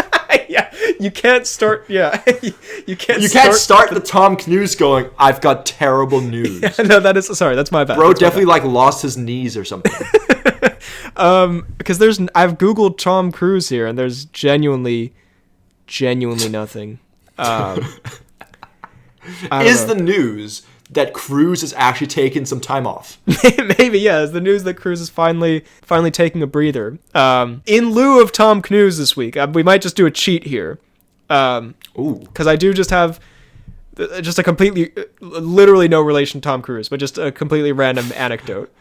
yeah, you can't start. Yeah, you can't. You can't start the Tom News going, I've got terrible news. No, that is sorry. That's my bad. Bro That's my definitely like lost his knees or something. because I've googled Tom Cruise here and there's genuinely nothing. Is the news that Cruise is actually taking some time off? Maybe, yeah. It's the news that Cruise is finally taking a breather. In lieu of Tom Cruise this week, we might just do a cheat here. Ooh. Because I do just have just a completely, literally no relation to Tom Cruise, but just a completely random anecdote.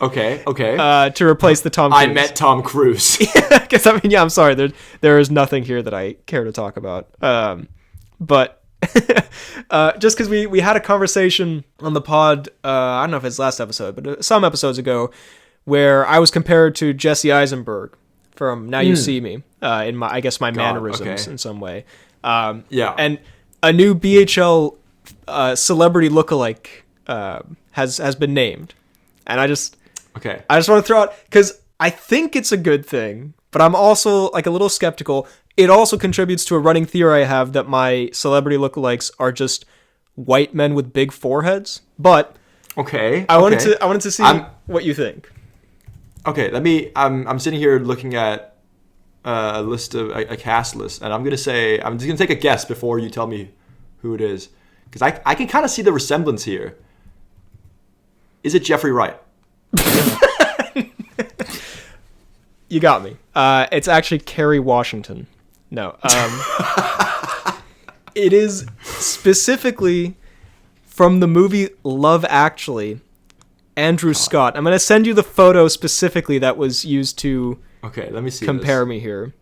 Okay. To replace the Tom Cruise. I met Tom Cruise. Because I mean, yeah, I'm sorry. There is nothing here that I care to talk about. But just because we had a conversation on the pod, I don't know if it's last episode, but some episodes ago, where I was compared to Jesse Eisenberg from Now You See Me, in my mannerisms in some way. Yeah. And a new BHL celebrity lookalike has been named, and I just want to throw out because I think it's a good thing, but I'm also like a little skeptical. It also contributes to a running theory I have that my celebrity lookalikes are just white men with big foreheads. But I wanted to see what you think. Okay, I'm sitting here looking at a list of a cast list, and I'm just gonna take a guess before you tell me who it is, because I can kind of see the resemblance here. Is it Jeffrey Wright? You got me. It's actually Kerry Washington. No. It is specifically from the movie Love Actually, Andrew Scott. I'm going to send you the photo specifically that was used to let me see compare this. me here.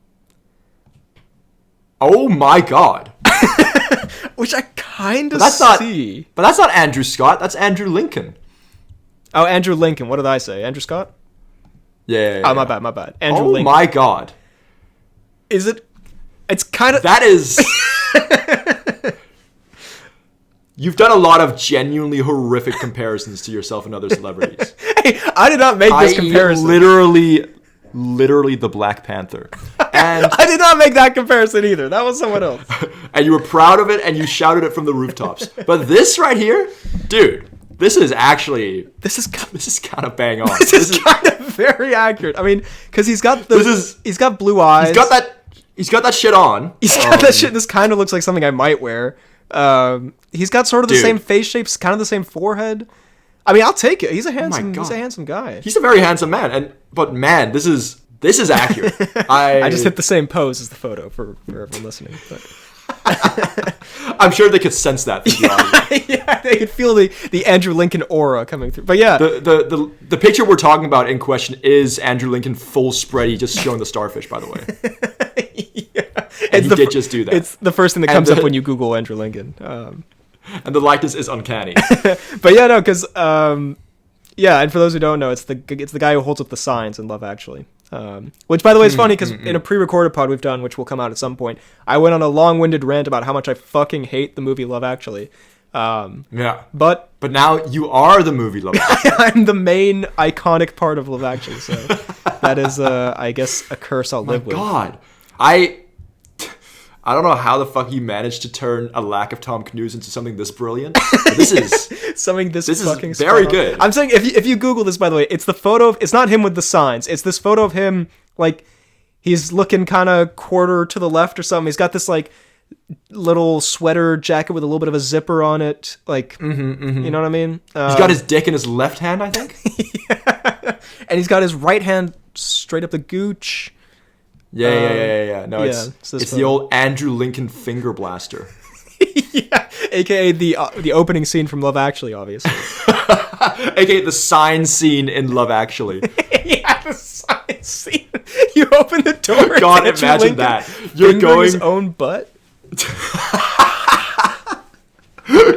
Oh my god. Which I kind of see. But that's not Andrew Scott. That's Andrew Lincoln. Oh, Andrew Lincoln. What did I say? Andrew Scott? Yeah. Oh, my bad. Andrew Lincoln. Oh my god. Is it? It's kind of... That is... You've done a lot of genuinely horrific comparisons to yourself and other celebrities. Hey, I did not make this comparison. Literally the Black Panther. And I did not make that comparison either. That was someone else. And you were proud of it and you shouted it from the rooftops. But this right here, dude, this is kind of bang on. This is kind of very accurate. I mean, because he's got blue eyes. He's got that shit on. He's got that shit. This kind of looks like something I might wear. He's got sort of the same face shapes, kind of the same forehead. I mean, I'll take it. He's a handsome guy. He's a very handsome man. But man, this is accurate. I just hit the same pose as the photo for everyone listening. But. I'm sure they could sense that. Yeah, they could feel the Andrew Lincoln aura coming through. But yeah, the picture we're talking about in question is Andrew Lincoln full spread. He just showing the starfish, by the way. Yeah. And he did just do that. It's the first thing that comes up when you Google Andrew Lincoln. And the likeness is uncanny. But yeah, no, because and for those who don't know, it's the guy who holds up the signs in Love Actually. Which, by the way, is funny because in a pre-recorded pod we've done, which will come out at some point, I went on a long-winded rant about how much I fucking hate the movie Love Actually. Yeah. But now you are the movie Love Actually. I'm the main iconic part of Love Actually, so that is, I guess, a curse I'll live with. God. I don't know how the fuck you managed to turn a lack of Tom Cruise into something this brilliant. But this is something this fucking is very good. I'm saying if you Google this, by the way, it's the photo. It's not him with the signs. It's this photo of him like he's looking kind of quarter to the left or something. He's got this like little sweater jacket with a little bit of a zipper on it. Like you know what I mean? He's got his dick in his left hand, I think. Yeah. And he's got his right hand straight up the gooch. Yeah. No, yeah, it's the old Andrew Lincoln finger blaster. Yeah, aka the opening scene from Love Actually, obviously. AKA the sign scene in Love Actually. Yeah, the sign scene. You open the door. God, imagine that. You're going his own butt.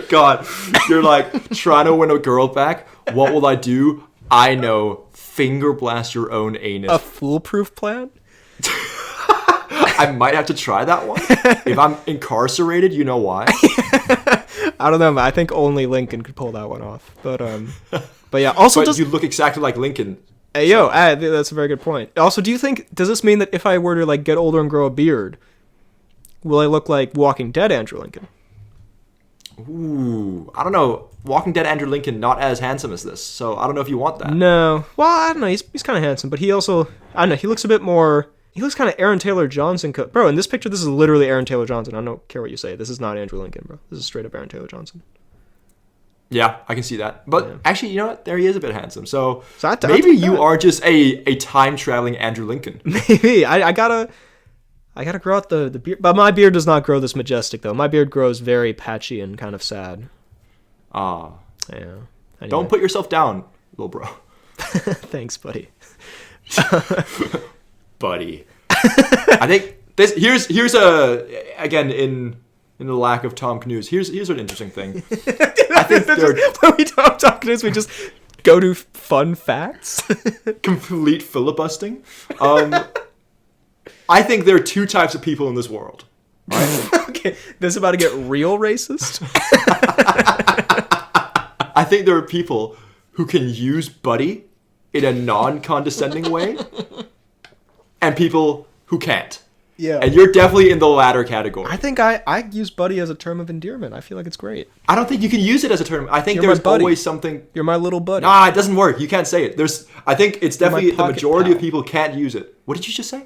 God, you're like trying to win a girl back. What will I do? I know. finger blast your own anus. A foolproof plan? I might have to try that one. If I'm incarcerated, you know why. I don't know, man. I think only Lincoln could pull that one off. But yeah. Also, But you look exactly like Lincoln. hey, yo, that's a very good point. Also, does this mean that if I were to like get older and grow a beard, will I look like Walking Dead Andrew Lincoln? Ooh, I don't know. Walking Dead Andrew Lincoln, not as handsome as this, so I don't know if you want that. No. Well, I don't know. He's kind of handsome, but he also, I don't know. He looks a bit more. He looks kind of Aaron Taylor Johnson. Bro, in this picture, this is literally Aaron Taylor Johnson. I don't care what you say. This is not Andrew Lincoln, bro. This is straight up Aaron Taylor Johnson. Yeah, I can see that. But actually, you know what? There he is a bit handsome. So Maybe you are just a time-traveling Andrew Lincoln. Maybe. I gotta grow out the beard. But my beard does not grow this majestic, though. My beard grows very patchy and kind of sad. Ah. Yeah. Anyway. Don't put yourself down, little bro. Thanks, buddy. Buddy. I think here's a again in the lack of Tom Cruise. Here's an interesting thing. I think When we don't talk news, we just go to fun facts. complete filibustering. I think there are two types of people in this world. Okay, this is about to get real racist. I think there are people who can use buddy in a non-condescending way, and people who can't. Yeah. And you're definitely in the latter category. I think I use buddy as a term of endearment. I feel like it's great. I don't think you can use it as a term. I think You're my there's buddy. always something. You're my little buddy. Nah, it doesn't work. You can't say it. I think it's You're my definitely the pocket majority pal. of people can't use it. What did you just say?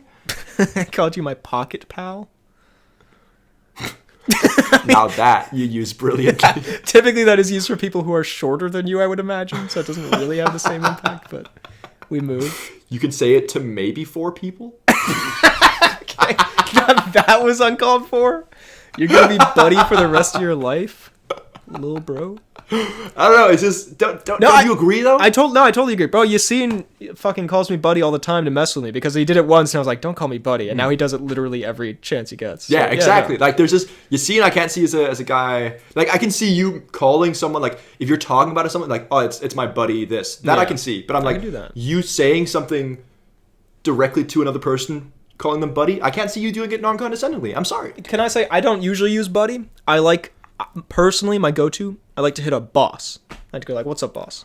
I called you my pocket pal. Now that you use brilliantly. Typically, that is used for people who are shorter than you, I would imagine. So it doesn't really have the same impact, but we move. You can say it to maybe 4 people. Okay. That was uncalled for. You're gonna be buddy for the rest of your life, little bro. I don't know. It's just don't you agree though? I totally agree, bro. Yassine fucking calls me buddy all the time to mess with me because he did it once and I was like, don't call me buddy, and now he does it literally every chance he gets. Yeah, So, exactly. no. Like there's this you see, and I can't see as a guy. Like I can see you calling someone like if you're talking about someone like oh it's my buddy this that I Yeah. can see, but I'm I like can do that. you saying something directly to another person, calling them buddy. I can't see you doing it non-condescendingly. I'm sorry. Can I say I don't usually use buddy? I like personally my go-to. I like to hit a boss. I like to go like, "What's up, boss?"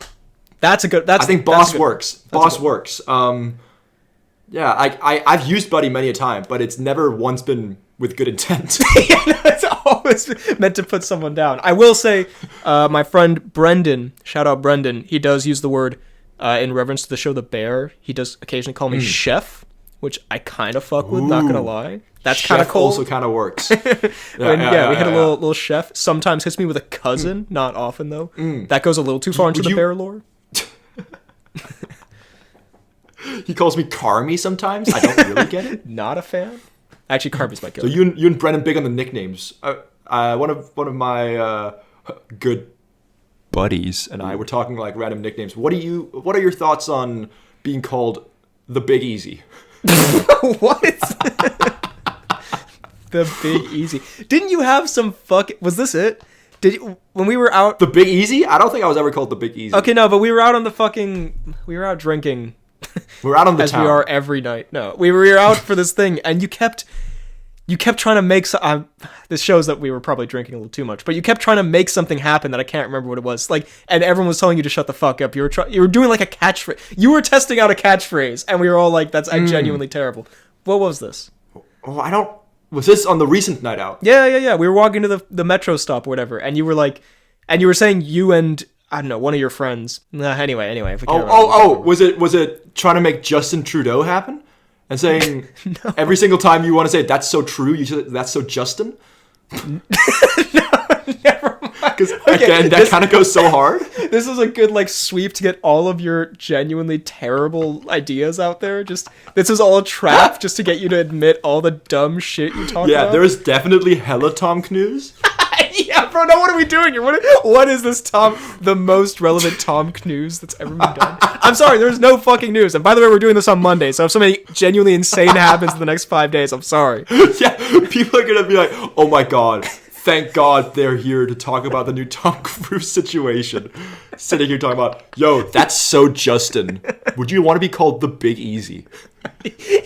That's a good. I think that's boss a good- works. that's Boss good. works. Yeah, I've used buddy many a time, but it's never once been with good intent. Yeah, no, it's always meant to put someone down. I will say, my friend Brendan, shout out Brendan, he does use the word in reference to the show The Bear. He does occasionally call me chef, which I kind of fuck with, not gonna lie. That's kind of Chef cool. also kind of works. We hit a little chef. Sometimes hits me with a cousin, not often though. That goes a little too far into would the you- bear lore. He calls me Carmy sometimes. I don't really get it. Not a fan. Actually, Carby's my So killer. you and Brennan big on the nicknames. One of my good buddies and I were talking like random nicknames. What are your thoughts on being called the Big Easy? What? The Big Easy. Didn't you have some fucking? Was this it? Did you, when we were out? The Big Easy? I don't think I was ever called the Big Easy. Okay, no, but we were out on the fucking. We were out drinking. We're out on the as town. we are every night. No, we were out for this thing, and you kept trying to make. This shows that we were probably drinking a little too much, but you kept trying to make something happen that I can't remember what it was. Like, and everyone was telling you to shut the fuck up. You were doing like a catchphrase. You were testing out a catchphrase, and we were all like, "That's genuinely terrible." What was this? Oh, I don't. Was this on the recent night out? Yeah. We were walking to the metro stop, or whatever, and you were like, and you were saying you and I don't know, one of your friends. Anyway. If we can't remember. Was it trying to make Justin Trudeau happen? And saying every single time you want to say that's so true, you say that's so Justin? Never mind. Because again, that kind of goes so hard. This is a good like sweep to get all of your genuinely terrible ideas out there. Just this is all a trap just to get you to admit all the dumb shit you talk Yeah, about. there is definitely hella Tom Cruise. Yeah, bro. No, what are we doing here? What is this the most relevant Tom Cruise that's ever been done? I'm sorry, there's no fucking news. And by the way, we're doing this on Monday, so if something genuinely insane happens in the next 5 days, I'm sorry. Yeah, people are gonna be like, "Oh my god, Thank God they're here to talk about the new Tom Cruise situation. Sitting here talking about, yo, that's so Justin. Would you want to be called the Big Easy?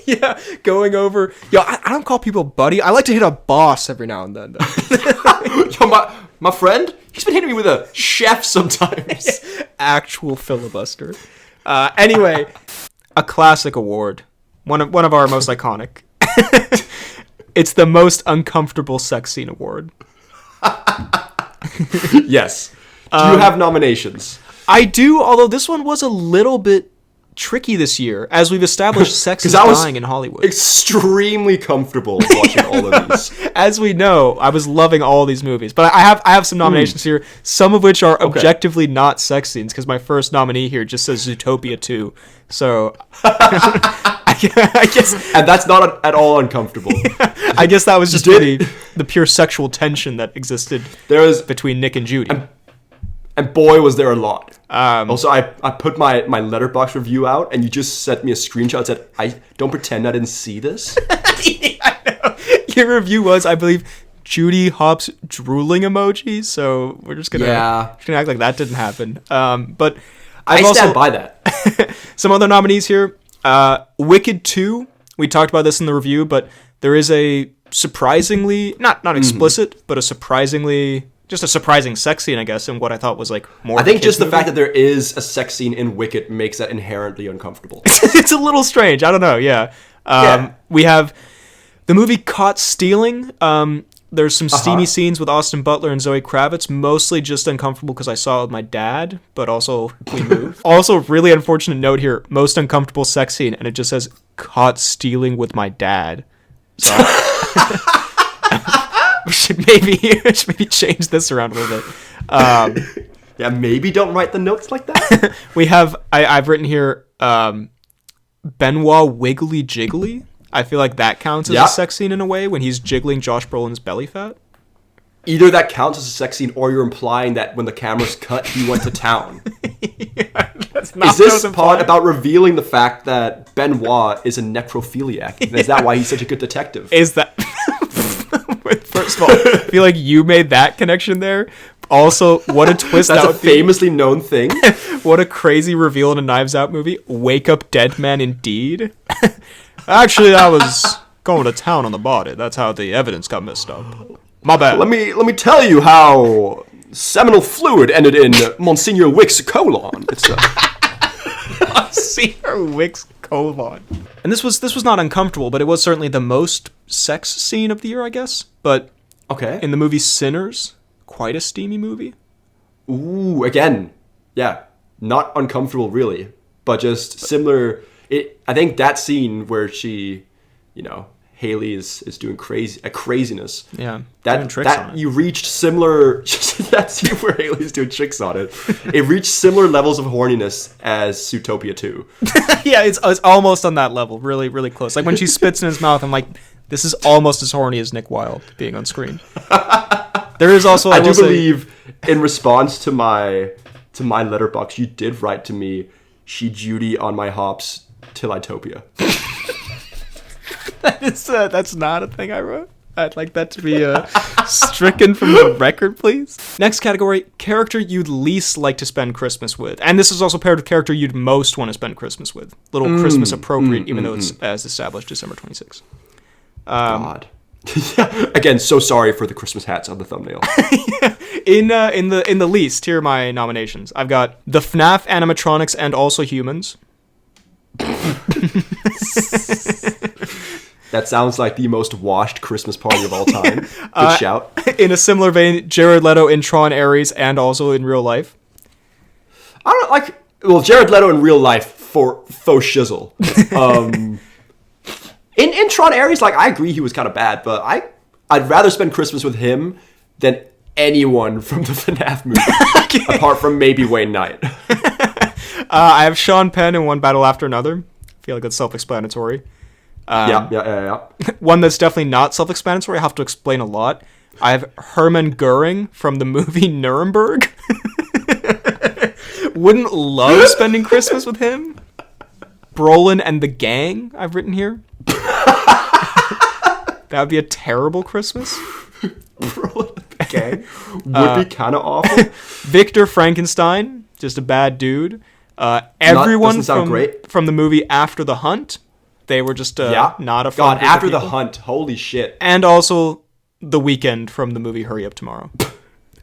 Yeah, going over. Yo, I don't call people buddy. I like to hit a boss every now and then. Though. Yo, my friend, he's been hitting me with a chef sometimes. Actual filibuster. Anyway, a classic award. One of our most iconic. It's the most uncomfortable sex scene award. Yes. Do you have nominations? I do, although this one was a little bit tricky this year, as we've established sex is dying in Hollywood. Extremely comfortable watching all of these. As we know, I was loving all these movies, but I have some nominations here, some of which are objectively not sex scenes, because my first nominee here just says Zootopia 2, so I guess, and that's not at all uncomfortable. I guess that was just the pure sexual tension that existed between Nick and Judy. And boy, was there a lot. Also, I put my Letterboxd review out, and you just sent me a screenshot that said, "I don't pretend I didn't see this." I know. Your review was, I believe, Judy Hopps drooling emoji. So we're just gonna act like that didn't happen. But I stand by that. Some other nominees here: Wicked 2. We talked about this in the review, but there is a surprisingly not explicit, but a surprising sex scene, I guess, and what I thought was like more. I think just the fact that there is a sex scene in Wicked makes that inherently uncomfortable. It's a little strange. I don't know. Yeah. We have the movie Caught Stealing. There's some steamy scenes with Austin Butler and Zoe Kravitz, mostly just uncomfortable because I saw it with my dad, but also we moved. Also, really unfortunate note here, most uncomfortable sex scene, and it just says Caught Stealing with my dad. So we should maybe change this around a little bit. Yeah, maybe don't write the notes like that. We have, I've written here, Benoit Wiggly Jiggly. I feel like that counts as a sex scene in a way when he's jiggling Josh Brolin's belly fat. Either that counts as a sex scene, or you're implying that when the camera's cut, he went to town. That's not is this part about revealing the fact that Benoit is a necrophiliac? Is that why he's such a good detective? Is that... First of all, I feel like you made that connection there. Also, what a twist That's that a would be. famously known thing. What a crazy reveal in a Knives Out movie. Wake up dead man indeed. Actually, I was going to town on the body. That's how the evidence got messed up. My bad. Let me tell you how seminal fluid ended in Monsignor Wick's colon. It's Monsignor Wick's colon. And this was not uncomfortable, but it was certainly the most sex scene of the year, I guess. But okay. In the movie Sinners, quite a steamy movie. Ooh, again, yeah, not uncomfortable really, but just similar. I think that scene where she, Haley is doing craziness. Yeah, that you reached similar. That scene where Haley's doing tricks on it. It reached similar levels of horniness as Zootopia 2. Yeah, it's almost on that level. Really, really close. Like when she spits in his mouth, I'm like, this is almost as horny as Nick Wilde being on screen. There is also, I do believe, in response to my letterbox, you did write to me, "She Judy on my hops till Itopia." That's not a thing I wrote. I'd like that to be stricken from the record, please. Next category, character you'd least like to spend Christmas with. And this is also paired with character you'd most want to spend Christmas with. Little Christmas appropriate, even though it's as established December 26th. God. Again, so sorry for the Christmas hats on the thumbnail. In the least, here are my nominations. I've got the FNAF animatronics and also humans. That sounds like the most washed Christmas party of all time. Good shout. In a similar vein, Jared Leto in Tron Ares and also in real life. I don't like. Well, Jared Leto in real life for faux shizzle. In Tron Ares, I agree he was kind of bad, but I'd rather spend Christmas with him than anyone from the FNAF movie, apart from maybe Wayne Knight. I have Sean Penn in One Battle After Another. I feel like that's self-explanatory. Yeah. One that's definitely not self-explanatory. I have to explain a lot. I have Hermann Goering from the movie Nuremberg. Wouldn't love spending Christmas with him. Brolin and the gang, I've written here. That would be a terrible Christmas. Brolin. gang would be kind of awful. Victor Frankenstein, just a bad dude. Everyone doesn't sound great. from the movie After the Hunt, they were just not a fun God, group of After the people. Hunt, holy shit. And also The Weeknd from the movie Hurry Up Tomorrow.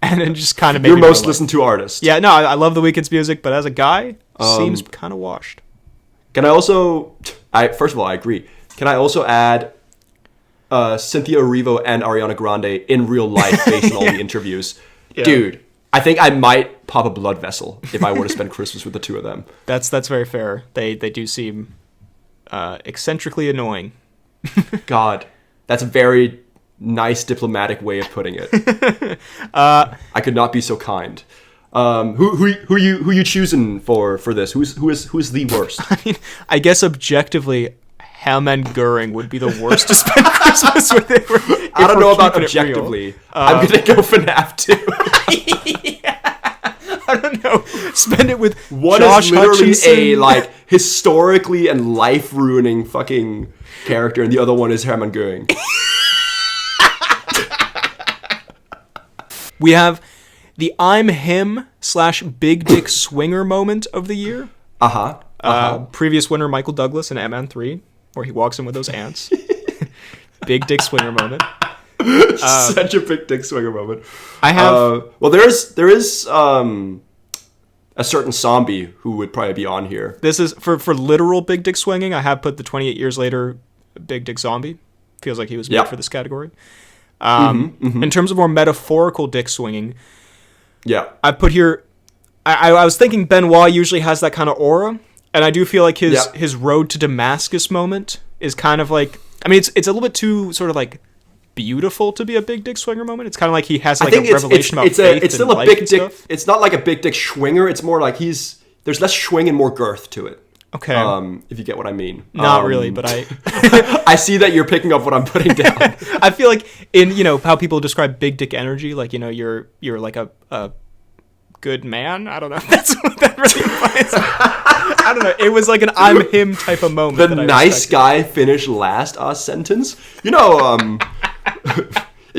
And it just kind of made Your me most realize- listened to artist. Yeah, no, I love The Weeknd's music, but as a guy, seems kind of washed. Can I also... First of all, I agree. Can I also add Cynthia Erivo and Ariana Grande in real life based on all the interviews? Yeah. Dude, I think I might pop a blood vessel if I were to spend Christmas with the two of them. That's very fair. They do seem eccentrically annoying. God, that's a very nice diplomatic way of putting it. I could not be so kind. Who you choosing for this? Who is the worst? I mean, I guess objectively, Haman Göring would be the worst to spend Christmas with. I don't know about objectively. I'm gonna go FNAF 2. I don't know. Spend it with One Josh is literally Hutcherson. a like historically and life ruining fucking character, and the other one is Hermann Göring. We have the I'm him / big dick swinger moment of the year. Previous winner Michael Douglas in Ant-Man 3, where he walks in with those ants. Big dick swinger moment. Such a big dick swinger moment. I have well, there is a certain zombie who would probably be on here. this is for literal big dick swinging. I have put the 28 years later big dick zombie. Feels like he was made Yep. for this category. In terms of more metaphorical dick swinging, Yeah. I put here. I was thinking Benoit usually has that kind of aura, and I do feel like his road to Damascus moment is kind of like. I mean, it's a little bit too sort of like beautiful to be a big dick swinger moment. It's kind of like he has like a revelation about faith it's still and a life big and dick. stuff. It's not like a big dick swinger. It's more like there's less swing and more girth to it. Okay, If you get what I mean. not really, but I I see that you're picking up what I'm putting down. I feel like in how people describe big dick energy, like you're like a good man. I don't know if that's what that really implies. I don't know. It was like an I'm him type of moment. The that I nice respected. guy finish last sentence. You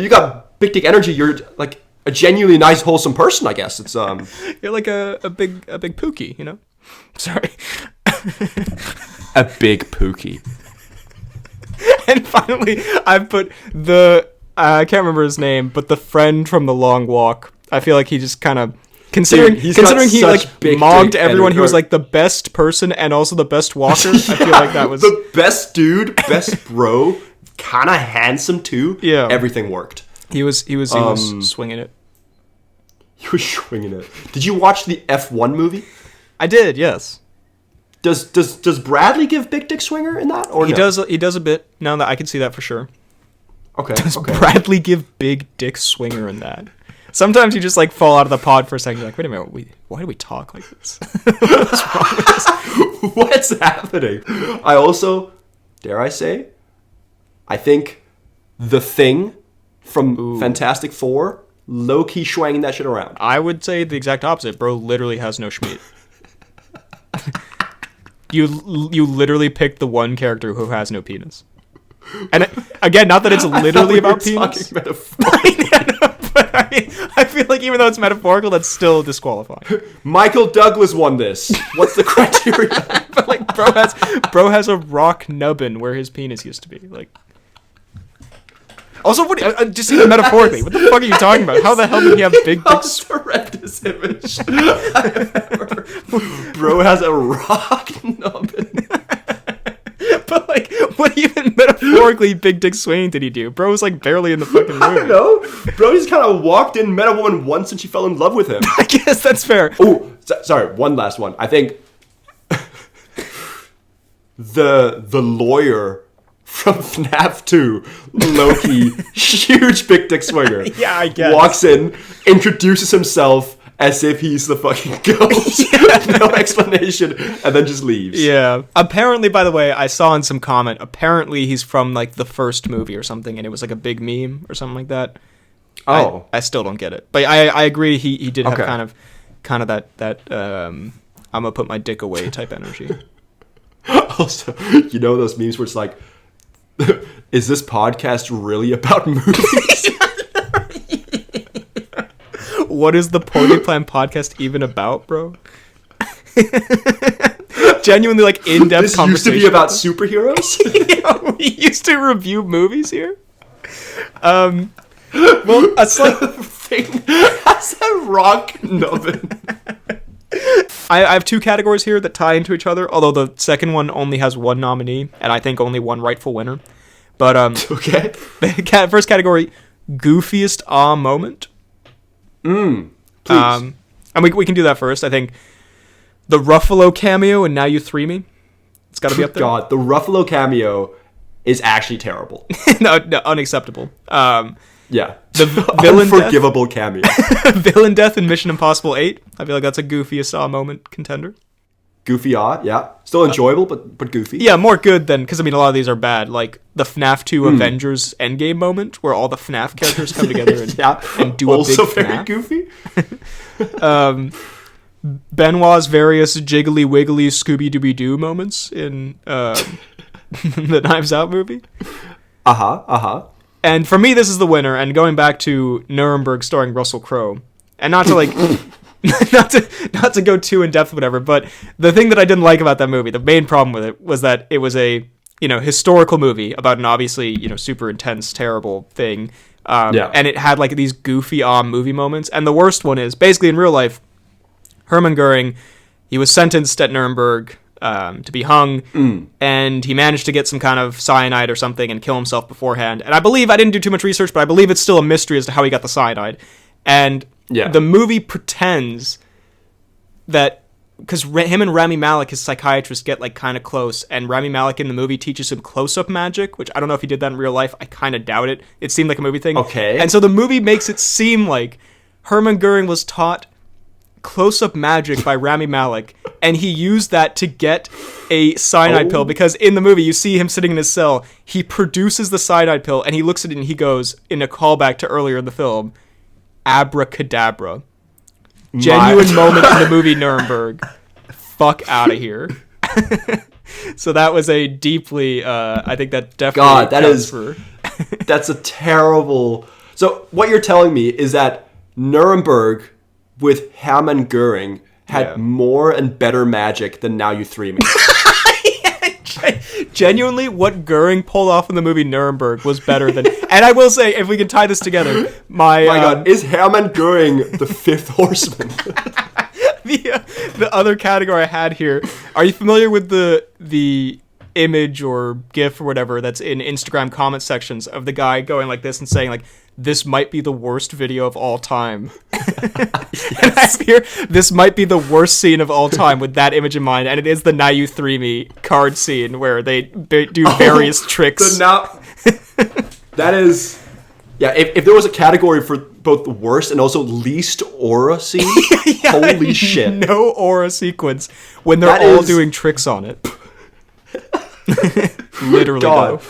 got big dick energy. You're like a genuinely nice, wholesome person. I guess it's You're like a big pookie, Sorry. a big pookie. And finally, I've put I can't remember his name, but the friend from the long walk. I feel like he just kind of considering Dude, he's got he such like big mogged dick everyone. energy. He was like the best person and also the best walker. I feel like that was the best dude, best bro, kind of handsome too. Yeah. Everything worked. he was swinging it. He was swinging it. Did you watch the F1 movie? I did, yes. Does Bradley give big dick swinger in that or He no? does a bit. Now that I can see that for sure. Okay. Does okay. Bradley give big dick swinger in that? Sometimes you just like fall out of the pod for a second. You're like, wait a minute, why do we talk like this? What's happening? I also, dare I say, I think The Thing from Fantastic Four, low-key swanging that shit around. I would say the exact opposite. Bro literally has no schmeat. You literally picked the one character who has no penis. And again, not that it's literally about penis. Talking metaphorically. But I feel like even though it's metaphorical, that's still disqualifying. Michael Douglas won this. What's the criteria? But like, bro has a rock nubbin where his penis used to be. Like, also, what? Just even metaphorically, what the fuck are you talking about? How the hell did he have big dicks? The horrendous image I've ever. Bro has a rock nubbin. But like, what even metaphorically big dick swinging did he do? Bro was like barely in the fucking movie. I don't know. Bro just kind of walked in, met a woman once, and she fell in love with him. I guess that's fair. Oh, sorry. One last one. I think the lawyer from FNAF 2, Loki, huge big dick swinger. Yeah, I guess. Walks in, introduces himself as if he's the fucking ghost. No explanation, and then just leaves. Yeah. Apparently, by the way, I saw in some comment, apparently he's from like the first movie or something, and it was like a big meme or something like that. Oh. I still don't get it. But I agree he did have Okay. kind of that I'm gonna put my dick away type energy. Also, you know those memes where it's like, is this podcast really about movies? what is the Poorly Planned podcast even about, bro? Genuinely, like, in-depth This used to conversation. be about superheroes. Yeah, we used to review movies here. Well, a slight Thing has a rock nubbin. I have two categories here that tie into each other, although the second one only has one nominee, and I think only one rightful winner. But Okay. first category, goofiest moment. Please. And we can do that first. I think the Ruffalo cameo and Now You Three Me. It's got to be up there. God, the Ruffalo cameo is actually terrible. no, unacceptable. Yeah. The villain death. Unforgivable cameo. Villain death in Mission Impossible 8. I feel like that's a goofiest moment contender. Goofy yeah. Still enjoyable, but goofy. Yeah, more good than, because I mean a lot of these are bad. Like the FNAF 2 Avengers Endgame moment, where all the FNAF characters come together and, and do also a big very FNAF. goofy. Benoit's various jiggly wiggly Scooby Dooby Doo moments in the Knives Out movie. And for me, this is the winner. And going back to Nuremberg starring Russell Crowe, and not to like, not to go too in depth, whatever. But the thing that I didn't like about that movie, the main problem with it, was that it was a historical movie about an obviously super intense, terrible thing. And it had like these goofy movie moments. And the worst one is basically in real life, Hermann Goering, he was sentenced at Nuremberg to be hung, and he managed to get some kind of cyanide or something and kill himself beforehand. And I didn't do too much research, but I believe it's still a mystery as to how he got the cyanide. And the movie pretends that, because him and Rami Malek, his psychiatrist, get like kind of close, and Rami Malek in the movie teaches him close-up magic, which I don't know if he did that in real life. I kind of doubt it. It seemed like a movie thing. Okay. And so the movie makes it seem like Hermann Goering was taught close-up magic by Rami Malek, and he used that to get a cyanide pill, because in the movie you see him sitting in his cell, he produces the cyanide pill, and he looks at it and he goes, in a callback to earlier in the film, abracadabra. Genuine moment in the movie Nuremberg. Fuck out of here. So that was a deeply, I think that definitely that's a terrible... So what you're telling me is that Nuremberg with Hermann Goering had more and better magic than Now You Three Me. Genuinely, what Goering pulled off in the movie Nuremberg was better than... And I will say, if we can tie this together, my God, is Hermann Goering the fifth horseman? the other category I had here, are you familiar with the image or GIF or whatever that's in Instagram comment sections of the guy going like this and saying like, this might be the worst video of all time. And I hear this might be the worst scene of all time with that image in mind, and it is the Now You Three Me card scene where they do various tricks. That is... Yeah, if there was a category for both the worst and also least aura scene, holy shit. No aura sequence when they're all doing tricks on it. Literally, God.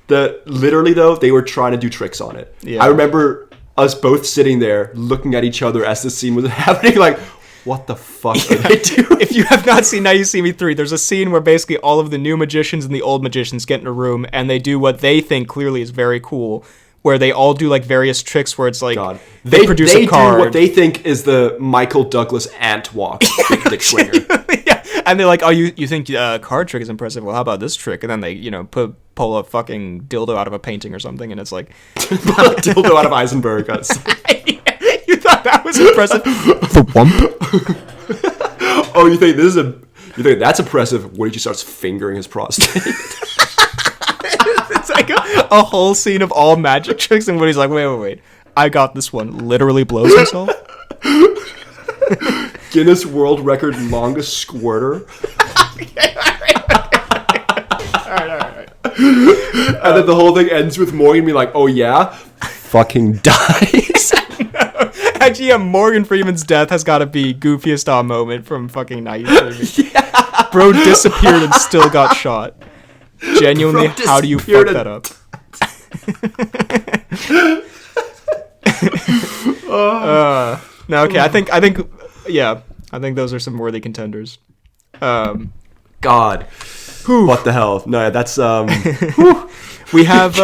Literally though, they were trying to do tricks on it. Yeah. I remember us both sitting there looking at each other as the scene was happening, like, what the fuck are they doing? If you have not seen Now You See Me 3, there's a scene where basically all of the new magicians and the old magicians get in a room and they do what they think clearly is very cool, where they all do like various tricks where it's like they produce a card. Do what they think is the Michael Douglas ant walk. Big dick swinger. Yeah. And they're like, oh, you think card trick is impressive? Well, how about this trick? And then they, pull a fucking dildo out of a painting or something, and it's like... dildo out of Eisenberg. You thought that was impressive? The wump? Oh, you think that's impressive when he starts fingering his prostate? It's like a whole scene of all magic tricks, and Woody's like, wait, I got this one. Literally blows himself. Guinness World Record longest squirter. Alright. And then the whole thing ends with Morgan being like, oh yeah? Fucking dies. No. Actually, yeah, Morgan Freeman's death has got to be goofiest moment from fucking Now You See Me. Yeah. Bro disappeared and still got shot. Genuinely, how do you fuck that up? No, okay, I think those are some worthy contenders. God. What the hell? No, that's We have.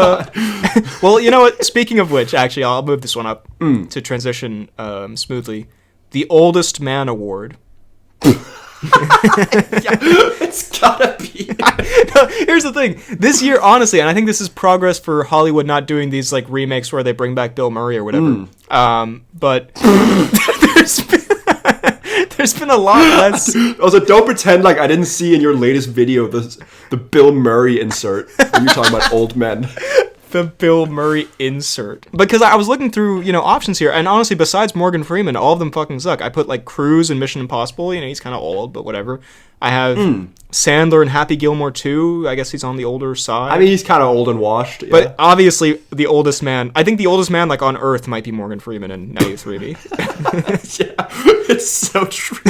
Well, you know what? Speaking of which, actually, I'll move this one up to transition smoothly. The Oldest Man Award. It's gotta be. No, here's the thing. This year, honestly, and I think this is progress for Hollywood not doing these like remakes where they bring back Bill Murray or whatever. But there's been a lot less. Also, don't pretend like I didn't see in your latest video the Bill Murray insert when you're talking about old men. The Bill Murray insert. Because I was looking through, options here, and honestly, besides Morgan Freeman, all of them fucking suck. I put, like, Cruise in Mission Impossible, he's kind of old, but whatever. I have Sandler in Happy Gilmore 2. I guess he's on the older side. I mean, he's kind of old and washed. Yeah. But obviously, the oldest man, I think the oldest man, like, on Earth might be Morgan Freeman, and now you 3 me. Yeah, it's so true.